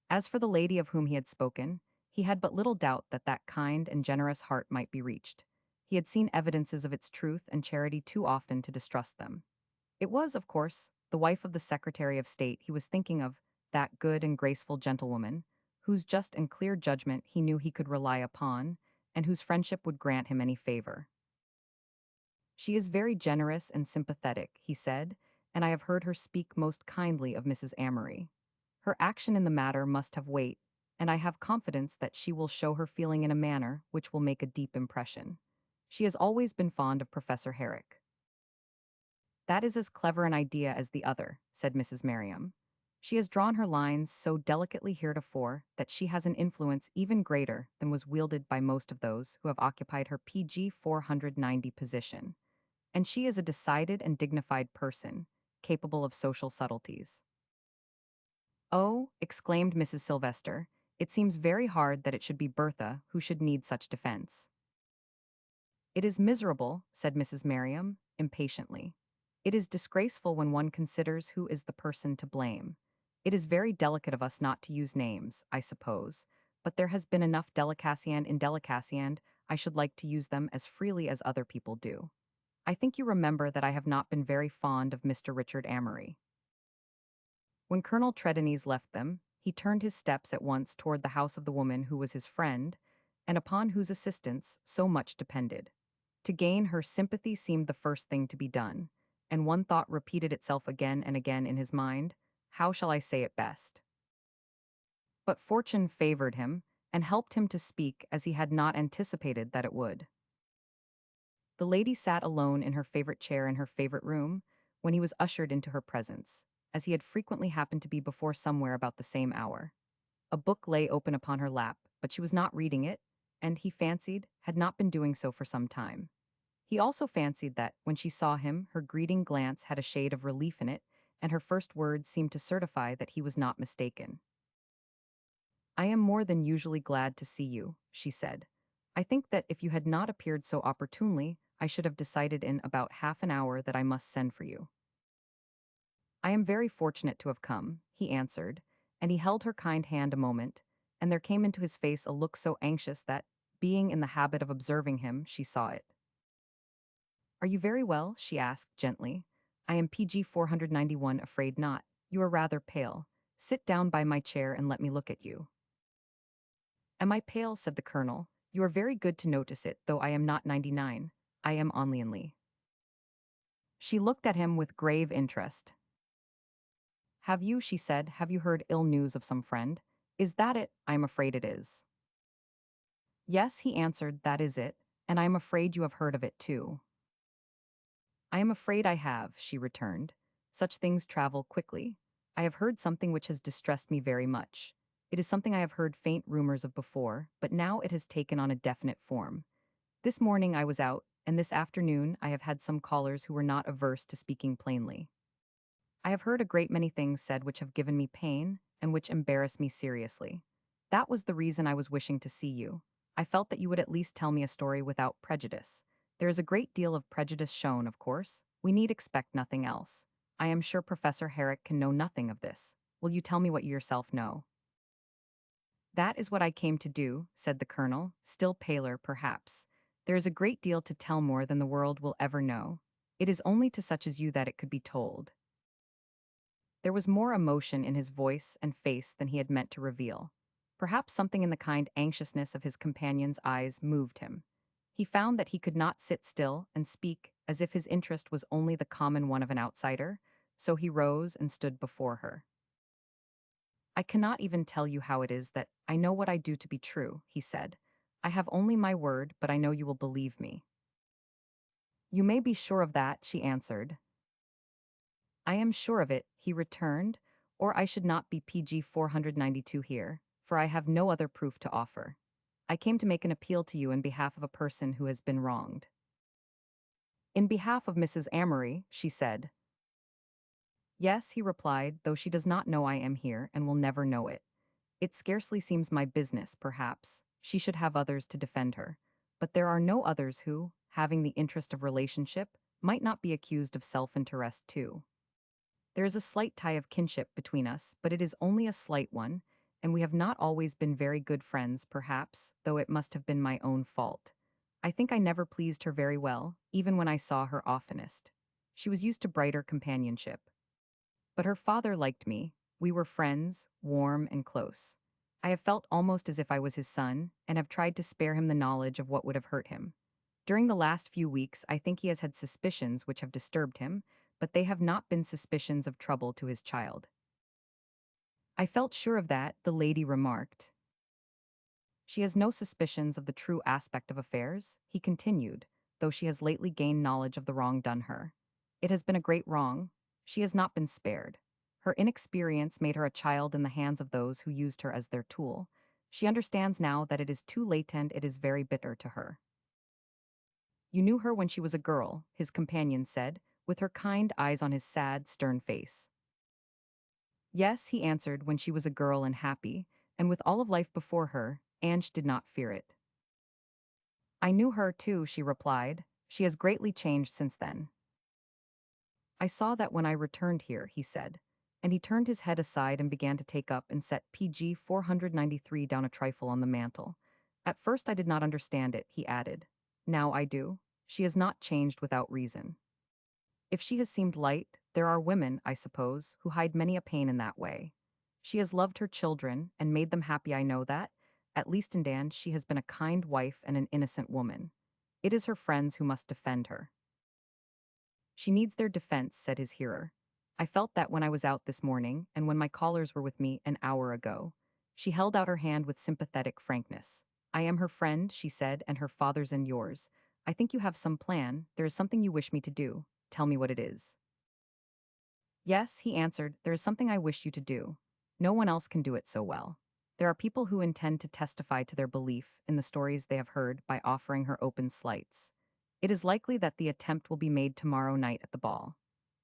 As for the lady of whom he had spoken, he had but little doubt that that kind and generous heart might be reached. He had seen evidences of its truth and charity too often to distrust them. It was, of course, the wife of the Secretary of State he was thinking of, that good and graceful gentlewoman, whose just and clear judgment he knew he could rely upon, and whose friendship would grant him any favor. "She is very generous and sympathetic," he said, "and I have heard her speak most kindly of Mrs. Amory. Her action in the matter must have weight, and I have confidence that she will show her feeling in a manner which will make a deep impression. She has always been fond of Professor Herrick." "That is as clever an idea as the other," said Mrs. Merriam. "She has drawn her lines so delicately heretofore that she has an influence even greater than was wielded by most of those who have occupied her PG 490 position. And she is a decided and dignified person, capable of social subtleties." "Oh," exclaimed Mrs. Sylvester, "it seems very hard that it should be Bertha who should need such defense." "It is miserable," said Mrs. Merriam, impatiently. "It is disgraceful when one considers who is the person to blame. It is very delicate of us not to use names, I suppose, but there has been enough delicacy and indelicacy, and I should like to use them as freely as other people do. I think you remember that I have not been very fond of Mr. Richard Amory." When Colonel Trelawney's left them, he turned his steps at once toward the house of the woman who was his friend, and upon whose assistance so much depended. To gain her sympathy seemed the first thing to be done, and one thought repeated itself again and again in his mind: how shall I say it best? But fortune favored him, and helped him to speak as he had not anticipated that it would. The lady sat alone in her favorite chair in her favorite room when he was ushered into her presence, as he had frequently happened to be before somewhere about the same hour. A book lay open upon her lap, but she was not reading it, and, he fancied, had not been doing so for some time. He also fancied that, when she saw him, her greeting glance had a shade of relief in it, and her first words seemed to certify that he was not mistaken. "I am more than usually glad to see you," she said. "I think that if you had not appeared so opportunely, I should have decided in about half an hour that I must send for you." "I am very fortunate to have come," he answered, and he held her kind hand a moment, and there came into his face a look so anxious that, being in the habit of observing him, she saw it. "Are you very well?" she asked gently. "I am PG 491, afraid not. You are rather pale. Sit down by my chair and let me look at you." "Am I pale?" said the colonel. "You are very good to notice it, though I am not 99. I am onlyonly." She looked at him with grave interest. "Have you," she said, "have you heard ill news of some friend? Is that it? I am afraid it is." "Yes," he answered, "that is it, and I am afraid you have heard of it too." "I am afraid I have," she returned. "Such things travel quickly. I have heard something which has distressed me very much. It is something I have heard faint rumors of before, but now it has taken on a definite form. This morning I was out, and this afternoon I have had some callers who were not averse to speaking plainly. I have heard a great many things said which have given me pain, and which embarrass me seriously. That was the reason I was wishing to see you. I felt that you would at least tell me a story without prejudice. There is a great deal of prejudice shown, of course. We need expect nothing else. I am sure Professor Herrick can know nothing of this. Will you tell me what you yourself know?" "That is what I came to do," said the colonel, still paler, perhaps. "There is a great deal to tell, more than the world will ever know. It is only to such as you that it could be told." There was more emotion in his voice and face than he had meant to reveal. Perhaps something in the kind anxiousness of his companion's eyes moved him. He found that he could not sit still and speak as if his interest was only the common one of an outsider, So he rose and stood before her. I cannot even tell you how it is that I know what I do to be true, he said. I have only my word, but I know you will believe me. You may be sure of that, she answered. I am sure of it, he returned, or I should not be PG 492 here, for I have no other proof to offer. I came to make an appeal to you in behalf of a person who has been wronged. In behalf of Mrs. Amory, she said. Yes, he replied, though she does not know I am here and will never know it. It scarcely seems my business, perhaps. She should have others to defend her. But there are no others who, having the interest of relationship, might not be accused of self-interest too. There is a slight tie of kinship between us, but it is only a slight one, and we have not always been very good friends, perhaps, though it must have been my own fault. I think I never pleased her very well, even when I saw her oftenest. She was used to brighter companionship. But her father liked me. We were friends, warm and close. I have felt almost as if I was his son, and have tried to spare him the knowledge of what would have hurt him. During the last few weeks, I think he has had suspicions which have disturbed him, but they have not been suspicions of trouble to his child. I felt sure of that, the lady remarked. She has no suspicions of the true aspect of affairs, he continued, though she has lately gained knowledge of the wrong done her. It has been a great wrong. She has not been spared. Her inexperience made her a child in the hands of those who used her as their tool. She understands now that it is too late and it is very bitter to her. You knew her when she was a girl, his companion said, with her kind eyes on his sad, stern face. Yes, he answered, when she was a girl and happy, and with all of life before her, Ange did not fear it. I knew her too, she replied. She has greatly changed since then. I saw that when I returned here, he said, and he turned his head aside and began to take up and set PG 493 down a trifle on the mantel. At first I did not understand it, he added. Now I do. She has not changed without reason. If she has seemed light, there are women, I suppose, who hide many a pain in that way. She has loved her children and made them happy, I know that. At least in Dan, she has been a kind wife and an innocent woman. It is her friends who must defend her. She needs their defense, said his hearer. I felt that when I was out this morning, and when my callers were with me an hour ago. She held out her hand with sympathetic frankness. I am her friend, she said, and her father's and yours. I think you have some plan. There is something you wish me to do. Tell me what it is. Yes, he answered, there is something I wish you to do. No one else can do it so well. There are people who intend to testify to their belief in the stories they have heard by offering her open slights. It is likely that the attempt will be made tomorrow night at the ball.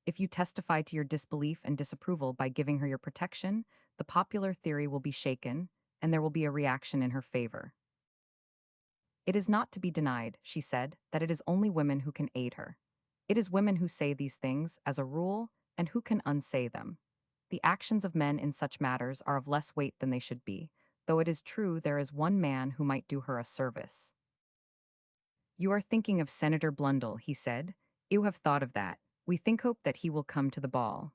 If you testify to your disbelief and disapproval by giving her your protection, the popular theory will be shaken, and there will be a reaction in her favor. It is not to be denied, she said, that it is only women who can aid her. It is women who say these things, as a rule, and who can unsay them. The actions of men in such matters are of less weight than they should be, though it is true there is one man who might do her a service. You are thinking of Senator Blundell, he said. You have thought of that. We hope that he will come to the ball.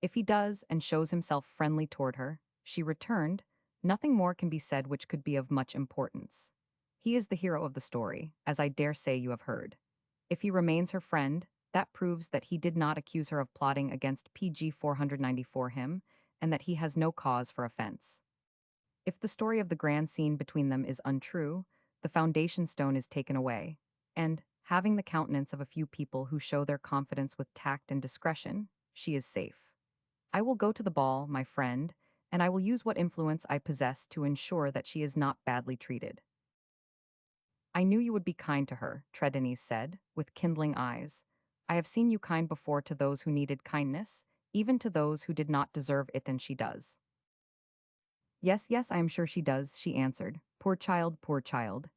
If he does and shows himself friendly toward her, she returned, nothing more can be said which could be of much importance. He is the hero of the story, as I dare say you have heard. If he remains her friend, that proves that he did not accuse her of plotting against PG 494 him, and that he has no cause for offense. If the story of the grand scene between them is untrue, the foundation stone is taken away, and, having the countenance of a few people who show their confidence with tact and discretion, she is safe. I will go to the ball, my friend, and I will use what influence I possess to ensure that she is not badly treated. I knew you would be kind to her, Tredenise said, with kindling eyes. I have seen you kind before to those who needed kindness, even to those who did not deserve it, and she does. Yes, yes, I am sure she does, she answered. Poor child, poor child.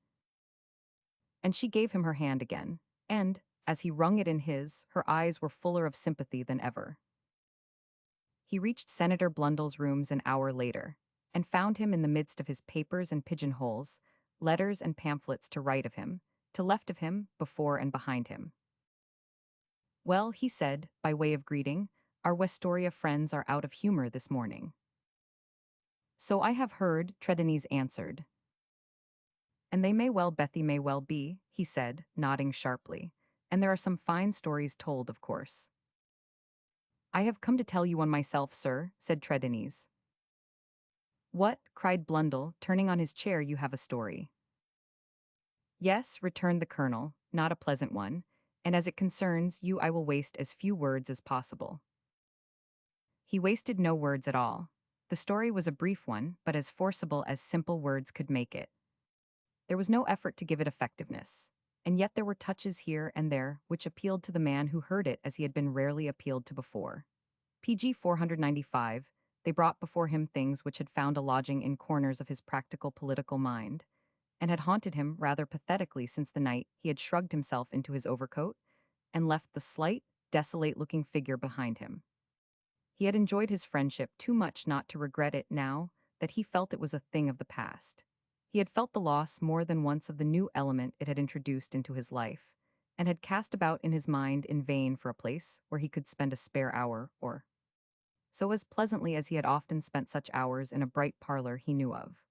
And she gave him her hand again, and, as he wrung it in his, her eyes were fuller of sympathy than ever. He reached Senator Blundell's rooms an hour later, and found him in the midst of his papers and pigeonholes, letters and pamphlets to right of him, to left of him, before and behind him. Well, he said, by way of greeting, our Westoria friends are out of humor this morning. So I have heard, Tredenise answered. And they may well, Bethy may well be, he said, nodding sharply. And there are some fine stories told, of course. I have come to tell you one myself, sir, said Tredennies. What? Cried Blundell, turning on his chair. You have a story. Yes, returned the colonel, not a pleasant one, and as it concerns you I will waste as few words as possible. He wasted no words at all. The story was a brief one, but as forcible as simple words could make it. There was no effort to give it effectiveness. And yet there were touches here and there which appealed to the man who heard it as he had been rarely appealed to before. PG 495, they brought before him things which had found a lodging in corners of his practical political mind, and had haunted him rather pathetically since the night he had shrugged himself into his overcoat and left the slight, desolate-looking figure behind him. He had enjoyed his friendship too much not to regret it now that he felt it was a thing of the past. He had felt the loss more than once of the new element it had introduced into his life, and had cast about in his mind in vain for a place where he could spend a spare hour or so as pleasantly as he had often spent such hours in a bright parlor he knew of.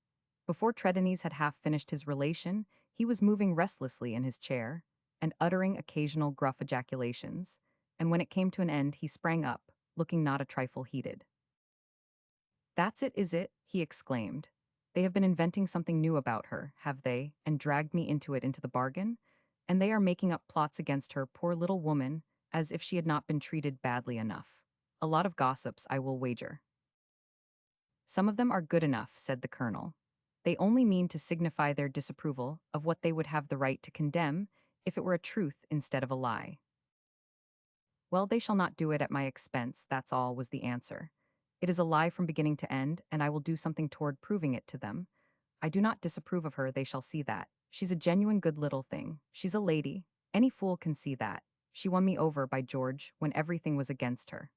Before Tredennies had half finished his relation, he was moving restlessly in his chair, and uttering occasional gruff ejaculations, and when it came to an end he sprang up, looking not a trifle heated. That's it, is it? He exclaimed. They have been inventing something new about her, have they, and dragged me into it into the bargain? And they are making up plots against her, poor little woman, as if she had not been treated badly enough. A lot of gossips, I will wager. Some of them are good enough, said the colonel. They only mean to signify their disapproval of what they would have the right to condemn if it were a truth instead of a lie. Well, they shall not do it at my expense, that's all, was the answer. It is a lie from beginning to end, and I will do something toward proving it to them. I do not disapprove of her, they shall see that. She's a genuine good little thing. She's a lady. Any fool can see that. She won me over, by George, when everything was against her.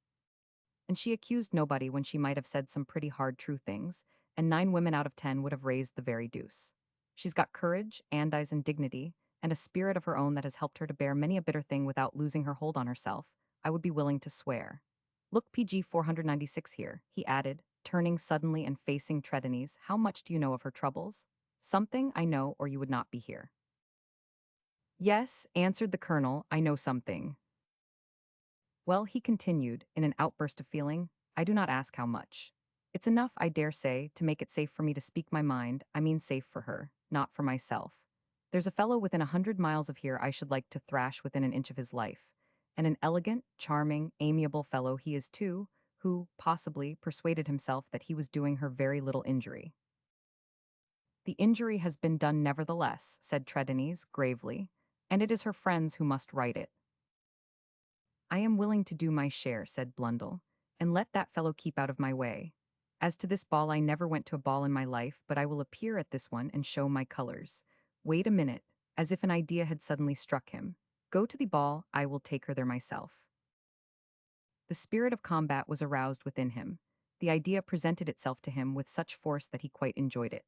And she accused nobody when she might have said some pretty hard true things, and 9 women out of 10 would have raised the very deuce. She's got courage, Andice, and dignity, and a spirit of her own that has helped her to bear many a bitter thing without losing her hold on herself, I would be willing to swear. Look, PG 496 here, he added, turning suddenly and facing Tredennies. How much do you know of her troubles? Something, I know, or you would not be here. Yes, answered the colonel, I know something. Well, he continued, in an outburst of feeling, I do not ask how much. It's enough, I dare say, to make it safe for me to speak my mind. I mean safe for her, not for myself. There's a fellow within 100 miles of here I should like to thrash within an inch of his life. And an elegant, charming, amiable fellow he is too, who, possibly, persuaded himself that he was doing her very little injury. The injury has been done nevertheless, said Tredennies, gravely, and it is her friends who must right it. I am willing to do my share, said Blundell, and let that fellow keep out of my way. As to this ball, I never went to a ball in my life, but I will appear at this one and show my colors. Wait a minute, as if an idea had suddenly struck him. Go to the ball, I will take her there myself. The spirit of combat was aroused within him. The idea presented itself to him with such force that he quite enjoyed it.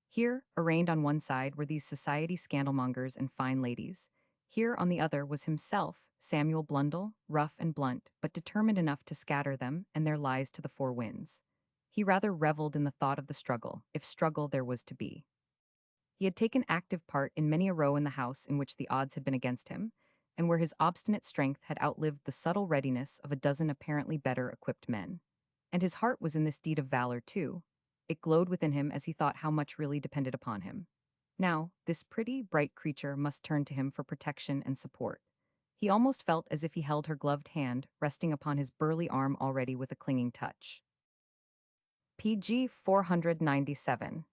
Here, arraigned on one side, were these society scandalmongers and fine ladies. Here, on the other, was himself, Samuel Blundell, rough and blunt, but determined enough to scatter them and their lies to the four winds. He rather reveled in the thought of the struggle, if struggle there was to be. He had taken active part in many a row in the house in which the odds had been against him, and where his obstinate strength had outlived the subtle readiness of a dozen apparently better equipped men. And his heart was in this deed of valor, too. It glowed within him as he thought how much really depended upon him. Now, this pretty, bright creature must turn to him for protection and support. He almost felt as if he held her gloved hand resting upon his burly arm already with a clinging touch. PG 497.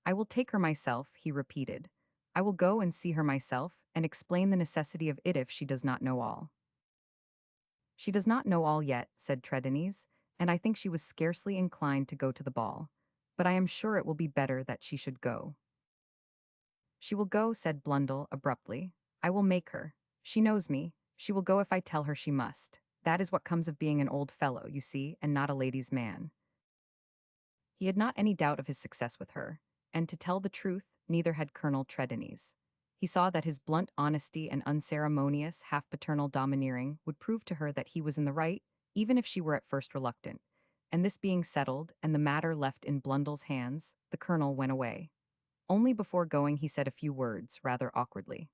I will take her myself, he repeated. I will go and see her myself and explain the necessity of it if she does not know all. She does not know all yet, said Tredennies, and I think she was scarcely inclined to go to the ball, but I am sure it will be better that she should go. She will go, said Blundell abruptly. I will make her. She knows me. She will go if I tell her she must. That is what comes of being an old fellow, you see, and not a lady's man. He had not any doubt of his success with her, and to tell the truth, neither had Colonel Tredennies. He saw that his blunt honesty and unceremonious, half-paternal domineering would prove to her that he was in the right, even if she were at first reluctant. And this being settled, and the matter left in Blundell's hands, the colonel went away. Only before going he said a few words, rather awkwardly.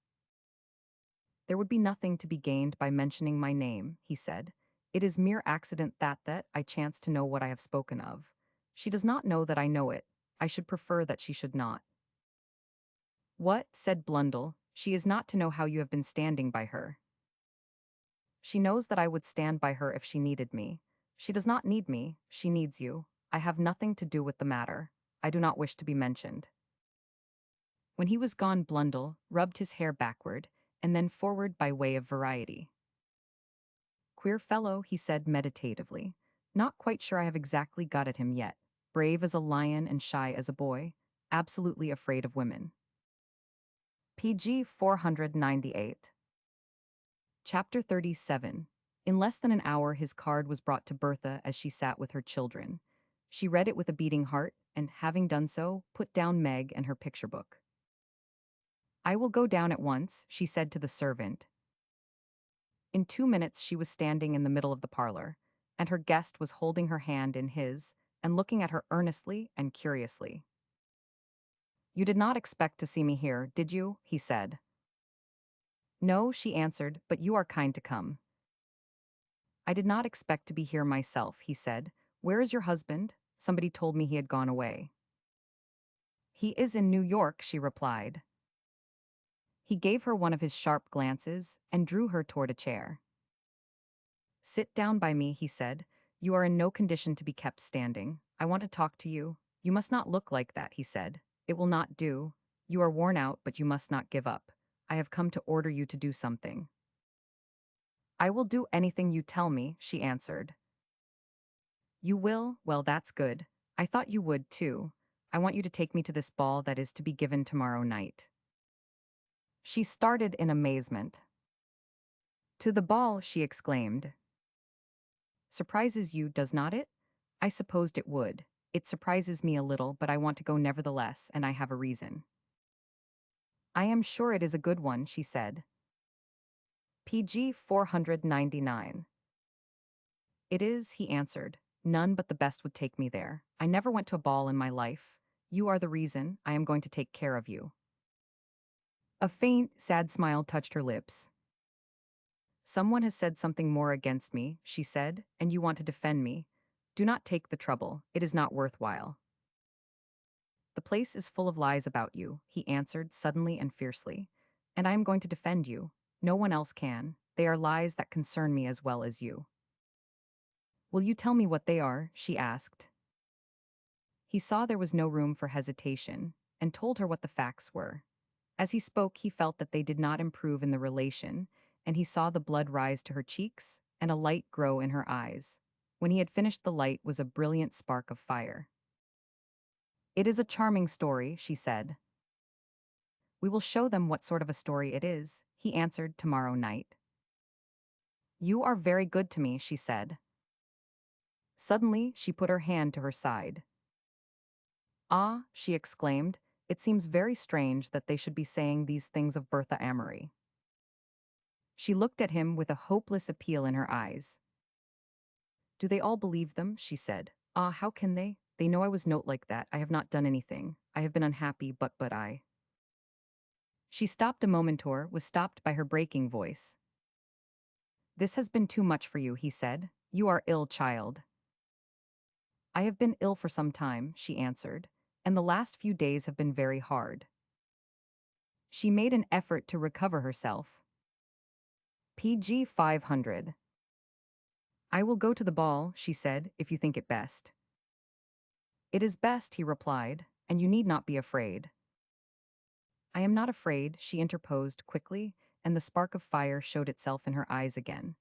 There would be nothing to be gained by mentioning my name, he said. It is mere accident that I chance to know what I have spoken of. She does not know that I know it. I should prefer that she should not. What, said Blundell, she is not to know how you have been standing by her. She knows that I would stand by her if she needed me. She does not need me, she needs you. I have nothing to do with the matter. I do not wish to be mentioned. When he was gone, Blundell rubbed his hair backward and then forward by way of variety. Queer fellow, he said meditatively. Not quite sure I have exactly got at him yet. Brave as a lion and shy as a boy. Absolutely afraid of women. PG 498. Chapter 37. In less than an hour his card was brought to Bertha as she sat with her children. She read it with a beating heart, and having done so, put down Meg and her picture book. I will go down at once, she said to the servant. In 2 minutes she was standing in the middle of the parlor, and her guest was holding her hand in his, and looking at her earnestly and curiously. You did not expect to see me here, did you? He said. No, she answered, but you are kind to come. I did not expect to be here myself, he said. Where is your husband? Somebody told me he had gone away. He is in New York, she replied. He gave her one of his sharp glances and drew her toward a chair. Sit down by me, he said. You are in no condition to be kept standing. I want to talk to you. You must not look like that, he said. It will not do. You are worn out, but you must not give up. I have come to order you to do something. I will do anything you tell me, she answered. You will? Well, that's good. I thought you would, too. I want you to take me to this ball that is to be given tomorrow night. She started in amazement. To the ball, she exclaimed. Surprises you, does not it? I supposed it would. It surprises me a little, but I want to go nevertheless, and I have a reason. I am sure it is a good one, she said. PG 499. It is, he answered. None but the best would take me there. I never went to a ball in my life. You are the reason. I am going to take care of you. A faint, sad smile touched her lips. Someone has said something more against me, she said, and you want to defend me. Do not take the trouble. It is not worthwhile. The place is full of lies about you, he answered suddenly and fiercely. And I am going to defend you. No one else can. They are lies that concern me as well as you. Will you tell me what they are? She asked. He saw there was no room for hesitation, and told her what the facts were. As he spoke, he felt that they did not improve in the relation, and he saw the blood rise to her cheeks, and a light grow in her eyes. When he had finished, the light was a brilliant spark of fire. It is a charming story, she said. We will show them what sort of a story it is, he answered, tomorrow night. You are very good to me, she said. Suddenly, she put her hand to her side. Ah, she exclaimed, it seems very strange that they should be saying these things of Bertha Amory. She looked at him with a hopeless appeal in her eyes. Do they all believe them? She said. Ah, how can they? They know I was not like that. I have not done anything. I have been unhappy, but I. She stopped a moment or was stopped by her breaking voice. This has been too much for you, he said. You are ill, child. I have been ill for some time, she answered, and the last few days have been very hard. She made an effort to recover herself. PG 500. I will go to the ball, she said, if you think it best. It is best, he replied, and you need not be afraid. I am not afraid, she interposed quickly, and the spark of fire showed itself in her eyes again.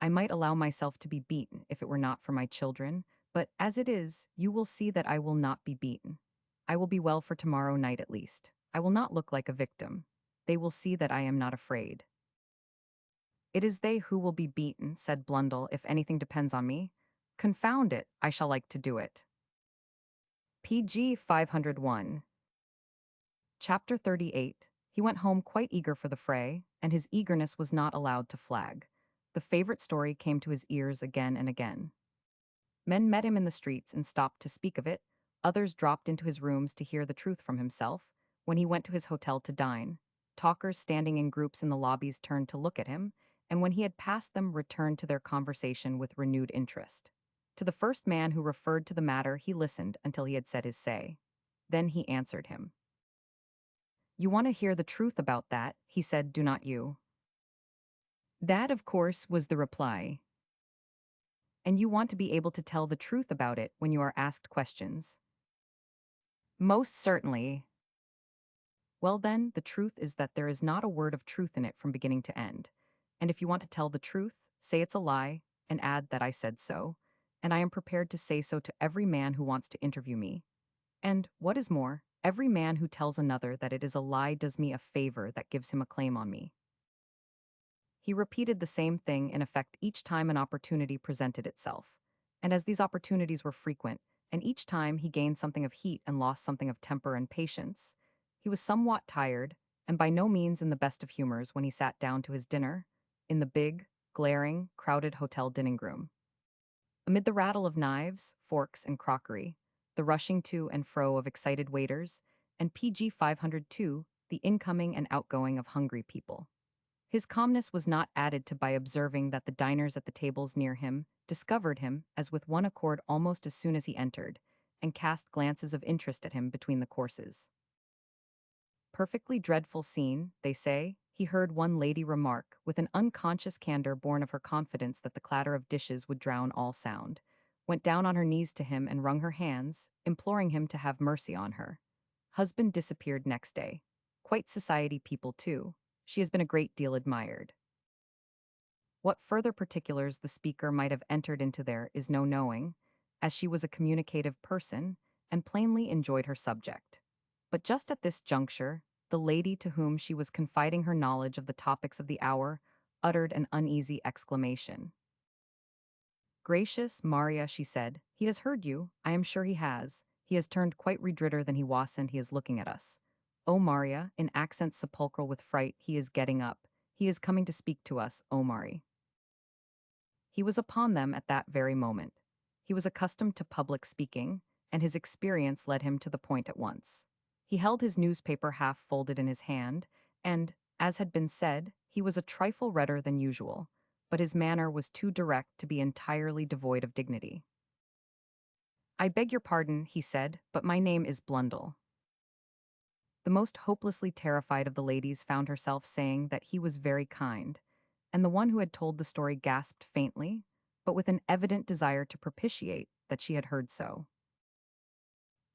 I might allow myself to be beaten if it were not for my children, but as it is, you will see that I will not be beaten. I will be well for tomorrow night at least. I will not look like a victim. They will see that I am not afraid. It is they who will be beaten, said Blundell, if anything depends on me. Confound it, I shall like to do it. PG 501. Chapter 38. He went home quite eager for the fray, and his eagerness was not allowed to flag. The favorite story came to his ears again and again. Men met him in the streets and stopped to speak of it. Others dropped into his rooms to hear the truth from himself. When he went to his hotel to dine, talkers standing in groups in the lobbies turned to look at him, and when he had passed them, returned to their conversation with renewed interest. To the first man who referred to the matter, he listened until he had said his say. Then he answered him. "You want to hear the truth about that," he said, "do not you?" "That, of course," was the reply. "And you want to be able to tell the truth about it when you are asked questions?" "Most certainly." "Well, then, the truth is that there is not a word of truth in it from beginning to end. And if you want to tell the truth, say it's a lie, and add that I said so. And I am prepared to say so to every man who wants to interview me. And, what is more, every man who tells another that it is a lie does me a favor that gives him a claim on me." He repeated the same thing in effect each time an opportunity presented itself. And as these opportunities were frequent, and each time he gained something of heat and lost something of temper and patience, he was somewhat tired, and by no means in the best of humors when he sat down to his dinner, in the big, glaring, crowded hotel dining room. Amid the rattle of knives, forks, and crockery, the rushing to and fro of excited waiters, and PG 502, the incoming and outgoing of hungry people. His calmness was not added to by observing that the diners at the tables near him discovered him as with one accord almost as soon as he entered, and cast glances of interest at him between the courses. "Perfectly dreadful scene," they say, he heard one lady remark, with an unconscious candor born of her confidence that the clatter of dishes would drown all sound, went down on her knees to him and wrung her hands, imploring him to have mercy on her. Husband disappeared next day. Quite society people, too. She has been a great deal admired. What further particulars the speaker might have entered into there is no knowing, as she was a communicative person, and plainly enjoyed her subject. But just at this juncture, the lady to whom she was confiding her knowledge of the topics of the hour uttered an uneasy exclamation. "Gracious, Maria," she said, "he has heard you, I am sure he has. He has turned quite redritter than he was, and he is looking at us. Oh, Maria," in accents sepulchral with fright, "he is getting up. He is coming to speak to us, oh, Mari." He was upon them at that very moment. He was accustomed to public speaking, and his experience led him to the point at once. He held his newspaper half folded in his hand, and, as had been said, he was a trifle redder than usual, but his manner was too direct to be entirely devoid of dignity. "I beg your pardon," he said, "but my name is Blundell." The most hopelessly terrified of the ladies found herself saying that he was very kind, and the one who had told the story gasped faintly, but with an evident desire to propitiate that she had heard so.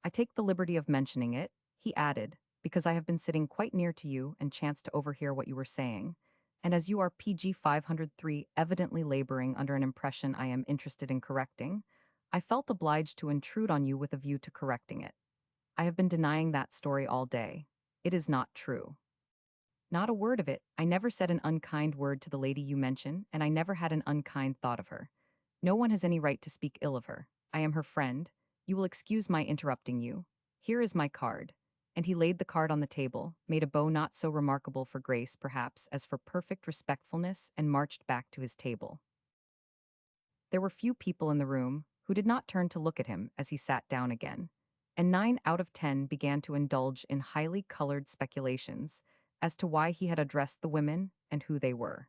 "I take the liberty of mentioning it," he added, "because I have been sitting quite near to you and chanced to overhear what you were saying, and as you are PG 503 evidently laboring under an impression I am interested in correcting, I felt obliged to intrude on you with a view to correcting it. I have been denying that story all day. It is not true. Not a word of it. I never said an unkind word to the lady you mention, and I never had an unkind thought of her. No one has any right to speak ill of her. I am her friend. You will excuse my interrupting you. Here is my card." And he laid the card on the table, made a bow not so remarkable for grace, perhaps, as for perfect respectfulness, and marched back to his table. There were few people in the room who did not turn to look at him as he sat down again, and 9 out of 10 began to indulge in highly colored speculations as to why he had addressed the women and who they were.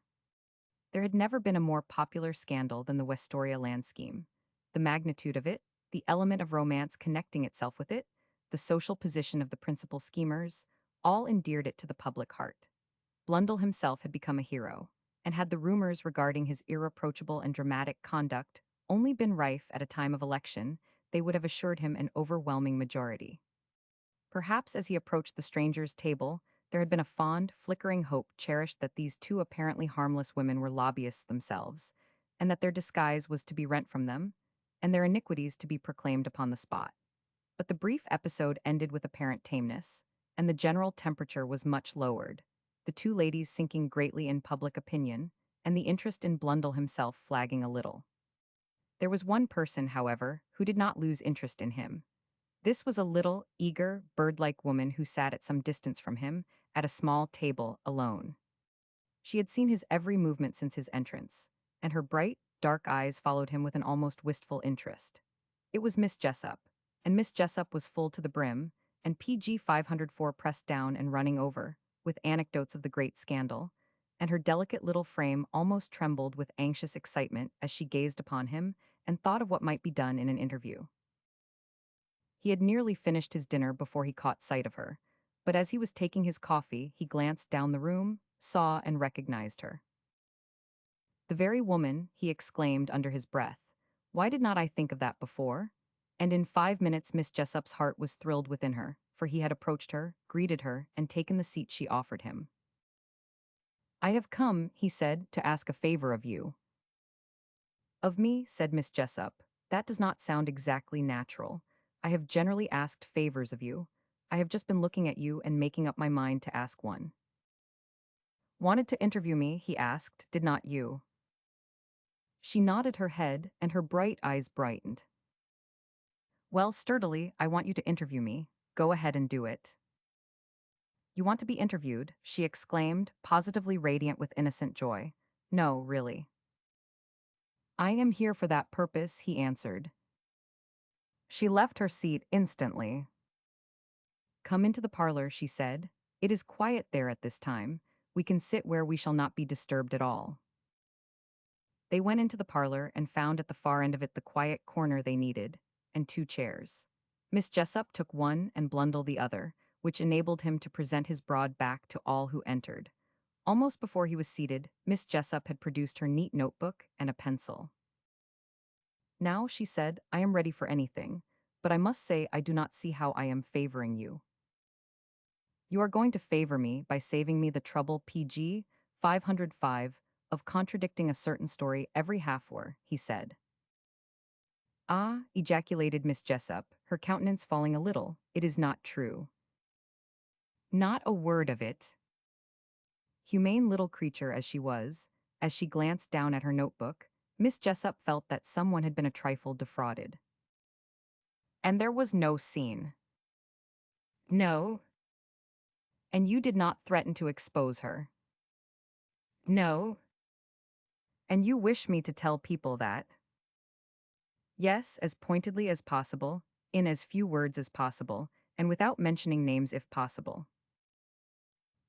There had never been a more popular scandal than the Westoria land scheme. The magnitude of it, the element of romance connecting itself with it, the social position of the principal schemers, all endeared it to the public heart. Blundell himself had become a hero, and had the rumors regarding his irreproachable and dramatic conduct only been rife at a time of election, they would have assured him an overwhelming majority. Perhaps as he approached the stranger's table, there had been a fond, flickering hope cherished that these two apparently harmless women were lobbyists themselves, and that their disguise was to be rent from them, and their iniquities to be proclaimed upon the spot. But the brief episode ended with apparent tameness, and the general temperature was much lowered, the two ladies sinking greatly in public opinion, and the interest in Blundell himself flagging a little. There was one person, however, who did not lose interest in him. This was a little, eager, bird-like woman who sat at some distance from him, at a small table, alone. She had seen his every movement since his entrance, and her bright, dark eyes followed him with an almost wistful interest. It was Miss Jessup, and Miss Jessup was full to the brim, and PG 504 pressed down and running over, with anecdotes of the great scandal, and her delicate little frame almost trembled with anxious excitement as she gazed upon him and thought of what might be done in an interview. He had nearly finished his dinner before he caught sight of her, but as he was taking his coffee, he glanced down the room, saw and recognized her. The very woman, he exclaimed under his breath. Why did not I think of that before? And in 5 minutes Miss Jessup's heart was thrilled within her, for he had approached her, greeted her, and taken the seat she offered him. I have come, he said, to ask a favor of you. Of me, said Miss Jessup. That does not sound exactly natural. I have generally asked favors of you. I have just been looking at you and making up my mind to ask one. Wanted to interview me, he asked, did not you? She nodded her head, and her bright eyes brightened. Well, sturdily, I want you to interview me. Go ahead and do it. You want to be interviewed, she exclaimed, positively radiant with innocent joy. No, really. I am here for that purpose, he answered. She left her seat instantly. Come into the parlor, she said. It is quiet there at this time. We can sit where we shall not be disturbed at all. They went into the parlor and found at the far end of it the quiet corner they needed, and 2 chairs. Miss Jessup took one and Blundell the other, which enabled him to present his broad back to all who entered. Almost before he was seated, Miss Jessup had produced her neat notebook and a pencil. Now, she said, I am ready for anything, but I must say I do not see how I am favoring you. You are going to favor me by saving me the trouble PG 505 of contradicting a certain story every half-hour, he said. Ah, ejaculated Miss Jessup, her countenance falling a little, it is not true. Not a word of it. Humane little creature as she glanced down at her notebook, Miss Jessup felt that someone had been a trifle defrauded. And there was no scene. No. And you did not threaten to expose her. No. And you wish me to tell people that? Yes, as pointedly as possible, in as few words as possible, and without mentioning names if possible.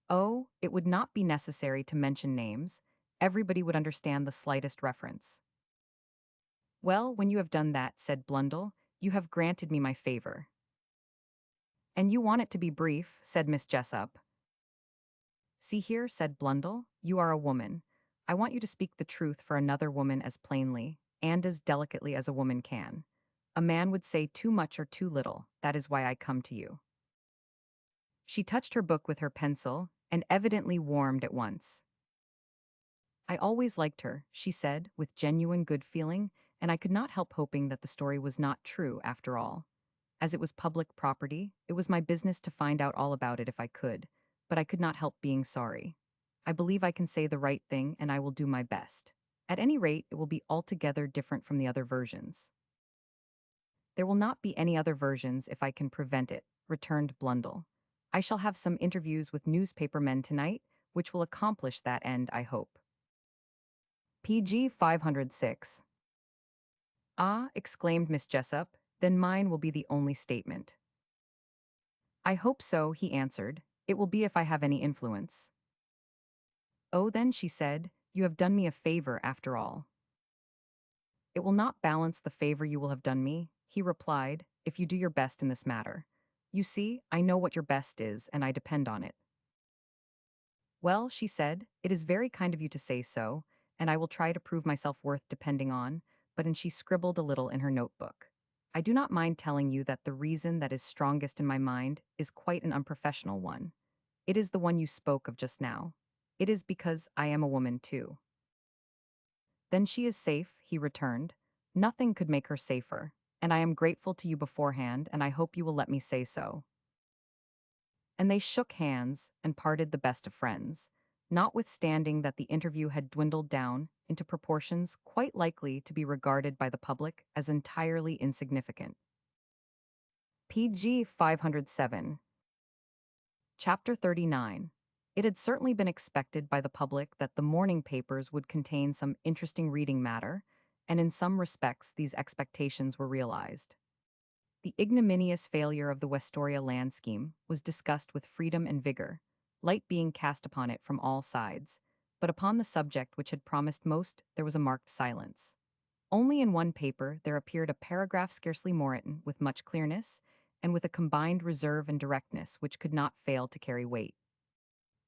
Oh, it would not be necessary to mention names. Everybody would understand the slightest reference. Well, when you have done that, said Blundell, you have granted me my favor. And you want it to be brief, said Miss Jessup. See here, said Blundell, you are a woman. I want you to speak the truth for another woman as plainly, and as delicately as a woman can. A man would say too much or too little, that is why I come to you. She touched her book with her pencil, and evidently warmed at once. I always liked her, she said, with genuine good feeling, and I could not help hoping that the story was not true after all. As it was public property, it was my business to find out all about it if I could, but I could not help being sorry. I believe I can say the right thing, and I will do my best. At any rate, it will be altogether different from the other versions. There will not be any other versions if I can prevent it, returned Blundell. I shall have some interviews with newspaper men tonight, which will accomplish that end, I hope. PG 506. Ah, exclaimed Miss Jessup, then mine will be the only statement. I hope so, he answered. It will be if I have any influence. Oh, then, she said, you have done me a favor after all. It will not balance the favor you will have done me, he replied, if you do your best in this matter. You see, I know what your best is, and I depend on it. Well, she said, it is very kind of you to say so, and I will try to prove myself worth depending on, and she scribbled a little in her notebook. I do not mind telling you that the reason that is strongest in my mind is quite an unprofessional one. It is the one you spoke of just now. It is because I am a woman too. Then she is safe, he returned. Nothing could make her safer, and I am grateful to you beforehand, and I hope you will let me say so. And they shook hands and parted the best of friends, notwithstanding that the interview had dwindled down into proportions quite likely to be regarded by the public as entirely insignificant. PG 507. Chapter 39. It had certainly been expected by the public that the morning papers would contain some interesting reading matter, and in some respects these expectations were realized. The ignominious failure of the Westoria land scheme was discussed with freedom and vigor, light being cast upon it from all sides, but upon the subject which had promised most there was a marked silence. Only in one paper there appeared a paragraph scarcely more written, with much clearness, and with a combined reserve and directness which could not fail to carry weight.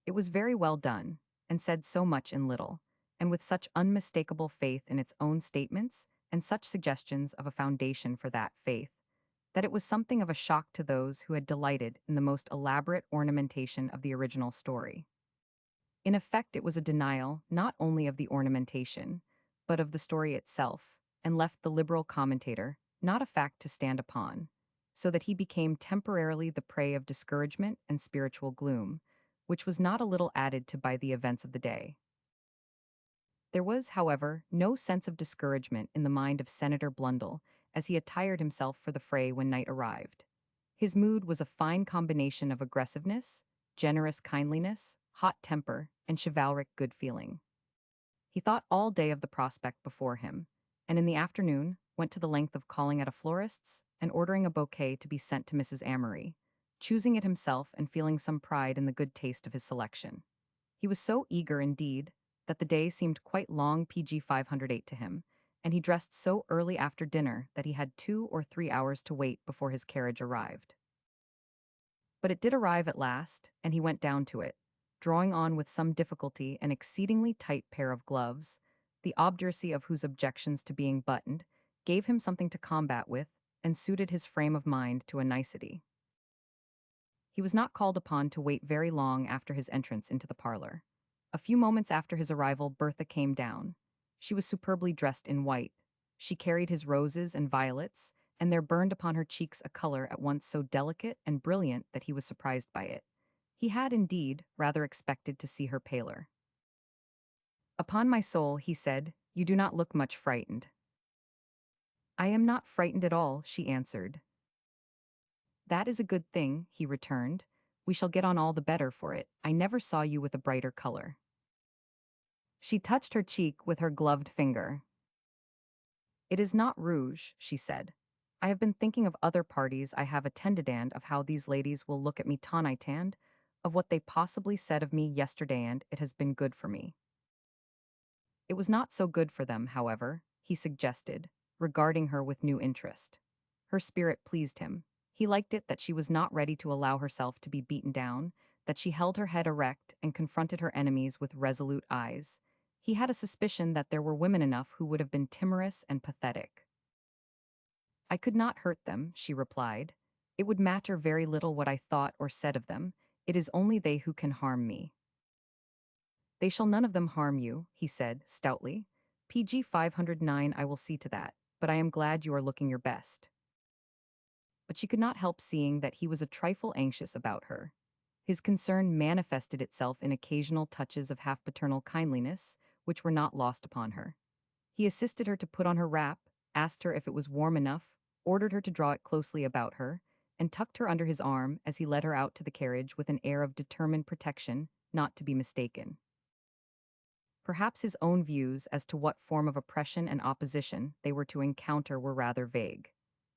It was very well done, and said so much in little, and with such unmistakable faith in its own statements, and such suggestions of a foundation for that faith, that it was something of a shock to those who had delighted in the most elaborate ornamentation of the original story. In effect, it was a denial not only of the ornamentation, but of the story itself, and left the liberal commentator not a fact to stand upon, so that he became temporarily the prey of discouragement and spiritual gloom, which was not a little added to by the events of the day. There was, however, no sense of discouragement in the mind of Senator Blundell as he attired himself for the fray when night arrived. His mood was a fine combination of aggressiveness, generous kindliness, hot temper, and chivalric good feeling. He thought all day of the prospect before him, and in the afternoon went to the length of calling at a florist's and ordering a bouquet to be sent to Mrs. Amory, choosing it himself and feeling some pride in the good taste of his selection. He was so eager, indeed, that the day seemed quite long PG 508 to him, and he dressed so early after dinner that he had 2 or 3 hours to wait before his carriage arrived. But it did arrive at last, and he went down to it, drawing on with some difficulty an exceedingly tight pair of gloves, the obduracy of whose objections to being buttoned gave him something to combat with, and suited his frame of mind to a nicety. He was not called upon to wait very long after his entrance into the parlor. A few moments after his arrival, Bertha came down. She was superbly dressed in white. She carried his roses and violets, and there burned upon her cheeks a color at once so delicate and brilliant that he was surprised by it. He had, indeed, rather expected to see her paler. "Upon my soul," he said, "you do not look much frightened." "I am not frightened at all," she answered. "That is a good thing," he returned. "We shall get on all the better for it. I never saw you with a brighter color." She touched her cheek with her gloved finger. "It is not rouge," she said. "I have been thinking of other parties I have attended and of how these ladies will look at me tonight, of what they possibly said of me yesterday, and it has been good for me." It was not so good for them, however, he suggested, regarding her with new interest. Her spirit pleased him. He liked it that she was not ready to allow herself to be beaten down, that she held her head erect and confronted her enemies with resolute eyes. He had a suspicion that there were women enough who would have been timorous and pathetic. "I could not hurt them," she replied. "It would matter very little what I thought or said of them. It is only they who can harm me." "They shall none of them harm you," he said, stoutly. "PG 509, I will see to that, but I am glad you are looking your best." But she could not help seeing that he was a trifle anxious about her. His concern manifested itself in occasional touches of half-paternal kindliness, which were not lost upon her. He assisted her to put on her wrap, asked her if it was warm enough, ordered her to draw it closely about her, and tucked her under his arm as he led her out to the carriage with an air of determined protection, not to be mistaken. Perhaps his own views as to what form of oppression and opposition they were to encounter were rather vague.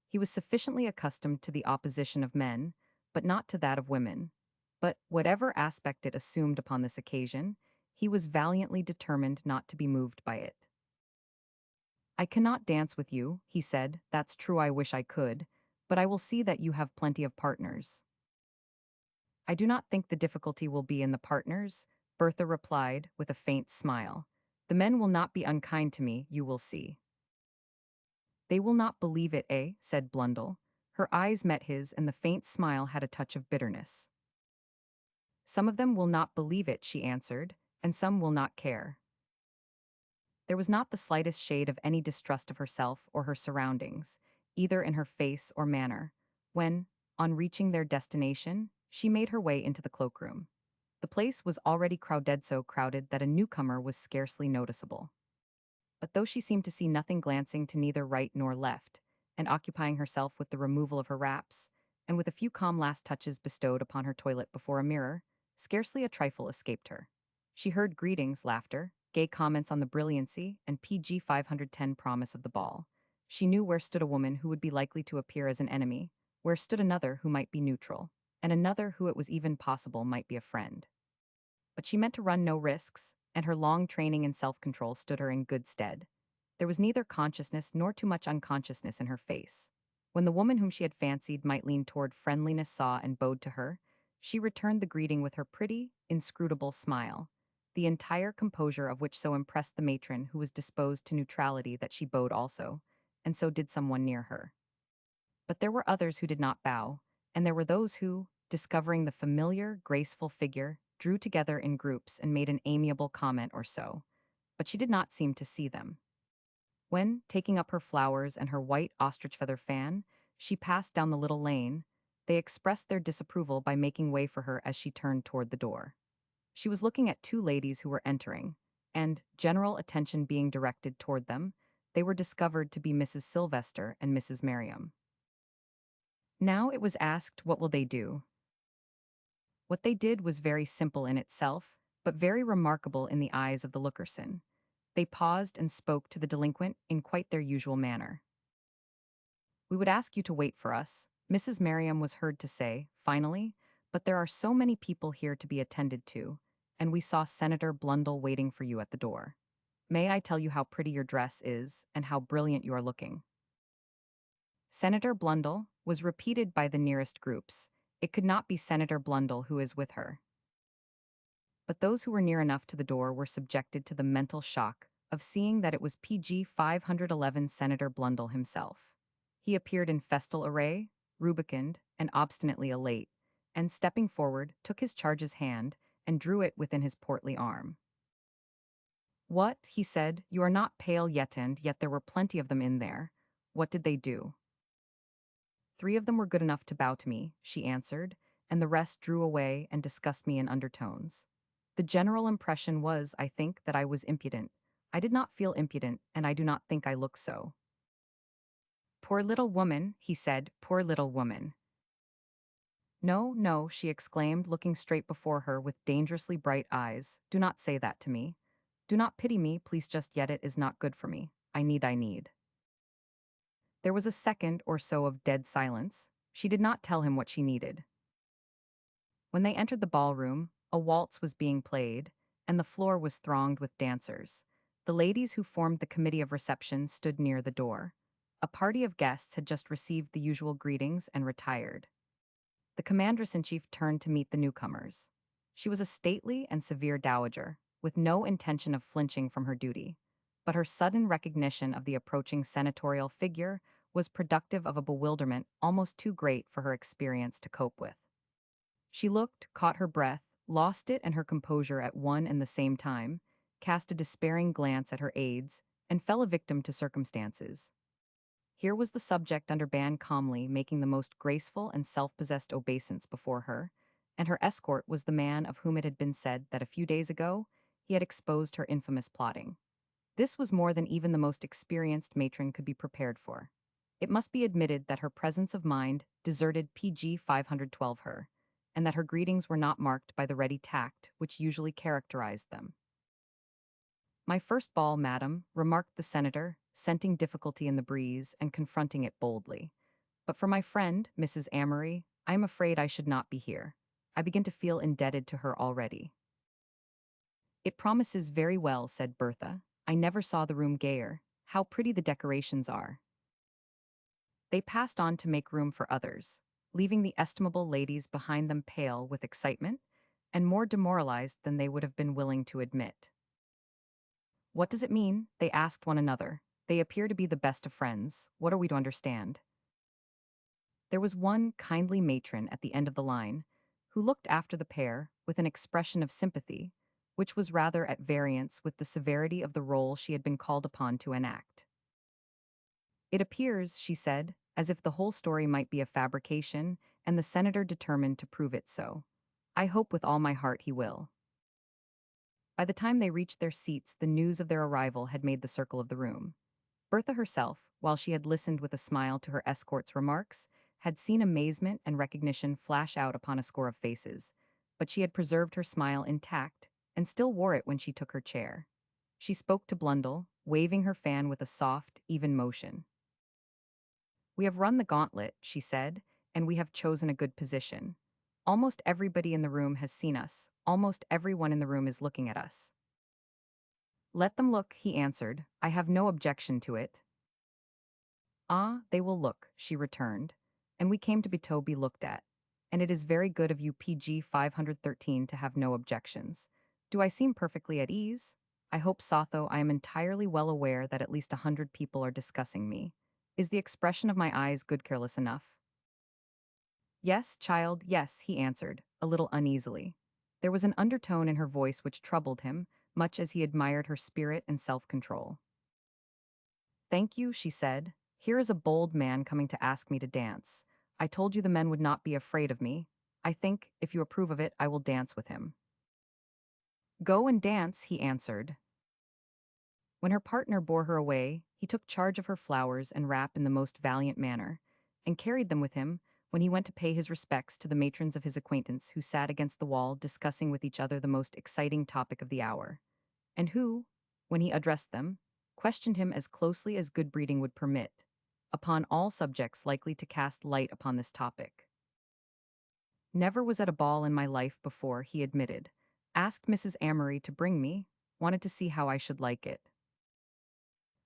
He was sufficiently accustomed to the opposition of men, but not to that of women. But, whatever aspect it assumed upon this occasion, he was valiantly determined not to be moved by it. "I cannot dance with you," he said. "That's true, I wish I could, but I will see that you have plenty of partners." "I do not think the difficulty will be in the partners," Bertha replied, with a faint smile. "The men will not be unkind to me, you will see." "They will not believe it, eh?" said Blundell. Her eyes met his, and the faint smile had a touch of bitterness. "Some of them will not believe it," she answered, "and some will not care." There was not the slightest shade of any distrust of herself or her surroundings, either in her face or manner, when, on reaching their destination, she made her way into the cloakroom. The place was already crowded, so crowded that a newcomer was scarcely noticeable. But though she seemed to see nothing, glancing to neither right nor left, and occupying herself with the removal of her wraps, and with a few calm last touches bestowed upon her toilet before a mirror, scarcely a trifle escaped her. She heard greetings, laughter, gay comments on the brilliancy and PG 510 promise of the ball. She knew where stood a woman who would be likely to appear as an enemy, where stood another who might be neutral, and another who it was even possible might be a friend. But she meant to run no risks, and her long training in self-control stood her in good stead. There was neither consciousness nor too much unconsciousness in her face. When the woman whom she had fancied might lean toward friendliness saw and bowed to her, she returned the greeting with her pretty, inscrutable smile, the entire composure of which so impressed the matron who was disposed to neutrality that she bowed also, and so did someone near her. But there were others who did not bow, and there were those who, discovering the familiar, graceful figure, drew together in groups and made an amiable comment or so. But she did not seem to see them. When, taking up her flowers and her white ostrich feather fan, she passed down the little lane, they expressed their disapproval by making way for her as she turned toward the door. She was looking at two ladies who were entering, and, general attention being directed toward them, they were discovered to be Mrs. Sylvester and Mrs. Merriam. Now it was asked, what will they do? What they did was very simple in itself, but very remarkable in the eyes of the lookerson. They paused and spoke to the delinquent in quite their usual manner. We would ask you to wait for us, Mrs. Merriam was heard to say, finally, but there are so many people here to be attended to, and we saw Senator Blundell waiting for you at the door. May I tell you how pretty your dress is and how brilliant you are looking? Senator Blundell was repeated by the nearest groups. It could not be Senator Blundell who is with her. But those who were near enough to the door were subjected to the mental shock of seeing that it was PG 511 Senator Blundell himself. He appeared in festal array, rubicund, and obstinately elate, and stepping forward, took his charge's hand and drew it within his portly arm. "What," he said, "you are not pale yet, and yet there were plenty of them in there. What did they do?" "Three of them were good enough to bow to me," she answered, "and the rest drew away and discussed me in undertones. The general impression was, I think, that I was impudent. I did not feel impudent, and I do not think I look so." "Poor little woman," he said, "poor little woman." "No, no," she exclaimed, looking straight before her with dangerously bright eyes. "Do not say that to me. Do not pity me, please, just yet. It is not good for me. I need. There was a second or so of dead silence. She did not tell him what she needed. When they entered the ballroom, a waltz was being played, and the floor was thronged with dancers. The ladies who formed the committee of reception stood near the door. A party of guests had just received the usual greetings and retired. The commandress-in-chief turned to meet the newcomers. She was a stately and severe dowager, with no intention of flinching from her duty. But her sudden recognition of the approaching senatorial figure was productive of a bewilderment almost too great for her experience to cope with. She looked, caught her breath, lost it and her composure at one and the same time, cast a despairing glance at her aides, and fell a victim to circumstances. Here was the subject under ban calmly making the most graceful and self-possessed obeisance before her, and her escort was the man of whom it had been said that a few days ago he had exposed her infamous plotting. This was more than even the most experienced matron could be prepared for. It must be admitted that her presence of mind deserted PG 512 her, and that her greetings were not marked by the ready tact which usually characterized them. "My first ball, madam," remarked the senator, scenting difficulty in the breeze and confronting it boldly. "But for my friend, Mrs. Amory, I am afraid I should not be here. I begin to feel indebted to her already." "It promises very well," said Bertha. "I never saw the room gayer. How pretty the decorations are." They passed on to make room for others, leaving the estimable ladies behind them pale with excitement and more demoralized than they would have been willing to admit. "What does it mean?" they asked one another. "They appear to be the best of friends. What are we to understand?" There was one kindly matron at the end of the line, who looked after the pair with an expression of sympathy, which was rather at variance with the severity of the role she had been called upon to enact. "It appears," she said, "as if the whole story might be a fabrication, and the senator determined to prove it so. I hope with all my heart he will." By the time they reached their seats, the news of their arrival had made the circle of the room. Bertha herself, while she had listened with a smile to her escort's remarks, had seen amazement and recognition flash out upon a score of faces, but she had preserved her smile intact and still wore it when she took her chair. She spoke to Blundell, waving her fan with a soft, even motion. "We have run the gauntlet," she said, "and we have chosen a good position. Almost everybody in the room has seen us. Almost everyone in the room is looking at us. Let them look, he answered. I have no objection to it. Ah, they will look, she returned. And we came to be looked at. And it is very good of you PG 513 to have no objections. Do I seem perfectly at ease? I hope so, though I am entirely well aware that at least 100 people are discussing me. Is the expression of my eyes good careless enough? Yes, child, yes, he answered, a little uneasily. There was an undertone in her voice which troubled him, much as he admired her spirit and self-control. Thank you, she said. Here is a bold man coming to ask me to dance. I told you the men would not be afraid of me. I think, if you approve of it, I will dance with him. Go and dance, he answered. When her partner bore her away, he took charge of her flowers and wrap in the most valiant manner, and carried them with him when he went to pay his respects to the matrons of his acquaintance who sat against the wall discussing with each other the most exciting topic of the hour, and who, when he addressed them, questioned him as closely as good breeding would permit, upon all subjects likely to cast light upon this topic. Never was at a ball in my life before, he admitted. Asked Mrs. Amory to bring me, wanted to see how I should like it.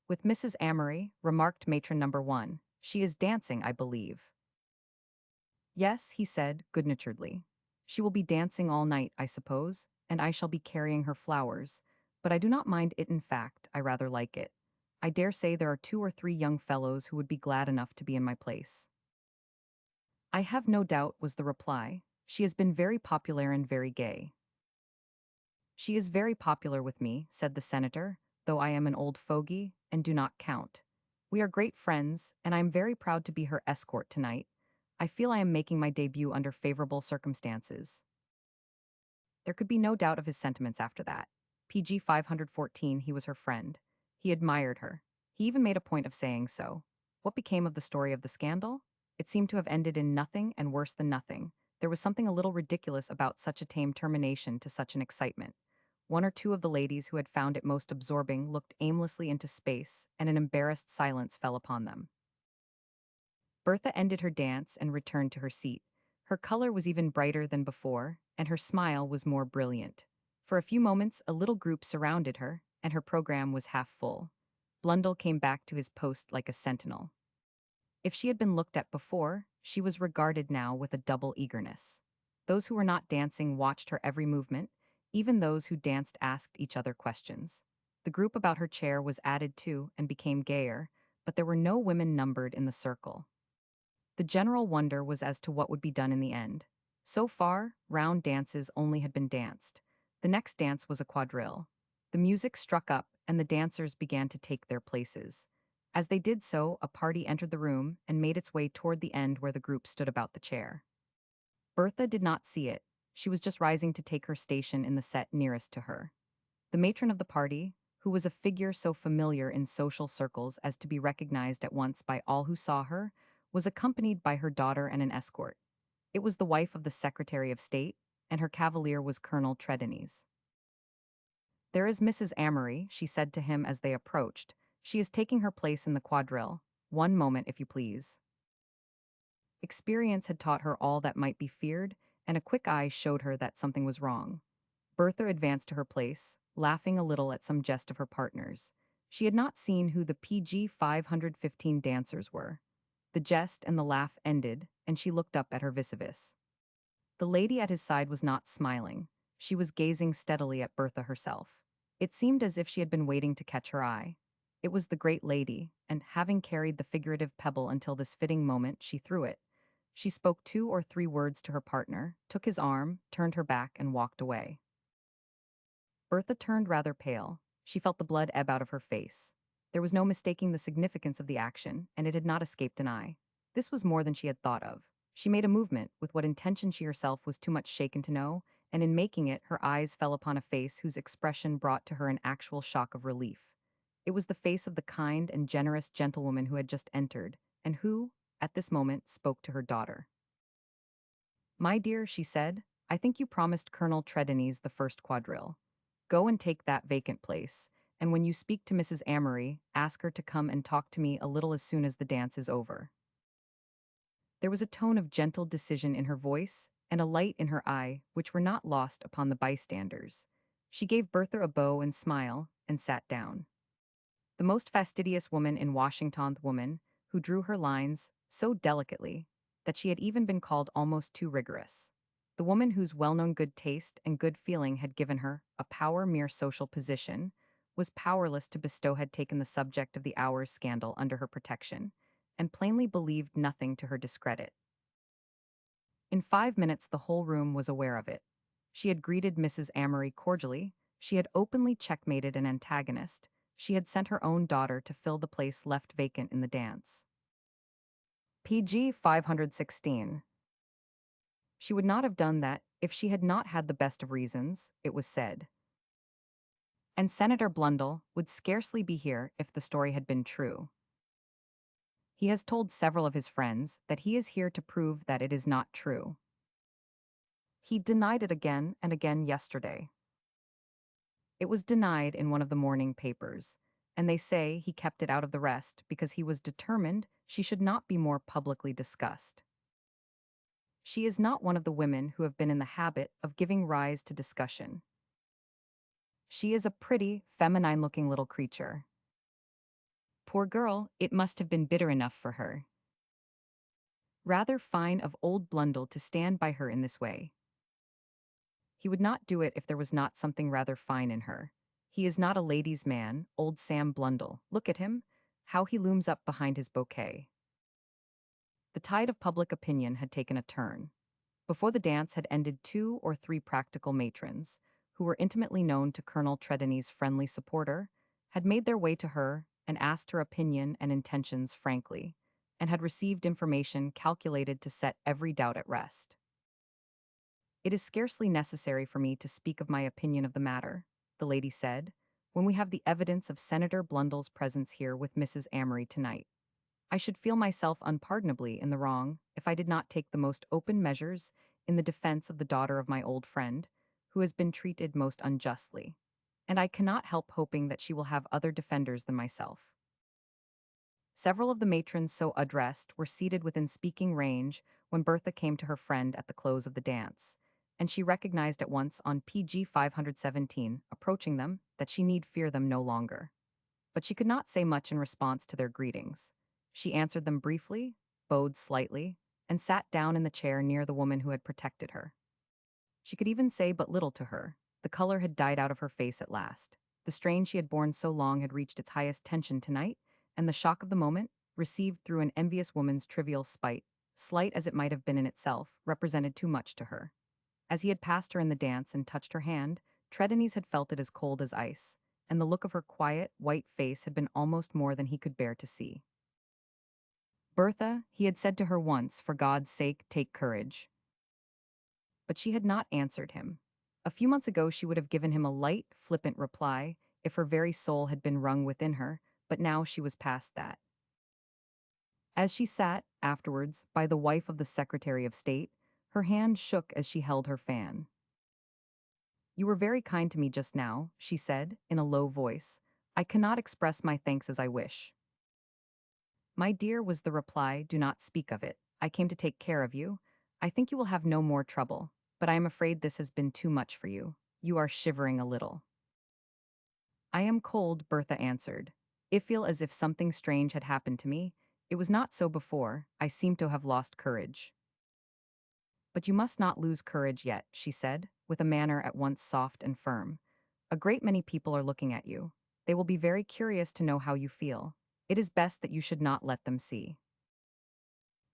With Mrs. Amory, remarked matron number one, she is dancing, I believe. Yes, he said, good-naturedly. She will be dancing all night, I suppose, and I shall be carrying her flowers, but I do not mind it in fact, I rather like it. I dare say there are 2 or 3 young fellows who would be glad enough to be in my place. I have no doubt, was the reply. She has been very popular and very gay. She is very popular with me, said the senator, though I am an old fogey, and do not count. We are great friends, and I am very proud to be her escort tonight. I feel I am making my debut under favorable circumstances. There could be no doubt of his sentiments after that. PG 514, he was her friend. He admired her. He even made a point of saying so. What became of the story of the scandal? It seemed to have ended in nothing and worse than nothing. There was something a little ridiculous about such a tame termination to such an excitement. 1 or 2 of the ladies who had found it most absorbing looked aimlessly into space, and an embarrassed silence fell upon them. Bertha ended her dance and returned to her seat. Her color was even brighter than before, and her smile was more brilliant. For a few moments, a little group surrounded her, and her program was half full. Blundell came back to his post like a sentinel. If she had been looked at before, she was regarded now with a double eagerness. Those who were not dancing watched her every movement, even those who danced asked each other questions. The group about her chair was added to and became gayer, but there were no women numbered in the circle. The general wonder was as to what would be done in the end. So far, round dances only had been danced. The next dance was a quadrille. The music struck up, and the dancers began to take their places. As they did so, a party entered the room and made its way toward the end where the group stood about the chair. Bertha did not see it. She was just rising to take her station in the set nearest to her. The matron of the party, who was a figure so familiar in social circles as to be recognized at once by all who saw her, was accompanied by her daughter and an escort. It was the wife of the Secretary of State, and her cavalier was Colonel Trelawney's. There is Mrs. Amory, she said to him as they approached. She is taking her place in the quadrille. One moment, if you please. Experience had taught her all that might be feared, and a quick eye showed her that something was wrong. Bertha advanced to her place, laughing a little at some jest of her partner's. She had not seen who the PG 515 dancers were. The jest and the laugh ended, and she looked up at her vis-a-vis. The lady at his side was not smiling. She was gazing steadily at Bertha herself. It seemed as if she had been waiting to catch her eye. It was the great lady, and having carried the figurative pebble until this fitting moment, she threw it. She spoke 2 or 3 words to her partner, took his arm, turned her back, and walked away. Bertha turned rather pale. She felt the blood ebb out of her face. There was no mistaking the significance of the action, and it had not escaped an eye. This was more than she had thought of. She made a movement, with what intention she herself was too much shaken to know, and in making it, her eyes fell upon a face whose expression brought to her an actual shock of relief. It was the face of the kind and generous gentlewoman who had just entered, and who, at this moment, spoke to her daughter. My dear, she said, I think you promised Colonel Trelawney's the first quadrille. Go and take that vacant place, and when you speak to Mrs. Amory, ask her to come and talk to me a little as soon as the dance is over. There was a tone of gentle decision in her voice, and a light in her eye which were not lost upon the bystanders. She gave Bertha a bow and smile and sat down. The most fastidious woman in Washington, the woman who drew her lines so delicately that she had even been called almost too rigorous. The woman whose well-known good taste and good feeling had given her a power mere social position was powerless to bestow had taken the subject of the hour's scandal under her protection and plainly believed nothing to her discredit. In 5 minutes the whole room was aware of it. She had greeted Mrs. Amory cordially, she had openly checkmated an antagonist, she had sent her own daughter to fill the place left vacant in the dance. PG 516. She would not have done that if she had not had the best of reasons, it was said. And Senator Blundell would scarcely be here if the story had been true. He has told several of his friends that he is here to prove that it is not true. He denied it again and again yesterday. It was denied in one of the morning papers, and they say he kept it out of the rest because he was determined she should not be more publicly discussed. She is not one of the women who have been in the habit of giving rise to discussion. She is a pretty, feminine-looking little creature. Poor girl, it must have been bitter enough for her. Rather fine of old Blundell to stand by her in this way. He would not do it if there was not something rather fine in her. He is not a ladies' man, old Sam Blundell. Look at him, how he looms up behind his bouquet. The tide of public opinion had taken a turn. Before the dance had ended 2 or 3 practical matrons, who were intimately known to Colonel Trelawney's friendly supporter, had made their way to her and asked her opinion and intentions frankly, and had received information calculated to set every doubt at rest. It is scarcely necessary for me to speak of my opinion of the matter, the lady said, when we have the evidence of Senator Blundell's presence here with Mrs. Amory tonight. I should feel myself unpardonably in the wrong if I did not take the most open measures in the defense of the daughter of my old friend, who has been treated most unjustly, and I cannot help hoping that she will have other defenders than myself. Several of the matrons so addressed were seated within speaking range when Bertha came to her friend at the close of the dance, and she recognized at once on PG 517, approaching them, that she need fear them no longer. But she could not say much in response to their greetings. She answered them briefly, bowed slightly, and sat down in the chair near the woman who had protected her. She could even say but little to her. The color had died out of her face at last. The strain she had borne so long had reached its highest tension tonight, and the shock of the moment, received through an envious woman's trivial spite, slight as it might have been in itself, represented too much to her. As he had passed her in the dance and touched her hand, Trelawney's had felt it as cold as ice, and the look of her quiet, white face had been almost more than he could bear to see. Bertha, he had said to her once, for God's sake, take courage. But she had not answered him. A few months ago she would have given him a light, flippant reply, if her very soul had been wrung within her, but now she was past that. As she sat, afterwards, by the wife of the Secretary of State, her hand shook as she held her fan. You were very kind to me just now, she said, in a low voice. I cannot express my thanks as I wish. My dear, was the reply, do not speak of it. I came to take care of you. I think you will have no more trouble, but I am afraid this has been too much for you. You are shivering a little. I am cold, Bertha answered. I feel as if something strange had happened to me. It was not so before. I seem to have lost courage. But you must not lose courage yet, she said, with a manner at once soft and firm. A great many people are looking at you. They will be very curious to know how you feel. It is best that you should not let them see.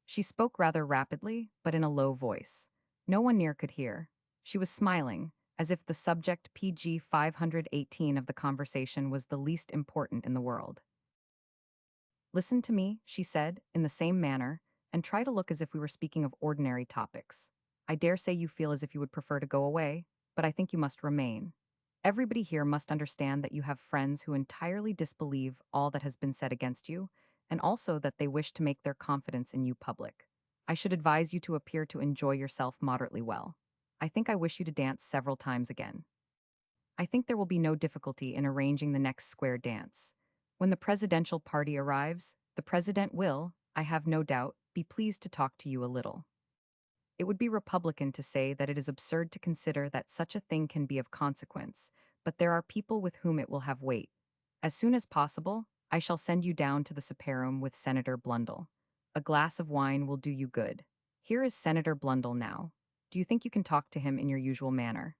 She spoke rather rapidly, but in a low voice. No one near could hear. She was smiling, as if the subject PG 518 of the conversation was the least important in the world. Listen to me, she said, in the same manner, and try to look as if we were speaking of ordinary topics. I dare say you feel as if you would prefer to go away, but I think you must remain. Everybody here must understand that you have friends who entirely disbelieve all that has been said against you, and also that they wish to make their confidence in you public. I should advise you to appear to enjoy yourself moderately well. I think I wish you to dance several times again. I think there will be no difficulty in arranging the next square dance. When the presidential party arrives, the president will, I have no doubt, be pleased to talk to you a little. It would be Republican to say that it is absurd to consider that such a thing can be of consequence, but there are people with whom it will have weight. As soon as possible, I shall send you down to the Superum with Senator Blundell. A glass of wine will do you good. Here is Senator Blundell now. Do you think you can talk to him in your usual manner?"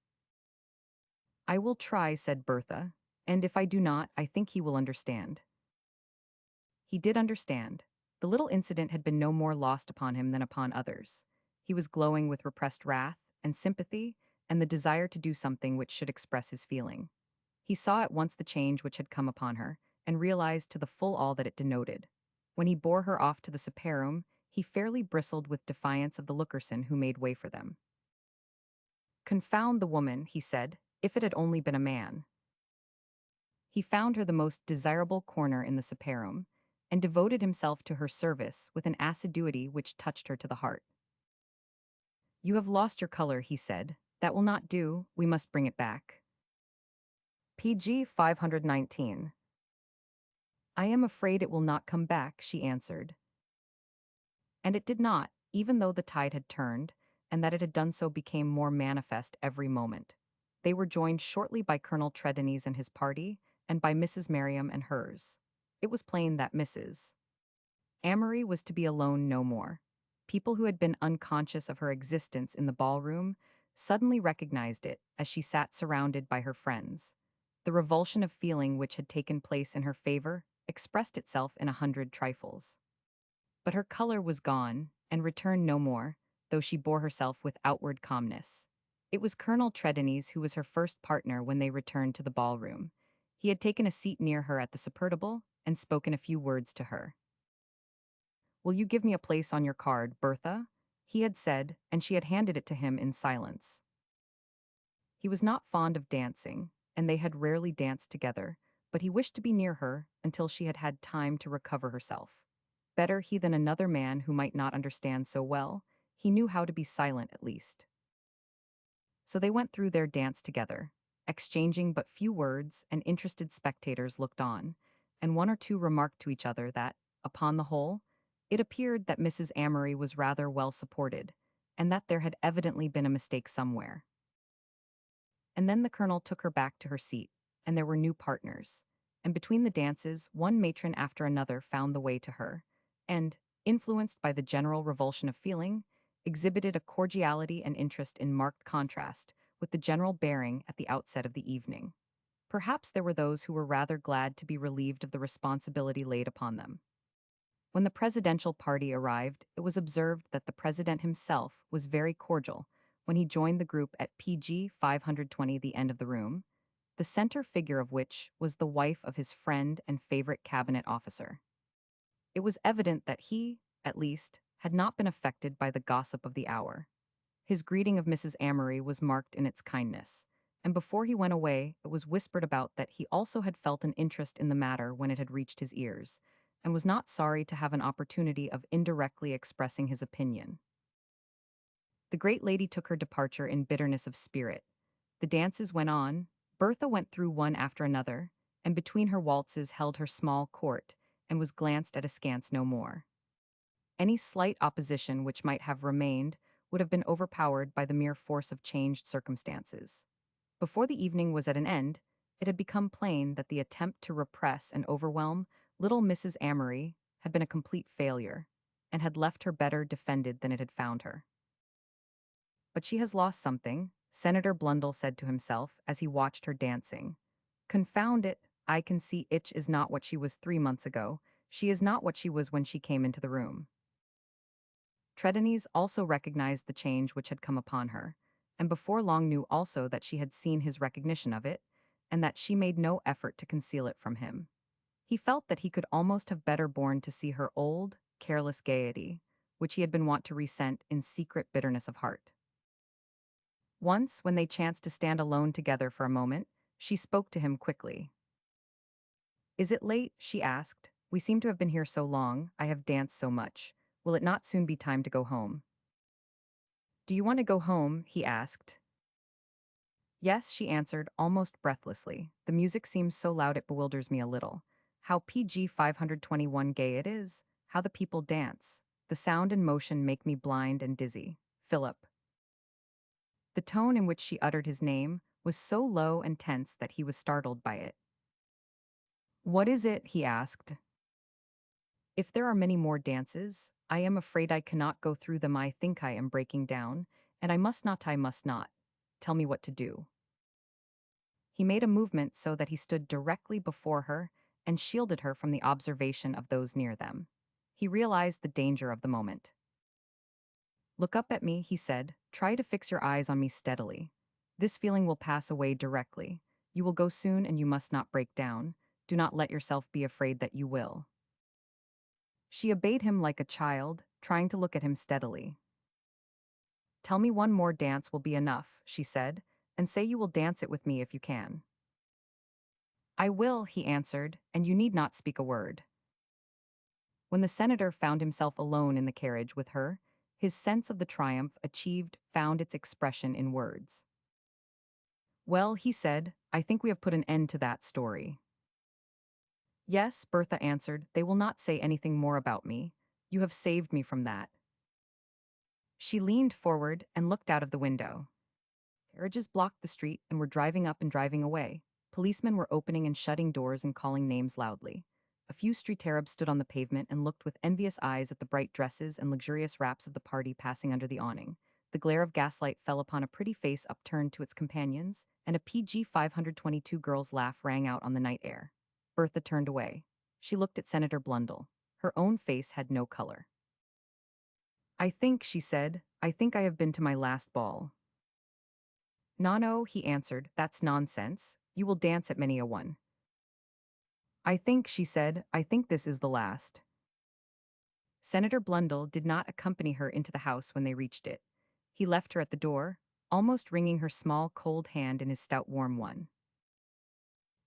"I will try," said Bertha, "and if I do not, I think he will understand." He did understand. The little incident had been no more lost upon him than upon others. He was glowing with repressed wrath and sympathy and the desire to do something which should express his feeling. He saw at once the change which had come upon her, and realized to the full all that it denoted. When he bore her off to the Superum, he fairly bristled with defiance of the lookerson who made way for them. "Confound the woman," he said, "if it had only been a man." He found her the most desirable corner in the Superum, and devoted himself to her service with an assiduity which touched her to the heart. "You have lost your color," he said. "That will not do, we must bring it back." PG 519. "I am afraid it will not come back," she answered. And it did not, even though the tide had turned, and that it had done so became more manifest every moment. They were joined shortly by Colonel Trelawney's and his party, and by Mrs. Merriam and hers. It was plain that Mrs. Amory was to be alone no more. People who had been unconscious of her existence in the ballroom suddenly recognized it as she sat surrounded by her friends. The revulsion of feeling which had taken place in her favor expressed itself in 100 trifles. But her color was gone, and returned no more, though she bore herself with outward calmness. It was Colonel Trelawney's who was her first partner when they returned to the ballroom. He had taken a seat near her at the supportable and spoken a few words to her. "Will you give me a place on your card, Bertha?" he had said, and she had handed it to him in silence. He was not fond of dancing, and they had rarely danced together, but he wished to be near her until she had had time to recover herself. Better he than another man who might not understand so well, he knew how to be silent at least. So they went through their dance together, exchanging but few words, and interested spectators looked on, and one or two remarked to each other that, upon the whole, it appeared that Mrs. Amory was rather well supported, and that there had evidently been a mistake somewhere. And then the colonel took her back to her seat, and there were new partners, and between the dances one matron after another found the way to her, and, influenced by the general revulsion of feeling, exhibited a cordiality and interest in marked contrast with the general bearing at the outset of the evening. Perhaps there were those who were rather glad to be relieved of the responsibility laid upon them. When the presidential party arrived, it was observed that the president himself was very cordial when he joined the group at PG 520, the end of the room, the center figure of which was the wife of his friend and favorite cabinet officer. It was evident that he, at least, had not been affected by the gossip of the hour. His greeting of Mrs. Amory was marked in its kindness, and before he went away, it was whispered about that he also had felt an interest in the matter when it had reached his ears, and was not sorry to have an opportunity of indirectly expressing his opinion. The great lady took her departure in bitterness of spirit. The dances went on, Bertha went through one after another, and between her waltzes held her small court, and was glanced at askance no more. Any slight opposition which might have remained would have been overpowered by the mere force of changed circumstances. Before the evening was at an end, it had become plain that the attempt to repress and overwhelm little Mrs. Amory had been a complete failure, and had left her better defended than it had found her. "But she has lost something," Senator Blundell said to himself as he watched her dancing. "Confound it, I can see itch is not what she was 3 months ago. She is not what she was when she came into the room." Trelawney's also recognized the change which had come upon her, and before long knew also that she had seen his recognition of it, and that she made no effort to conceal it from him. He felt that he could almost have better borne to see her old, careless gaiety, which he had been wont to resent in secret bitterness of heart. Once, when they chanced to stand alone together for a moment, she spoke to him quickly. "Is it late?" she asked. "We seem to have been here so long, I have danced so much. Will it not soon be time to go home?" "Do you want to go home?" he asked. "Yes," she answered, almost breathlessly. "The music seems so loud it bewilders me a little. How PG 521 gay it is, how the people dance. The sound and motion make me blind and dizzy. Philip." The tone in which she uttered his name was so low and tense that he was startled by it. "What is it?" he asked. "If there are many more dances, I am afraid I cannot go through them. I think I am breaking down, and I must not, I must not. Tell me what to do." He made a movement so that he stood directly before her and shielded her from the observation of those near them. He realized the danger of the moment. "Look up at me," he said. "Try to fix your eyes on me steadily. This feeling will pass away directly. You will go soon and you must not break down. Do not let yourself be afraid that you will." She obeyed him like a child, trying to look at him steadily. "Tell me one more dance will be enough," she said, "and say you will dance it with me if you can." "I will," he answered, "and you need not speak a word." When the senator found himself alone in the carriage with her, his sense of the triumph achieved found its expression in words. "Well," he said, "I think we have put an end to that story." "Yes," Bertha answered, "they will not say anything more about me. You have saved me from that." She leaned forward and looked out of the window. Carriages blocked the street and were driving up and driving away. Policemen were opening and shutting doors and calling names loudly. A few street Arabs stood on the pavement and looked with envious eyes at the bright dresses and luxurious wraps of the party passing under the awning. The glare of gaslight fell upon a pretty face upturned to its companions, and a PG 522 girl's laugh rang out on the night air. Bertha turned away. She looked at Senator Blundell. Her own face had no color. "I think," she said, "I think I have been to my last ball." "No," he answered, "that's nonsense. You will dance at many a one." "I think," she said, "I think this is the last." Senator Blundell did not accompany her into the house when they reached it. He left her at the door, almost wringing her small, cold hand in his stout, warm one.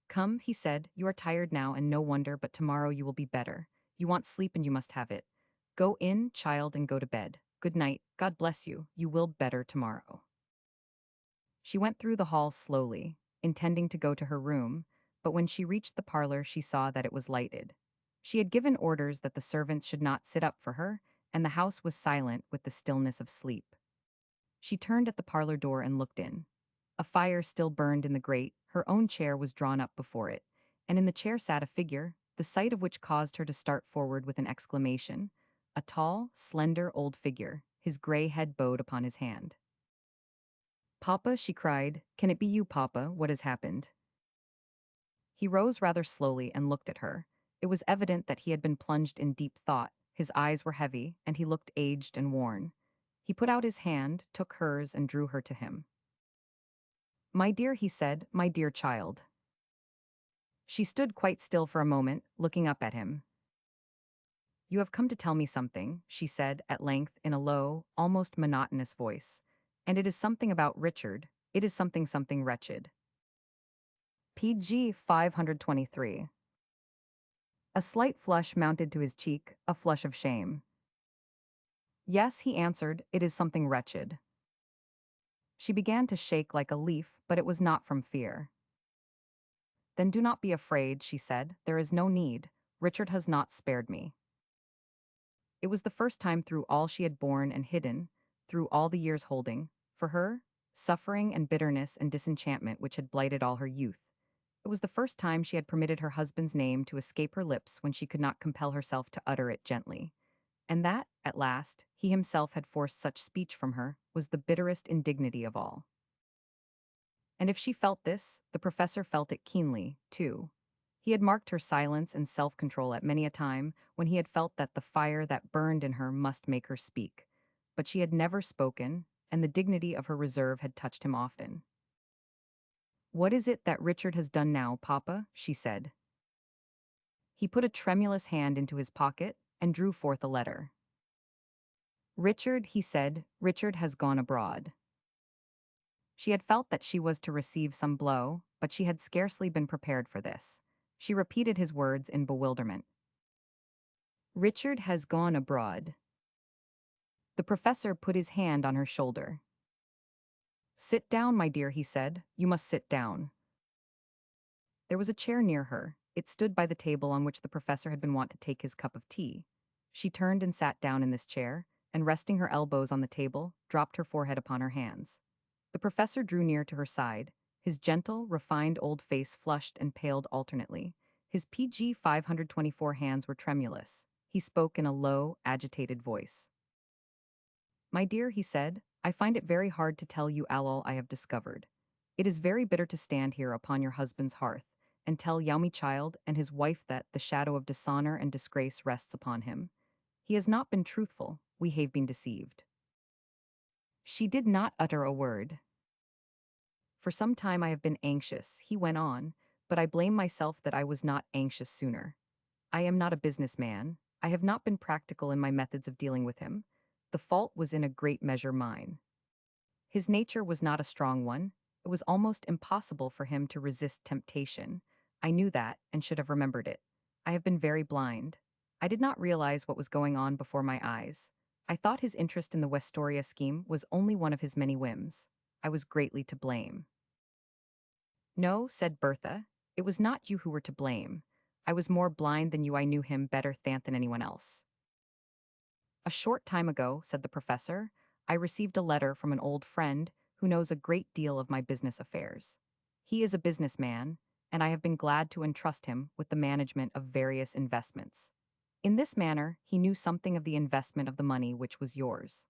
"Come," he said, "you are tired now, and no wonder, but tomorrow you will be better. You want sleep and you must have it. Go in, child, and go to bed. Good night. God bless you. You will better tomorrow." She went through the hall slowly, intending to go to her room, but when she reached the parlor she saw that it was lighted. She had given orders that the servants should not sit up for her, and the house was silent with the stillness of sleep. She turned at the parlor door and looked in. A fire still burned in the grate, her own chair was drawn up before it, and in the chair sat a figure, the sight of which caused her to start forward with an exclamation. A tall, slender old figure, his gray head bowed upon his hand. "Papa," she cried, "can it be you, Papa? What has happened?" He rose rather slowly and looked at her. It was evident that he had been plunged in deep thought. His eyes were heavy, and he looked aged and worn. He put out his hand, took hers, and drew her to him. "My dear," he said, "my dear child." She stood quite still for a moment, looking up at him. "You have come to tell me something," she said at length in a low, almost monotonous voice. "And it is something about Richard. It is something wretched." PG 523. A slight flush mounted to his cheek, a flush of shame. "Yes," he answered, "it is something wretched." She began to shake like a leaf, but it was not from fear. "Then do not be afraid," she said. "There is no need. Richard has not spared me." It was the first time through all she had borne and hidden, through all the years holding, for her, suffering and bitterness and disenchantment which had blighted all her youth. It was the first time she had permitted her husband's name to escape her lips when she could not compel herself to utter it gently. And that, at last, he himself had forced such speech from her, was the bitterest indignity of all. And if she felt this, the professor felt it keenly, too. He had marked her silence and self-control at many a time when he had felt that the fire that burned in her must make her speak. But she had never spoken, and the dignity of her reserve had touched him often. "What is it that Richard has done now, Papa?" she said. He put a tremulous hand into his pocket and drew forth a letter. "Richard," he said, "Richard has gone abroad." She had felt that she was to receive some blow, but she had scarcely been prepared for this. She repeated his words in bewilderment. "Richard has gone abroad." The professor put his hand on her shoulder. "Sit down, my dear," he said. "You must sit down." There was a chair near her. It stood by the table on which the professor had been wont to take his cup of tea. She turned and sat down in this chair, and resting her elbows on the table, dropped her forehead upon her hands. The professor drew near to her side. His gentle, refined old face flushed and paled alternately. His PG 524 hands were tremulous. He spoke in a low, agitated voice. My dear, he said, I find it very hard to tell you all I have discovered. It is very bitter to stand here upon your husband's hearth and tell Yaomi child and his wife that the shadow of dishonor and disgrace rests upon him. He has not been truthful, we have been deceived. She did not utter a word. For some time I have been anxious, he went on, but I blame myself that I was not anxious sooner. I am not a businessman. I have not been practical in my methods of dealing with him. The fault was in a great measure mine. His nature was not a strong one. It was almost impossible for him to resist temptation. I knew that and should have remembered it. I have been very blind. I did not realize what was going on before my eyes. I thought his interest in the Westoria scheme was only one of his many whims. I was greatly to blame. No, said Bertha, it was not you who were to blame. I was more blind than you. I knew him better than anyone else. A short time ago, said the professor, I received a letter from an old friend who knows a great deal of my business affairs. He is a businessman, and I have been glad to entrust him with the management of various investments. In this manner, he knew something of the investment of the money which was yours.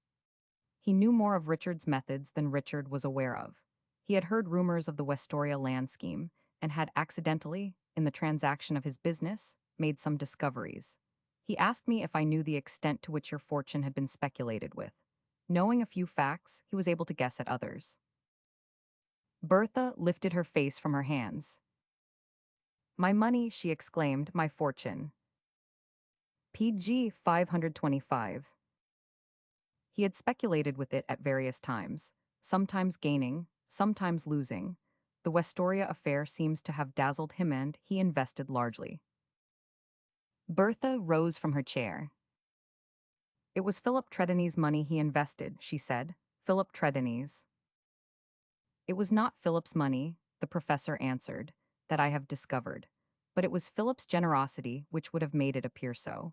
He knew more of Richard's methods than Richard was aware of. He had heard rumors of the Westoria land scheme, and had accidentally, in the transaction of his business, made some discoveries. He asked me if I knew the extent to which your fortune had been speculated with. Knowing a few facts, he was able to guess at others. Bertha lifted her face from her hands. My money, she exclaimed, my fortune. PG 525. He had speculated with it at various times, sometimes gaining, sometimes losing. The Westoria affair seems to have dazzled him and he invested largely. Bertha rose from her chair. It was Philip Trelawney's money he invested, she said. Philip Trelawney's. It was not Philip's money, the professor answered, that I have discovered, but it was Philip's generosity which would have made it appear so.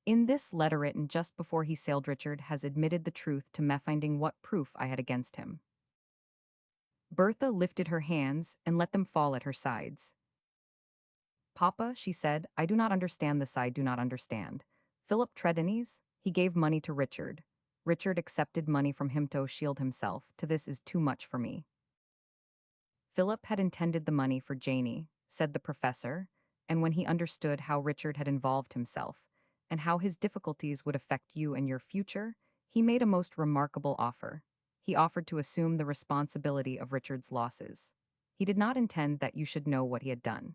In this letter written just before he sailed, Richard has admitted the truth to me, finding what proof I had against him. Bertha lifted her hands and let them fall at her sides. Papa, she said, I do not understand this. I do not understand. Philip Trelawney's? He gave money to Richard. Richard accepted money from him to shield himself. To this is too much for me. Philip had intended the money for Janie, said the professor, and when he understood how Richard had involved himself, and how his difficulties would affect you and your future, he made a most remarkable offer. He offered to assume the responsibility of Richard's losses. He did not intend that you should know what he had done.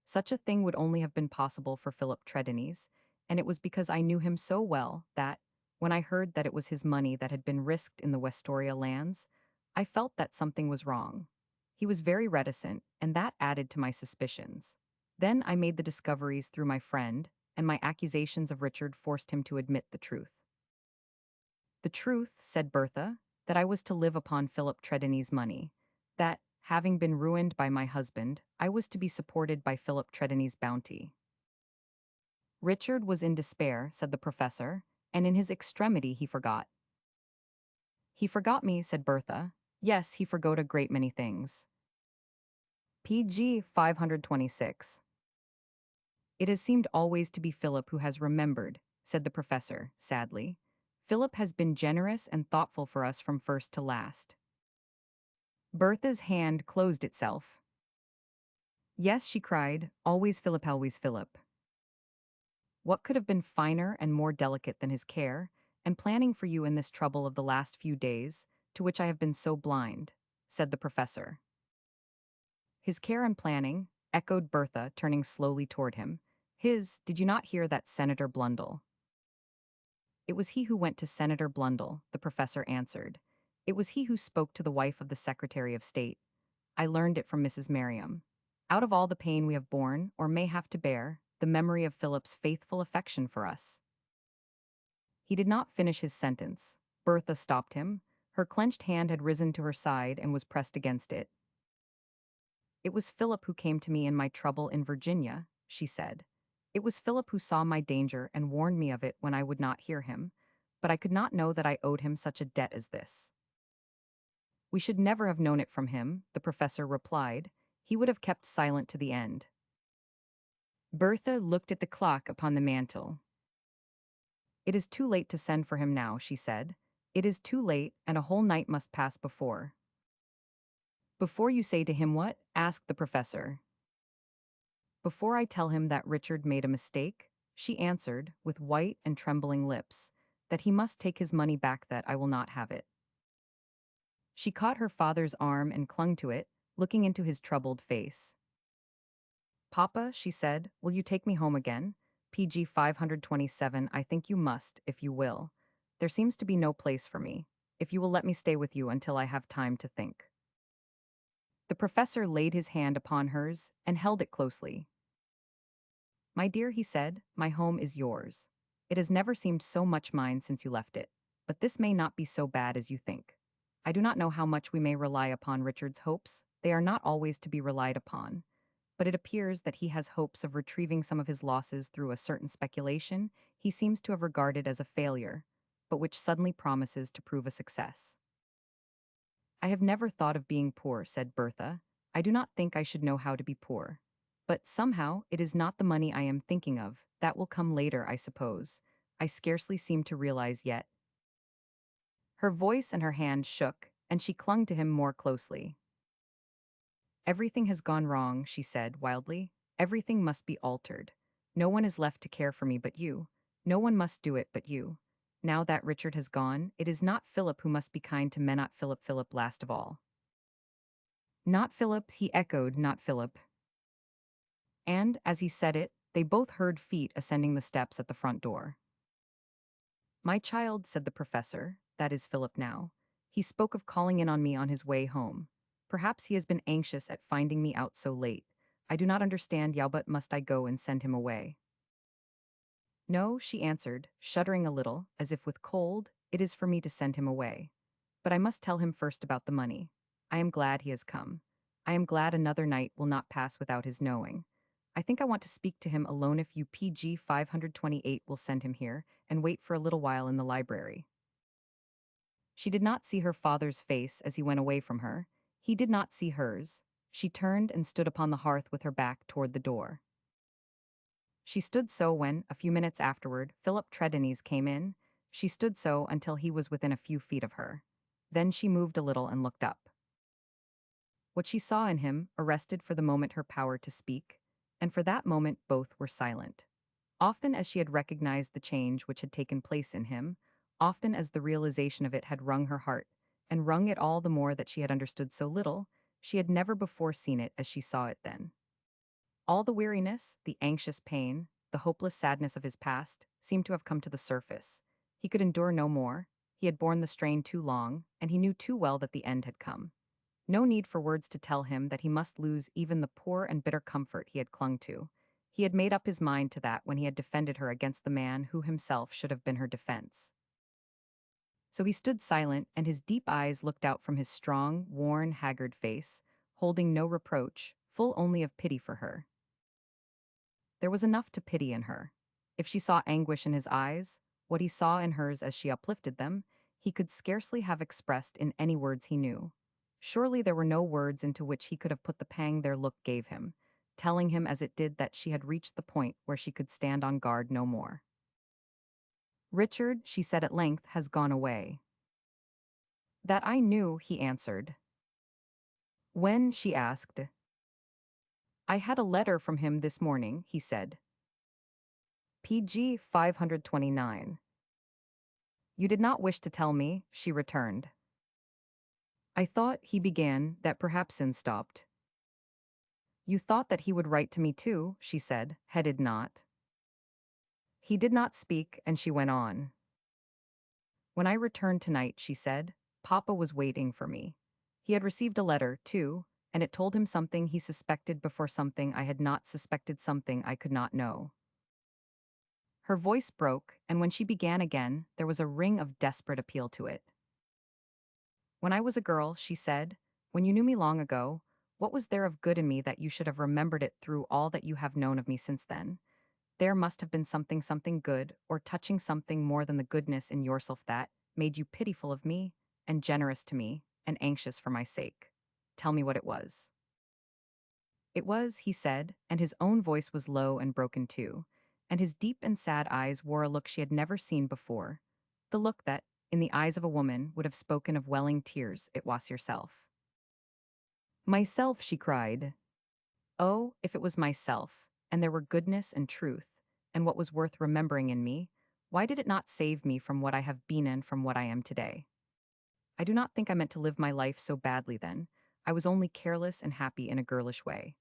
Such a thing would only have been possible for Philip Trelawney's, and it was because I knew him so well that, when I heard that it was his money that had been risked in the Westoria lands, I felt that something was wrong. He was very reticent, and that added to my suspicions. Then I made the discoveries through my friend, and my accusations of Richard forced him to admit the truth. The truth, said Bertha, that I was to live upon Philip Trelawney's money, that, having been ruined by my husband, I was to be supported by Philip Trelawney's bounty. Richard was in despair, said the professor, and in his extremity he forgot. He forgot me, said Bertha. Yes, he forgot a great many things. PG 526. It has seemed always to be Philip who has remembered, said the professor, sadly. Philip has been generous and thoughtful for us from first to last. Bertha's hand closed itself. Yes, she cried, always Philip, always Philip. What could have been finer and more delicate than his care and planning for you in this trouble of the last few days, to which I have been so blind, said the professor. His care and planning, echoed Bertha, turning slowly toward him. Did you not hear that Senator Blundell? It was he who went to Senator Blundell, the professor answered. It was he who spoke to the wife of the Secretary of State. I learned it from Mrs. Merriam. Out of all the pain we have borne, or may have to bear, the memory of Philip's faithful affection for us. He did not finish his sentence. Bertha stopped him. Her clenched hand had risen to her side and was pressed against it. It was Philip who came to me in my trouble in Virginia, she said. It was Philip who saw my danger and warned me of it when I would not hear him, but I could not know that I owed him such a debt as this. We should never have known it from him, the professor replied. He would have kept silent to the end. Bertha looked at the clock upon the mantel. It is too late to send for him now, she said. It is too late, and a whole night must pass before. Before you say to him what? Asked the professor. Before I tell him that Richard made a mistake, she answered, with white and trembling lips, that he must take his money back, that I will not have it. She caught her father's arm and clung to it, looking into his troubled face. Papa, she said, will you take me home again? PG 527, I think you must, if you will. There seems to be no place for me, if you will let me stay with you until I have time to think. The professor laid his hand upon hers and held it closely. My dear, he said, my home is yours. It has never seemed so much mine since you left it, but this may not be so bad as you think. I do not know how much we may rely upon Richard's hopes. They are not always to be relied upon. But it appears that he has hopes of retrieving some of his losses through a certain speculation he seems to have regarded as a failure, but which suddenly promises to prove a success. I have never thought of being poor, said Bertha. I do not think I should know how to be poor. But somehow it is not the money I am thinking of. That will come later, I suppose. I scarcely seem to realize yet. Her voice and her hand shook, and she clung to him more closely. Everything has gone wrong, she said wildly. Everything must be altered. No one is left to care for me but you. No one must do it but you. Now that Richard has gone, it is not Philip who must be kind to men, not Philip, Philip last of all. Not Philip, he echoed, not Philip. And, as he said it, they both heard feet ascending the steps at the front door. My child, said the professor, that is Philip now. He spoke of calling in on me on his way home. Perhaps he has been anxious at finding me out so late. I do not understand how, but must I go and send him away? No, she answered, shuddering a little, as if with cold, it is for me to send him away. But I must tell him first about the money. I am glad he has come. I am glad another night will not pass without his knowing. I think I want to speak to him alone. If you PG 528 will send him here, and wait for a little while in the library. She did not see her father's face as he went away from her. He did not see hers. She turned and stood upon the hearth with her back toward the door. She stood so when, a few minutes afterward, Philip Tredennies came in. She stood so until he was within a few feet of her. Then she moved a little and looked up. What she saw in him arrested for the moment her power to speak, and for that moment both were silent. Often as she had recognized the change which had taken place in him, often as the realization of it had wrung her heart, and wrung it all the more that she had understood so little, she had never before seen it as she saw it then. All the weariness, the anxious pain, the hopeless sadness of his past seemed to have come to the surface. He could endure no more. He had borne the strain too long, and he knew too well that the end had come. No need for words to tell him that he must lose even the poor and bitter comfort he had clung to. He had made up his mind to that when he had defended her against the man who himself should have been her defense. So he stood silent, and his deep eyes looked out from his strong, worn, haggard face, holding no reproach, full only of pity for her. There was enough to pity in her. If she saw anguish in his eyes, what he saw in hers as she uplifted them, he could scarcely have expressed in any words he knew. Surely there were no words into which he could have put the pang their look gave him, telling him as it did that she had reached the point where she could stand on guard no more. Richard, she said at length, has gone away. That I knew, he answered. When, she asked. I had a letter from him this morning, he said. PG 529. You did not wish to tell me, she returned. I thought, he began, that perhaps and stopped. You thought that he would write to me too, she said, headed not. He did not speak, and she went on. When I returned tonight, she said, Papa was waiting for me. He had received a letter, too, and it told him something he suspected before, something I had not suspected, something I could not know. Her voice broke, and when she began again, there was a ring of desperate appeal to it. When I was a girl, she said, when you knew me long ago, what was there of good in me that you should have remembered it through all that you have known of me since then? There must have been something good, or touching something more than the goodness in yourself that made you pitiful of me, and generous to me, and anxious for my sake. Tell me what it was. It was, he said, and his own voice was low and broken too, and his deep and sad eyes wore a look she had never seen before, the look that, in the eyes of a woman, would have spoken of welling tears. It was yourself. Myself, she cried. Oh, if it was myself, and there were goodness and truth, and what was worth remembering in me, why did it not save me from what I have been and from what I am today? I do not think I meant to live my life so badly then. I was only careless and happy in a girlish way.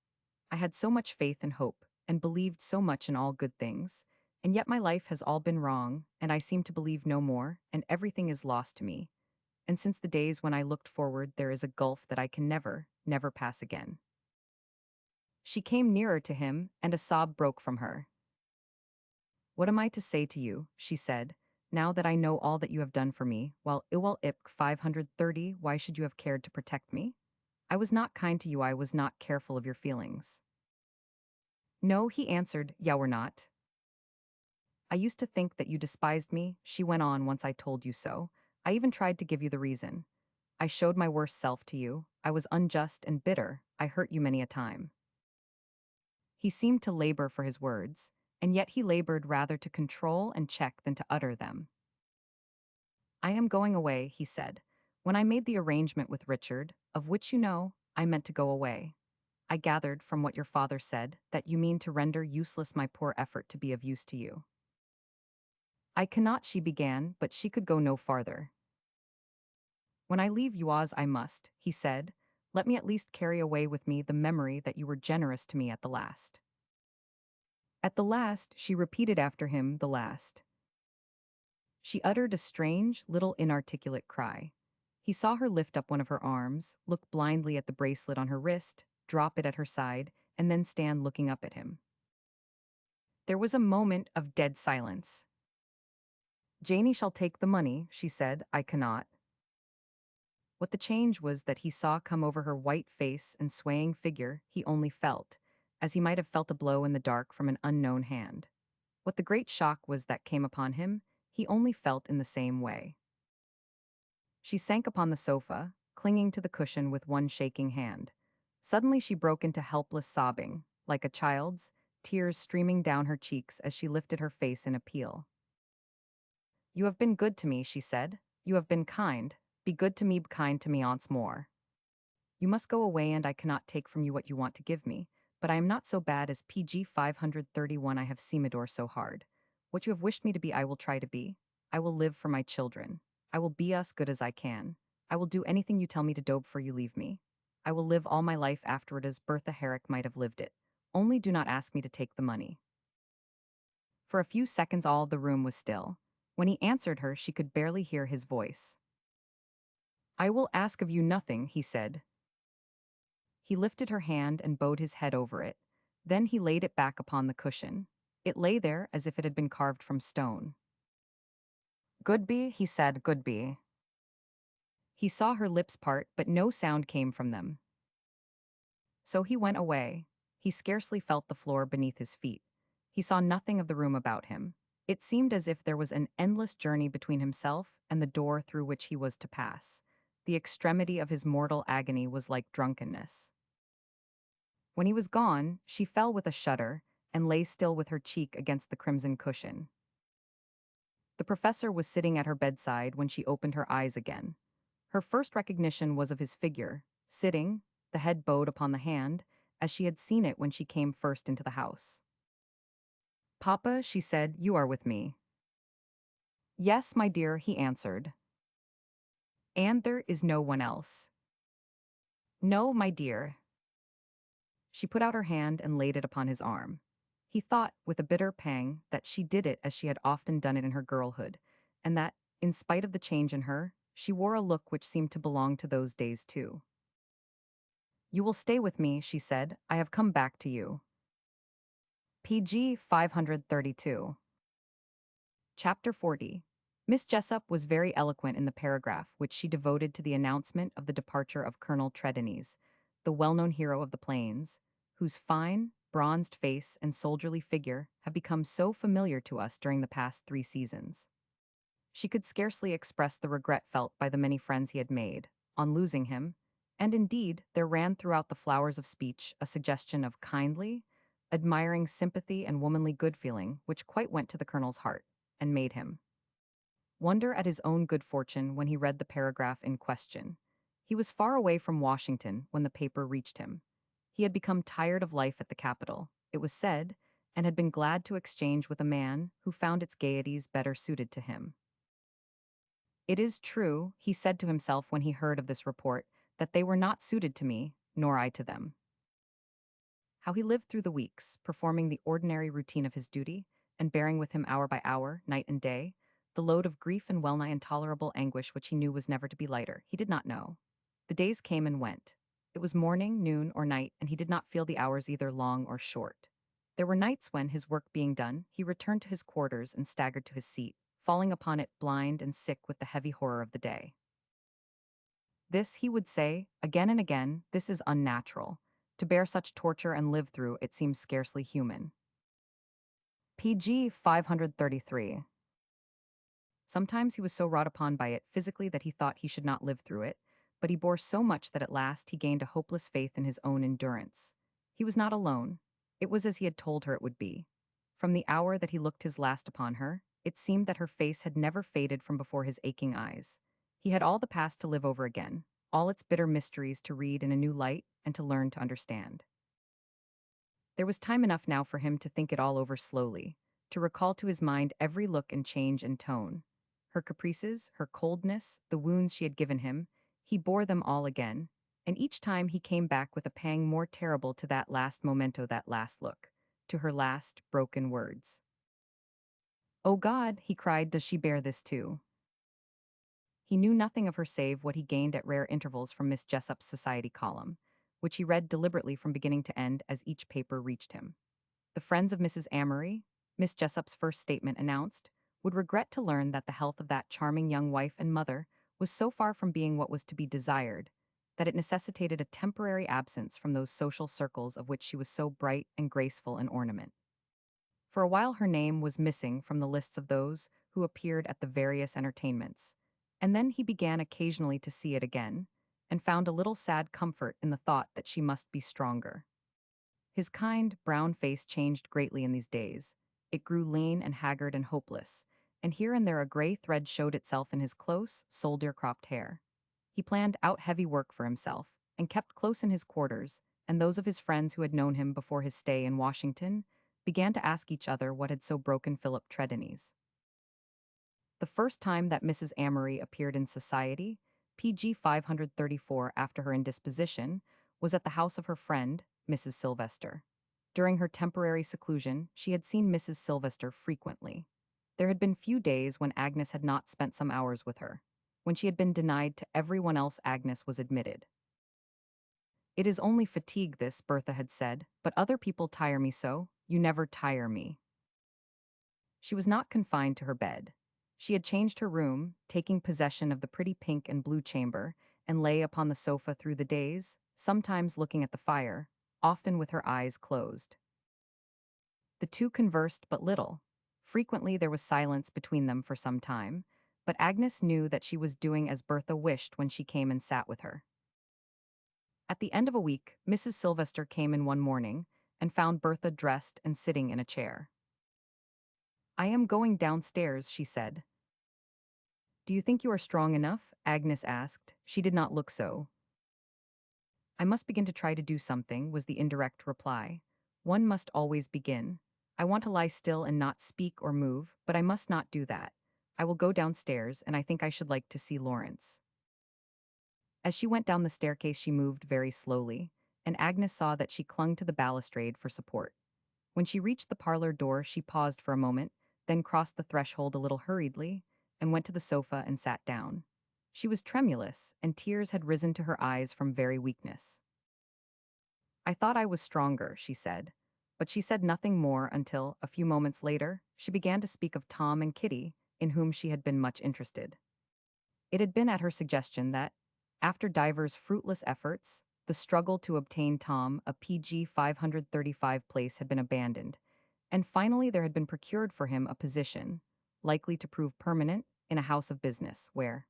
I had so much faith and hope, and believed so much in all good things, and yet my life has all been wrong, and I seem to believe no more, and everything is lost to me. And since the days when I looked forward, there is a gulf that I can never, never pass again. She came nearer to him, and a sob broke from her. What am I to say to you, she said, now that I know all that you have done for me, while Iwal Ipk 530, why should you have cared to protect me? I was not kind to you, I was not careful of your feelings. No, he answered, yeah, we're not. I used to think that you despised me, she went on once I told you so. I even tried to give you the reason. I showed my worst self to you. I was unjust and bitter. I hurt you many a time. He seemed to labor for his words, and yet he labored rather to control and check than to utter them. I am going away, he said. When I made the arrangement with Richard, of which you know, I meant to go away. I gathered from what your father said that you mean to render useless my poor effort to be of use to you. I cannot, she began, but she could go no farther. When I leave Uaz I must, he said, let me at least carry away with me the memory that you were generous to me at the last. At the last, she repeated after him, the last. She uttered a strange, little inarticulate cry. He saw her lift up one of her arms, look blindly at the bracelet on her wrist, drop it at her side, and then stand looking up at him. There was a moment of dead silence. Janie shall take the money, she said, I cannot. What the change was that he saw come over her white face and swaying figure, he only felt, as he might have felt a blow in the dark from an unknown hand. What the great shock was that came upon him, he only felt in the same way. She sank upon the sofa, clinging to the cushion with one shaking hand. Suddenly she broke into helpless sobbing, like a child's, tears streaming down her cheeks as she lifted her face in appeal. You have been good to me, she said. You have been kind. Be good to me, be kind to me once more. You must go away and I cannot take from you what you want to give me, but I am not so bad as PG 531 I have Semador so hard. What you have wished me to be I will try to be. I will live for my children. I will be as good as I can. I will do anything you tell me to do before you leave me. I will live all my life afterward as Bertha Herrick might have lived it. Only do not ask me to take the money. For a few seconds all the room was still. When he answered her she could barely hear his voice. I will ask of you nothing, he said. He lifted her hand and bowed his head over it. Then he laid it back upon the cushion. It lay there as if it had been carved from stone. Goodby, he said, Goodby. He saw her lips part, but no sound came from them. So he went away. He scarcely felt the floor beneath his feet. He saw nothing of the room about him. It seemed as if there was an endless journey between himself and the door through which he was to pass. The extremity of his mortal agony was like drunkenness. When he was gone, she fell with a shudder and lay still with her cheek against the crimson cushion. The professor was sitting at her bedside when she opened her eyes again. Her first recognition was of his figure, sitting, the head bowed upon the hand, as she had seen it when she came first into the house. Papa, she said, you are with me. Yes, my dear, he answered. And there is no one else. No, my dear. She put out her hand and laid it upon his arm. He thought, with a bitter pang, that she did it as she had often done it in her girlhood, and that, in spite of the change in her, she wore a look which seemed to belong to those days too. You will stay with me, she said. I have come back to you. PG 532. Chapter 40. Miss Jessup was very eloquent in the paragraph which she devoted to the announcement of the departure of Colonel Tredennies, the well-known hero of the plains, whose fine, bronzed face and soldierly figure have become so familiar to us during the past 3 seasons. She could scarcely express the regret felt by the many friends he had made, on losing him, and indeed there ran throughout the flowers of speech a suggestion of kindly, admiring sympathy and womanly good feeling which quite went to the colonel's heart, and made him wonder at his own good fortune when he read the paragraph in question. He was far away from Washington when the paper reached him. He had become tired of life at the capital, it was said, and had been glad to exchange with a man who found its gaieties better suited to him. It is true, he said to himself when he heard of this report, that they were not suited to me, nor I to them. How he lived through the weeks, performing the ordinary routine of his duty, and bearing with him hour by hour, night and day, the load of grief and well-nigh intolerable anguish which he knew was never to be lighter, he did not know. The days came and went. It was morning, noon, or night, and he did not feel the hours either long or short. There were nights when, his work being done, he returned to his quarters and staggered to his seat, falling upon it blind and sick with the heavy horror of the day. This, he would say, again and again, this is unnatural. To bear such torture and live through it seems scarcely human. PG 533. Sometimes he was so wrought upon by it physically that he thought he should not live through it, but he bore so much that at last he gained a hopeless faith in his own endurance. He was not alone. It was as he had told her it would be. From the hour that he looked his last upon her, it seemed that her face had never faded from before his aching eyes. He had all the past to live over again, all its bitter mysteries to read in a new light and to learn to understand. There was time enough now for him to think it all over slowly, to recall to his mind every look and change and tone. Her caprices, her coldness, the wounds she had given him, he bore them all again, and each time he came back with a pang more terrible to that last memento, that last look, to her last, broken words. "Oh God," he cried, "does she bear this too?" He knew nothing of her save what he gained at rare intervals from Miss Jessup's society column, which he read deliberately from beginning to end as each paper reached him. The friends of Mrs. Amory, Miss Jessup's first statement announced, would regret to learn that the health of that charming young wife and mother was so far from being what was to be desired, that it necessitated a temporary absence from those social circles of which she was so bright and graceful an ornament. For a while her name was missing from the lists of those who appeared at the various entertainments, and then he began occasionally to see it again, and found a little sad comfort in the thought that she must be stronger. His kind, brown face changed greatly in these days. It grew lean and haggard and hopeless, and here and there a gray thread showed itself in his close, soldier-cropped hair. He planned out heavy work for himself, and kept close in his quarters, and those of his friends who had known him before his stay in Washington began to ask each other what had so broken Philip Tredenny's. The first time that Mrs. Amory appeared in society, PG 534 after her indisposition, was at the house of her friend, Mrs. Sylvester. During her temporary seclusion, she had seen Mrs. Sylvester frequently. There had been few days when Agnes had not spent some hours with her. When she had been denied to everyone else, Agnes was admitted. "It is only fatigue this," Bertha had said, "but other people tire me so. You never tire me." She was not confined to her bed. She had changed her room, taking possession of the pretty pink and blue chamber, and lay upon the sofa through the days, sometimes looking at the fire, often with her eyes closed. The two conversed but little. Frequently there was silence between them for some time, but Agnes knew that she was doing as Bertha wished when she came and sat with her. At the end of a week, Mrs. Sylvester came in one morning and found Bertha dressed and sitting in a chair. "I am going downstairs," she said. "Do you think you are strong enough?" Agnes asked. She did not look so. "I must begin to try to do something," was the indirect reply. "One must always begin. I want to lie still and not speak or move, but I must not do that. I will go downstairs, and I think I should like to see Lawrence." As she went down the staircase she moved very slowly, and Agnes saw that she clung to the balustrade for support. When she reached the parlor door she paused for a moment, then crossed the threshold a little hurriedly, and went to the sofa and sat down. She was tremulous, and tears had risen to her eyes from very weakness. "I thought I was stronger," she said. But she said nothing more until, a few moments later, she began to speak of Tom and Kitty, in whom she had been much interested. It had been at her suggestion that, after divers fruitless efforts, the struggle to obtain Tom a PG 535 place had been abandoned, and finally there had been procured for him a position, likely to prove permanent, in a house of business, where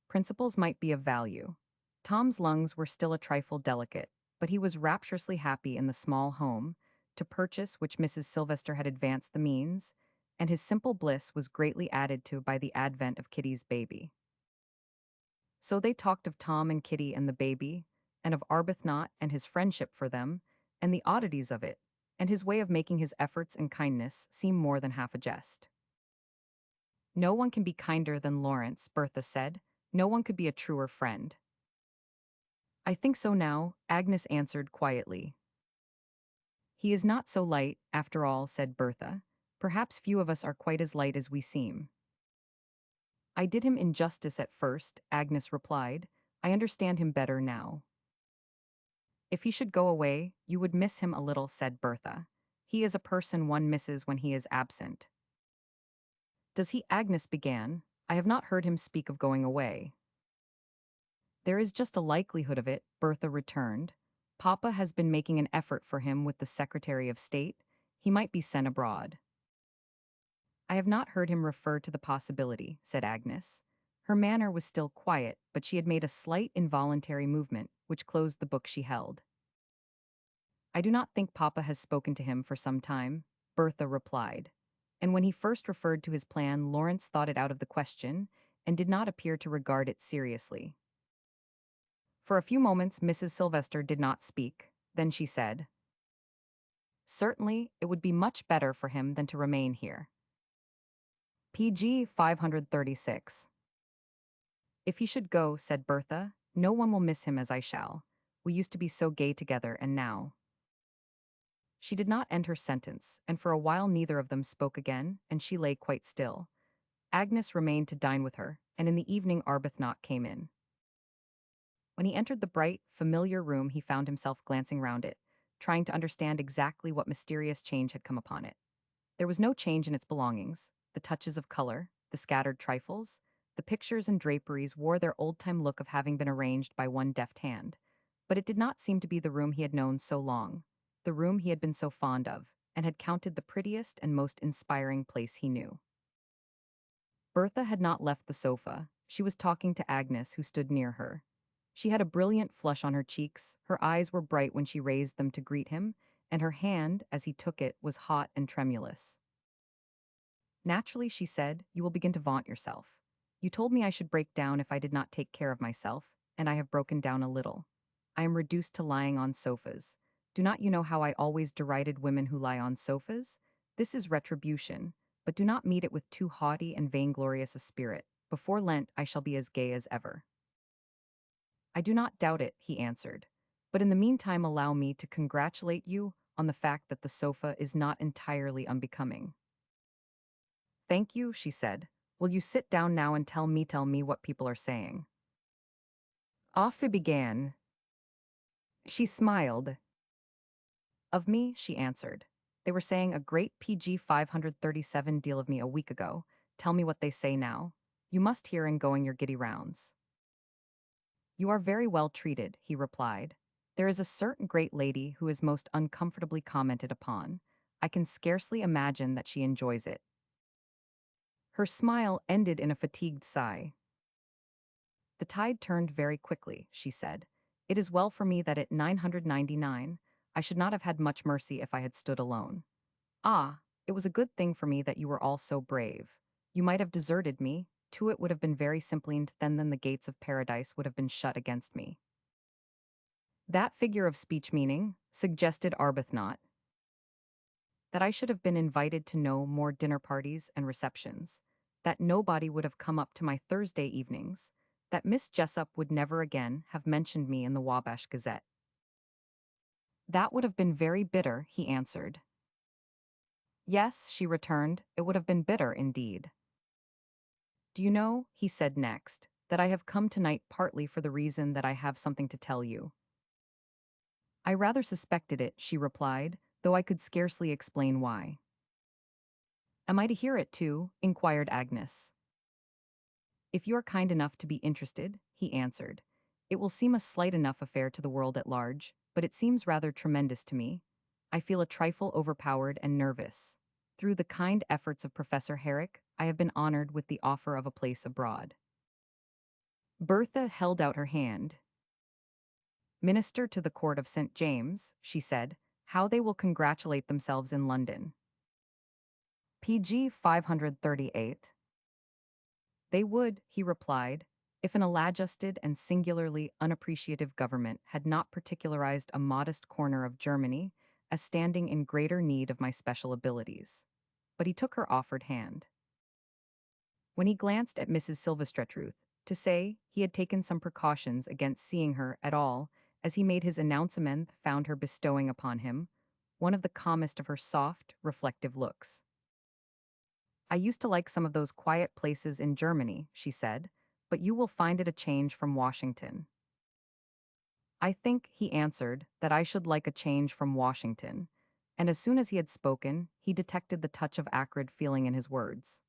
principles might be of value. Tom's lungs were still a trifle delicate, but he was rapturously happy in the small home, to purchase which Mrs. Sylvester had advanced the means, and his simple bliss was greatly added to by the advent of Kitty's baby. So they talked of Tom and Kitty and the baby, and of Arbuthnot and his friendship for them, and the oddities of it, and his way of making his efforts and kindness seem more than half a jest. No one can be kinder than Lawrence, Bertha said. No one could be a truer friend. I think so now, Agnes answered quietly. He is not so light, after all, said Bertha. Perhaps few of us are quite as light as we seem. I did him injustice at first, Agnes replied. I understand him better now. If he should go away, you would miss him a little, said Bertha. He is a person one misses when he is absent. Does he? Agnes began. I have not heard him speak of going away. There is just a likelihood of it, Bertha returned. Papa has been making an effort for him with the Secretary of State. He might be sent abroad. I have not heard him refer to the possibility, said Agnes. Her manner was still quiet, but she had made a slight involuntary movement, which closed the book she held. I do not think Papa has spoken to him for some time, Bertha replied. And when he first referred to his plan, Lawrence thought it out of the question, and did not appear to regard it seriously. For a few moments Mrs. Sylvester did not speak. Then she said, Certainly, it would be much better for him than to remain here. PG 536. If he should go, said Bertha, no one will miss him as I shall. We used to be so gay together, and now. She did not end her sentence, and for a while neither of them spoke again, and she lay quite still. Agnes remained to dine with her, and in the evening Arbuthnot came in. When he entered the bright, familiar room, he found himself glancing round it, trying to understand exactly what mysterious change had come upon it. There was no change in its belongings. The touches of color, the scattered trifles, the pictures and draperies wore their old-time look of having been arranged by one deft hand. But it did not seem to be the room he had known so long, the room he had been so fond of, and had counted the prettiest and most inspiring place he knew. Bertha had not left the sofa. She was talking to Agnes, who stood near her. She had a brilliant flush on her cheeks, her eyes were bright when she raised them to greet him, and her hand, as he took it, was hot and tremulous. Naturally, she said, you will begin to vaunt yourself. You told me I should break down if I did not take care of myself, and I have broken down a little. I am reduced to lying on sofas. Do not you know how I always derided women who lie on sofas? This is retribution, but do not meet it with too haughty and vainglorious a spirit. Before Lent I shall be as gay as ever. I do not doubt it, he answered. But in the meantime allow me to congratulate you on the fact that the sofa is not entirely unbecoming. Thank you, she said. Will you sit down now and tell me what people are saying? Off it began. She smiled. Of me, she answered. They were saying a great PG 537 deal of me a week ago. Tell me what they say now. You must hear in going your giddy rounds. You are very well treated, he replied. There is a certain great lady who is most uncomfortably commented upon. I can scarcely imagine that she enjoys it. Her smile ended in a fatigued sigh. The tide turned very quickly, she said. It is well for me that at 999, I should not have had much mercy if I had stood alone. Ah, it was a good thing for me that you were all so brave. You might have deserted me, too it would have been very simply, then the gates of paradise would have been shut against me. That figure of speech meaning, suggested Arbuthnot, that I should have been invited to no more dinner parties and receptions, that nobody would have come up to my Thursday evenings, that Miss Jessup would never again have mentioned me in the Wabash Gazette. That would have been very bitter, he answered. Yes, she returned, it would have been bitter indeed. Do you know, he said next, that I have come tonight partly for the reason that I have something to tell you. I rather suspected it, she replied, though I could scarcely explain why. Am I to hear it too? Inquired Agnes. If you are kind enough to be interested, he answered. It will seem a slight enough affair to the world at large, but it seems rather tremendous to me. I feel a trifle overpowered and nervous. Through the kind efforts of Professor Herrick, I have been honored with the offer of a place abroad. Bertha held out her hand. Minister to the court of St. James, she said, how they will congratulate themselves in London. PG 538. They would, he replied, if an ill-adjusted and singularly unappreciative government had not particularized a modest corner of Germany as standing in greater need of my special abilities. But he took her offered hand. When he glanced at Mrs. Silvestretruth, to say he had taken some precautions against seeing her at all, as he made his announcement found her bestowing upon him one of the calmest of her soft, reflective looks. I used to like some of those quiet places in Germany, she said, but you will find it a change from Washington. I think, he answered, that I should like a change from Washington, and as soon as he had spoken, he detected the touch of acrid feeling in his words.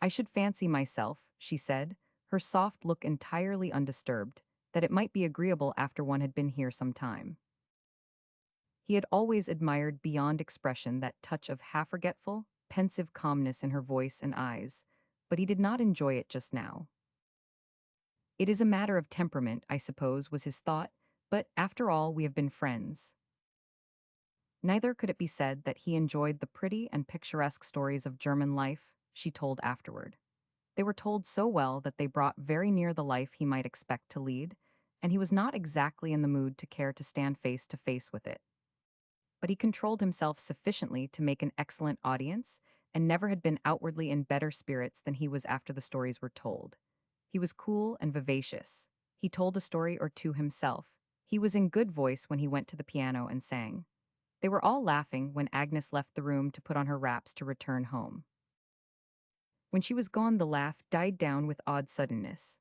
I should fancy myself, she said, her soft look entirely undisturbed, that it might be agreeable after one had been here some time. He had always admired beyond expression that touch of half-forgetful, pensive calmness in her voice and eyes, but he did not enjoy it just now. It is a matter of temperament, I suppose, was his thought, but after all we have been friends. Neither could it be said that he enjoyed the pretty and picturesque stories of German life, she told afterward. They were told so well that they brought very near the life he might expect to lead, and he was not exactly in the mood to care to stand face to face with it. But he controlled himself sufficiently to make an excellent audience, and never had been outwardly in better spirits than he was after the stories were told. He was cool and vivacious. He told a story or two himself. He was in good voice when he went to the piano and sang. They were all laughing when Agnes left the room to put on her wraps to return home. When she was gone, the laugh died down with odd suddenness.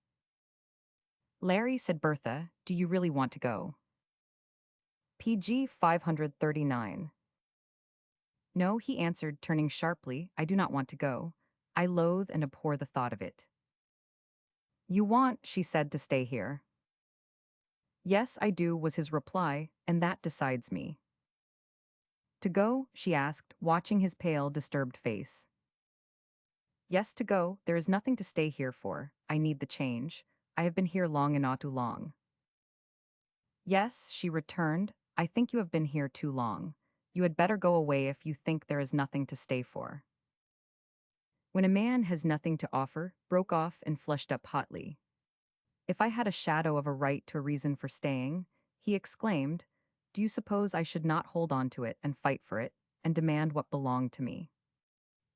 Larry, said Bertha, do you really want to go? PG 539. No, he answered, turning sharply, I do not want to go. I loathe and abhor the thought of it. You want, she said, to stay here. Yes, I do, was his reply, and that decides me. To go? She asked, watching his pale, disturbed face. Yes, to go. There is nothing to stay here for. I need the change. I have been here long and not too long. Yes, she returned, I think you have been here too long. You had better go away if you think there is nothing to stay for. When a man has nothing to offer, broke off and flushed up hotly. If I had a shadow of a right to a reason for staying, he exclaimed, do you suppose I should not hold on to it and fight for it, and demand what belonged to me?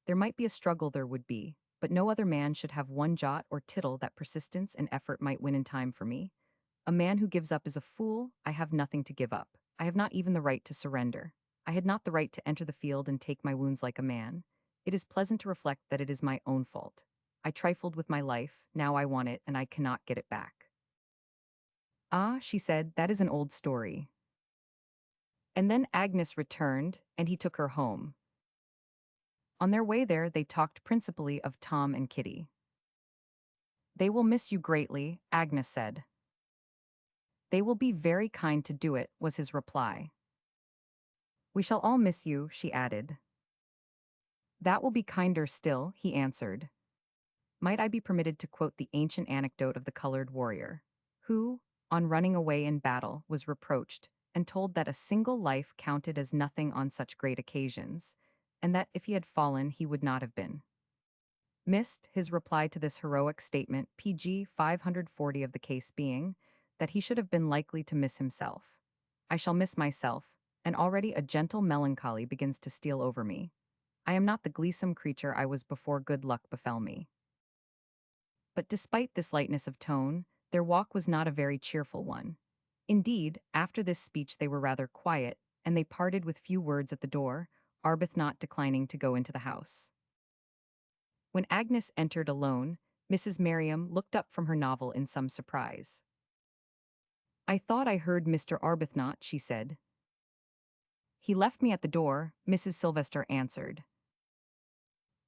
There might be a struggle, there would be, but no other man should have one jot or tittle that persistence and effort might win in time for me. A man who gives up is a fool. I have nothing to give up. I have not even the right to surrender. I had not the right to enter the field and take my wounds like a man. It is pleasant to reflect that it is my own fault. I trifled with my life, now I want it and I cannot get it back. Ah, she said, that is an old story. And then Agnes returned, and he took her home. On their way there, they talked principally of Tom and Kitty. They will miss you greatly, Agnes said. They will be very kind to do it, was his reply. We shall all miss you, she added. That will be kinder still, he answered. Might I be permitted to quote the ancient anecdote of the colored warrior, who, on running away in battle, was reproached and told that a single life counted as nothing on such great occasions, and that if he had fallen he would not have been missed, his reply to this heroic statement, PG 540 of the case being, that he should have been likely to miss himself. I shall miss myself, and already a gentle melancholy begins to steal over me. I am not the gleesome creature I was before good luck befell me. But despite this lightness of tone, their walk was not a very cheerful one. Indeed, after this speech they were rather quiet, and they parted with few words at the door, Arbuthnot declining to go into the house. When Agnes entered alone, Mrs. Merriam looked up from her novel in some surprise. I thought I heard Mr. Arbuthnot, she said. He left me at the door, Mrs. Sylvester answered.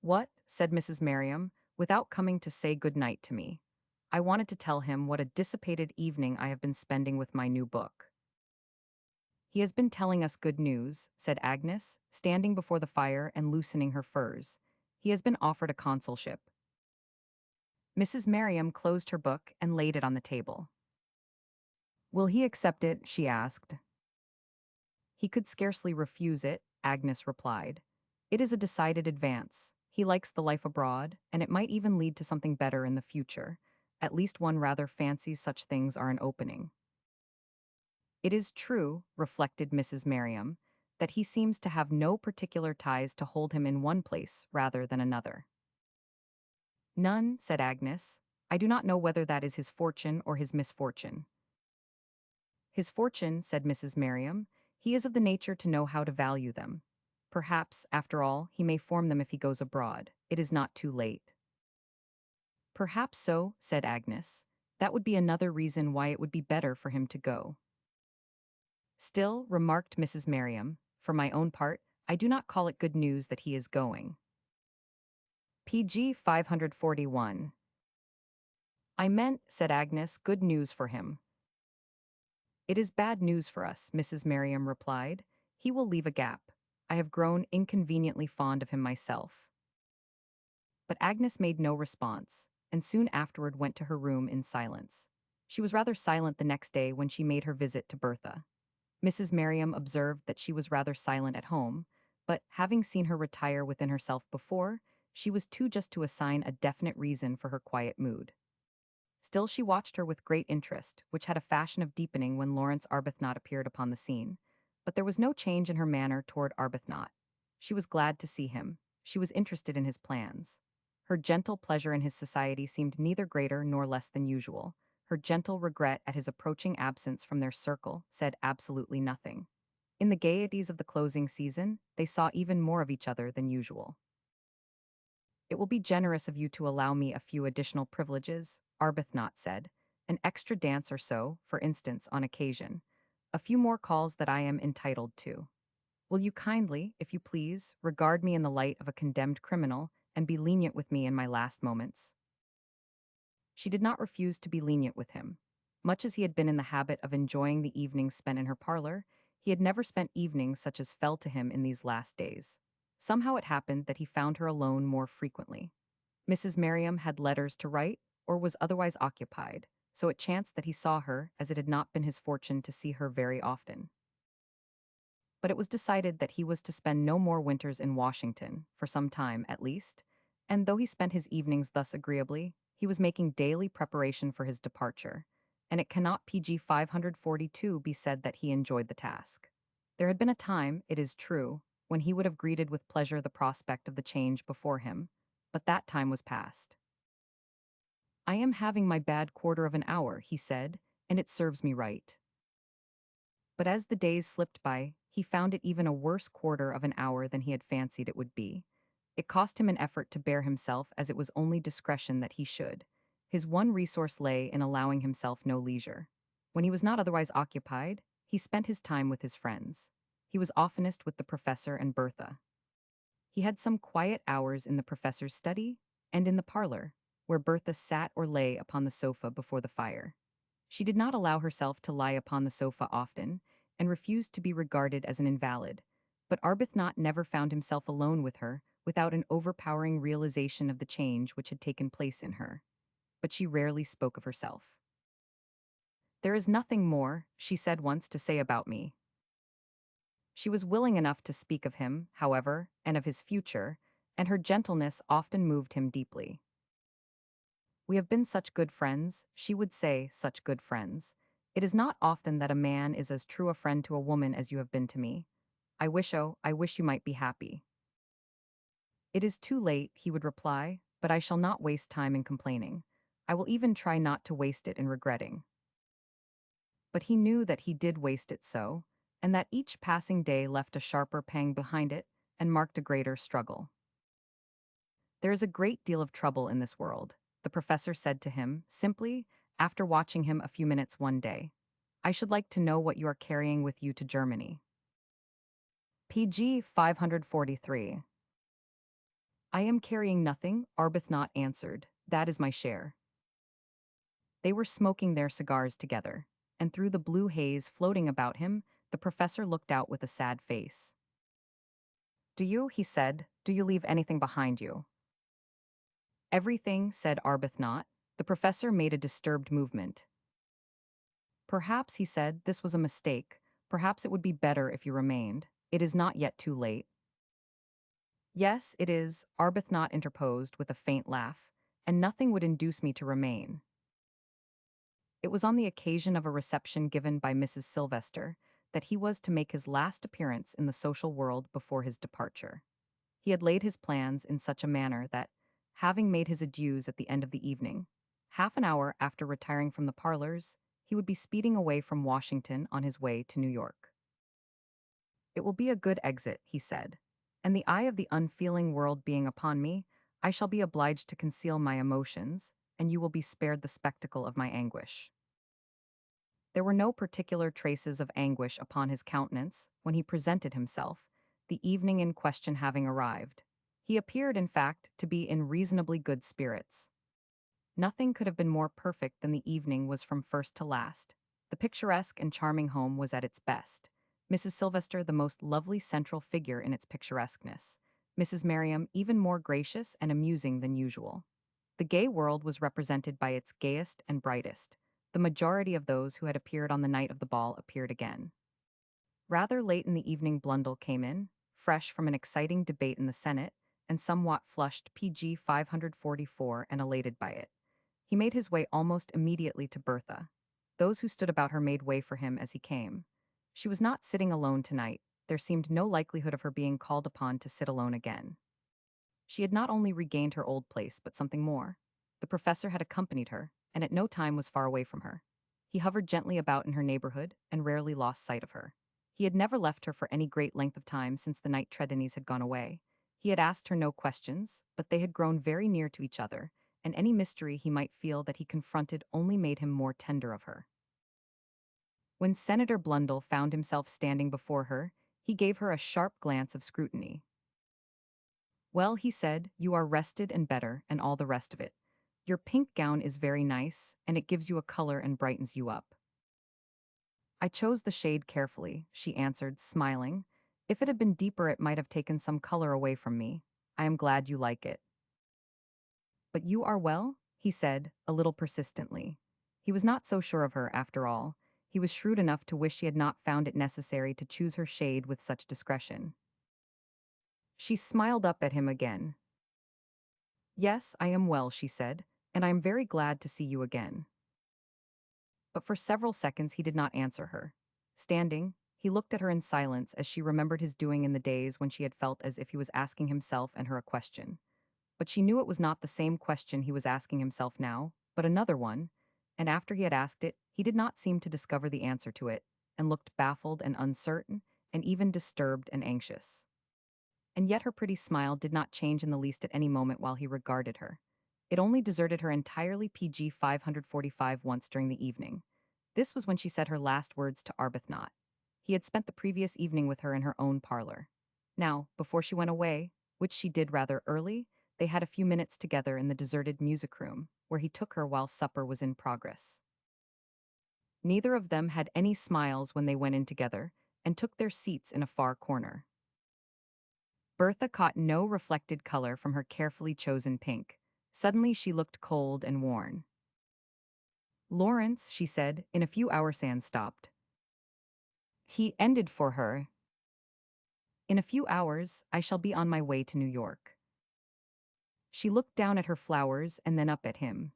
What? Said Mrs. Merriam, without coming to say good night to me. I wanted to tell him what a dissipated evening I have been spending with my new book. He has been telling us good news, said Agnes, standing before the fire and loosening her furs. He has been offered a consulship. Mrs. Merriam closed her book and laid it on the table. Will he accept it? She asked. He could scarcely refuse it, Agnes replied. It is a decided advance. He likes the life abroad, and it might even lead to something better in the future. At least one rather fancies such things are an opening. It is true, reflected Mrs. Merriam, that he seems to have no particular ties to hold him in one place rather than another. None, said Agnes. I do not know whether that is his fortune or his misfortune. His fortune, said Mrs. Merriam. He is of the nature to know how to value them. Perhaps, after all, he may form them if he goes abroad. It is not too late. Perhaps so, said Agnes. That would be another reason why it would be better for him to go. Still, remarked Mrs. Merriam, for my own part, I do not call it good news that he is going. PG 541. I meant, said Agnes, good news for him. It is bad news for us, Mrs. Merriam replied. He will leave a gap. I have grown inconveniently fond of him myself. But Agnes made no response, and soon afterward went to her room in silence. She was rather silent the next day when she made her visit to Bertha. Mrs. Merriam observed that she was rather silent at home, but having seen her retire within herself before, she was too just to assign a definite reason for her quiet mood. Still she watched her with great interest, which had a fashion of deepening when Lawrence Arbuthnot appeared upon the scene. But there was no change in her manner toward Arbuthnot. She was glad to see him. She was interested in his plans. Her gentle pleasure in his society seemed neither greater nor less than usual. Her gentle regret at his approaching absence from their circle said absolutely nothing. In the gaieties of the closing season, they saw even more of each other than usual. It will be generous of you to allow me a few additional privileges, Arbuthnot said. An extra dance or so, for instance, on occasion. A few more calls that I am entitled to. Will you kindly, if you please, regard me in the light of a condemned criminal and be lenient with me in my last moments? She did not refuse to be lenient with him. Much as he had been in the habit of enjoying the evenings spent in her parlor, he had never spent evenings such as fell to him in these last days. Somehow it happened that he found her alone more frequently. Mrs. Merriam had letters to write, or was otherwise occupied, so it chanced that he saw her, as it had not been his fortune to see her very often. But it was decided that he was to spend no more winters in Washington, for some time at least, and though he spent his evenings thus agreeably, he was making daily preparation for his departure, and it cannot PG 542 be said that he enjoyed the task. There had been a time, it is true, when he would have greeted with pleasure the prospect of the change before him, but that time was past. I am having my bad quarter of an hour, he said, and it serves me right. But as the days slipped by, he found it even a worse quarter of an hour than he had fancied it would be. It cost him an effort to bear himself, as it was only discretion that he should. His one resource lay in allowing himself no leisure. When he was not otherwise occupied, he spent his time with his friends. He was oftenest with the professor and Bertha. He had some quiet hours in the professor's study and in the parlor, where Bertha sat or lay upon the sofa before the fire. She did not allow herself to lie upon the sofa often, and refused to be regarded as an invalid, but Arbuthnot never found himself alone with her without an overpowering realization of the change which had taken place in her. But she rarely spoke of herself. There is nothing more, she said once, to say about me. She was willing enough to speak of him, however, and of his future, and her gentleness often moved him deeply. We have been such good friends, she would say, such good friends. It is not often that a man is as true a friend to a woman as you have been to me. I wish you might be happy. It is too late, he would reply, but I shall not waste time in complaining. I will even try not to waste it in regretting. But he knew that he did waste it so, and that each passing day left a sharper pang behind it and marked a greater struggle. There is a great deal of trouble in this world, the professor said to him, simply, after watching him a few minutes one day. I should like to know what you are carrying with you to Germany. PG 543. I am carrying nothing, Arbuthnot answered. That is my share. They were smoking their cigars together, and through the blue haze floating about him, the professor looked out with a sad face. Do you, he said, do you leave anything behind you? Everything, said Arbuthnot. The professor made a disturbed movement. Perhaps, he said, this was a mistake. Perhaps it would be better if you remained. It is not yet too late. Yes, it is, Arbuthnot interposed with a faint laugh, and nothing would induce me to remain. It was on the occasion of a reception given by Mrs. Sylvester that he was to make his last appearance in the social world before his departure. He had laid his plans in such a manner that, having made his adieus at the end of the evening, half an hour after retiring from the parlors, he would be speeding away from Washington on his way to New York. It will be a good exit, he said, and the eye of the unfeeling world being upon me, I shall be obliged to conceal my emotions, and you will be spared the spectacle of my anguish. There were no particular traces of anguish upon his countenance when he presented himself, the evening in question having arrived. He appeared, in fact, to be in reasonably good spirits. Nothing could have been more perfect than the evening was from first to last. The picturesque and charming home was at its best. Mrs. Sylvester the most lovely central figure in its picturesqueness. Mrs. Merriam even more gracious and amusing than usual. The gay world was represented by its gayest and brightest. The majority of those who had appeared on the night of the ball appeared again. Rather late in the evening Blundell came in, fresh from an exciting debate in the Senate, and somewhat flushed PG 544 and elated by it. He made his way almost immediately to Bertha. Those who stood about her made way for him as he came. She was not sitting alone tonight. There seemed no likelihood of her being called upon to sit alone again. She had not only regained her old place, but something more. The professor had accompanied her, and at no time was far away from her. He hovered gently about in her neighborhood, and rarely lost sight of her. He had never left her for any great length of time since the night Tredennies had gone away. He had asked her no questions, but they had grown very near to each other, and any mystery he might feel that he confronted only made him more tender of her. When Senator Blundell found himself standing before her, he gave her a sharp glance of scrutiny. "Well," he said, "you are rested and better, and all the rest of it. Your pink gown is very nice, and it gives you a color and brightens you up." "I chose the shade carefully," she answered, smiling. "If it had been deeper it might have taken some color away from me. I am glad you like it." "But you are well?" he said, a little persistently. He was not so sure of her, after all. He was shrewd enough to wish she had not found it necessary to choose her shade with such discretion. She smiled up at him again. "Yes, I am well," she said, "and I am very glad to see you again." But for several seconds he did not answer her. Standing, he looked at her in silence as she remembered his doing in the days when she had felt as if he was asking himself and her a question. But she knew it was not the same question he was asking himself now, but another one, and after he had asked it, he did not seem to discover the answer to it, and looked baffled and uncertain, and even disturbed and anxious. And yet her pretty smile did not change in the least at any moment while he regarded her. It only deserted her entirely PG 545 once during the evening. This was when she said her last words to Arbuthnot. He had spent the previous evening with her in her own parlor. Now, before she went away, which she did rather early, they had a few minutes together in the deserted music room, where he took her while supper was in progress. Neither of them had any smiles when they went in together, and took their seats in a far corner. Bertha caught no reflected color from her carefully chosen pink. Suddenly she looked cold and worn. "Lawrence," she said, in a few hours. Anne stopped. He ended for her. "In a few hours, I shall be on my way to New York." She looked down at her flowers and then up at him.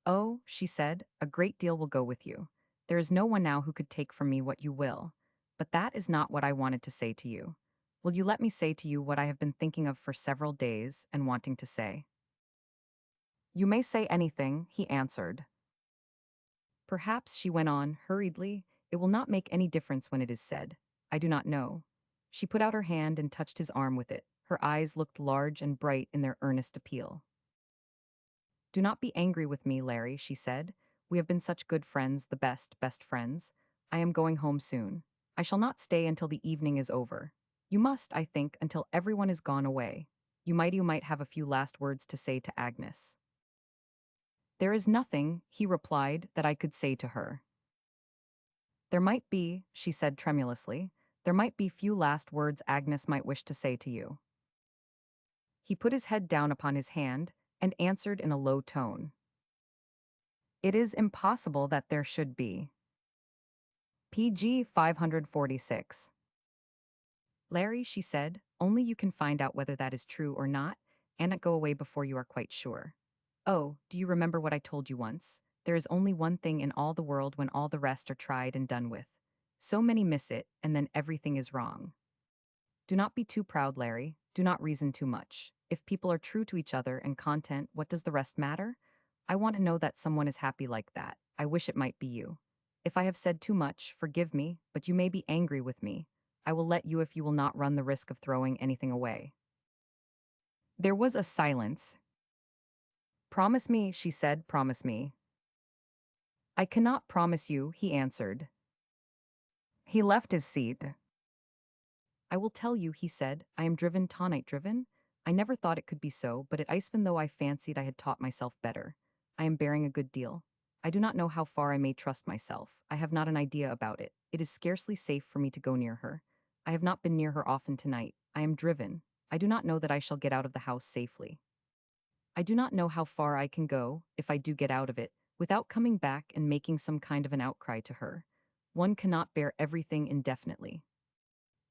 "Oh," she said, "a great deal will go with you. There is no one now who could take from me what you will. But that is not what I wanted to say to you. Will you let me say to you what I have been thinking of for several days and wanting to say?" "You may say anything," he answered. "Perhaps," she went on, hurriedly, "it will not make any difference when it is said. I do not know." She put out her hand and touched his arm with it. Her eyes looked large and bright in their earnest appeal. "Do not be angry with me, Larry," she said. "We have been such good friends, the best friends. I am going home soon. I shall not stay until the evening is over. You must, I think, until everyone is gone away. You might have a few last words to say to Agnes." "There is nothing," he replied, "that I could say to her." "There might be," she said tremulously, "there might be few last words Agnes might wish to say to you." He put his head down upon his hand and answered in a low tone. It is impossible that there should be. PG 546. Larry, she said, only you can find out whether that is true or not, and not go away before you are quite sure. Oh, do you remember what I told you once? There is only one thing in all the world when all the rest are tried and done with. So many miss it, and then everything is wrong. Do not be too proud, Larry. Do not reason too much. If people are true to each other and content, what does the rest matter? I want to know that someone is happy like that. I wish it might be you. If I have said too much, forgive me, but you may be angry with me. I will let you if you will not run the risk of throwing anything away. There was a silence. Promise me, she said, promise me. I cannot promise you, he answered. He left his seat. I will tell you, he said, I am driven tonight driven. I never thought it could be so, but even though I fancied I had taught myself better, I am bearing a good deal. I do not know how far I may trust myself. I have not an idea about it. It is scarcely safe for me to go near her. I have not been near her often tonight. I am driven. I do not know that I shall get out of the house safely. I do not know how far I can go, if I do get out of it, without coming back and making some kind of an outcry to her. One cannot bear everything indefinitely.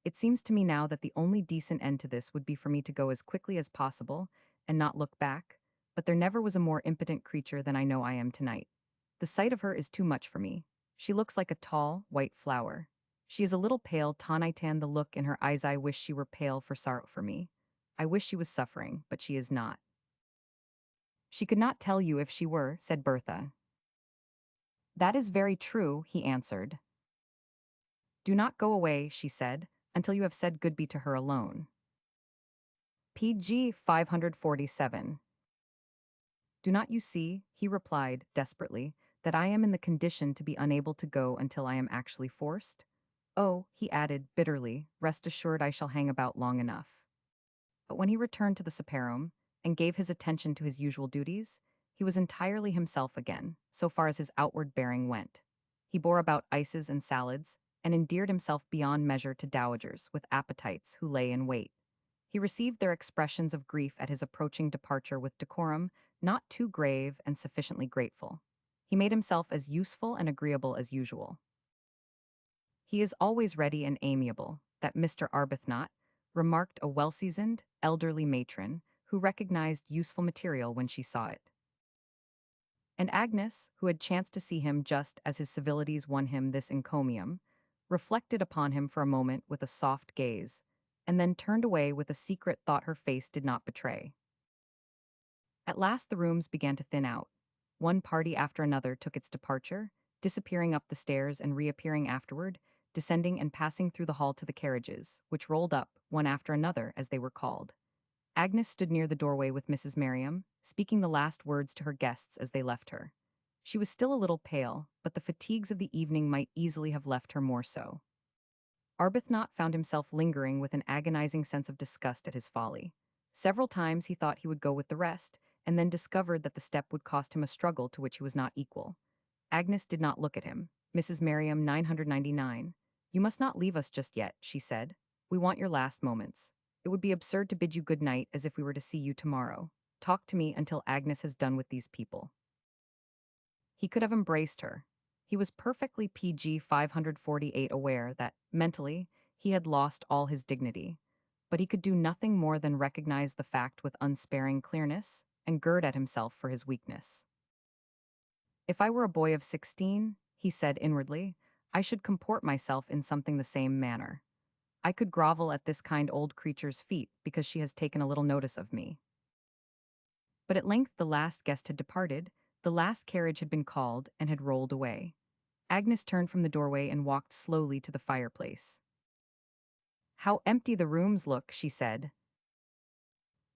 It seems to me now that the only decent end to this would be for me to go as quickly as possible and not look back, but there never was a more impotent creature than I know I am tonight. The sight of her is too much for me. She looks like a tall, white flower. She is a little pale, tan the look in her eyes. I wish she were pale for sorrow for me. I wish she was suffering, but she is not. She could not tell you if she were, said Bertha. That is very true, he answered. Do not go away, she said, until you have said goodbye to her alone. PG 547. Do not you see, he replied, desperately, that I am in the condition to be unable to go until I am actually forced? Oh, he added, bitterly, rest assured I shall hang about long enough. But when he returned to the Saparum, and gave his attention to his usual duties, he was entirely himself again, so far as his outward bearing went. He bore about ices and salads, and endeared himself beyond measure to dowagers with appetites who lay in wait. He received their expressions of grief at his approaching departure with decorum, not too grave and sufficiently grateful. He made himself as useful and agreeable as usual. He is always ready and amiable, that Mr. Arbuthnot, remarked a well-seasoned, elderly matron, who recognized useful material when she saw it. And Agnes, who had chanced to see him just as his civilities won him this encomium, reflected upon him for a moment with a soft gaze, and then turned away with a secret thought her face did not betray. At last the rooms began to thin out. One party after another took its departure, disappearing up the stairs and reappearing afterward, descending and passing through the hall to the carriages, which rolled up, one after another, as they were called. Agnes stood near the doorway with Mrs. Merriam, speaking the last words to her guests as they left her. She was still a little pale, but the fatigues of the evening might easily have left her more so. Arbuthnot found himself lingering with an agonizing sense of disgust at his folly. Several times he thought he would go with the rest, and then discovered that the step would cost him a struggle to which he was not equal. Agnes did not look at him. Mrs. Merriam 999. You must not leave us just yet, she said. We want your last moments. It would be absurd to bid you good night as if we were to see you tomorrow. Talk to me until Agnes has done with these people. He could have embraced her. He was perfectly PG 548 aware that, mentally, he had lost all his dignity, but he could do nothing more than recognize the fact with unsparing clearness and gird at himself for his weakness. If I were a boy of 16, he said inwardly, I should comport myself in something the same manner. I could grovel at this kind old creature's feet because she has taken a little notice of me. But at length the last guest had departed, the last carriage had been called and had rolled away. Agnes turned from the doorway and walked slowly to the fireplace. How empty the rooms look, she said.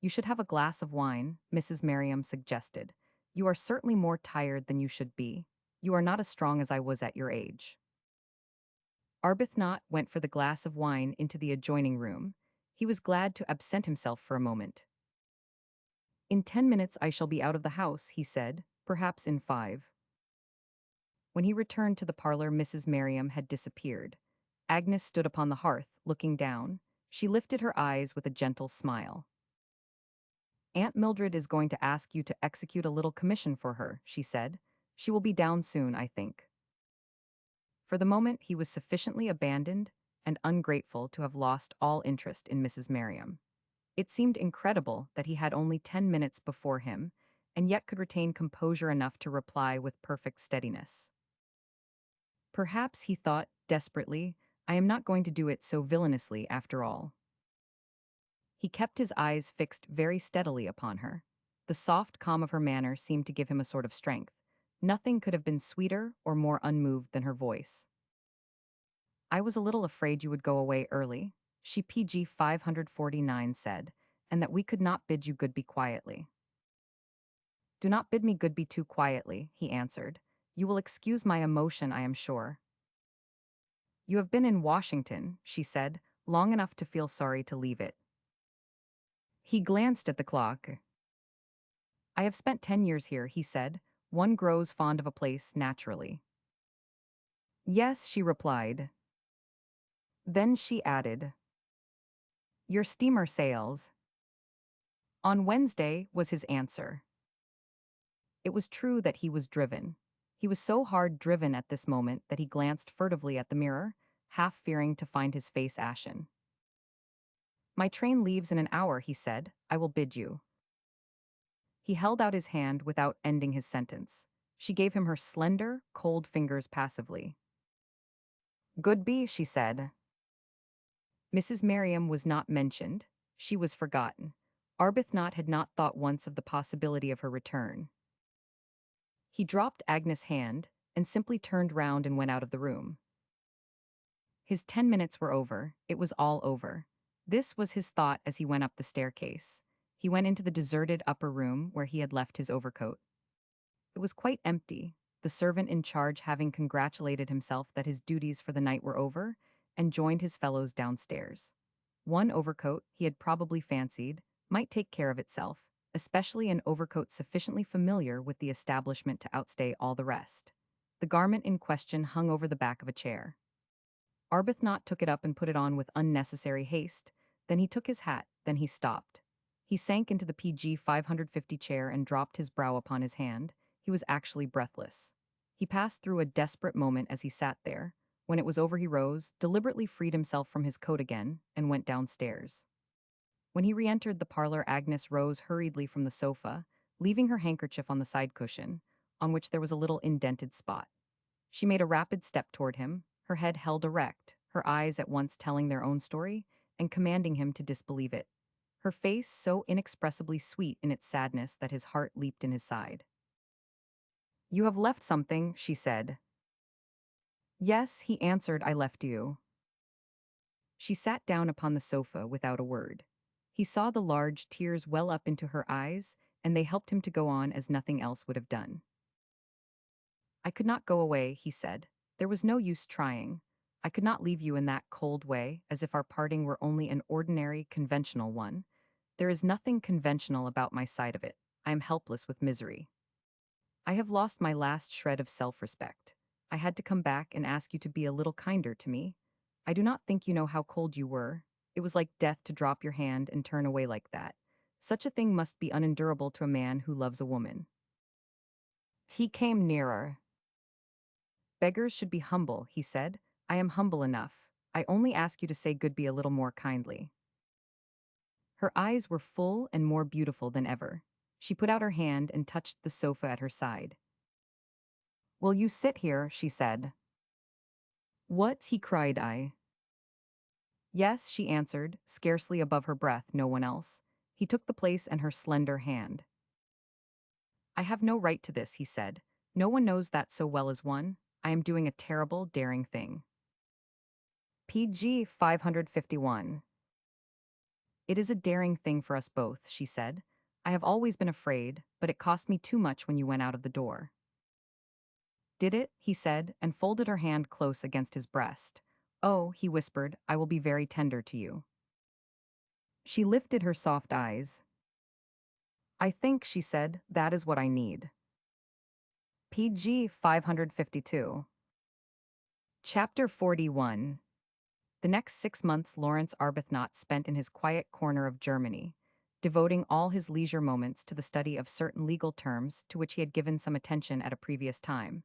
You should have a glass of wine, Mrs. Merriam suggested. You are certainly more tired than you should be. You are not as strong as I was at your age. Arbuthnot went for the glass of wine into the adjoining room. He was glad to absent himself for a moment. In 10 minutes I shall be out of the house, he said, perhaps in 5. When he returned to the parlor, Mrs. Merriam had disappeared. Agnes stood upon the hearth, looking down. She lifted her eyes with a gentle smile. Aunt Mildred is going to ask you to execute a little commission for her, she said. She will be down soon, I think. For the moment, he was sufficiently abandoned and ungrateful to have lost all interest in Mrs. Merriam. It seemed incredible that he had only 10 minutes before him, and yet could retain composure enough to reply with perfect steadiness. Perhaps he thought, desperately, I am not going to do it so villainously after all. He kept his eyes fixed very steadily upon her. The soft calm of her manner seemed to give him a sort of strength. Nothing could have been sweeter or more unmoved than her voice. I was a little afraid you would go away early, she PG 549 said, and that we could not bid you goodby quietly. Do not bid me goodby too quietly, he answered. You will excuse my emotion, I am sure. You have been in Washington, she said, long enough to feel sorry to leave it. He glanced at the clock. I have spent 10 years here, he said. One grows fond of a place naturally. Yes, she replied. Then she added, your steamer sails. On Wednesday, was his answer. It was true that he was driven. He was so hard driven at this moment that he glanced furtively at the mirror, half fearing to find his face ashen. My train leaves in an hour, he said. I will bid you. He held out his hand without ending his sentence. She gave him her slender, cold fingers passively. Goodby, she said. Mrs. Merriam was not mentioned. She was forgotten. Arbuthnot had not thought once of the possibility of her return. He dropped Agnes' hand and simply turned round and went out of the room. His 10 minutes were over. It was all over. This was his thought as he went up the staircase. He went into the deserted upper room where he had left his overcoat. It was quite empty, the servant in charge having congratulated himself that his duties for the night were over, and joined his fellows downstairs. One overcoat, he had probably fancied, might take care of itself, especially an overcoat sufficiently familiar with the establishment to outstay all the rest. The garment in question hung over the back of a chair. Arbuthnot took it up and put it on with unnecessary haste. Then he took his hat, then he stopped. He sank into the PG 550 chair and dropped his brow upon his hand. He was actually breathless. He passed through a desperate moment as he sat there. When it was over, he rose, deliberately freed himself from his coat again, and went downstairs. When he re-entered the parlor, Agnes rose hurriedly from the sofa, leaving her handkerchief on the side cushion, on which there was a little indented spot. She made a rapid step toward him, her head held erect, her eyes at once telling their own story and commanding him to disbelieve it. Her face so inexpressibly sweet in its sadness that his heart leaped in his side. You have left something, she said. Yes, he answered, I left you. She sat down upon the sofa without a word. He saw the large tears well up into her eyes, and they helped him to go on as nothing else would have done. I could not go away, he said. There was no use trying. I could not leave you in that cold way, as if our parting were only an ordinary, conventional one. There is nothing conventional about my side of it. I am helpless with misery. I have lost my last shred of self-respect. I had to come back and ask you to be a little kinder to me. I do not think you know how cold you were. It was like death to drop your hand and turn away like that. Such a thing must be unendurable to a man who loves a woman. He came nearer. Beggars should be humble, he said. I am humble enough. I only ask you to say goodby a little more kindly. Her eyes were full and more beautiful than ever. She put out her hand and touched the sofa at her side. Will you sit here? She said. What? He cried. I. Yes, she answered, scarcely above her breath, no one else. He took the place and her slender hand. I have no right to this, he said. No one knows that so well as one. I am doing a terrible, daring thing. PG 551. It is a daring thing for us both, she said. I have always been afraid, but it cost me too much when you went out of the door. Did it? He said, and folded her hand close against his breast. Oh, he whispered, I will be very tender to you. She lifted her soft eyes. I think, she said, that is what I need. PG 552. Chapter 41. The next 6 months Lawrence Arbuthnot spent in his quiet corner of Germany. devoting all his leisure moments to the study of certain legal terms to which he had given some attention at a previous time,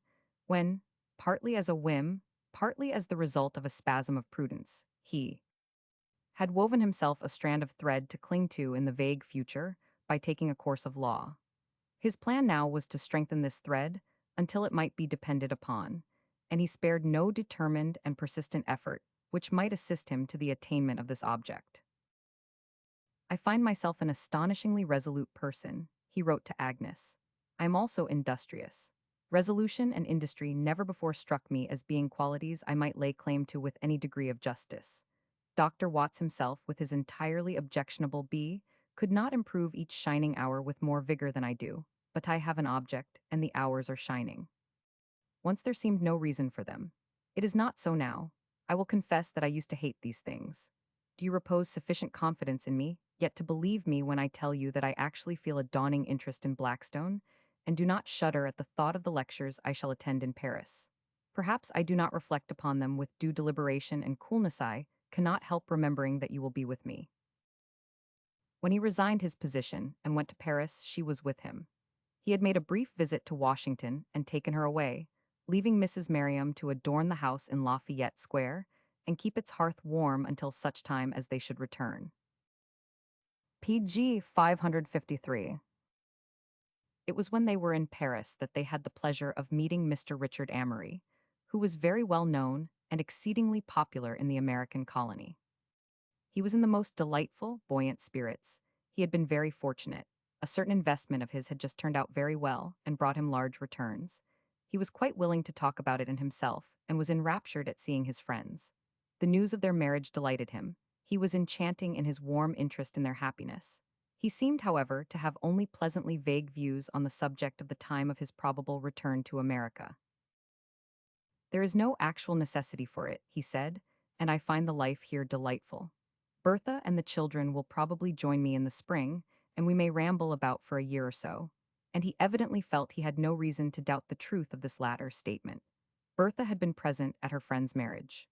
when, partly as a whim, partly as the result of a spasm of prudence, he had woven himself a strand of thread to cling to in the vague future by taking a course of law. His plan now was to strengthen this thread until it might be depended upon, and he spared no determined and persistent effort which might assist him to the attainment of this object. I find myself an astonishingly resolute person, he wrote to Agnes. I am also industrious. Resolution and industry never before struck me as being qualities I might lay claim to with any degree of justice. Dr. Watts himself, with his entirely objectionable bee, could not improve each shining hour with more vigor than I do, but I have an object, and the hours are shining. Once there seemed no reason for them. It is not so now. I will confess that I used to hate these things. Do you repose sufficient confidence in me, yet to believe me when I tell you that I actually feel a dawning interest in Blackstone, and do not shudder at the thought of the lectures I shall attend in Paris? Perhaps I do not reflect upon them with due deliberation and coolness. I cannot help remembering that you will be with me. When he resigned his position and went to Paris, she was with him. He had made a brief visit to Washington and taken her away, leaving Mrs. Merriam to adorn the house in Lafayette Square and keep its hearth warm until such time as they should return. PG 553. It was when they were in Paris that they had the pleasure of meeting Mr. Richard Amory, who was very well known and exceedingly popular in the American colony. He was in the most delightful, buoyant spirits. He had been very fortunate. A certain investment of his had just turned out very well and brought him large returns. He was quite willing to talk about it in himself and was enraptured at seeing his friends. The news of their marriage delighted him. He was enchanting in his warm interest in their happiness. He seemed, however, to have only pleasantly vague views on the subject of the time of his probable return to America. There is no actual necessity for it, he said, and I find the life here delightful. Bertha and the children will probably join me in the spring, and we may ramble about for a year or so. And he evidently felt he had no reason to doubt the truth of this latter statement. Bertha had been present at her friend's marriage.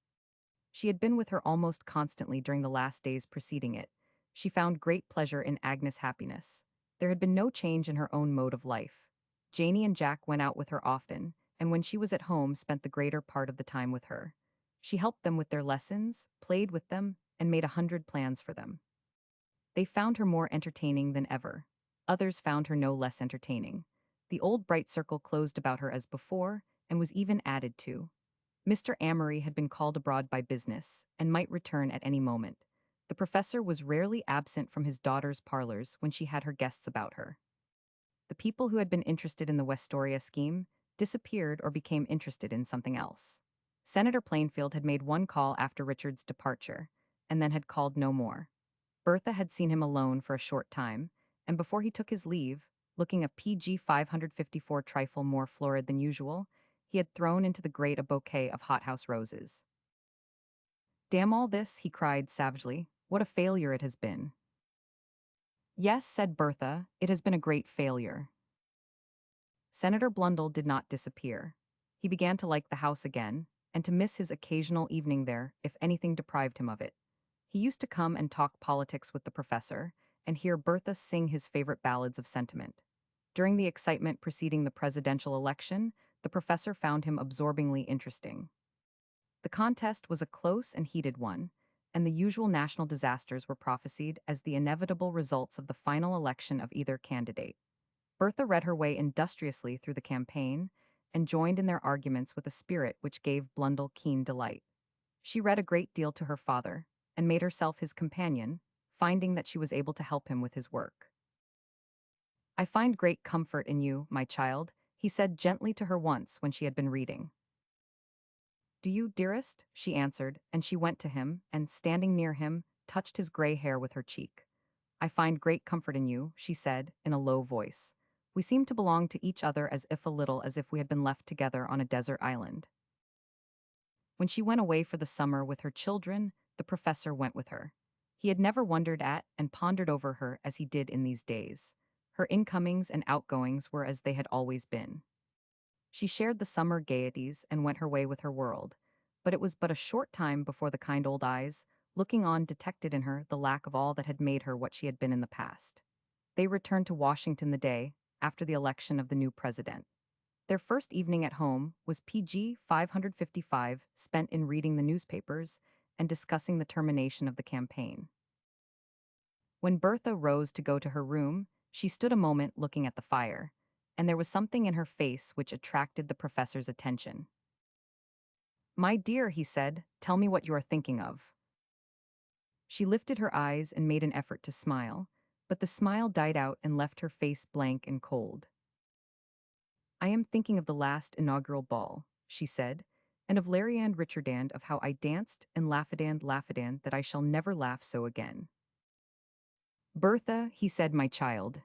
She had been with her almost constantly during the last days preceding it. She found great pleasure in Agnes' happiness. There had been no change in her own mode of life. Janie and Jack went out with her often, and when she was at home spent the greater part of the time with her. She helped them with their lessons, played with them, and made 100 plans for them. They found her more entertaining than ever. Others found her no less entertaining. The old bright circle closed about her as before, and was even added to. Mr. Amory had been called abroad by business, and might return at any moment. The professor was rarely absent from his daughter's parlors when she had her guests about her. The people who had been interested in the Westoria scheme disappeared or became interested in something else. Senator Plainfield had made one call after Richard's departure, and then had called no more. Bertha had seen him alone for a short time, and before he took his leave, looking a PG 554 trifle more florid than usual, he had thrown into the grate a bouquet of hothouse roses. Damn all this, he cried savagely. What a failure it has been. Yes, said Bertha, it has been a great failure. Senator Blundell did not disappear. He began to like the house again, and to miss his occasional evening there, if anything deprived him of it. He used to come and talk politics with the professor, and hear Bertha sing his favorite ballads of sentiment. During the excitement preceding the presidential election, the professor found him absorbingly interesting. The contest was a close and heated one, and the usual national disasters were prophesied as the inevitable results of the final election of either candidate. Bertha read her way industriously through the campaign, and joined in their arguments with a spirit which gave Blundell keen delight. She read a great deal to her father, and made herself his companion, finding that she was able to help him with his work. I find great comfort in you, my child, he said gently to her once when she had been reading. Do you, dearest? She answered, and she went to him, and, standing near him, touched his gray hair with her cheek. I find great comfort in you, she said, in a low voice. We seem to belong to each other as if we had been left together on a desert island. When she went away for the summer with her children, the professor went with her. He had never wondered at and pondered over her as he did in these days. Her incomings and outgoings were as they had always been. She shared the summer gaieties and went her way with her world, but it was but a short time before the kind old eyes, looking on detected in her the lack of all that had made her what she had been in the past. They returned to Washington the day after the election of the new president. Their first evening at home was PG 555, spent in reading the newspapers and discussing the termination of the campaign. When Bertha rose to go to her room, she stood a moment looking at the fire, and there was something in her face which attracted the professor's attention. "My dear," he said, "tell me what you are thinking of." She lifted her eyes and made an effort to smile, but the smile died out and left her face blank and cold. "I am thinking of the last inaugural ball," she said, "and of Larry and Richardand, of how I danced and laughed that I shall never laugh so again." "Bertha," he said, "my child."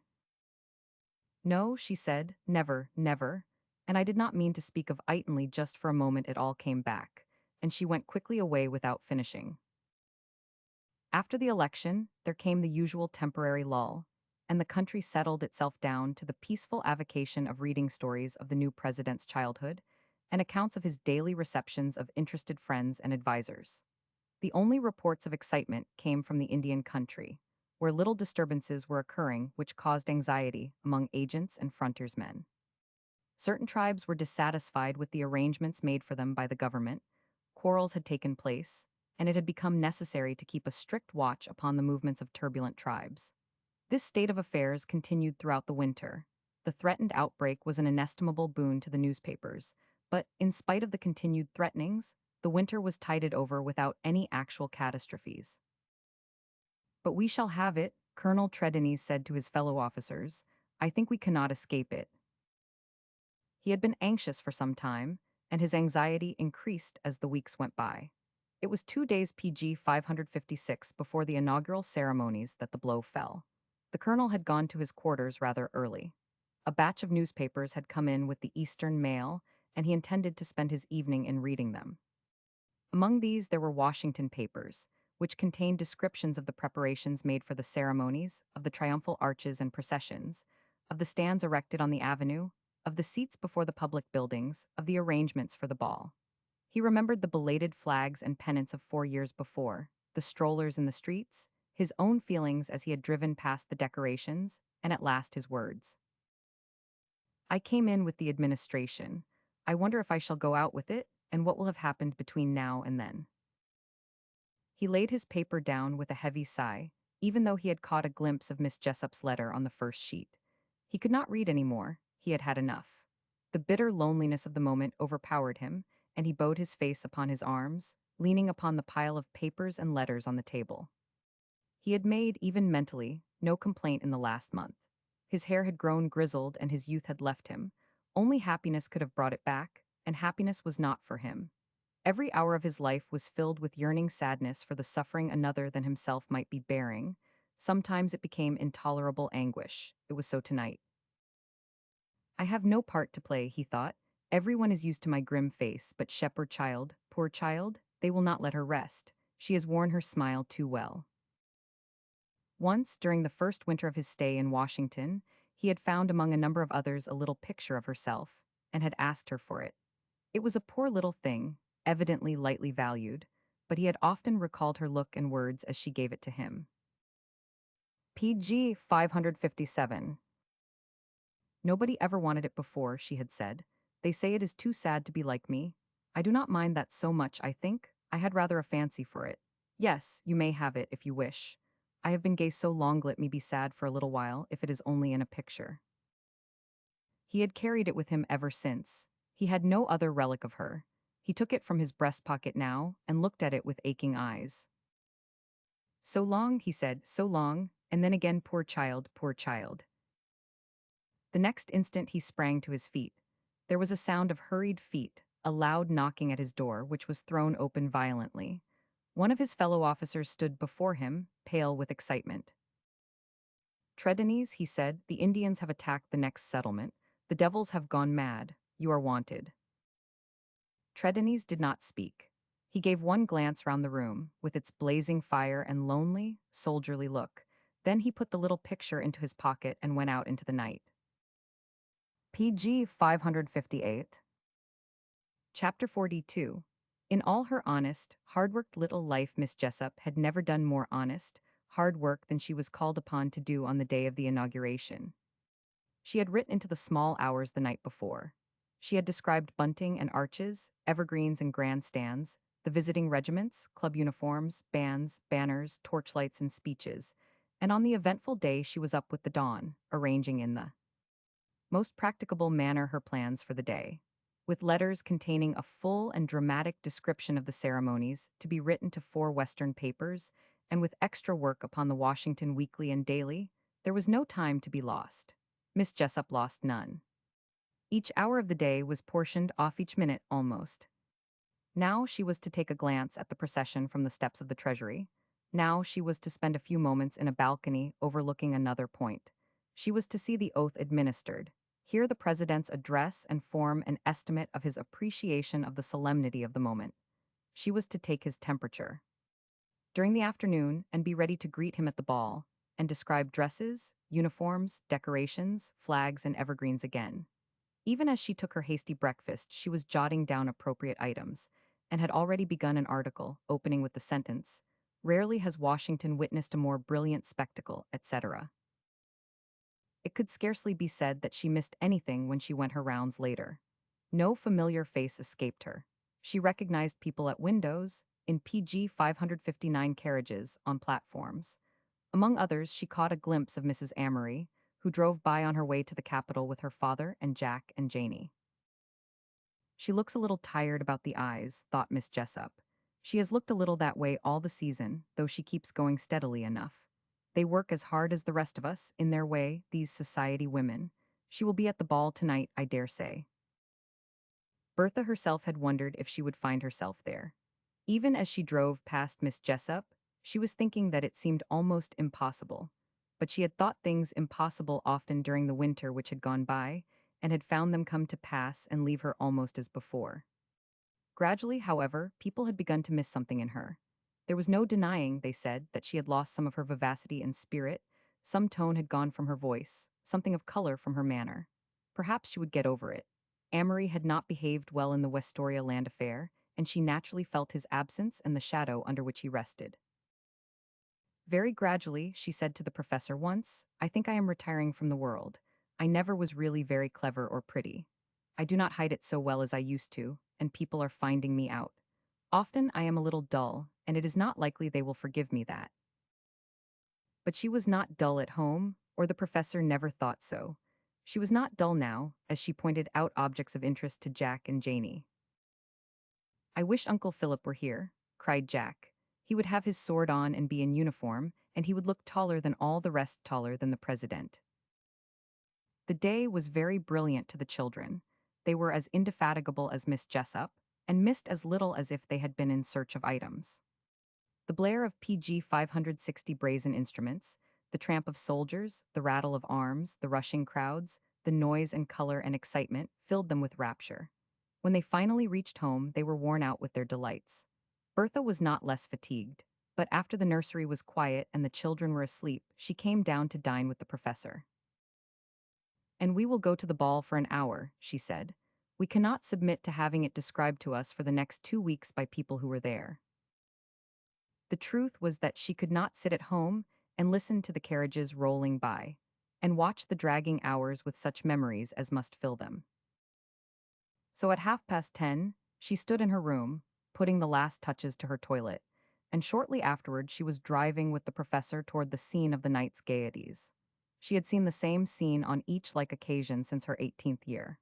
"No," she said, "never, never." And I did not mean to speak of Itonly, just for a moment it all came back, and she went quickly away without finishing. After the election, there came the usual temporary lull, and the country settled itself down to the peaceful avocation of reading stories of the new president's childhood and accounts of his daily receptions of interested friends and advisors. The only reports of excitement came from the Indian country, where little disturbances were occurring which caused anxiety among agents and frontiersmen. Certain tribes were dissatisfied with the arrangements made for them by the government, quarrels had taken place, and it had become necessary to keep a strict watch upon the movements of turbulent tribes. This state of affairs continued throughout the winter. The threatened outbreak was an inestimable boon to the newspapers, but, in spite of the continued threatenings, the winter was tided over without any actual catastrophes. "But we shall have it," Colonel Tredennies said to his fellow officers. "I think we cannot escape it." He had been anxious for some time, and his anxiety increased as the weeks went by. It was 2 days PG 556 before the inaugural ceremonies that the blow fell. The colonel had gone to his quarters rather early. A batch of newspapers had come in with the Eastern mail, and he intended to spend his evening in reading them. Among these there were Washington papers, which contained descriptions of the preparations made for the ceremonies, of the triumphal arches and processions, of the stands erected on the avenue, of the seats before the public buildings, of the arrangements for the ball. He remembered the belated flags and pennants of 4 years before, the strollers in the streets, his own feelings as he had driven past the decorations, and at last his words. "I came in with the administration. I wonder if I shall go out with it, and what will have happened between now and then." He laid his paper down with a heavy sigh, even though he had caught a glimpse of Miss Jessup's letter on the first sheet. He could not read any more, he had had enough. The bitter loneliness of the moment overpowered him, and he bowed his face upon his arms, leaning upon the pile of papers and letters on the table. He had made, even mentally, no complaint in the last month. His hair had grown grizzled and his youth had left him. Only happiness could have brought it back, and happiness was not for him. Every hour of his life was filled with yearning sadness for the suffering another than himself might be bearing. Sometimes it became intolerable anguish. It was so tonight. "I have no part to play," he thought. "Everyone is used to my grim face, but shepherd child, poor child, they will not let her rest. She has worn her smile too well." Once, during the first winter of his stay in Washington, he had found among a number of others a little picture of herself, and had asked her for it. It was a poor little thing, evidently lightly valued, but he had often recalled her look and words as she gave it to him. PG 557. "Nobody ever wanted it before," she had said. "They say it is too sad to be like me. I do not mind that so much, I think. I had rather a fancy for it. Yes, you may have it if you wish. I have been gay so long, let me be sad for a little while, if it is only in a picture." He had carried it with him ever since. He had no other relic of her. He took it from his breast pocket now, and looked at it with aching eyes. "So long," he said, "so long," and then again, "Poor child, poor child." The next instant he sprang to his feet. There was a sound of hurried feet, a loud knocking at his door, which was thrown open violently. One of his fellow officers stood before him, pale with excitement. "Tredennies," he said, "the Indians have attacked the next settlement. The devils have gone mad. You are wanted." Tredennies did not speak. He gave one glance round the room, with its blazing fire and lonely, soldierly look. Then he put the little picture into his pocket and went out into the night. PG 558. Chapter 42. In all her honest, hard-worked little life, Miss Jessup had never done more honest, hard work than she was called upon to do on the day of the inauguration. She had written into the small hours the night before. She had described bunting and arches, evergreens and grandstands, the visiting regiments, club uniforms, bands, banners, torchlights, and speeches, and on the eventful day she was up with the dawn, arranging in the most practicable manner her plans for the day, with letters containing a full and dramatic description of the ceremonies to be written to 4 Western papers, and with extra work upon the Washington Weekly and Daily. There was no time to be lost. Miss Jessup lost none. Each hour of the day was portioned off each minute almost. Now she was to take a glance at the procession from the steps of the Treasury. Now she was to spend a few moments in a balcony overlooking another point. She was to see the oath administered, hear the president's address, and form an estimate of his appreciation of the solemnity of the moment. She was to take his temperature during the afternoon and be ready to greet him at the ball and describe dresses, uniforms, decorations, flags, and evergreens again. Even as she took her hasty breakfast, she was jotting down appropriate items and had already begun an article opening with the sentence, "Rarely has Washington witnessed a more brilliant spectacle," etc. It could scarcely be said that she missed anything when she went her rounds later. No familiar face escaped her. She recognized people at windows, in PG 559 carriages, on platforms. Among others, she caught a glimpse of Mrs. Amory, who drove by on her way to the Capitol with her father and Jack and Janie. She looks a little tired about the eyes, thought Miss Jessup. She has looked a little that way all the season, though she keeps going steadily enough. They work as hard as the rest of us, in their way, these society women. She will be at the ball tonight, I dare say. Bertha herself had wondered if she would find herself there. Even as she drove past Miss Jessup, she was thinking that it seemed almost impossible. But she had thought things impossible often during the winter which had gone by, and had found them come to pass and leave her almost as before. Gradually, however, people had begun to miss something in her. There was no denying, they said, that she had lost some of her vivacity and spirit, some tone had gone from her voice, something of color from her manner. Perhaps she would get over it. Amory had not behaved well in the Westoria land affair, and she naturally felt his absence and the shadow under which he rested. Very gradually, she said to the professor once, "I think I am retiring from the world. I never was really very clever or pretty. I do not hide it so well as I used to, and people are finding me out. Often I am a little dull, and it is not likely they will forgive me that." But she was not dull at home, or the professor never thought so. She was not dull now, as she pointed out objects of interest to Jack and Janie. "I wish Uncle Philip were here," cried Jack. "He would have his sword on and be in uniform, and he would look taller than all the rest, taller than the president." The day was very brilliant to the children. They were as indefatigable as Miss Jessup, and missed as little as if they had been in search of items. The blare of PG 560 brazen instruments, the tramp of soldiers, the rattle of arms, the rushing crowds, the noise and color and excitement filled them with rapture. When they finally reached home, they were worn out with their delights. Bertha was not less fatigued, but after the nursery was quiet and the children were asleep, she came down to dine with the professor. "And we will go to the ball for an hour," she said. "We cannot submit to having it described to us for the next 2 weeks by people who were there." The truth was that she could not sit at home and listen to the carriages rolling by, and watch the dragging hours with such memories as must fill them. So at 10:30, she stood in her room, putting the last touches to her toilet, and shortly afterward she was driving with the professor toward the scene of the night's gaieties. She had seen the same scene on each like occasion since her 18th year.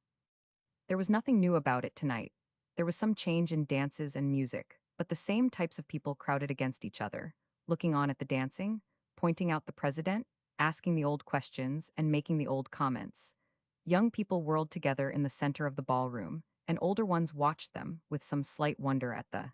There was nothing new about it tonight. There was some change in dances and music, but the same types of people crowded against each other, looking on at the dancing, pointing out the president, asking the old questions, and making the old comments. Young people whirled together in the center of the ballroom, and older ones watched them with some slight wonder at the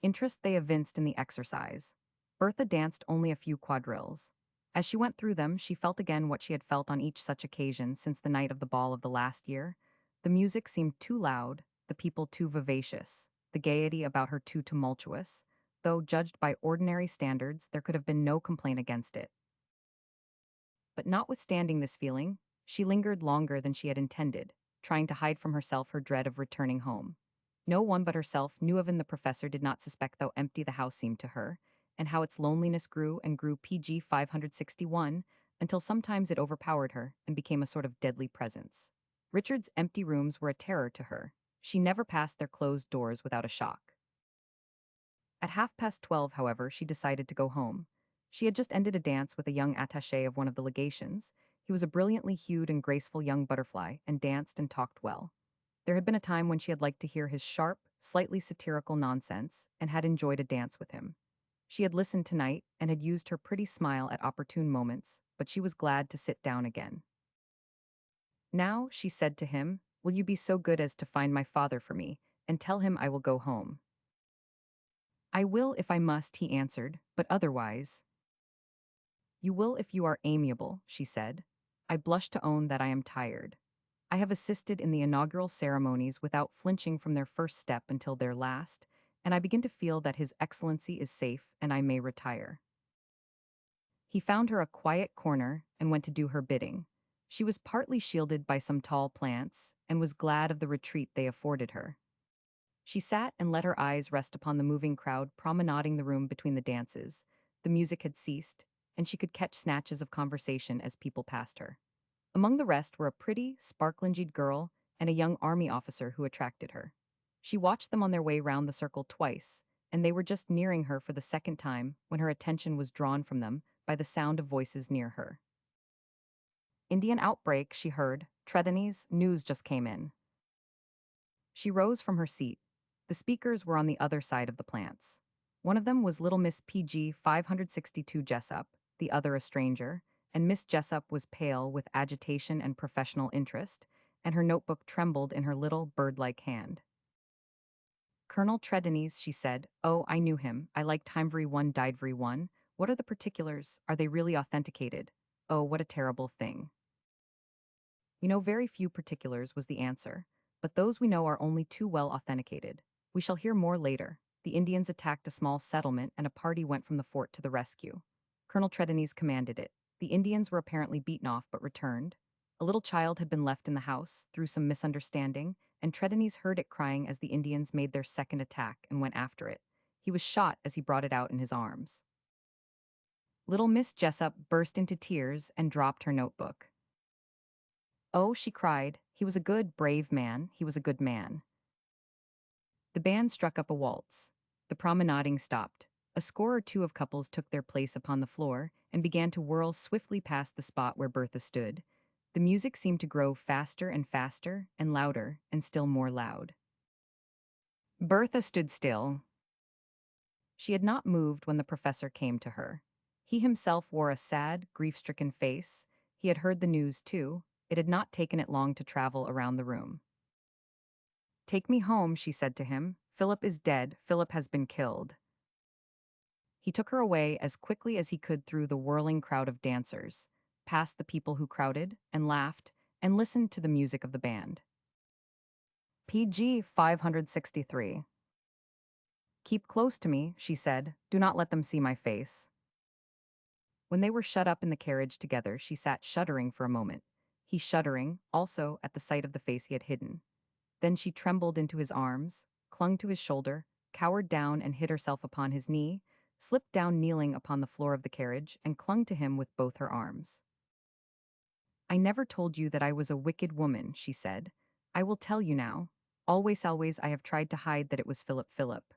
interest they evinced in the exercise. Bertha danced only a few quadrilles. As she went through them, she felt again what she had felt on each such occasion since the night of the ball of the last year. The music seemed too loud, the people too vivacious, the gaiety about her too tumultuous, though, judged by ordinary standards, there could have been no complaint against it. But notwithstanding this feeling, she lingered longer than she had intended, trying to hide from herself her dread of returning home. No one but herself knew. Even the professor did not suspect how empty the house seemed to her, and how its loneliness grew and grew. PG 561, until sometimes it overpowered her and became a sort of deadly presence. Richard's empty rooms were a terror to her. She never passed their closed doors without a shock. At 12:30, however, she decided to go home. She had just ended a dance with a young attaché of one of the legations. He was a brilliantly hued and graceful young butterfly, and danced and talked well. There had been a time when she had liked to hear his sharp, slightly satirical nonsense, and had enjoyed a dance with him. She had listened tonight, and had used her pretty smile at opportune moments, but she was glad to sit down again. Now, she said to him, "Will you be so good as to find my father for me, and tell him I will go home?" "I will if I must," he answered, "but otherwise—" "You will if you are amiable," she said. "I blush to own that I am tired. I have assisted in the inaugural ceremonies without flinching from their first step until their last, and I begin to feel that His Excellency is safe and I may retire." He found her a quiet corner and went to do her bidding. She was partly shielded by some tall plants, and was glad of the retreat they afforded her. She sat and let her eyes rest upon the moving crowd promenading the room between the dances. The music had ceased, and she could catch snatches of conversation as people passed her. Among the rest were a pretty, sparkling-eyed girl and a young army officer who attracted her. She watched them on their way round the circle twice, and they were just nearing her for the second time when her attention was drawn from them by the sound of voices near her. "Indian outbreak," she heard. "Trethany's news just came in." She rose from her seat. The speakers were on the other side of the plants. One of them was little Miss PG 562 Jessup, the other a stranger, and Miss Jessup was pale with agitation and professional interest, and her notebook trembled in her little bird-like hand. "Colonel Trethany's," she said. "Oh, I knew him. I like Timevery one Diedvery one. What are the particulars? Are they really authenticated? Oh, what a terrible thing." "We know very few particulars," was the answer, "but those we know are only too well authenticated. We shall hear more later. The Indians attacked a small settlement and a party went from the fort to the rescue. Colonel Trethany's commanded it. The Indians were apparently beaten off but returned. A little child had been left in the house, through some misunderstanding, and Trethany's heard it crying as the Indians made their second attack and went after it. He was shot as he brought it out in his arms." Little Miss Jessup burst into tears and dropped her notebook. "Oh," she cried, "he was a good, brave man, he was a good man." The band struck up a waltz. The promenading stopped. A score or two of couples took their place upon the floor and began to whirl swiftly past the spot where Bertha stood. The music seemed to grow faster and faster, and louder, and still more loud. Bertha stood still. She had not moved when the professor came to her. He himself wore a sad, grief-stricken face. He had heard the news, too. It had not taken it long to travel around the room. "Take me home," she said to him. "Philip is dead. Philip has been killed." He took her away as quickly as he could through the whirling crowd of dancers, past the people who crowded, and laughed, and listened to the music of the band. PG 563. "Keep close to me," she said. "Do not let them see my face." When they were shut up in the carriage together, she sat shuddering for a moment. He shuddering, also, at the sight of the face he had hidden. Then she trembled into his arms, clung to his shoulder, cowered down and hid herself upon his knee, slipped down kneeling upon the floor of the carriage, and clung to him with both her arms. "I never told you that I was a wicked woman," she said. "I will tell you now. Always, always I have tried to hide that it was Philip.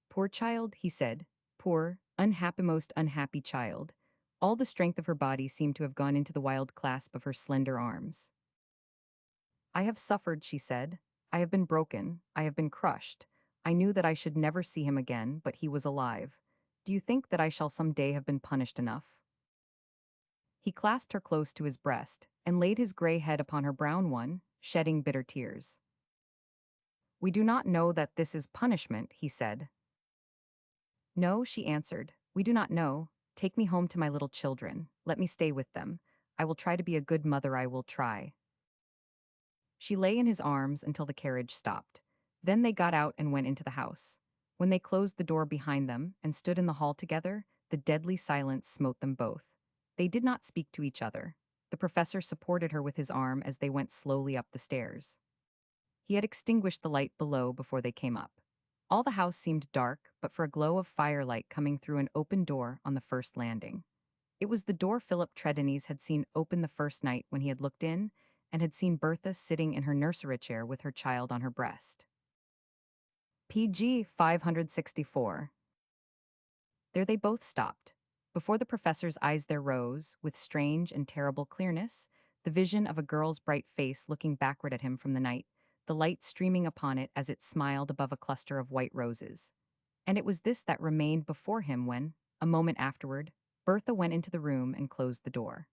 Poor child," he said. "Poor, unhappy, most unhappy child." All the strength of her body seemed to have gone into the wild clasp of her slender arms. "I have suffered," she said. "I have been broken. I have been crushed. I knew that I should never see him again, but he was alive. Do you think that I shall some day have been punished enough?" He clasped her close to his breast, and laid his gray head upon her brown one, shedding bitter tears. "We do not know that this is punishment," he said. "No," she answered. "We do not know. Take me home to my little children. Let me stay with them. I will try to be a good mother, I will try." She lay in his arms until the carriage stopped. Then they got out and went into the house. When they closed the door behind them and stood in the hall together, the deadly silence smote them both. They did not speak to each other. The professor supported her with his arm as they went slowly up the stairs. He had extinguished the light below before they came up. All the house seemed dark, but for a glow of firelight coming through an open door on the first landing. It was the door Philip Tredennies had seen open the first night when he had looked in, and had seen Bertha sitting in her nursery chair with her child on her breast. PG 564. There they both stopped. Before the professor's eyes there rose, with strange and terrible clearness, the vision of a girl's bright face looking backward at him from the night, the light streaming upon it as it smiled above a cluster of white roses. And it was this that remained before him when, a moment afterward, Bertha went into the room and closed the door.